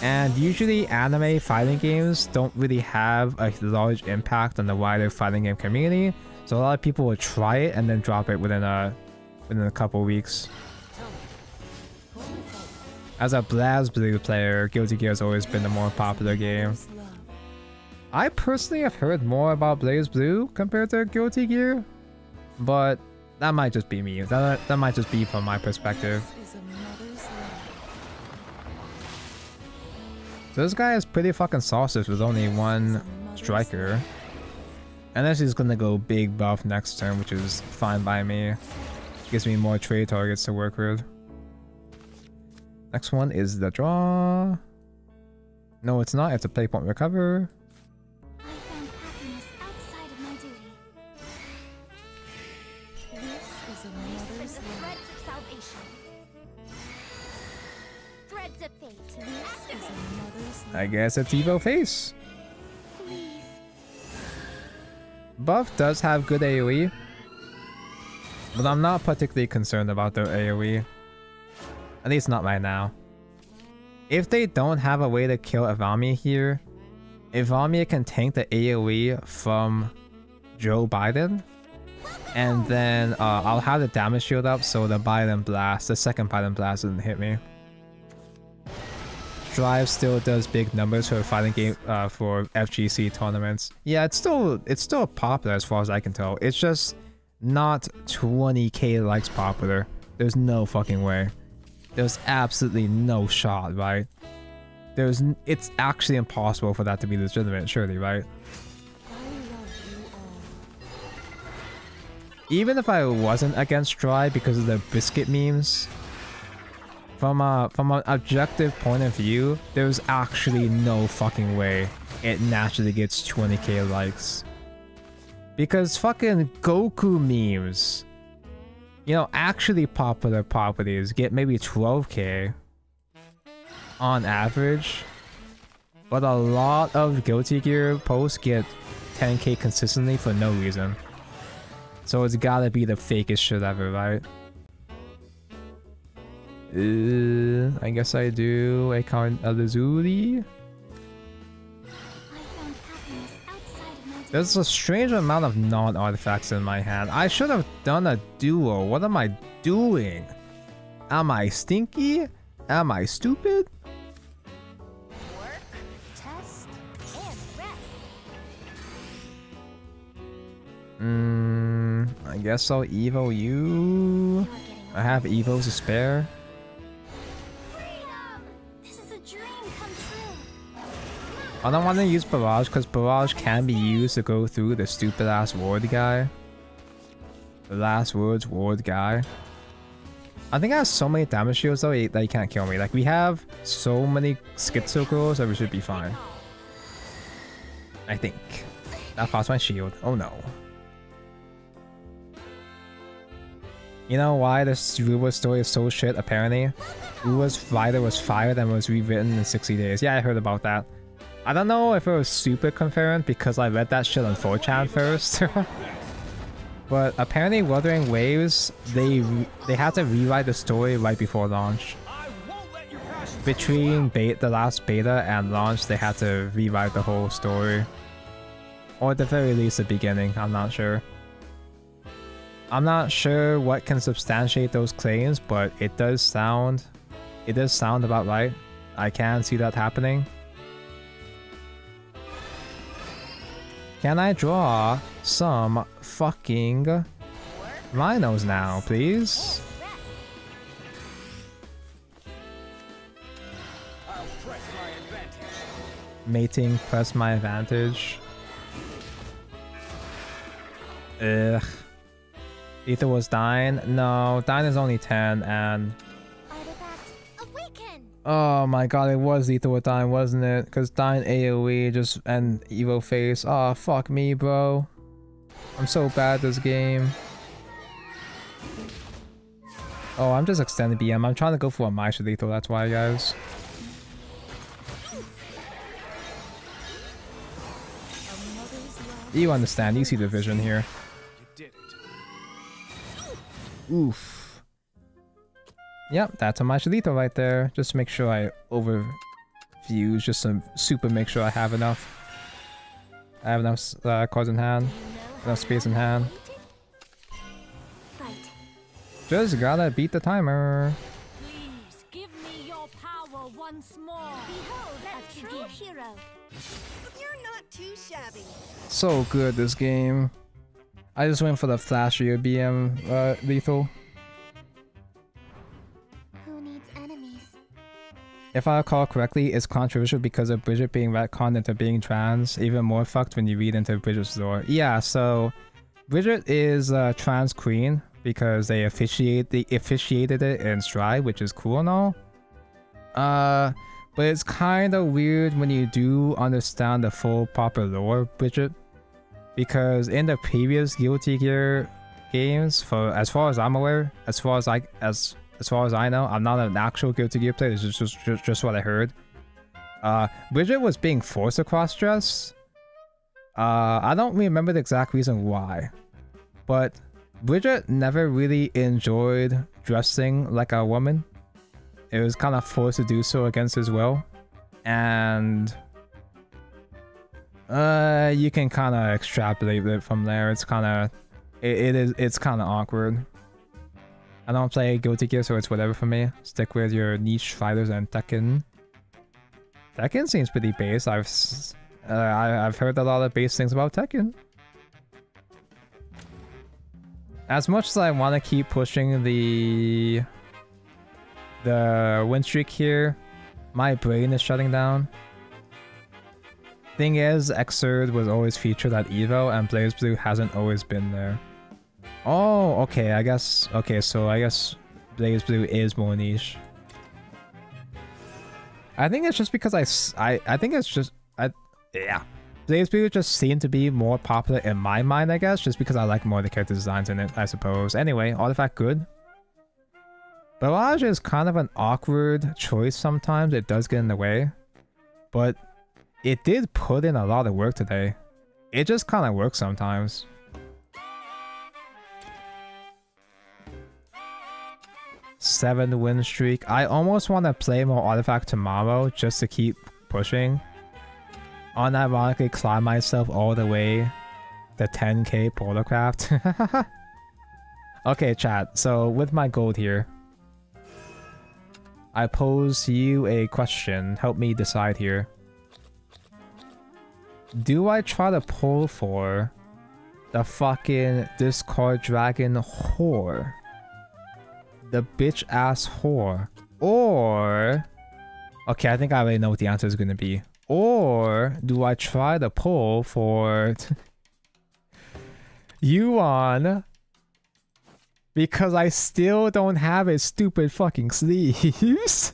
and usually anime fighting games don't really have a large impact on the wider fighting game community, so a lot of people will try it and then drop it within a couple weeks. As a BlazBlue player, Guilty Gear has always been the more popular game. I personally have heard more about BlazBlue compared to Guilty Gear, but that might just be me. That might just be from my perspective. So this guy is pretty fucking sausage with only one striker. Unless he's gonna go big buff next turn, which is fine by me. Gives me more trade targets to work with. Next one is the draw. No, it's not. It's a play point recover. I found happiness outside of my duty. This is a mother's The love. threads of salvation. Threads of fate. This is a mother's love. I guess it's Evo Face. Please. Buff does have good AoE, but I'm not particularly concerned about their AoE. At least not right now. If they don't have a way to kill Evamia here, Evamia can tank the AoE from Joe Biden, and then I'll have the damage shield up so the Biden blast, the second Biden blast, doesn't hit me. Strive still does big numbers for a fighting game for FGC tournaments. Yeah, it's still popular as far as I can tell. It's just not 20k likes popular. There's no fucking way. There's absolutely no shot, right? It's actually impossible for that to be legitimate, surely, right? I love you all. Even if I wasn't against Strive because of the biscuit memes, from an objective point of view, there's actually no fucking way it naturally gets 20k likes. Because fucking Goku memes, you know, actually popular properties get maybe 12k on average, but a lot of Guilty Gear posts get 10k consistently for no reason. So it's gotta be the fakest shit ever, right? I guess I do a Lazuli. There's a strange amount of non-artifacts in my hand. I should have done a duo. What am I doing? Am I stinky? Am I stupid? Work, test, and rest. I guess I'll Evo you. I have Evos to spare. Freedom! This is a dream come true. I don't want to use Barrage because Barrage can be used to go through the stupid ass ward guy. The last words ward guy. I think I have so many damage shields though that he can't kill me. Like we have so many schizo girls that we should be fine. I think. That lost my shield. Oh no. You know why this Ruba story is so shit apparently? Ruba's writer was fired and was rewritten in 60 days. Yeah, I heard about that. I don't know if it was super confirmed because I read that shit on 4chan first. But apparently Wuthering Waves, they had to rewrite the story right before launch. Between the last beta and launch, they had to rewrite the whole story. Or at the very least the beginning, I'm not sure. I'm not sure what can substantiate those claims, but it does sound about right. I can see that happening. Can I draw some fucking rhinos now, please? I'll press my advantage. Mating, press my advantage. Ugh. Ether was dying? No, dying is only 10 and... Artifact awaken. Oh my god, it was Ether was dying, wasn't it? Because dying AoE just and Evo face. Oh, fuck me, bro. I'm so bad at this game. Oh, I'm just extending BM. I'm trying to go for a maisha lethal, that's why, guys. You understand, you see the vision here. You did it. Oof. Yep, that's a maisha lethal right there. Just make sure I overview, just to super make sure I have enough. I have enough cards in hand, enough space in hand. Fight. Just gotta beat the timer. Please give me your power once more. Behold that Let's true begin. hero. You're not too shabby. So good this game. I just went for the flashier BM lethal. Who needs enemies? If I recall correctly, it's controversial because of Bridget being retconned into being trans. Even more fucked when you read into Bridget's lore. Yeah, so Bridget is a trans queen because they officiated it in Stride, which is cool and all. But it's kind of weird when you do understand the full proper lore of Bridget. Because in the previous Guilty Gear games, for as far as I'm aware, as far as I know, I'm not an actual Guilty Gear player. This is just what I heard. Bridget was being forced to cross-dress. I don't remember the exact reason why, but Bridget never really enjoyed dressing like a woman. It was kind of forced to do so against his will, and you can kind of extrapolate it from there. It's kind of it's kind of awkward. I don't play Guilty Gear, so it's whatever for me. Stick with your niche fighters and Tekken. Tekken seems pretty base. I've heard a lot of base things about Tekken. As much as I want to keep pushing the win streak here, my brain is shutting down. Thing is, Xrd was always featured at Evo, and BlazBlue hasn't always been there. Oh, okay, so I guess BlazBlue is more niche. I think it's just because yeah. BlazBlue just seemed to be more popular in my mind, I guess, just because I like more of the character designs in it, I suppose. Anyway, Artifact good. Barrage is kind of an awkward choice sometimes, it does get in the way. But it did put in a lot of work today. It just kind of works sometimes. Seven win streak. I almost want to play more Artifact tomorrow just to keep pushing. Unironically climb myself all the way to 10k Portalcraft. Okay, chat. So with my gold here, I pose you a question. Help me decide here. Do I try to pull for the fucking discard dragon whore? The bitch ass whore? Or... okay, I think I already know what the answer is going to be. Or do I try to pull for Yuan? Because I still don't have his stupid fucking sleeves.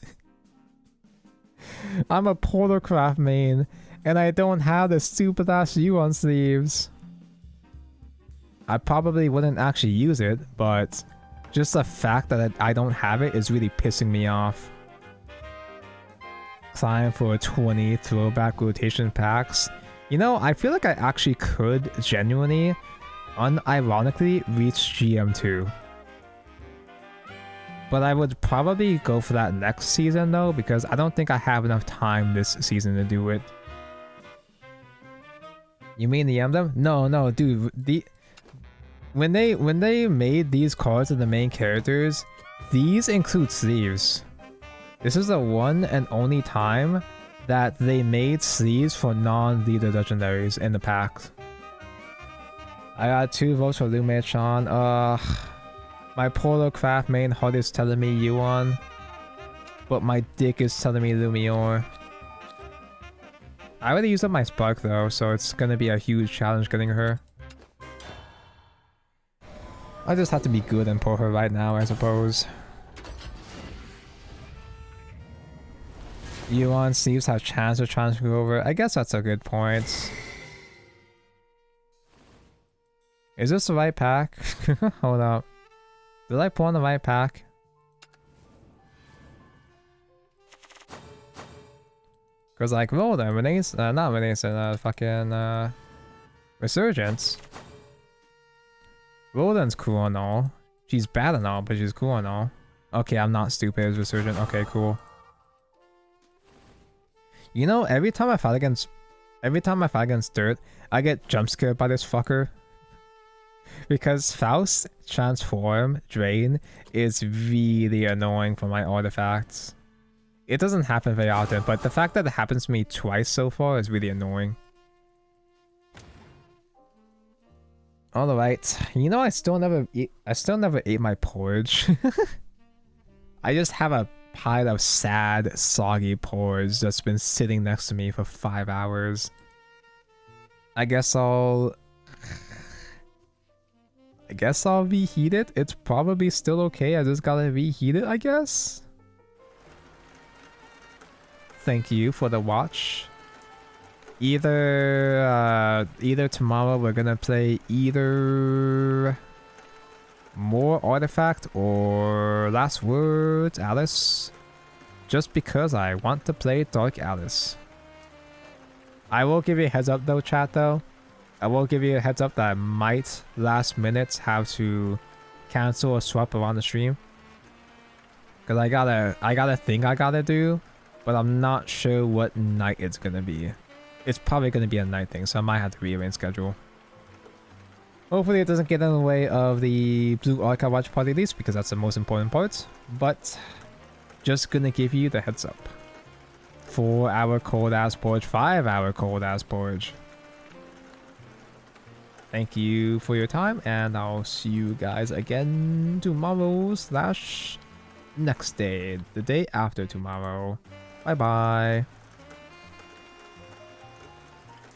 I'm a Portalcraft main, and I don't have the stupid ass Yuan sleeves. I probably wouldn't actually use it, but just the fact that I don't have it is really pissing me off. Climb for 20 throwback rotation packs. You know, I feel like I actually could genuinely, unironically, reach GM2. But I would probably go for that next season though, because I don't think I have enough time this season to do it. You mean the Emblem? No, dude. when they made these cards of the main characters, these include sleeves. This is the one and only time that they made sleeves for non-leader legendaries in the pack. I got 2 votes for Lumei-chan. My Polo Craft main heart is telling me Yuan, but my dick is telling me Lumior. I already used up my Spark though, so it's gonna be a huge challenge getting her. I just have to be good and pull her right now, I suppose. Yuan sleeves have chance to transfer over. I guess that's a good point. Is this the right pack? Hold up. Did I pull on the right pack? Cause like Roller, not Renaissance, fucking Resurgence. Roland's cool and all. She's bad and all, but she's cool and all. Okay, I'm not stupid as Resurgent. Okay, cool. You know, every time I fight against Dirt, I get jump scared by this fucker. Because Faust's transform drain is really annoying for my artifacts. It doesn't happen very often, but the fact that it happens to me twice so far is really annoying. Alright, you know I still never ate my porridge. I just have a pile of sad, soggy porridge that's been sitting next to me for 5 hours. I guess I'll reheat it. It's probably still okay. I just gotta reheat it, I guess. Thank you for the watch. Either tomorrow we're gonna play either more Artifact or Last Words Alice, just because I want to play Dark Alice. I will give you a heads up though, chat though. I will give you a heads up that I might last minute have to cancel a swap around the stream. Cause I got a thing I gotta do, but I'm not sure what night it's gonna be. It's probably gonna be a night thing, so I might have to rearrange schedule. Hopefully it doesn't get in the way of the Blue Archive watch party at least, because that's the most important part. But just gonna give you the heads up. 4-hour cold ass porridge, 5-hour cold ass porridge. Thank you for your time, and I'll see you guys again tomorrow / next day, the day after tomorrow. Bye bye.